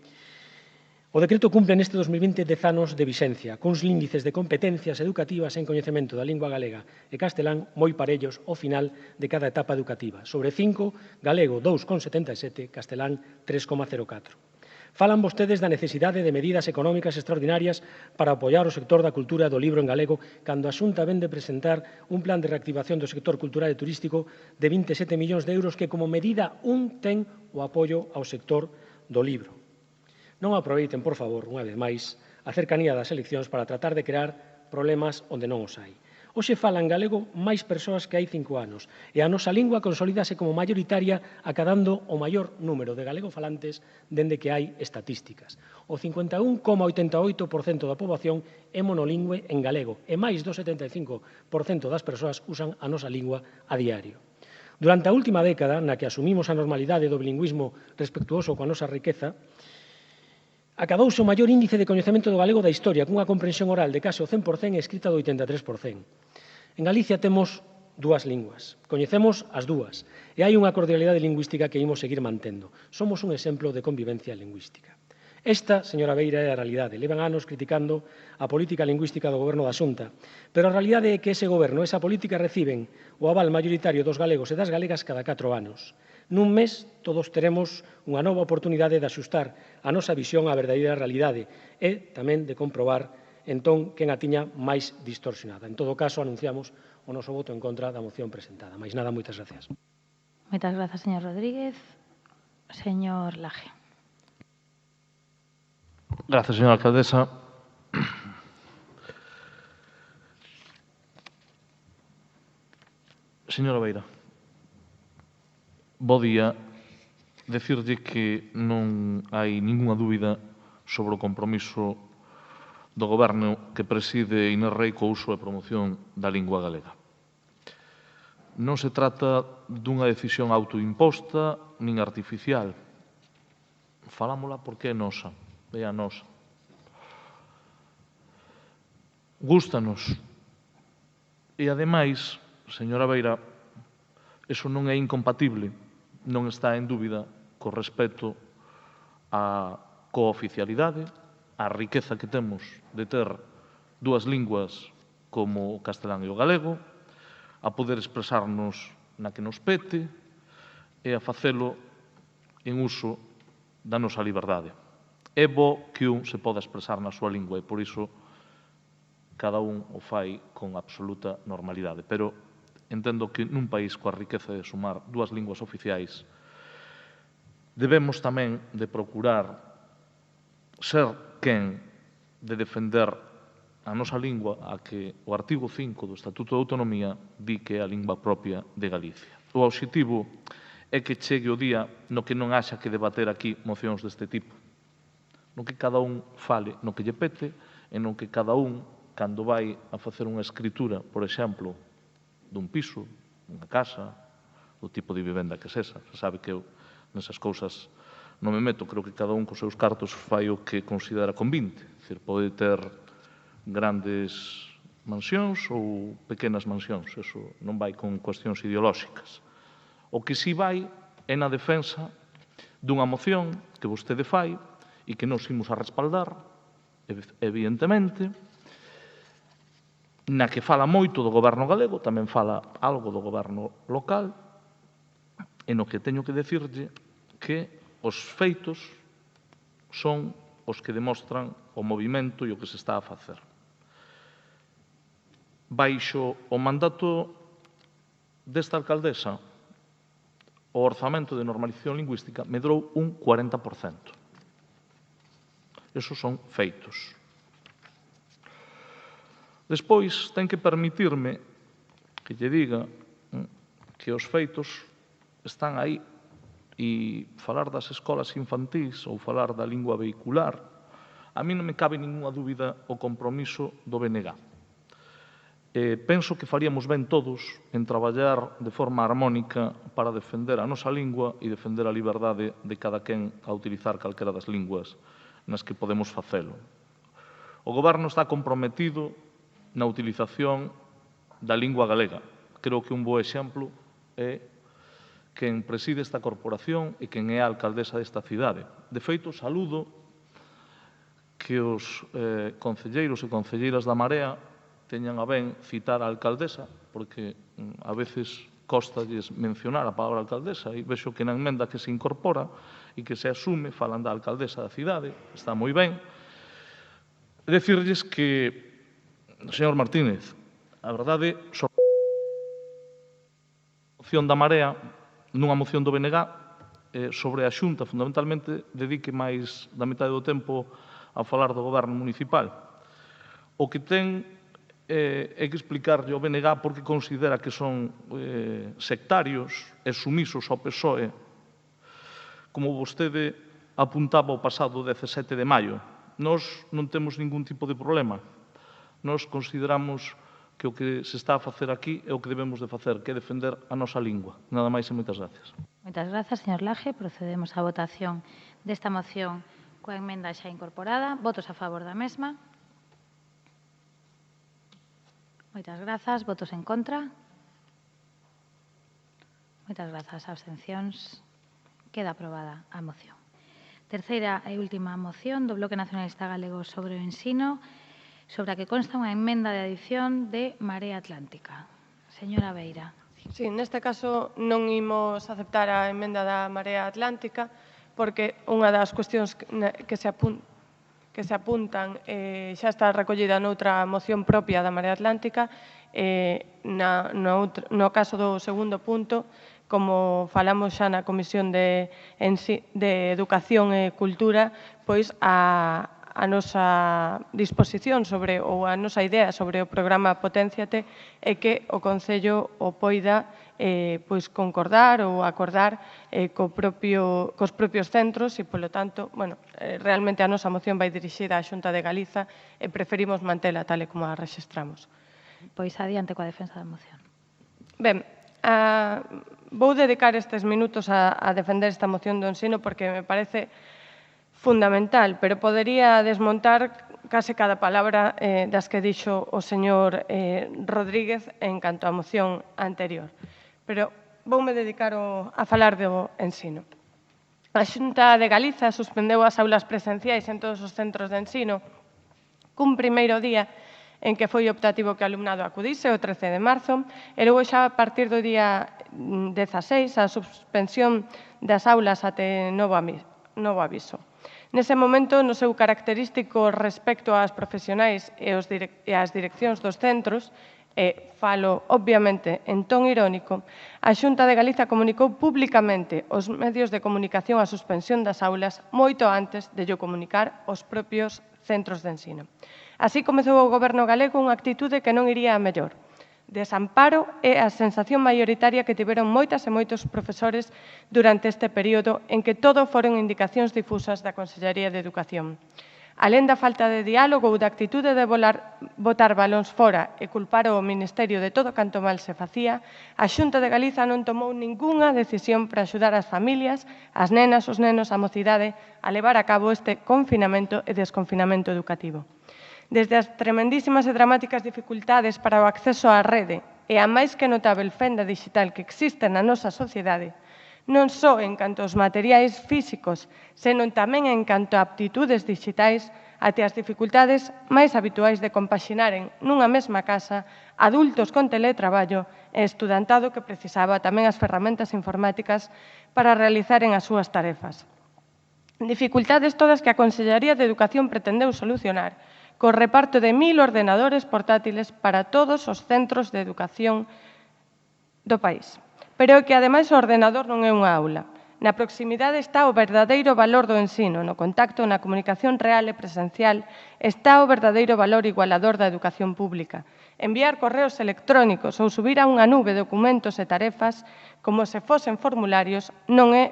o decreto cumple neste 2020 10 anos de vixencia, cuns índices de competencias educativas en coñecemento da lingua galega e castelán moi parellos ao final de cada etapa educativa. Sobre 5, galego 2,77, castelán 3,04. Falan vostedes da necesidade de medidas económicas extraordinarias para apoiar o sector da cultura e do libro en galego, cando a Xunta vén de presentar un plan de reactivación do sector cultural e turístico de 27 millóns de euros que, como medida ten o apoio ao sector do libro. Non aproveiten, por favor, unha vez máis, a cercanía das eleccións para tratar de crear problemas onde non os hai. Hoxe falan galego máis persoas que hai 5 anos e a nosa lingua consolídase como maioritaria acadando o maior número de galegofalantes dende que hai estatísticas. O 51,88% da poboación é monolingüe en galego e máis do 75% das persoas usan a nosa lingua a diario. Durante a última década, na que asumimos a normalidade do bilingüismo respectuoso coa nosa riqueza, acadouse o maior índice de coñecemento do galego da historia, cunha comprensión oral de case o 100% e escrita do 83%. En Galicia temos dúas linguas, coñecemos as dúas, e hai unha cordialidade lingüística que imos seguir mantendo. Somos un exemplo de convivencia lingüística. Esta, señora Beira, é a realidade. Levan anos criticando a política lingüística do Goberno da Xunta, pero a realidade é que ese Goberno, esa política, reciben o aval maioritario dos galegos e das galegas cada 4 anos. Nun mes, todos teremos unha nova oportunidade de axustar a nosa visión á verdadeira realidade e tamén de comprobar, entón, quen a tiña máis distorsionada. En todo caso, anunciamos o noso voto en contra da moción presentada. Mais nada, moitas gracias. Moitas grazas, señor Rodríguez. Señor Laje. Gracias, señora alcaldesa. Señora Beira, bo día. Decirlle que non hai ningunha dúbida sobre o compromiso do Goberno que preside Inés Rei co uso e promoción da lingua galega. Non se trata dunha decisión autoimposta nin artificial. Falámola porque é nosa, é a nosa. Gústanos. E, ademais, señora Beira, eso non é incompatible, non está en dúbida co respecto á cooficialidade, á riqueza que temos de ter dúas linguas como o castelán e o galego, a poder expresarnos na que nos pete e a facelo en uso da nosa liberdade. É bo que un se poda expresar na súa lingua e, por iso, cada un o fai con absoluta normalidade. Pero entendo que nun país coa riqueza de sumar dúas linguas oficiais debemos tamén de procurar ser quen de defender a nosa lingua a que o artigo 5 do Estatuto de Autonomía di que é a lingua propia de Galicia. O obxectivo é que chegue o día no que non haxa que debater aquí mocións deste tipo, no que cada un fale no que lle pete e no que cada un, cando vai a facer unha escritura, por exemplo, dun piso, dunha casa, do tipo de vivenda que sexa. Se sabe que eu nesas cousas non me meto, creo que cada un cos seus cartos fai o que considera convinte. É dicir, pode ter grandes mansións ou pequenas mansións, eso non vai con cuestións ideolóxicas. O que si vai é na defensa dunha moción que vostede fai e que nos imos a respaldar, evidentemente, na que fala moito do goberno galego, tamén fala algo do goberno local, e no que teño que decirlle que os feitos son os que demostran o movimento e o que se está a facer. Baixo o mandato desta alcaldesa, o orzamento de normalización lingüística medrou un 40%. Esos son feitos. Despois, ten que permitirme que lle diga que os feitos están aí e falar das escolas infantís ou falar da lingua vehicular, a mí non me cabe ninguna dúbida o compromiso do BNG. Penso que faríamos ben todos en traballar de forma armónica para defender a nosa lingua e defender a liberdade de cada quen a utilizar calquera das linguas nas que podemos facelo. O Goberno está comprometido na utilización da lingua galega. Creo que un bo exemplo é quen preside esta corporación e quen é a alcaldesa desta cidade. De feito, saludo que os concelleiros e concelleiras da Marea teñan a ben citar a alcaldesa, porque a veces costalles mencionar a palabra alcaldesa e vexo que na emenda que se incorpora e que se asume, falan da alcaldesa da cidade, está moi ben. Decirlles que, señor Martínez, a verdade, sobre a moción da Marea, nunha moción do BNG, sobre a Xunta, fundamentalmente, dedique máis da metade do tempo a falar do goberno municipal. O que ten é que explicarlle ao BNG por que considera que son sectarios e sumisos ao PSOE, como vostede apuntaba o pasado 17 de maio. Nós non temos ningún tipo de problema. Nós consideramos que o que se está a facer aquí é o que debemos de facer, que é defender a nosa lingua. Nada máis e moitas gracias. Moitas grazas, señor Laje. Procedemos á votación desta moción coa emenda xa incorporada. Votos a favor da mesma. Moitas grazas. Votos en contra. Moitas grazas. Abstencións. Queda aprobada a moción. Terceira e última moción do Bloque Nacionalista Galego sobre o ensino, sobre a que consta unha emenda de adición de Marea Atlántica. Señora Beira. Sí, neste caso non imos aceptar a emenda da Marea Atlántica porque unha das cuestións que se apuntan xa está recollida noutra moción propia da Marea Atlántica. No caso do segundo punto, como falamos xa na Comisión de Educación e Cultura, pois a nosa disposición sobre, ou a nosa idea sobre o programa Potenciate é que o Concello o poida pois concordar ou acordar cos propios centros e, polo tanto, realmente a nosa moción vai dirixida á Xunta de Galiza e preferimos mantela tal e como a rexistramos. Pois adiante coa defensa da moción. Ben, vou dedicar estes minutos a defender esta moción do ensino porque me parece fundamental, pero podería desmontar case cada palabra das que dixo o señor Rodríguez en canto á moción anterior. Pero voume dedicar a falar do ensino. A Xunta de Galiza suspendeu as aulas presenciais en todos os centros de ensino cun primeiro día en que foi optativo que o alumnado acudise o 13 de marzo e logo xa a partir do día 16 a suspensión das aulas até novo aviso. Nese momento, no seu característico respecto ás profesionais e ás direccións dos centros, e falo, obviamente, en ton irónico, a Xunta de Galiza comunicou públicamente aos medios de comunicación a suspensión das aulas moito antes de llo comunicar aos propios centros de ensino. Así comezou o Goberno galego unha actitude que non iría a mellor. Desamparo é a sensación maioritaria que tiveron moitas e moitos profesores durante este período en que todo foron indicacións difusas da Consellería de Educación. Alén da falta de diálogo ou da actitude de botar balóns fora e culpar o Ministerio de todo canto mal se facía, a Xunta de Galiza non tomou ningunha decisión para axudar as familias, as nenas, os nenos, a mocidade a levar a cabo este confinamento e desconfinamento educativo. Desde as tremendísimas e dramáticas dificultades para o acceso á rede e a máis que notável fenda digital que existe na nosa sociedade, non só en canto aos materiais físicos, senón tamén en canto a aptitudes digitais, até as dificultades máis habituais de compaxinaren nunha mesma casa adultos con teletraballo e estudantado que precisaba tamén as ferramentas informáticas para realizaren as súas tarefas. Dificultades todas que a Consellería de Educación pretendeu solucionar co reparto de 1000 ordenadores portátiles para todos os centros de educación do país. Pero que, ademais, o ordenador non é unha aula. Na proximidade está o verdadeiro valor do ensino, no contacto, na comunicación real e presencial, está o verdadeiro valor igualador da educación pública. Enviar correos electrónicos ou subir a unha nube documentos e tarefas como se fosen formularios non é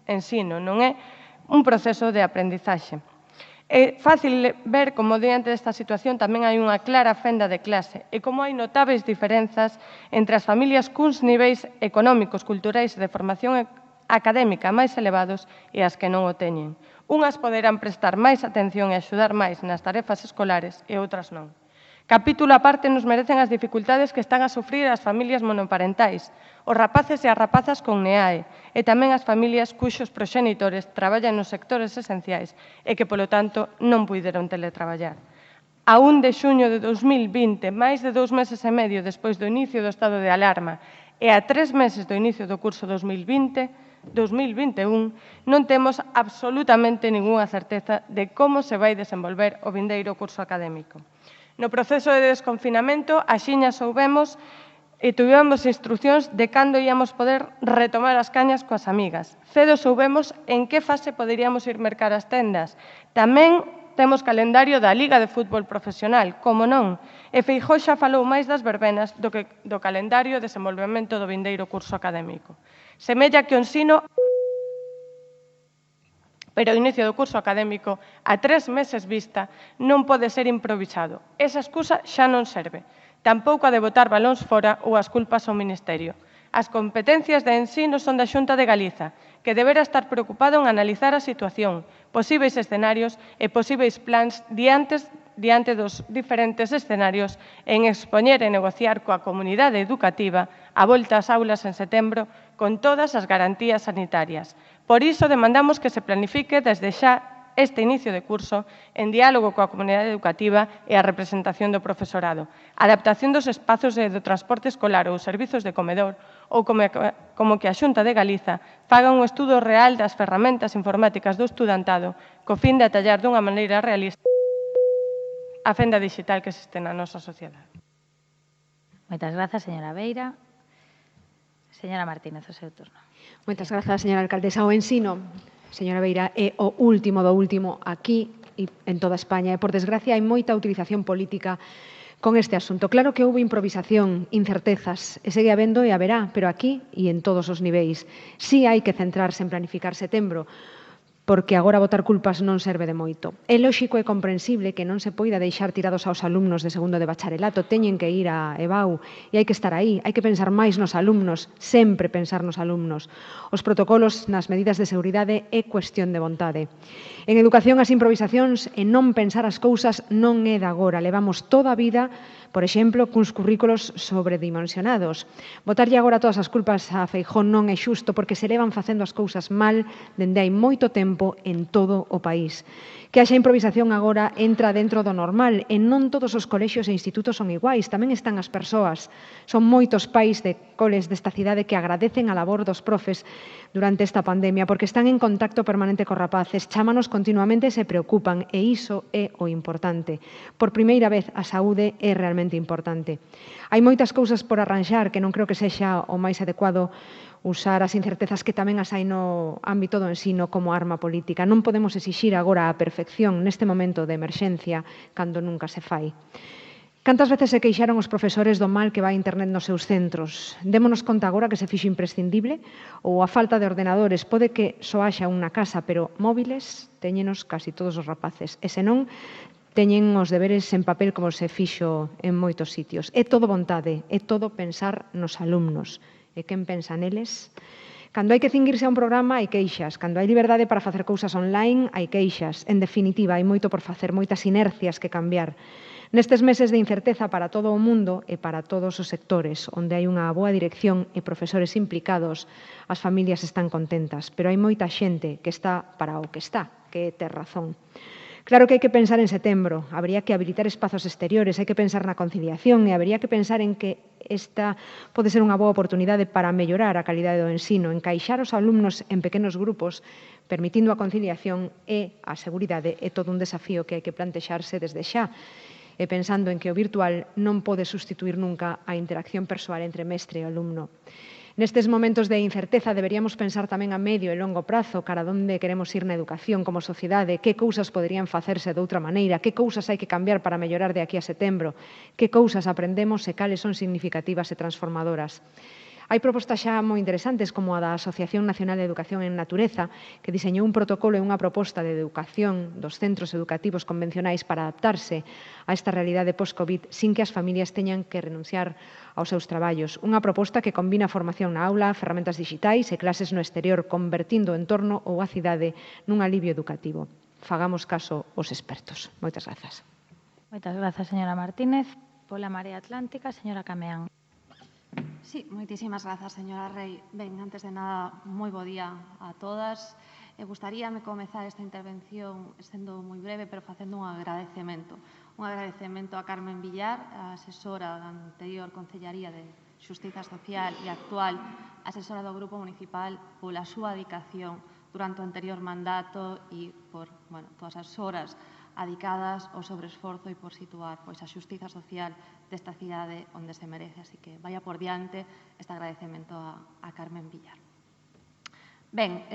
ensino, non é un proceso de aprendizaxe. É fácil ver como diante desta situación tamén hai unha clara fenda de clase e como hai notáveis diferenzas entre as familias cuns niveis económicos, culturais e de formación académica máis elevados e as que non o teñen. Unhas poderán prestar máis atención e axudar máis nas tarefas escolares e outras non. Capítulo aparte nos merecen as dificultades que están a sufrir as familias monoparentais, os rapaces e as rapazas con NEAE e tamén as familias cuxos proxenitores traballan nos sectores esenciais e que, polo tanto, non puideron teletraballar. A 1 de xuño de 2020, máis de 2 meses e medio despois do inicio do estado de alarma e a 3 meses do inicio do curso 2020, 2021, non temos absolutamente ningunha certeza de como se vai desenvolver o vindeiro curso académico. No proceso de desconfinamento, axiña soubemos e tivemos instruccións de cando íamos poder retomar as cañas coas amigas. Cedo soubemos en que fase poderíamos ir mercar as tendas. Tamén temos calendario da Liga de Fútbol Profesional, como non, e Feijóo xa falou máis das verbenas do calendario de desenvolvemento do vindeiro curso académico. Semella que o ensino, pero o inicio do curso académico a 3 meses vista non pode ser improvisado. Esa excusa xa non serve. Tampouco a de botar balóns fora ou as culpas ao Ministerio. As competencias de ensino son da Xunta de Galiza, que deberá estar preocupado en analizar a situación, posíveis escenarios e posíveis plans diante dos diferentes escenarios en expoñer e negociar coa comunidade educativa a volta ás aulas en setembro con todas as garantías sanitarias. Por iso demandamos que se planifique desde xa este inicio de curso en diálogo coa comunidade educativa e a representación do profesorado, adaptación dos espazos do transporte escolar ou servizos de comedor ou como que a Xunta de Galiza faga un estudo real das ferramentas informáticas do estudantado co fin de atallar dunha maneira realista a fenda digital que existe na nosa sociedade. Moitas grazas, señora Beira. Señora Martínez, o seu turno. Moitas grazas, señora alcaldesa. O ensino, señora Beira, é o último do último aquí e en toda España. E, por desgracia, hai moita utilización política con este asunto. Claro que houve improvisación, incertezas, e segue habendo e haberá, pero aquí e en todos os niveis. Sí hai que centrarse en planificar setembro, porque agora botar culpas non serve de moito. É lóxico e comprensible que non se poida deixar tirados aos alumnos de segundo de bacharelato, teñen que ir a EBAU e hai que estar aí, hai que pensar máis nos alumnos, sempre pensar nos alumnos. Os protocolos nas medidas de seguridade é cuestión de vontade. En educación as improvisacións e non pensar as cousas non é de agora, levamos toda a vida, por exemplo, cuns currículos sobredimensionados. Botarlle agora todas as culpas a Feijóo non é xusto porque se levan facendo as cousas mal dende hai moito tempo en todo o país. Que haxa improvisación agora entra dentro do normal e non todos os colexios e institutos son iguais, tamén están as persoas. Son moitos pais de coles desta cidade que agradecen a labor dos profes durante esta pandemia porque están en contacto permanente cos rapaces, chámanos continuamente e se preocupan e iso é o importante. Por primeira vez a saúde é realmente importante. Hai moitas cousas por arranxar que non creo que sexa o máis adecuado usar as incertezas que tamén as hai no ámbito do ensino como arma política. Non podemos exixir agora a perfección neste momento de emerxencia cando nunca se fai. Cantas veces se queixaron os profesores do mal que vai a internet nos seus centros? Démonos conta agora que se fixo imprescindible ou a falta de ordenadores? Pode que só haxa unha casa, pero móviles teñenos casi todos os rapaces. E senón, teñen os deberes en papel como se fixo en moitos sitios. É todo vontade, é todo pensar nos alumnos. E quen pensa neles? Cando hai que cinguirse a un programa, hai queixas. Cando hai liberdade para facer cousas online, hai queixas. En definitiva, hai moito por facer, moitas inercias que cambiar. Nestes meses de incerteza para todo o mundo e para todos os sectores, onde hai unha boa dirección e profesores implicados, as familias están contentas, pero hai moita xente que está para o que está, que é ter razón. Claro que hai que pensar en setembro, habría que habilitar espazos exteriores, hai que pensar na conciliación e habría que pensar en que esta pode ser unha boa oportunidade para mellorar a calidade do ensino, encaixar os alumnos en pequenos grupos, permitindo a conciliación e a seguridade é todo un desafío que hai que plantexarse desde xa, e pensando en que o virtual non pode sustituir nunca a interacción persoal entre mestre e alumno. Nestes momentos de incerteza deberíamos pensar tamén a medio e longo prazo cara onde queremos ir na educación como sociedade, que cousas poderían facerse de outra maneira, que cousas hai que cambiar para mellorar de aquí a setembro, que cousas aprendemos e cales son significativas e transformadoras. Hai propostas xa moi interesantes como a da Asociación Nacional de Educación en Natureza, que diseñou un protocolo e unha proposta de educación dos centros educativos convencionais para adaptarse a esta realidade post-Covid sin que as familias teñan que renunciar aos seus traballos. Unha proposta que combina formación na aula, ferramentas digitais e clases no exterior, convertindo o entorno ou a cidade nun alivio educativo. Fagamos caso aos expertos. Moitas grazas. Moitas grazas, señora Martínez. Pola Marea Atlántica, señora Cameán. Sí, moitísimas grazas, señora Rei. Ben, antes de nada, moi bo día a todas. Gustaríame comezar esta intervención sendo moi breve, pero facendo un agradecemento. Un agradecemento a Carmen Villar, a asesora da anterior Concellaría de Xustiza Social e actual asesora do Grupo Municipal pola súa dedicación durante o anterior mandato e por todas as horas adicadas ao sobreesforzo e por situar a xustiza social desta cidade onde se merece. Así que vaya por diante este agradecemento a Carmen Villar. Ben,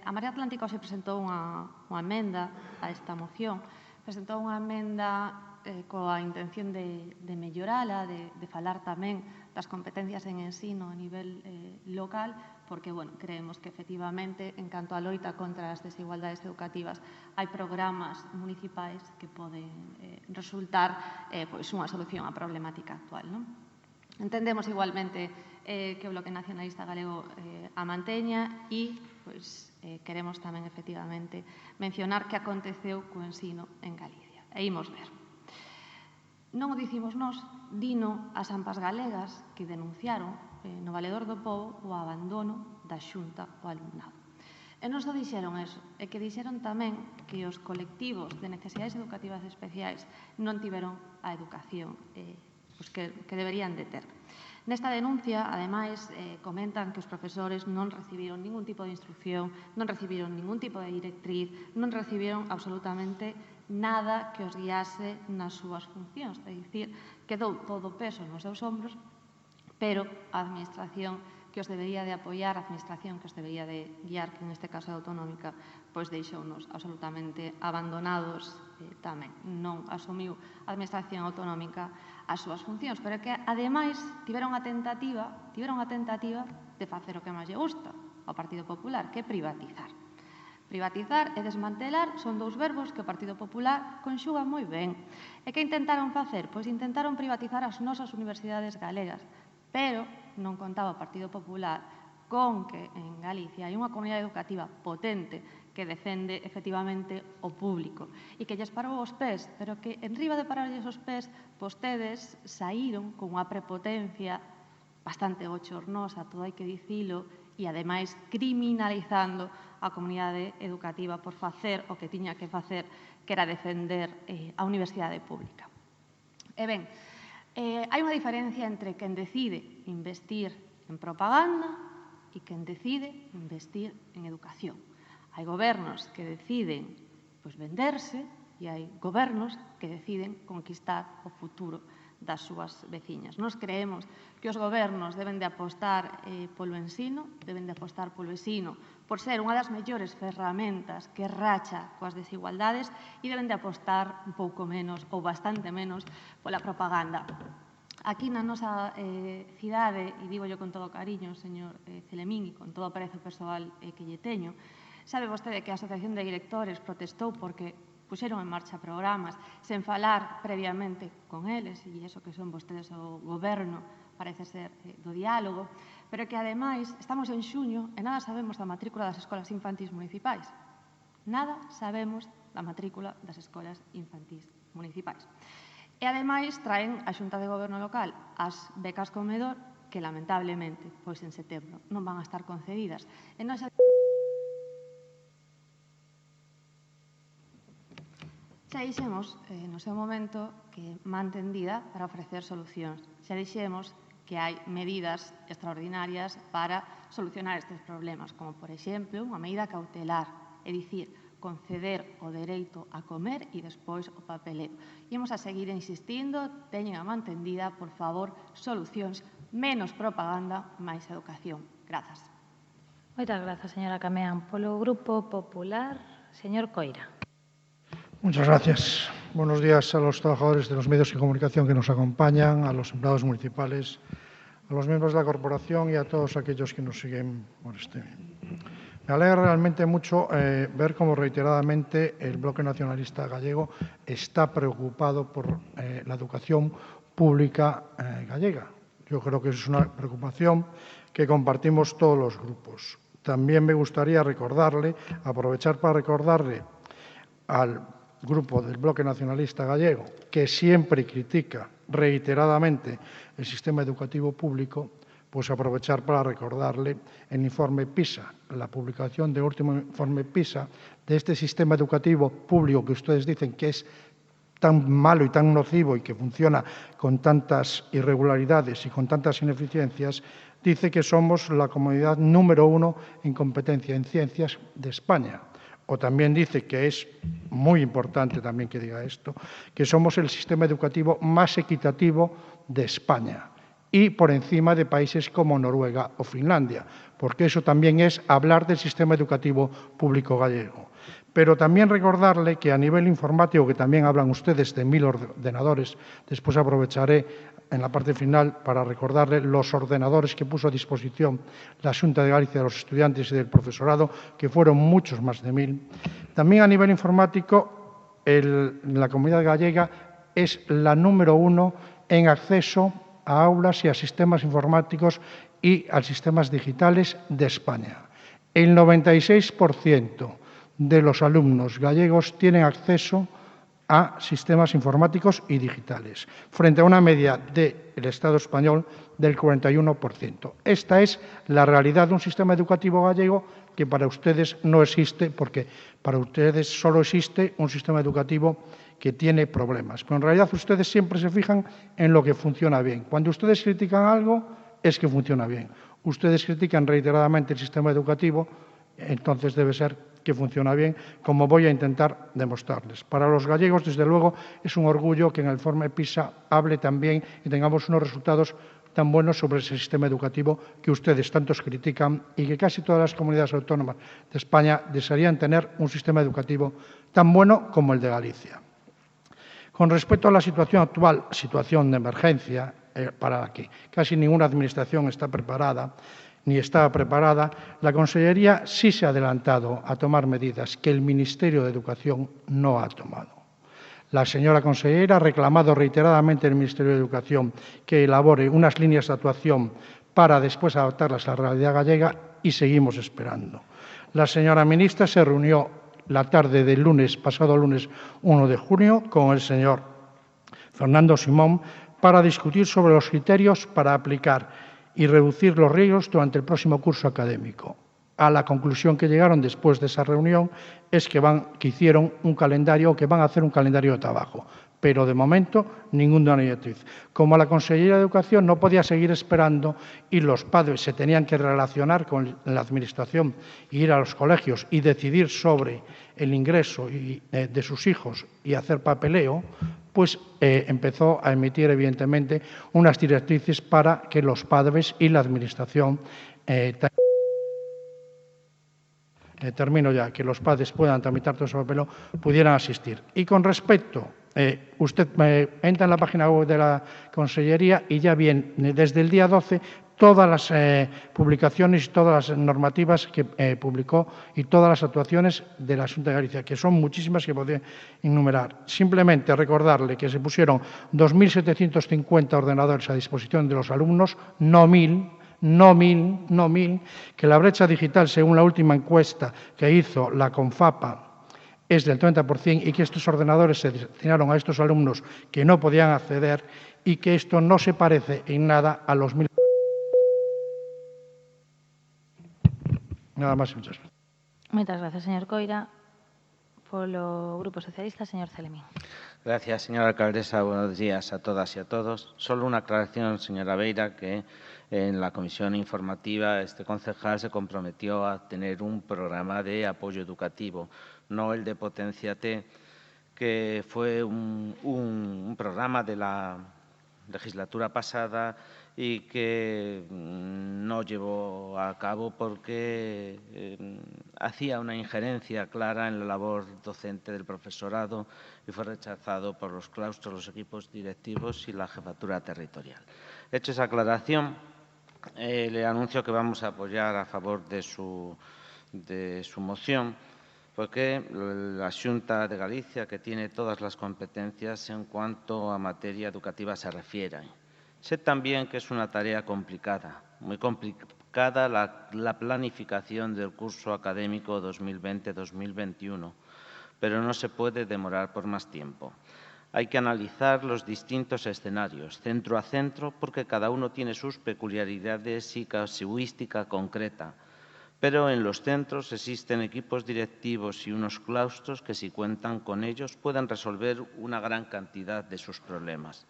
a Marea Atlántica se presentou unha emenda a esta moción. Presentou unha emenda coa intención de mellorala, de falar tamén das competencias en ensino a nivel local, porque creemos que efectivamente, en canto á loita contra as desigualdades educativas, hai programas municipais que poden resultar unha solución á problemática actual. Entendemos igualmente que o Bloque Nacionalista Galego a manteña e queremos tamén efectivamente mencionar que aconteceu co ensino en Galicia. E imos ver. Non o dicimos nós, dino as AMPAs galegas que denunciaron no Valedor do Pobo o abandono da Xunta ao alumnado. E non só dixeron eso, é que dixeron tamén que os colectivos de necesidades educativas especiais non tiveron a educación que deberían de ter. Nesta denuncia, ademais, comentan que os profesores non recibiron ningún tipo de instrucción, non recibiron ningún tipo de directriz, non recibiron absolutamente nada que os guiase nas súas funcións. É dicir, quedou todo o peso nos seus ombros, pero a administración que os debería de apoiar, a administración que os debería de guiar, que neste caso é autonómica, pois deixounos absolutamente abandonados tamén. Non asumiu a administración autonómica as súas funcións, pero que, ademais, tiveron a tentativa de facer o que máis lle gusta ao Partido Popular, que é privatizar. Privatizar e desmantelar son dous verbos que o Partido Popular conxuga moi ben. E que intentaron facer? Pois intentaron privatizar as nosas universidades galegas, pero non contaba o Partido Popular con que en Galicia hai unha comunidade educativa potente que defende efectivamente o público e que lles parou os pés, pero que en riba de pararlles os pés vostedes saíron con unha prepotencia bastante bochornosa, todo hai que dicilo, e ademais criminalizando a comunidade educativa por facer o que tiña que facer, que era defender a universidade pública. E ben, hai unha diferencia entre quen decide investir en propaganda e quen decide investir en educación. Hai gobernos que deciden venderse e hai gobernos que deciden conquistar o futuro das súas veciñas. Nos creemos que os gobernos deben de apostar polo ensino, deben de apostar polo ensino por ser unha das mellores ferramentas que racha coas desigualdades e deben de apostar un pouco menos ou bastante menos pola propaganda. Aquí na nosa cidade, e digo yo con todo cariño, señor Celemín, e con todo o aprezo persoal que lle teño, sabe vostede que a Asociación de Directores protestou porque puxeron en marcha programas sen falar previamente con eles, e iso que son vostedes o goberno, parece ser do diálogo, pero que, ademais, estamos en xuño e nada sabemos da matrícula das escolas infantís municipais. Nada sabemos da matrícula das escolas infantís municipais. E, ademais, traen a Xunta de Goberno local as becas comedor que, lamentablemente, pois en setembro non van a estar concedidas. E non xa dixemos, no seu momento, que man tendida para ofrecer solucións. Xa dixemos que hai medidas extraordinarias para solucionar estes problemas, como, por exemplo, unha medida cautelar, é dicir, conceder o dereito a comer e despois o papeleo. Imos a seguir insistindo, teñen a man tendida, por favor, solucións, menos propaganda, máis educación. Grazas. Moitas grazas, señora Cameán. Polo Grupo Popular, señor Coira. Muchas gracias. Buenos días a los trabajadores de los medios de comunicación que nos acompañan, a los empleados municipales, a los miembros de la corporación y a todos aquellos que nos siguen por este. Me alegra realmente mucho ver cómo reiteradamente el Bloque Nacionalista Gallego está preocupado por la educación pública gallega. Yo creo que es una preocupación que compartimos todos los grupos. También me gustaría aprovechar para recordarle al Grupo del Bloque Nacionalista Gallego, que siempre critica reiteradamente el sistema educativo público, pues aprovechar para recordarle el informe PISA, la publicación del último informe PISA de este sistema educativo público que ustedes dicen que es tan malo y tan nocivo y que funciona con tantas irregularidades y con tantas ineficiencias, dice que somos la comunidad número 1 en competencia en ciencias de España. O también dice, que es muy importante también que diga esto, que somos el sistema educativo más equitativo de España y por encima de países como Noruega o Finlandia, porque eso también es hablar del sistema educativo público gallego. Pero también recordarle que a nivel informático, que también hablan ustedes de 1000 ordenadores, después aprovecharé en la parte final para recordarle los ordenadores que puso a disposición la Xunta de Galicia de los estudiantes y del profesorado, que fueron muchos más de 1000. También a nivel informático, la comunidad gallega es la número 1 en acceso a aulas y a sistemas informáticos y a sistemas digitales de España. El 96% de los alumnos gallegos tienen acceso a sistemas informáticos y digitales, frente a una media del Estado español del 41%. Esta es la realidad de un sistema educativo gallego que para ustedes no existe, porque para ustedes solo existe un sistema educativo que tiene problemas. Pero en realidad ustedes siempre se fijan en lo que funciona bien. Cuando ustedes critican algo, es que funciona bien. Ustedes critican reiteradamente el sistema educativo, entonces debe ser que funciona bien, como voy a intentar demostrarles. Para los gallegos, desde luego, es un orgullo que en el informe PISA hable también y tengamos unos resultados tan buenos sobre ese sistema educativo que ustedes tantos critican y que casi todas las comunidades autónomas de España desearían tener un sistema educativo tan bueno como el de Galicia. Con respecto a la situación actual, situación de emergencia, para la que casi ninguna administración está preparada, ni estaba preparada, la Consellería sí se ha adelantado a tomar medidas que el Ministerio de Educación no ha tomado. La señora consellera ha reclamado reiteradamente al Ministerio de Educación que elabore unas líneas de actuación para después adaptarlas a la realidad gallega y seguimos esperando. La señora ministra se reunió la tarde del pasado lunes 1 de junio, con el señor Fernando Simón para discutir sobre los criterios para aplicar y reducir los riesgos durante el próximo curso académico. A la conclusión que llegaron después de esa reunión es que van a hacer un calendario de trabajo, pero de momento ninguna directriz. Como la Consellería de Educación no podía seguir esperando y los padres se tenían que relacionar con la Administración y ir a los colegios y decidir sobre el ingreso de sus hijos y hacer papeleo, pues empezó a emitir, evidentemente, unas directrices para que los padres y la Administración termino ya, que los padres puedan tramitar todo ese papeleo, pudieran asistir. Y con respecto, usted entra en la página web de la Consellería y ya viene desde el día 12 todas las publicaciones y todas las normativas que publicó y todas las actuaciones de la Xunta de Galicia, que son muchísimas que podría enumerar. Simplemente recordarle que se pusieron 2.750 ordenadores a disposición de los alumnos, no 1.000, que la brecha digital, según la última encuesta que hizo la Confapa, es del 30% y que estos ordenadores se destinaron a estos alumnos que no podían acceder y que esto no se parece en nada a los 1.000. Nada más y muchas gracias. Muchas gracias, señor Coira. Por el Grupo Socialista, señor Celemín. Gracias, señora alcaldesa. Buenos días a todas y a todos. Solo una aclaración, señora Beira, que en la comisión informativa este concejal se comprometió a tener un programa de apoyo educativo, no el de Potenciate, que fue un programa de la legislatura pasada y que no llevó a cabo porque hacía una injerencia clara en la labor docente del profesorado y fue rechazado por los claustros, los equipos directivos y la jefatura territorial. Hecha esa aclaración, le anuncio que vamos a apoyar a favor de su moción, porque la Xunta de Galicia, que tiene todas las competencias en cuanto a materia educativa se refiere. Sé también que es una tarea complicada, muy complicada la planificación del curso académico 2020-2021, pero no se puede demorar por más tiempo. Hay que analizar los distintos escenarios, centro a centro, porque cada uno tiene sus peculiaridades y casuística concreta, Pero en los centros existen equipos directivos y unos claustros que, si cuentan con ellos, pueden resolver una gran cantidad de sus problemas.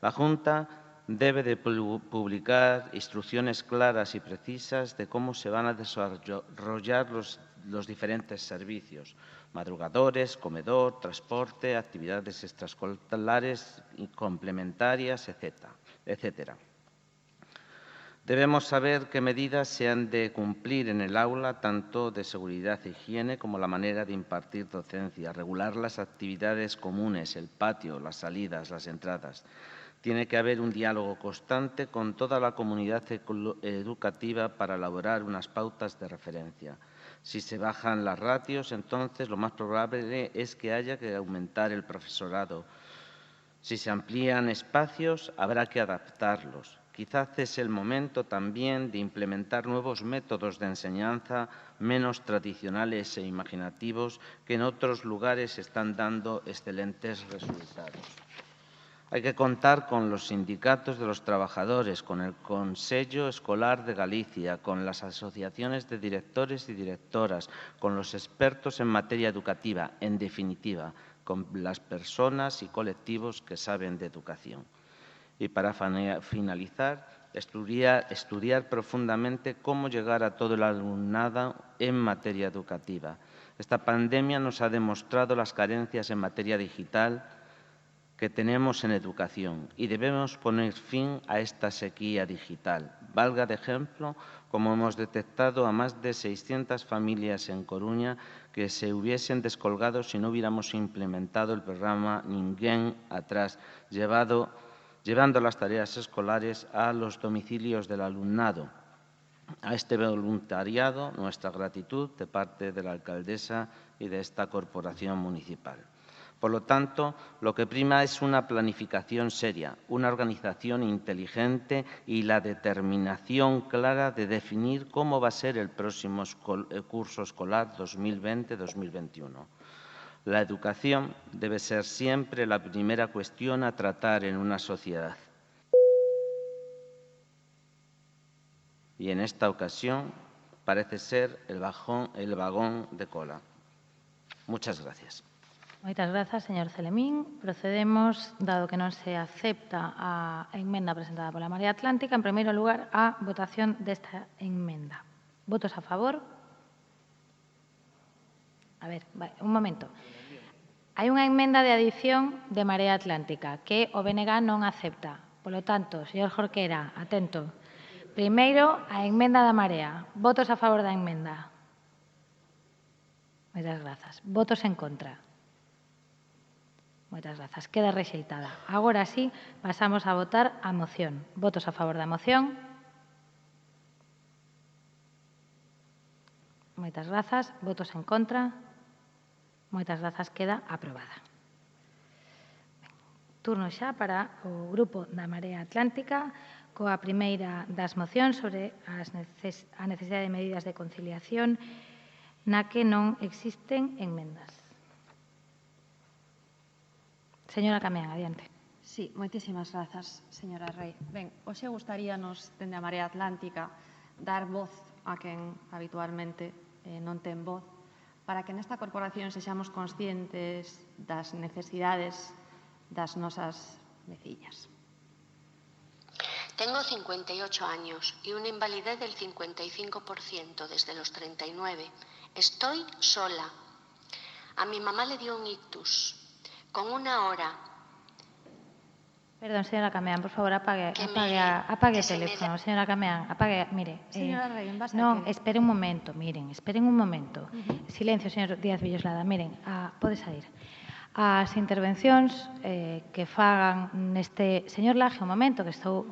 La Junta debe de publicar instrucciones claras y precisas de cómo se van a desarrollar los diferentes servicios: madrugadores, comedor, transporte, actividades extraescolares y complementarias, etcétera. Debemos saber qué medidas se han de cumplir en el aula, tanto de seguridad e higiene como la manera de impartir docencia, regular las actividades comunes, el patio, las salidas, las entradas. Tiene que haber un diálogo constante con toda la comunidad educativa para elaborar unas pautas de referencia. Si se bajan las ratios, entonces lo más probable es que haya que aumentar el profesorado. Si se amplían espacios, habrá que adaptarlos. Quizás es el momento también de implementar nuevos métodos de enseñanza menos tradicionales e imaginativos que en otros lugares están dando excelentes resultados. Hay que contar con los sindicatos de los trabajadores, con el Consello Escolar de Galicia, con las asociaciones de directores y directoras, con los expertos en materia educativa, en definitiva, con las personas y colectivos que saben de educación. Y para finalizar, estudiar profundamente cómo llegar a todo el alumnado en materia educativa. Esta pandemia nos ha demostrado las carencias en materia digital que tenemos en educación y debemos poner fin a esta sequía digital. Valga de ejemplo, como hemos detectado a más de 600 familias en Coruña que se hubiesen descolgado si no hubiéramos implementado el programa Ninguén Atrás, llevando las tareas escolares a los domicilios del alumnado. A este voluntariado, nuestra gratitud de parte de la alcaldesa y de esta corporación municipal. Por lo tanto, lo que prima es una planificación seria, una organización inteligente y la determinación clara de definir cómo va a ser el próximo curso escolar 2020-2021. La educación debe ser siempre la primera cuestión a tratar en una sociedad. Y en esta ocasión parece ser el vagón de cola. Muchas gracias. Moitas grazas, señor Celemín. Procedemos, dado que non se acepta a emenda presentada pola Marea Atlántica, en primeiro lugar, a votación desta emenda. Votos a favor? A ver, un momento. Hai unha emenda de adición de Marea Atlántica que o BNG non acepta. Polo tanto, señor Jorquera, atento. Primeiro, a emenda da Marea. Votos a favor da emenda? Moitas grazas. Votos en contra? Moitas grazas. Queda rexeitada. Agora sí, pasamos a votar a moción. Votos a favor da moción? Moitas grazas. Votos en contra? Moitas grazas. Queda aprobada. Turno xa para o Grupo da Marea Atlántica coa primeira das mocións sobre a necesidade de medidas de conciliación na que non existen enmendas. Señora Cameán, adiante. Sí, moitísimas grazas, señora Rei. Ben, hoxe gustaríanos, dende a Marea Atlántica, dar voz a quen habitualmente non ten voz, para que nesta corporación sexamos conscientes das necesidades das nosas veciñas. Tengo 58 años y una invalidez del 55% desde los 39. Estoy sola. A mi mamá le dio un ictus. Con una hora. Perdón, señora Cameán, por favor, apague el teléfono. Señora Cameán, apague, mire. Señora Rei, en base no, a que... esperen un momento, miren, esperen un momento. Silencio, señor Díaz Villoslada. Miren, pode sair. As intervencións que fagan neste... Señor Laje, un momento, que estou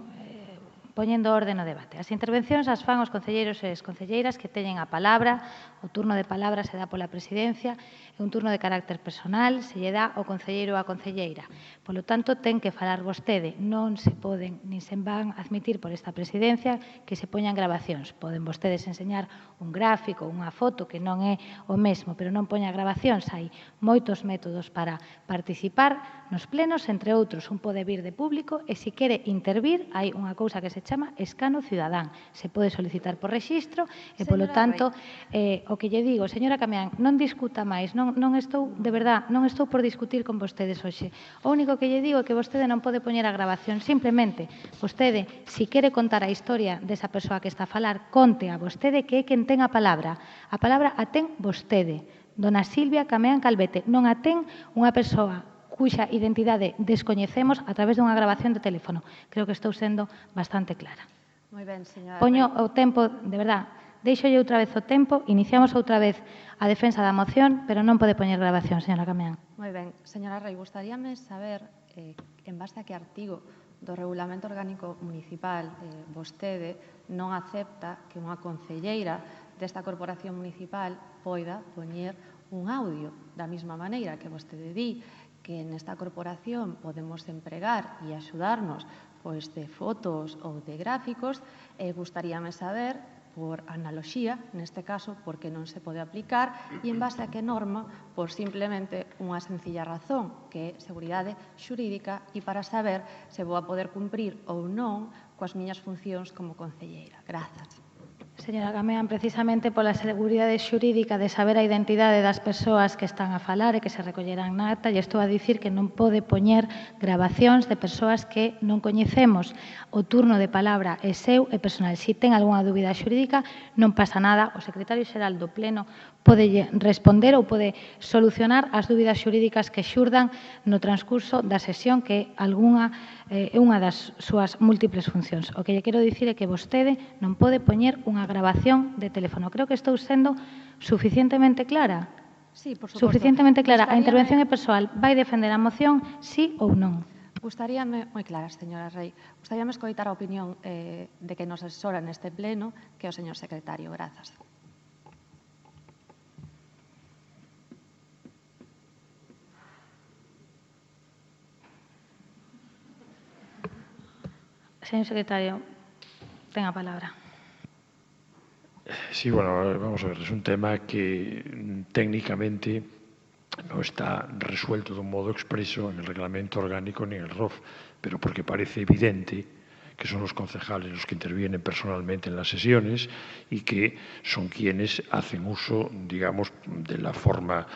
poñendo orde no debate. As intervencións as fan os concelleiros e as concelleiras que teñen a palabra, o turno de palabra se dá pola presidencia, e un turno de carácter personal se lle dá ao concelleiro ou a concelleira. Polo tanto, ten que falar vostede. Non se poden, nin se van admitir por esta presidencia que se poñan grabacións. Poden vostedes enseñar un gráfico, unha foto, que non é o mesmo, pero non poña grabacións. Hai moitos métodos para participar nos plenos, entre outros, un pode vir de público, e se quere intervir, hai unha cousa que se chama escano cidadán. Se pode solicitar por rexistro e, polo tanto, o que lle digo, señora Camián, non discuta máis, non estou, de verdad, non estou por discutir con vostedes hoxe. O único que lle digo é que vostede non pode poñer a grabación. Simplemente, vostede, se quere contar a historia desa persoa que está a falar, conte a vostede que é quen ten a palabra. A palabra a ten vostede. Dona Silvia Camián Calvete. Non a ten unha persoa cuxa identidade descoñecemos a través dunha grabación de teléfono. Creo que estou sendo bastante clara. Moi ben, señora. Poño o tempo, de verdad, deixolle outra vez o tempo, iniciamos outra vez a defensa da moción, pero non pode poñer grabación, señora Camián. Moi ben. Señora Rei, gustaríame saber, en base a que artigo do Regulamento Orgánico Municipal vostede non acepta que unha concelleira desta corporación municipal poida poñer un audio da mesma maneira que vostede di que nesta corporación podemos empregar e axudarnos pois de fotos ou de gráficos, gustaríame saber, por analoxía, neste caso, porque non se pode aplicar e en base a que norma, por simplemente unha sencilla razón, que é seguridade xurídica e para saber se vou a poder cumprir ou non coas miñas funcións como concelleira. Grazas. Señora Camián, precisamente pola seguridade xurídica de saber a identidade das persoas que están a falar e que se recollerán na acta, e estou a dicir que non pode poñer grabacións de persoas que non coñecemos. O turno de palabra é seu e personal. Se ten algunha dúbida xurídica, non pasa nada. O secretario xeral do Pleno pode responder ou pode solucionar as dúbidas xurídicas que xurdan no transcurso da sesión, que é unha das súas múltiples funcións. O que lle quero dicir é que vostede non pode poñer unha grabación de teléfono. Creo que estou sendo suficientemente clara. Sí, por suposto. Suficientemente clara. A intervención é persoal. Vai defender a moción, sí ou non? Gustaríame, moi clara, señora Rei, gustaríame escoitar a opinión de que nos asesora neste pleno, que é o señor secretario. Grazas. Señor secretario, ten a palabra. Sí, bueno, vamos a ver, es un tema que técnicamente no está resuelto de un modo expreso en el reglamento orgánico ni en el ROF, pero porque parece evidente que son los concejales los que intervienen personalmente en las sesiones y que son quienes hacen uso, digamos, de la forma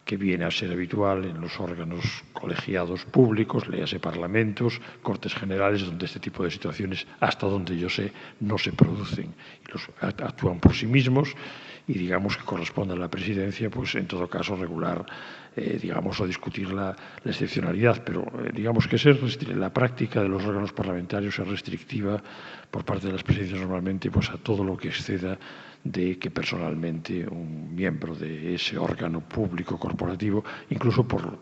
que viene a ser habitual en los órganos colegiados públicos, léase parlamentos, cortes generales, donde este tipo de situaciones, hasta donde yo sé, no se producen. Actúan por sí mismos y, digamos, que corresponde a la presidencia, pues, en todo caso, regular, digamos, o discutir la excepcionalidad. Pero, digamos que la práctica de los órganos parlamentarios es restrictiva por parte de las presidencias normalmente, pues, a todo lo que exceda de que personalmente un miembro de ese órgano público corporativo, incluso por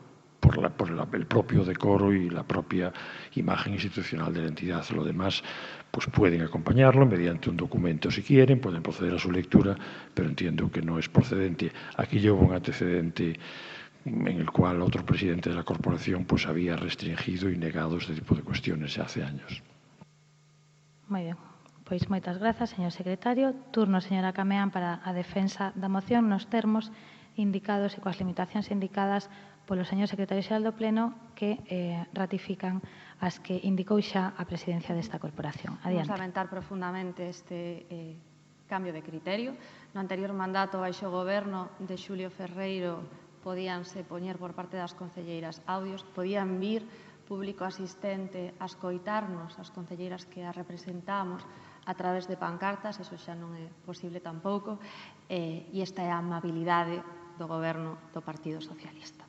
el propio decoro y la propia imagen institucional de la entidad. Lo demás, pues pueden acompañarlo mediante un documento si quieren, pueden proceder a su lectura, pero entiendo que no es procedente. Aquí llevo un antecedente en el cual otro presidente de la corporación pues había restringido y negado este tipo de cuestiones hace años. Moi ben. Pois moitas grazas, señor secretario. Turno, señora Camián, para a defensa da moción nos termos indicados e coas limitacións indicadas polo señor secretario xeral do Pleno que ratifican as que indicou xa a presidencia desta corporación. Adiante. Vamos a lamentar profundamente este cambio de criterio. No anterior mandato, baixo o goberno de Xulio Ferreiro, podíanse poñer por parte das concelleiras audios, podían vir público asistente a escoitarnos, as concelleiras que a representamos, a través de pancartas, eso xa non é posible tampouco, e esta é a amabilidade do goberno do Partido Socialista.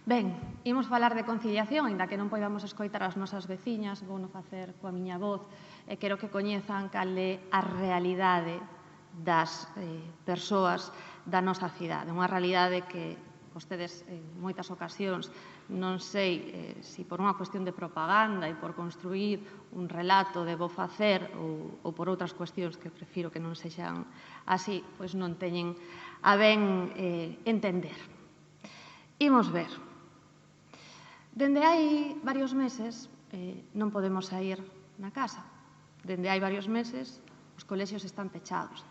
Ben, imos falar de conciliación, ainda que non podamos escoitar as nosas veciñas, vou non facer coa miña voz, e quero que coñezan cal é a realidade das persoas da nosa cidade, unha realidade que vostedes en moitas ocasións non sei se por unha cuestión de propaganda e por construir un relato de bo facer ou por outras cuestións que prefiro que non sexan así, pois non teñen a ben entender. Imos ver. Dende hai varios meses non podemos sair na casa. Dende hai varios meses os colexios están pechados.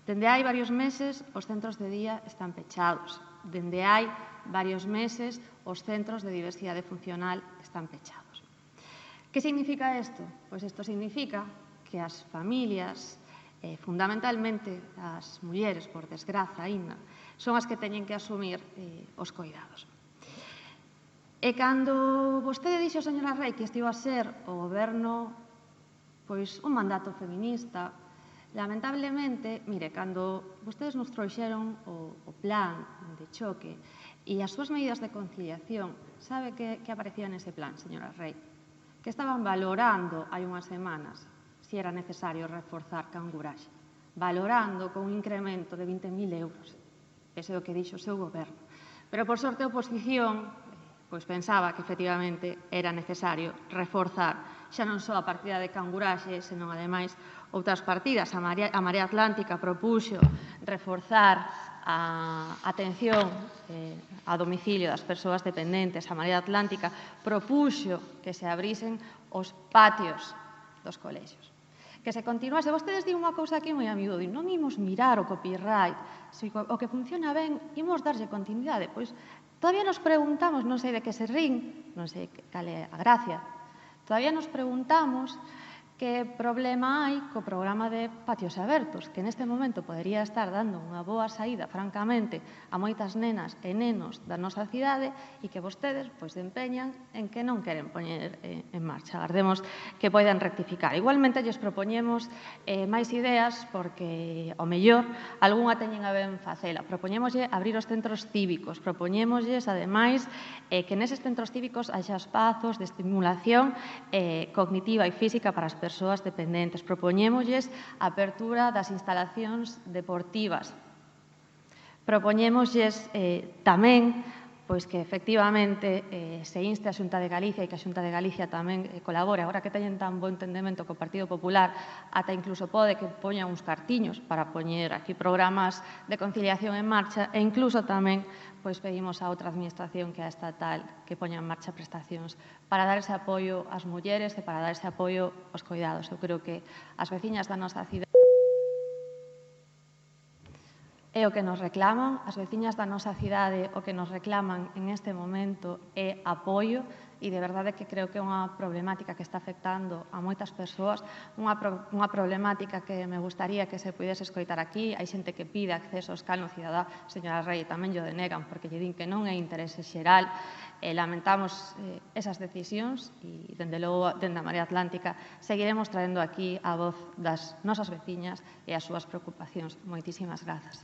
Dende hai varios meses os centros de día están pechados. Dende hai varios meses os centros de diversidade funcional están pechados. Que significa isto? Pois isto significa que as familias, fundamentalmente as mulleres, por desgraza aínda, son as que teñen que asumir os coidados. E cando vostede dixo, señora Rei, que estivo a ser o goberno pois un mandato feminista, lamentablemente, mire, cando vostedes nos trouxeron o plan de choque e as súas medidas de conciliación, sabe que aparecía nese plan, señora Rei? Que estaban valorando hai unhas semanas se era necesario reforzar Canguraxe, valorando con un incremento de 20.000 euros. Ese é o que dixo o seu goberno. Pero, por sorte, a oposición pois pensaba que, efectivamente, era necesario reforzar xa non só a partida de Canguraxe, senón, ademais, outras partidas. A Marea Atlántica propuxo reforzar a atención a domicilio das persoas dependentes. A Marea Atlántica propuxo que se abrisen os patios dos colexios. Que se continuase. Vostedes din unha cousa aquí moi a miúdo, non imos mirar o copyright, o que funciona ben, imos darlle continuidade. Pois todavía nos preguntamos, non sei de que se rin, non sei cal é a gracia, todavía nos preguntamos que problema hai co programa de patios abertos, que neste momento podería estar dando unha boa saída, francamente, a moitas nenas e nenos da nosa cidade e que vostedes pois empeñan en que non queren poñer en marcha. Agardemos que poidan rectificar. Igualmente, lles propoñemos máis ideas porque, ao mellor, algunha teñen a ben facela. Propoñémoslle abrir os centros cívicos. Propoñémosles, ademais, que neses centros cívicos haxa espazos de estimulación cognitiva e física para as persoas dependentes. Propoñémosles a apertura das instalacións deportivas. Propoñémosles tamén pois que efectivamente se inste a Xunta de Galicia e que a Xunta de Galicia tamén colabore. Agora que teñen tan bo entendemento co Partido Popular, ata incluso pode que poñan uns cartiños para poñer aquí programas de conciliación en marcha e incluso tamén pois pedimos a outra administración que a estatal que poña en marcha prestacións para dar ese apoio ás mulleres e para dar ese apoio aos coidados. Eu creo que as veciñas da nosa cidade é o que nos reclaman, as veciñas da nosa cidade o que nos reclaman en este momento é apoio e de verdade que creo que é unha problemática que está afectando a moitas persoas, unha problemática que me gustaría que se pudese escoitar aquí. Hai xente que pide acceso ao escano cidadá, señora Rei, tamén lle denegan porque lle din que non é interese xeral. Lamentamos esas decisións e, dende logo, dende a Marea Atlántica, seguiremos traendo aquí a voz das nosas veciñas e as súas preocupacións. Moitísimas grazas.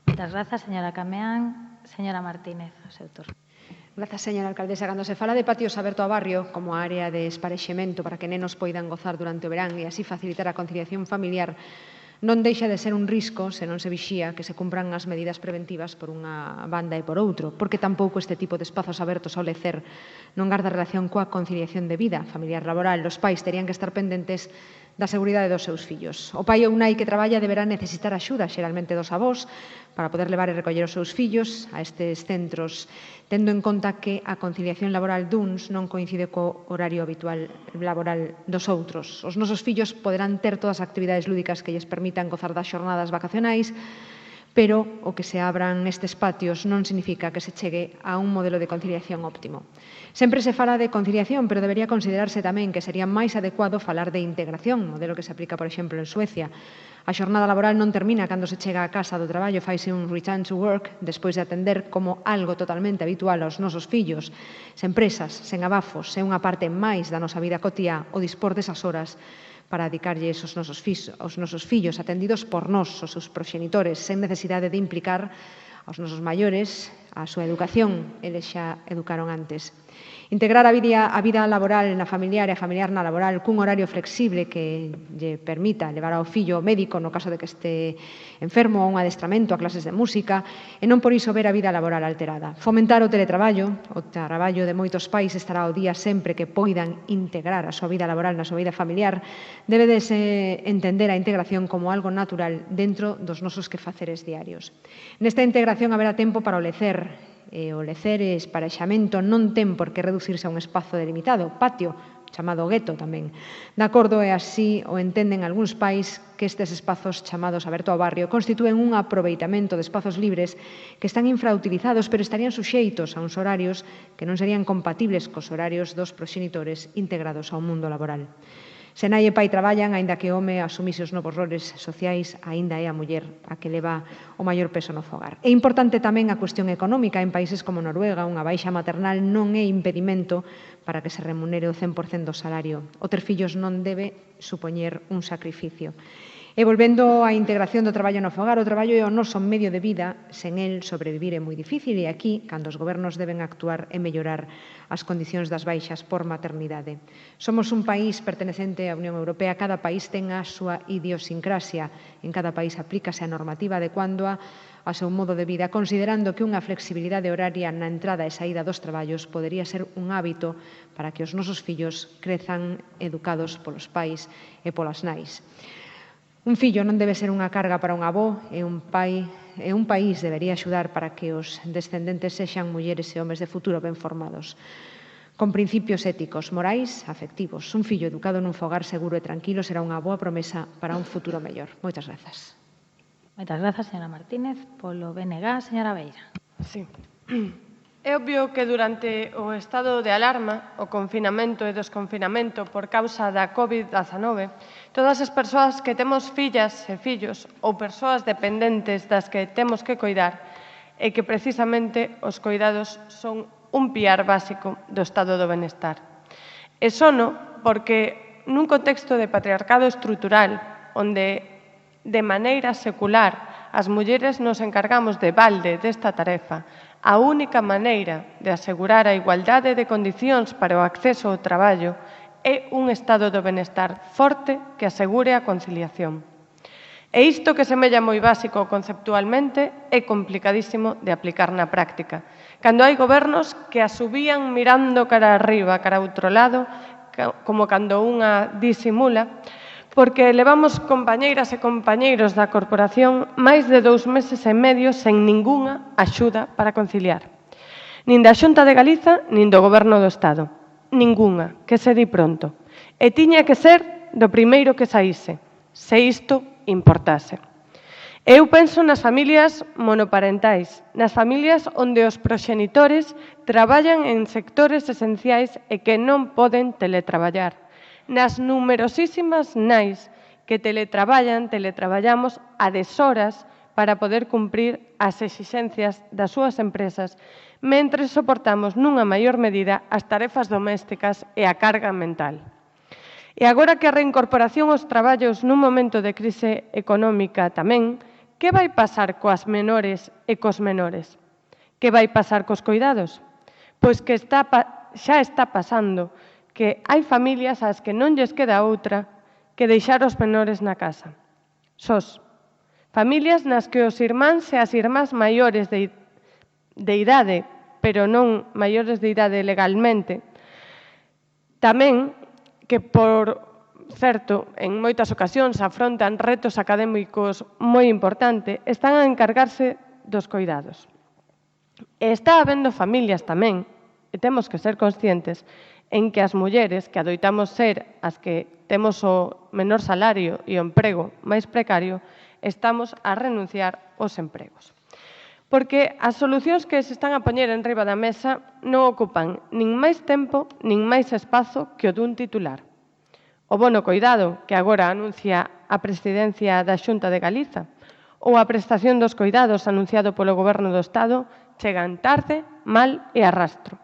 Moitas grazas, señora Cameán. Señora Martínez, o seu turno. Grazas, señora alcaldesa. Cando se fala de patios aberto ao barrio como área de esparexemento para que nenos poidan gozar durante o verán e así facilitar a conciliación familiar, non deixa de ser un risco se non se vixía que se cumpran as medidas preventivas por unha banda e por outro, porque tampouco este tipo de espazos abertos ao lecer non garda relación coa conciliación de vida familiar laboral. Os pais terían que estar pendentes da seguridade dos seus fillos. O pai ou nai que traballa deberá necesitar axuda, xeralmente dos avós, para poder levar e recoller os seus fillos a estes centros, tendo en conta que a conciliación laboral duns non coincide co horario habitual laboral dos outros. Os nosos fillos poderán ter todas as actividades lúdicas que lles permitan gozar das xornadas vacacionais, pero o que se abran nestes patios non significa que se chegue a un modelo de conciliación óptimo. Sempre se fala de conciliación, pero debería considerarse tamén que sería máis adecuado falar de integración, modelo que se aplica, por exemplo, en Suecia. A xornada laboral non termina cando se chega a casa do traballo, faise un return to work despois de atender como algo totalmente habitual aos nosos fillos. Sen presas, sen abafos, sen unha parte máis da nosa vida cotiá o dispor desas horas para dedicarlles aos nosos fillos atendidos por nós, os seus proxenitores, sen necesidade de implicar aos nosos maiores a súa educación. Eles xa educaron antes. Integrar a vida laboral na familiar e a familiar na laboral cun horario flexible que lle permita levar ao fillo ao médico no caso de que este enfermo, a un adestramento, a clases de música, e non por iso ver a vida laboral alterada. Fomentar o teletraballo, o traballo de moitos pais estará ao día sempre que poidan integrar a súa vida laboral na súa vida familiar, debe de se entender a integración como algo natural dentro dos nosos quefaceres diarios. Nesta integración haberá tempo para o lecer, e o lecer e esparexamento non ten por que reducirse a un espazo delimitado, patio, chamado gueto tamén. De acordo, e así o entenden algúns pais que estes espazos chamados aberto ao barrio constitúen un aproveitamento de espazos libres que están infrautilizados, pero estarían suxeitos a uns horarios que non serían compatibles cos horarios dos proxenitores integrados ao mundo laboral. Se nai e pai traballan, aínda que o home asumise os novos roles sociais, aínda é a muller a que leva o maior peso no fogar. É importante tamén a cuestión económica. En países como Noruega, unha baixa maternal non é impedimento para que se remunere o 100% do salario. O ter fillos non debe supoñer un sacrificio. E volvendo á integración do traballo no fogar, o traballo é o noso medio de vida, sen el sobrevivir é moi difícil e aquí, cando os gobernos deben actuar e mellorar as condicións das baixas por maternidade. Somos un país pertenecente á Unión Europea, cada país ten a súa idiosincrasia, en cada país aplícase a normativa adecuándoa ao seu modo de vida, considerando que unha flexibilidade horaria na entrada e saída dos traballos podería ser un hábito para que os nosos fillos crezan educados polos pais e polas nais. Un fillo non debe ser unha carga para un avó e un país debería axudar para que os descendentes sexan mulleres e homes de futuro ben formados, con principios éticos, morais, afectivos. Un fillo educado nun fogar seguro e tranquilo será unha boa promesa para un futuro mellor. Moitas grazas. Moitas grazas, señora Martínez. Polo BNG, señora Beira. Sí. É obvio que durante o estado de alarma, o confinamento e desconfinamento por causa da COVID-19, todas as persoas que temos fillas e fillos ou persoas dependentes das que temos que coidar e que precisamente os coidados son un piar básico do estado do benestar. E sono porque nun contexto de patriarcado estrutural onde de maneira secular as mulleres nos encargamos de balde desta tarefa, a única maneira de asegurar a igualdade de condicións para o acceso ao traballo é un estado do benestar forte que asegure a conciliación. E isto que semella moi básico conceptualmente é complicadísimo de aplicar na práctica. Cando hai gobernos que a subían mirando cara arriba, cara a outro lado, como cando unha disimula, porque levamos compañeiras e compañeiros da corporación máis de 2 meses e medio sen ningunha axuda para conciliar. Nin da Xunta de Galiza, nin do Goberno do Estado. Ningunha, que se di pronto. E tiña que ser do primeiro que saíse, se isto importase. Eu penso nas familias monoparentais, nas familias onde os proxenitores traballan en sectores esenciais e que non poden teletraballar. Nas numerosísimas nais que teletraballamos a deshoras para poder cumprir as exixencias das súas empresas, mentre soportamos nunha maior medida as tarefas domésticas e a carga mental. E agora que a reincorporación aos traballos nun momento de crise económica tamén, que vai pasar coas menores e cos menores? Que vai pasar cos coidados? Pois que xa está pasando, que hai familias ás que non lles queda outra que deixar os menores na casa. Sós. Familias nas que os irmáns e as irmás maiores de idade, pero non maiores de idade legalmente, tamén que, por certo, en moitas ocasións afrontan retos académicos moi importantes, están a encargarse dos coidados. E está habendo familias tamén, e temos que ser conscientes, en que as mulleres, que adoitamos ser as que temos o menor salario e o emprego máis precario, estamos a renunciar aos empregos. Porque as solucións que se están a poñer en riba da mesa non ocupan nin máis tempo nin máis espazo que o dun titular. O bono coidado, que agora anuncia a presidencia da Xunta de Galiza, ou a prestación dos coidados anunciado polo Goberno do Estado, chegan tarde, mal e a rastro.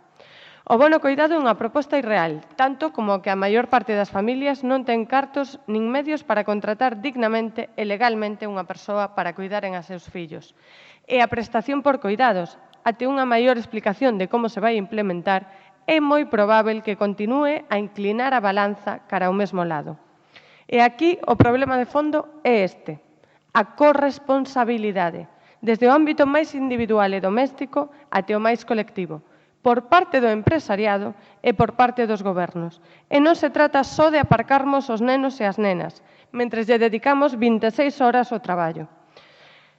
O bono coidado é unha proposta irreal, tanto como que a maior parte das familias non ten cartos nin medios para contratar dignamente e legalmente unha persoa para cuidaren a seus fillos. E a prestación por coidados, até unha maior explicación de como se vai implementar, é moi probável que continúe a inclinar a balanza cara ao mesmo lado. E aquí o problema de fondo é este, a corresponsabilidade, desde o ámbito máis individual e doméstico até o máis colectivo, por parte do empresariado e por parte dos gobernos. E non se trata só de aparcarmos os nenos e as nenas, mentres lle dedicamos 26 horas ao traballo,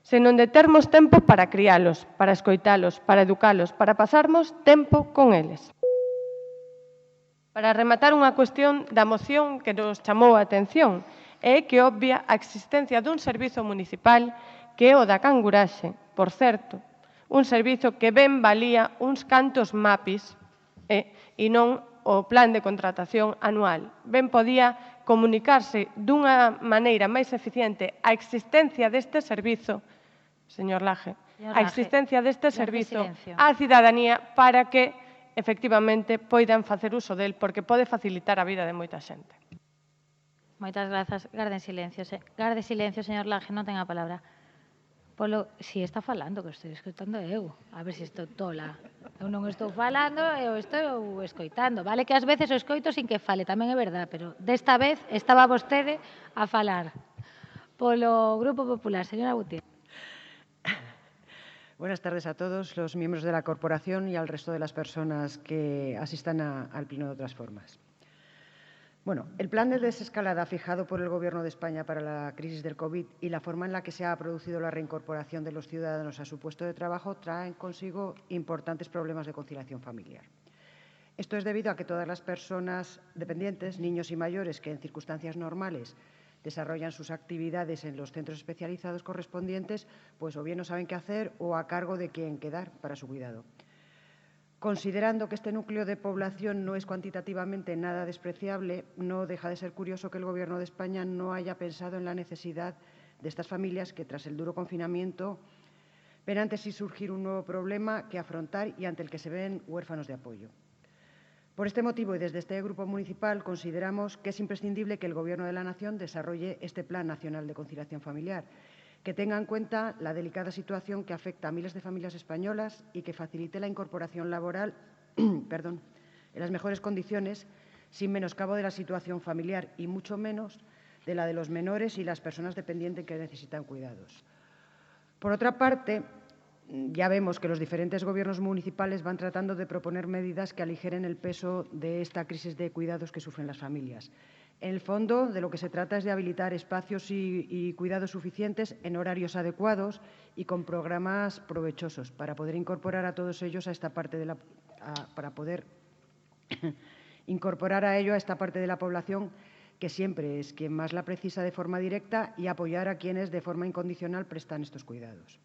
senón de termos tempo para crialos, para escoitalos, para educalos, para pasarmos tempo con eles. Para rematar unha cuestión da moción que nos chamou a atención, é que obvia a existencia dun servizo municipal que é o da canguraxe, por certo, un servizo que ben valía uns cantos mapis e non o plan de contratación anual. Ben podía comunicarse dunha maneira máis eficiente a existencia deste servizo, señor Laje, a existencia deste servizo á cidadanía para que, efectivamente, poidan facer uso del, porque pode facilitar a vida de moita xente. Moitas grazas. Garde silencio, señor Laje, non ten a palabra. Si está falando, que estou escoitando eu. A ver se estou tola. Eu non estou falando, eu estou escoitando. Vale que ás veces o escoito sin que fale, tamén é verdad, pero desta vez estaba vostede a falar. Polo Grupo Popular, señora Gutiérrez. Buenas tardes a todos los miembros de la corporación y al resto de las personas que asistan al Pleno de otras formas. Bueno, el plan de desescalada fijado por el Gobierno de España para la crisis del COVID y la forma en la que se ha producido la reincorporación de los ciudadanos a su puesto de trabajo traen consigo importantes problemas de conciliación familiar. Esto es debido a que todas las personas dependientes, niños y mayores que en circunstancias normales desarrollan sus actividades en los centros especializados correspondientes, pues o bien no saben qué hacer o a cargo de quién quedar para su cuidado. Considerando que este núcleo de población no es cuantitativamente nada despreciable, no deja de ser curioso que el Gobierno de España no haya pensado en la necesidad de estas familias que, tras el duro confinamiento, ven ante sí surgir un nuevo problema que afrontar y ante el que se ven huérfanos de apoyo. Por este motivo y desde este Grupo municipal consideramos que es imprescindible que el Gobierno de la Nación desarrolle este Plan Nacional de Conciliación Familiar, que tenga en cuenta la delicada situación que afecta a miles de familias españolas y que facilite la incorporación laboral en las mejores condiciones, sin menoscabo de la situación familiar y mucho menos de la de los menores y las personas dependientes que necesitan cuidados. Por otra parte, ya vemos que los diferentes gobiernos municipales van tratando de proponer medidas que aligeren el peso de esta crisis de cuidados que sufren las familias. En el fondo, de lo que se trata es de habilitar espacios y cuidados suficientes en horarios adecuados y con programas provechosos para poder incorporar a todos ellos a esta parte de la población que siempre es quien más la precisa de forma directa y apoyar a quienes de forma incondicional prestan estos cuidados.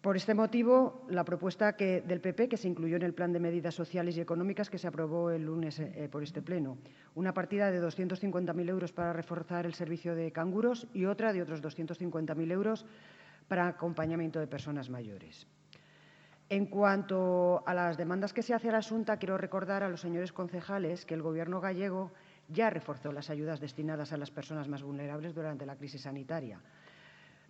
Por este motivo, la propuesta del PP, que se incluyó en el Plan de Medidas Sociales y Económicas que se aprobó el lunes por este Pleno, una partida de 250.000 euros para reforzar el servicio de canguros y otra de otros 250.000 euros para acompañamiento de personas mayores. En cuanto a las demandas que se hace a la Xunta, quiero recordar a los señores concejales que el Gobierno gallego ya reforzó las ayudas destinadas a las personas más vulnerables durante la crisis sanitaria,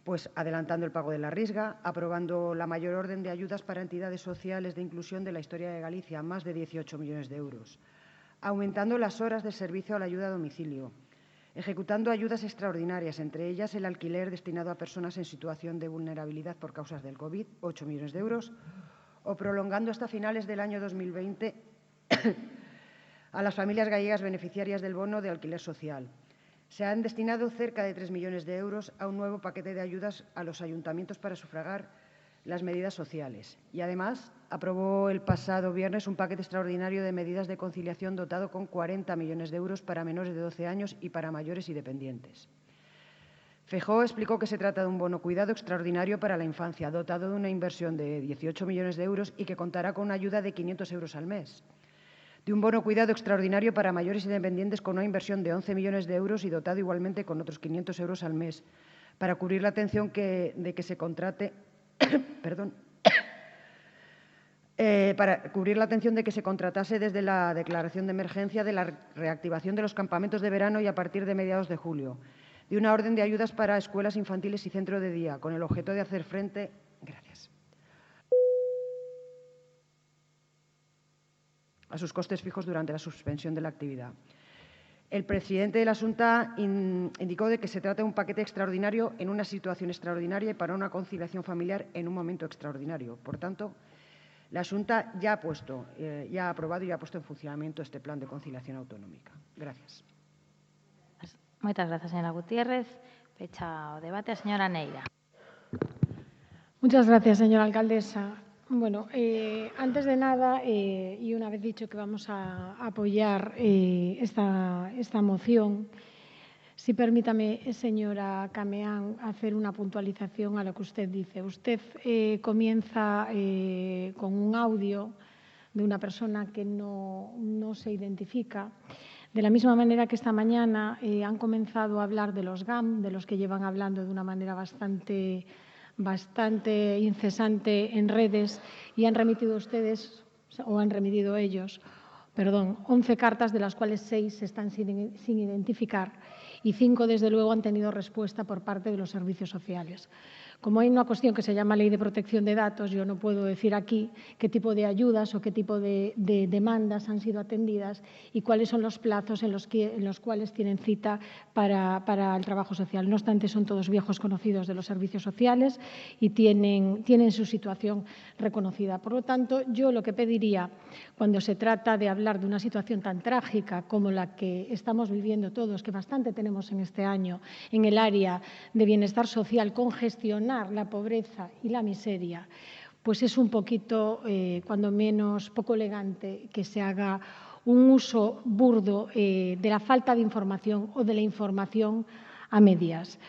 pues adelantando el pago de la Risga, aprobando la mayor orden de ayudas para entidades sociales de inclusión de la historia de Galicia, más de 18 millones de euros, aumentando las horas de servicio a la ayuda a domicilio, ejecutando ayudas extraordinarias, entre ellas el alquiler destinado a personas en situación de vulnerabilidad por causas del COVID, 8 millones de euros, o prolongando hasta finales del año 2020 a las familias gallegas beneficiarias del bono de alquiler social. Se han destinado cerca de 3 millones de euros a un nuevo paquete de ayudas a los ayuntamientos para sufragar las medidas sociales. Y, además, aprobó el pasado viernes un paquete extraordinario de medidas de conciliación dotado con 40 millones de euros para menores de 12 años y para mayores y dependientes. Feijóo explicó que se trata de un bono cuidado extraordinario para la infancia, dotado de una inversión de 18 millones de euros y que contará con una ayuda de 500 euros al mes. De un bono cuidado extraordinario para mayores y dependientes con una inversión de 11 millones de euros y dotado igualmente con otros 500 euros al mes para cubrir la atención de que se contratase desde la declaración de emergencia de la reactivación de los campamentos de verano y a partir de mediados de julio, de una orden de ayudas para escuelas infantiles y centro de día, con el objeto de hacer frente a sus costes fijos durante la suspensión de la actividad. El presidente de la Xunta indicó de que se trata de un paquete extraordinario en una situación extraordinaria y para una conciliación familiar en un momento extraordinario. Por tanto, la Xunta ya ha aprobado y ha puesto en funcionamiento este plan de conciliación autonómica. Gracias. Moitas grazas, señora Gutiérrez. Pecha o debate a señora Neira. Muchas gracias, señora alcaldesa. Bueno, antes de nada, y una vez dicho que vamos a apoyar esta moción, sí permítame, señora Cameán, hacer una puntualización a lo que usted dice. Usted comienza con un audio de una persona que no se identifica, De la misma manera que esta mañana han comenzado a hablar de los GAM, de los que llevan hablando de una manera bastante incesante en redes, y han remitido ustedes, o han remitido ellos, 11 cartas, de las cuales 6 están sin identificar y 5, desde luego, han tenido respuesta por parte de los servicios sociales. Como hay una cuestión que se llama Ley de Protección de Datos, yo no puedo decir aquí qué tipo de ayudas o qué tipo de demandas han sido atendidas y cuáles son los plazos en los cuales tienen cita para el trabajo social. No obstante, son todos viejos conocidos de los servicios sociales y tienen su situación reconocida. Por lo tanto, yo lo que pediría, cuando se trata de hablar de una situación tan trágica como la que estamos viviendo todos, que bastante tenemos en este año en el área de bienestar social, con gestionar la pobreza y la miseria, pues es un poquito, cuando menos, poco elegante que se haga un uso burdo de la falta de información o de la información a medias.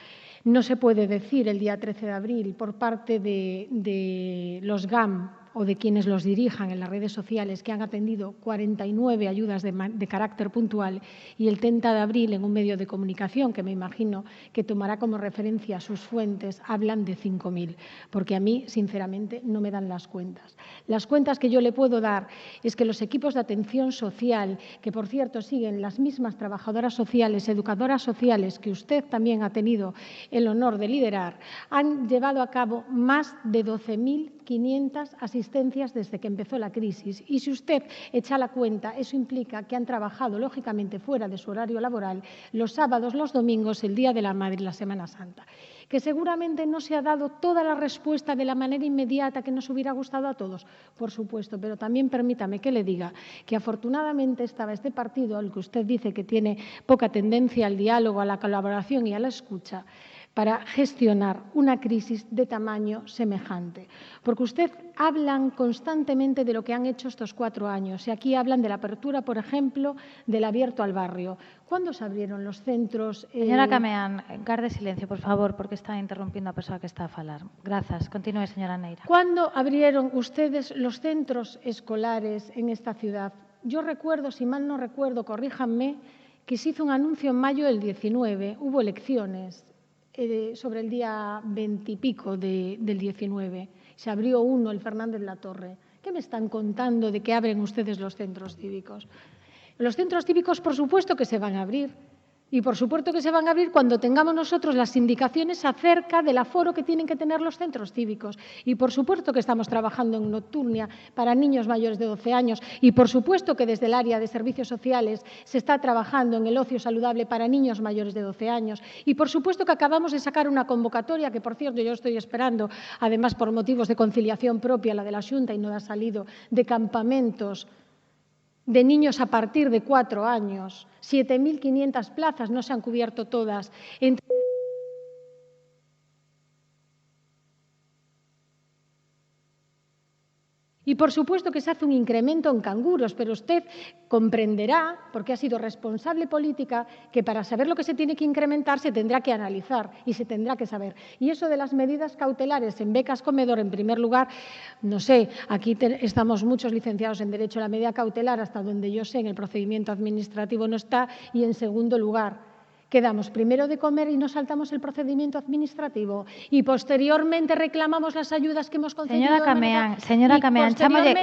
No se puede decir el día 13 de abril por parte de los GAM o de quienes los dirijan en las redes sociales que han atendido 49 ayudas de carácter puntual, y el 30 de abril en un medio de comunicación que me imagino que tomará como referencia sus fuentes hablan de 5.000, porque a mí sinceramente no me dan las cuentas. Las cuentas que yo le puedo dar es que los equipos de atención social, que por cierto siguen las mismas trabajadoras sociales, educadoras sociales que usted también ha tenido el honor de liderar, han llevado a cabo más de 12.500 asistencias desde que empezó la crisis. Y si usted echa la cuenta, eso implica que han trabajado, lógicamente, fuera de su horario laboral, los sábados, los domingos, el Día de la Madre y la Semana Santa. Que seguramente no se ha dado toda la respuesta de la manera inmediata que nos hubiera gustado a todos, por supuesto, pero también permítame que le diga que afortunadamente estaba este partido, al que usted dice que tiene poca tendencia al diálogo, a la colaboración y a la escucha, para gestionar una crisis de tamaño semejante. Porque usted hablan constantemente de lo que han hecho estos 4 años. Y aquí hablan de la apertura, por ejemplo, del abierto al barrio. ¿Cuándo se abrieron los centros? Señora Cameán, garde silencio, por favor, porque está interrumpiendo a persoa que está a falar. Grazas. Continúe, señora Neira. ¿Cuándo abrieron ustedes los centros escolares en esta ciudad? Yo recuerdo, si mal no recuerdo, corríjanme, que se hizo un anuncio en mayo del 19. Hubo elecciones sobre el día 20 y pico del 19. Se abrió uno, el Fernández Latorre. ¿Qué me están contando de que abren ustedes los centros cívicos? Los centros cívicos, por supuesto que se van a abrir. Y por supuesto que se van a abrir cuando tengamos nosotros las indicaciones acerca del aforo que tienen que tener los centros cívicos. Y por supuesto que estamos trabajando en nocturnia para niños mayores de 12 años. Y por supuesto que desde el área de servicios sociales se está trabajando en el ocio saludable para niños mayores de 12 años. Y por supuesto que acabamos de sacar una convocatoria que, por cierto, yo estoy esperando, además por motivos de conciliación propia, la de la Xunta, y no ha salido, de campamentos de niños a partir de 4 años. 7.500 plazas, no se han cubierto todas. Y por supuesto que se hace un incremento en canguros, pero usted comprenderá, porque ha sido responsable política, que para saber lo que se tiene que incrementar se tendrá que analizar y se tendrá que saber. Y eso de las medidas cautelares en becas comedor, en primer lugar, no sé, aquí estamos muchos licenciados en Derecho. La medida cautelar, hasta donde yo sé, en el procedimiento administrativo no está. Y en segundo lugar, quedamos primero de comer y nos saltamos el procedimiento administrativo y posteriormente reclamamos las ayudas que hemos concedido. Señora Cameán,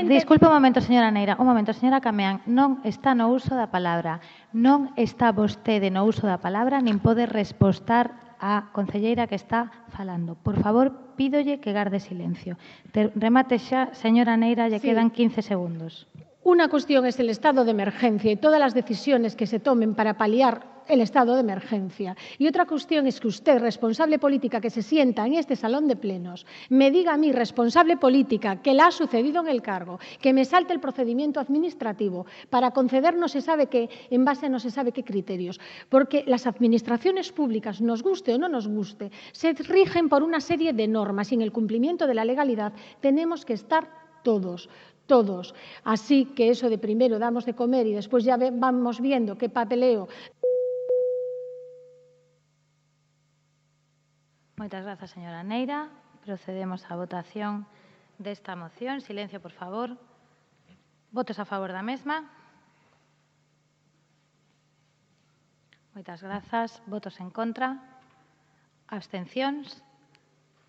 disculpe un momento, señora Neira, un momento, señora Cameán, non está no uso da palabra, non está vostede no uso da palabra, nin pode respostar a concelleira que está falando. Por favor, pídolle que garde silencio. Remate xa, señora Neira, lle quedan 15 segundos. Una cuestión es el estado de emergencia y todas las decisiones que se tomen para paliar el estado de emergencia. Y otra cuestión es que usted, responsable política que se sienta en este salón de plenos, me diga a mí, responsable política, que la ha sucedido en el cargo, que me salte el procedimiento administrativo para conceder no se sabe qué, en base a no se sabe qué criterios. Porque las administraciones públicas, nos guste o no nos guste, se rigen por una serie de normas y en el cumplimiento de la legalidad tenemos que estar todos. Así que eso de primero damos de comer y después ya vamos viendo qué papeleo. Moitas grazas, señora Neira. Procedemos á votación desta moción. Silencio, por favor. Votos a favor da mesma. Moitas grazas. Votos en contra? Abstencións?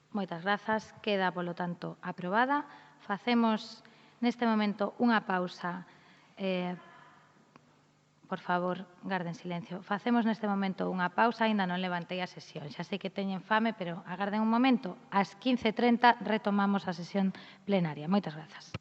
Moitas grazas. Queda, polo tanto, aprobada. Facemos neste momento unha pausa. Por favor, garden silencio. Facemos neste momento unha pausa, aínda non levantei a sesión. Xa sei que teñen fame, pero agarden un momento. Ás 15:30 retomamos a sesión plenaria. Moitas grazas.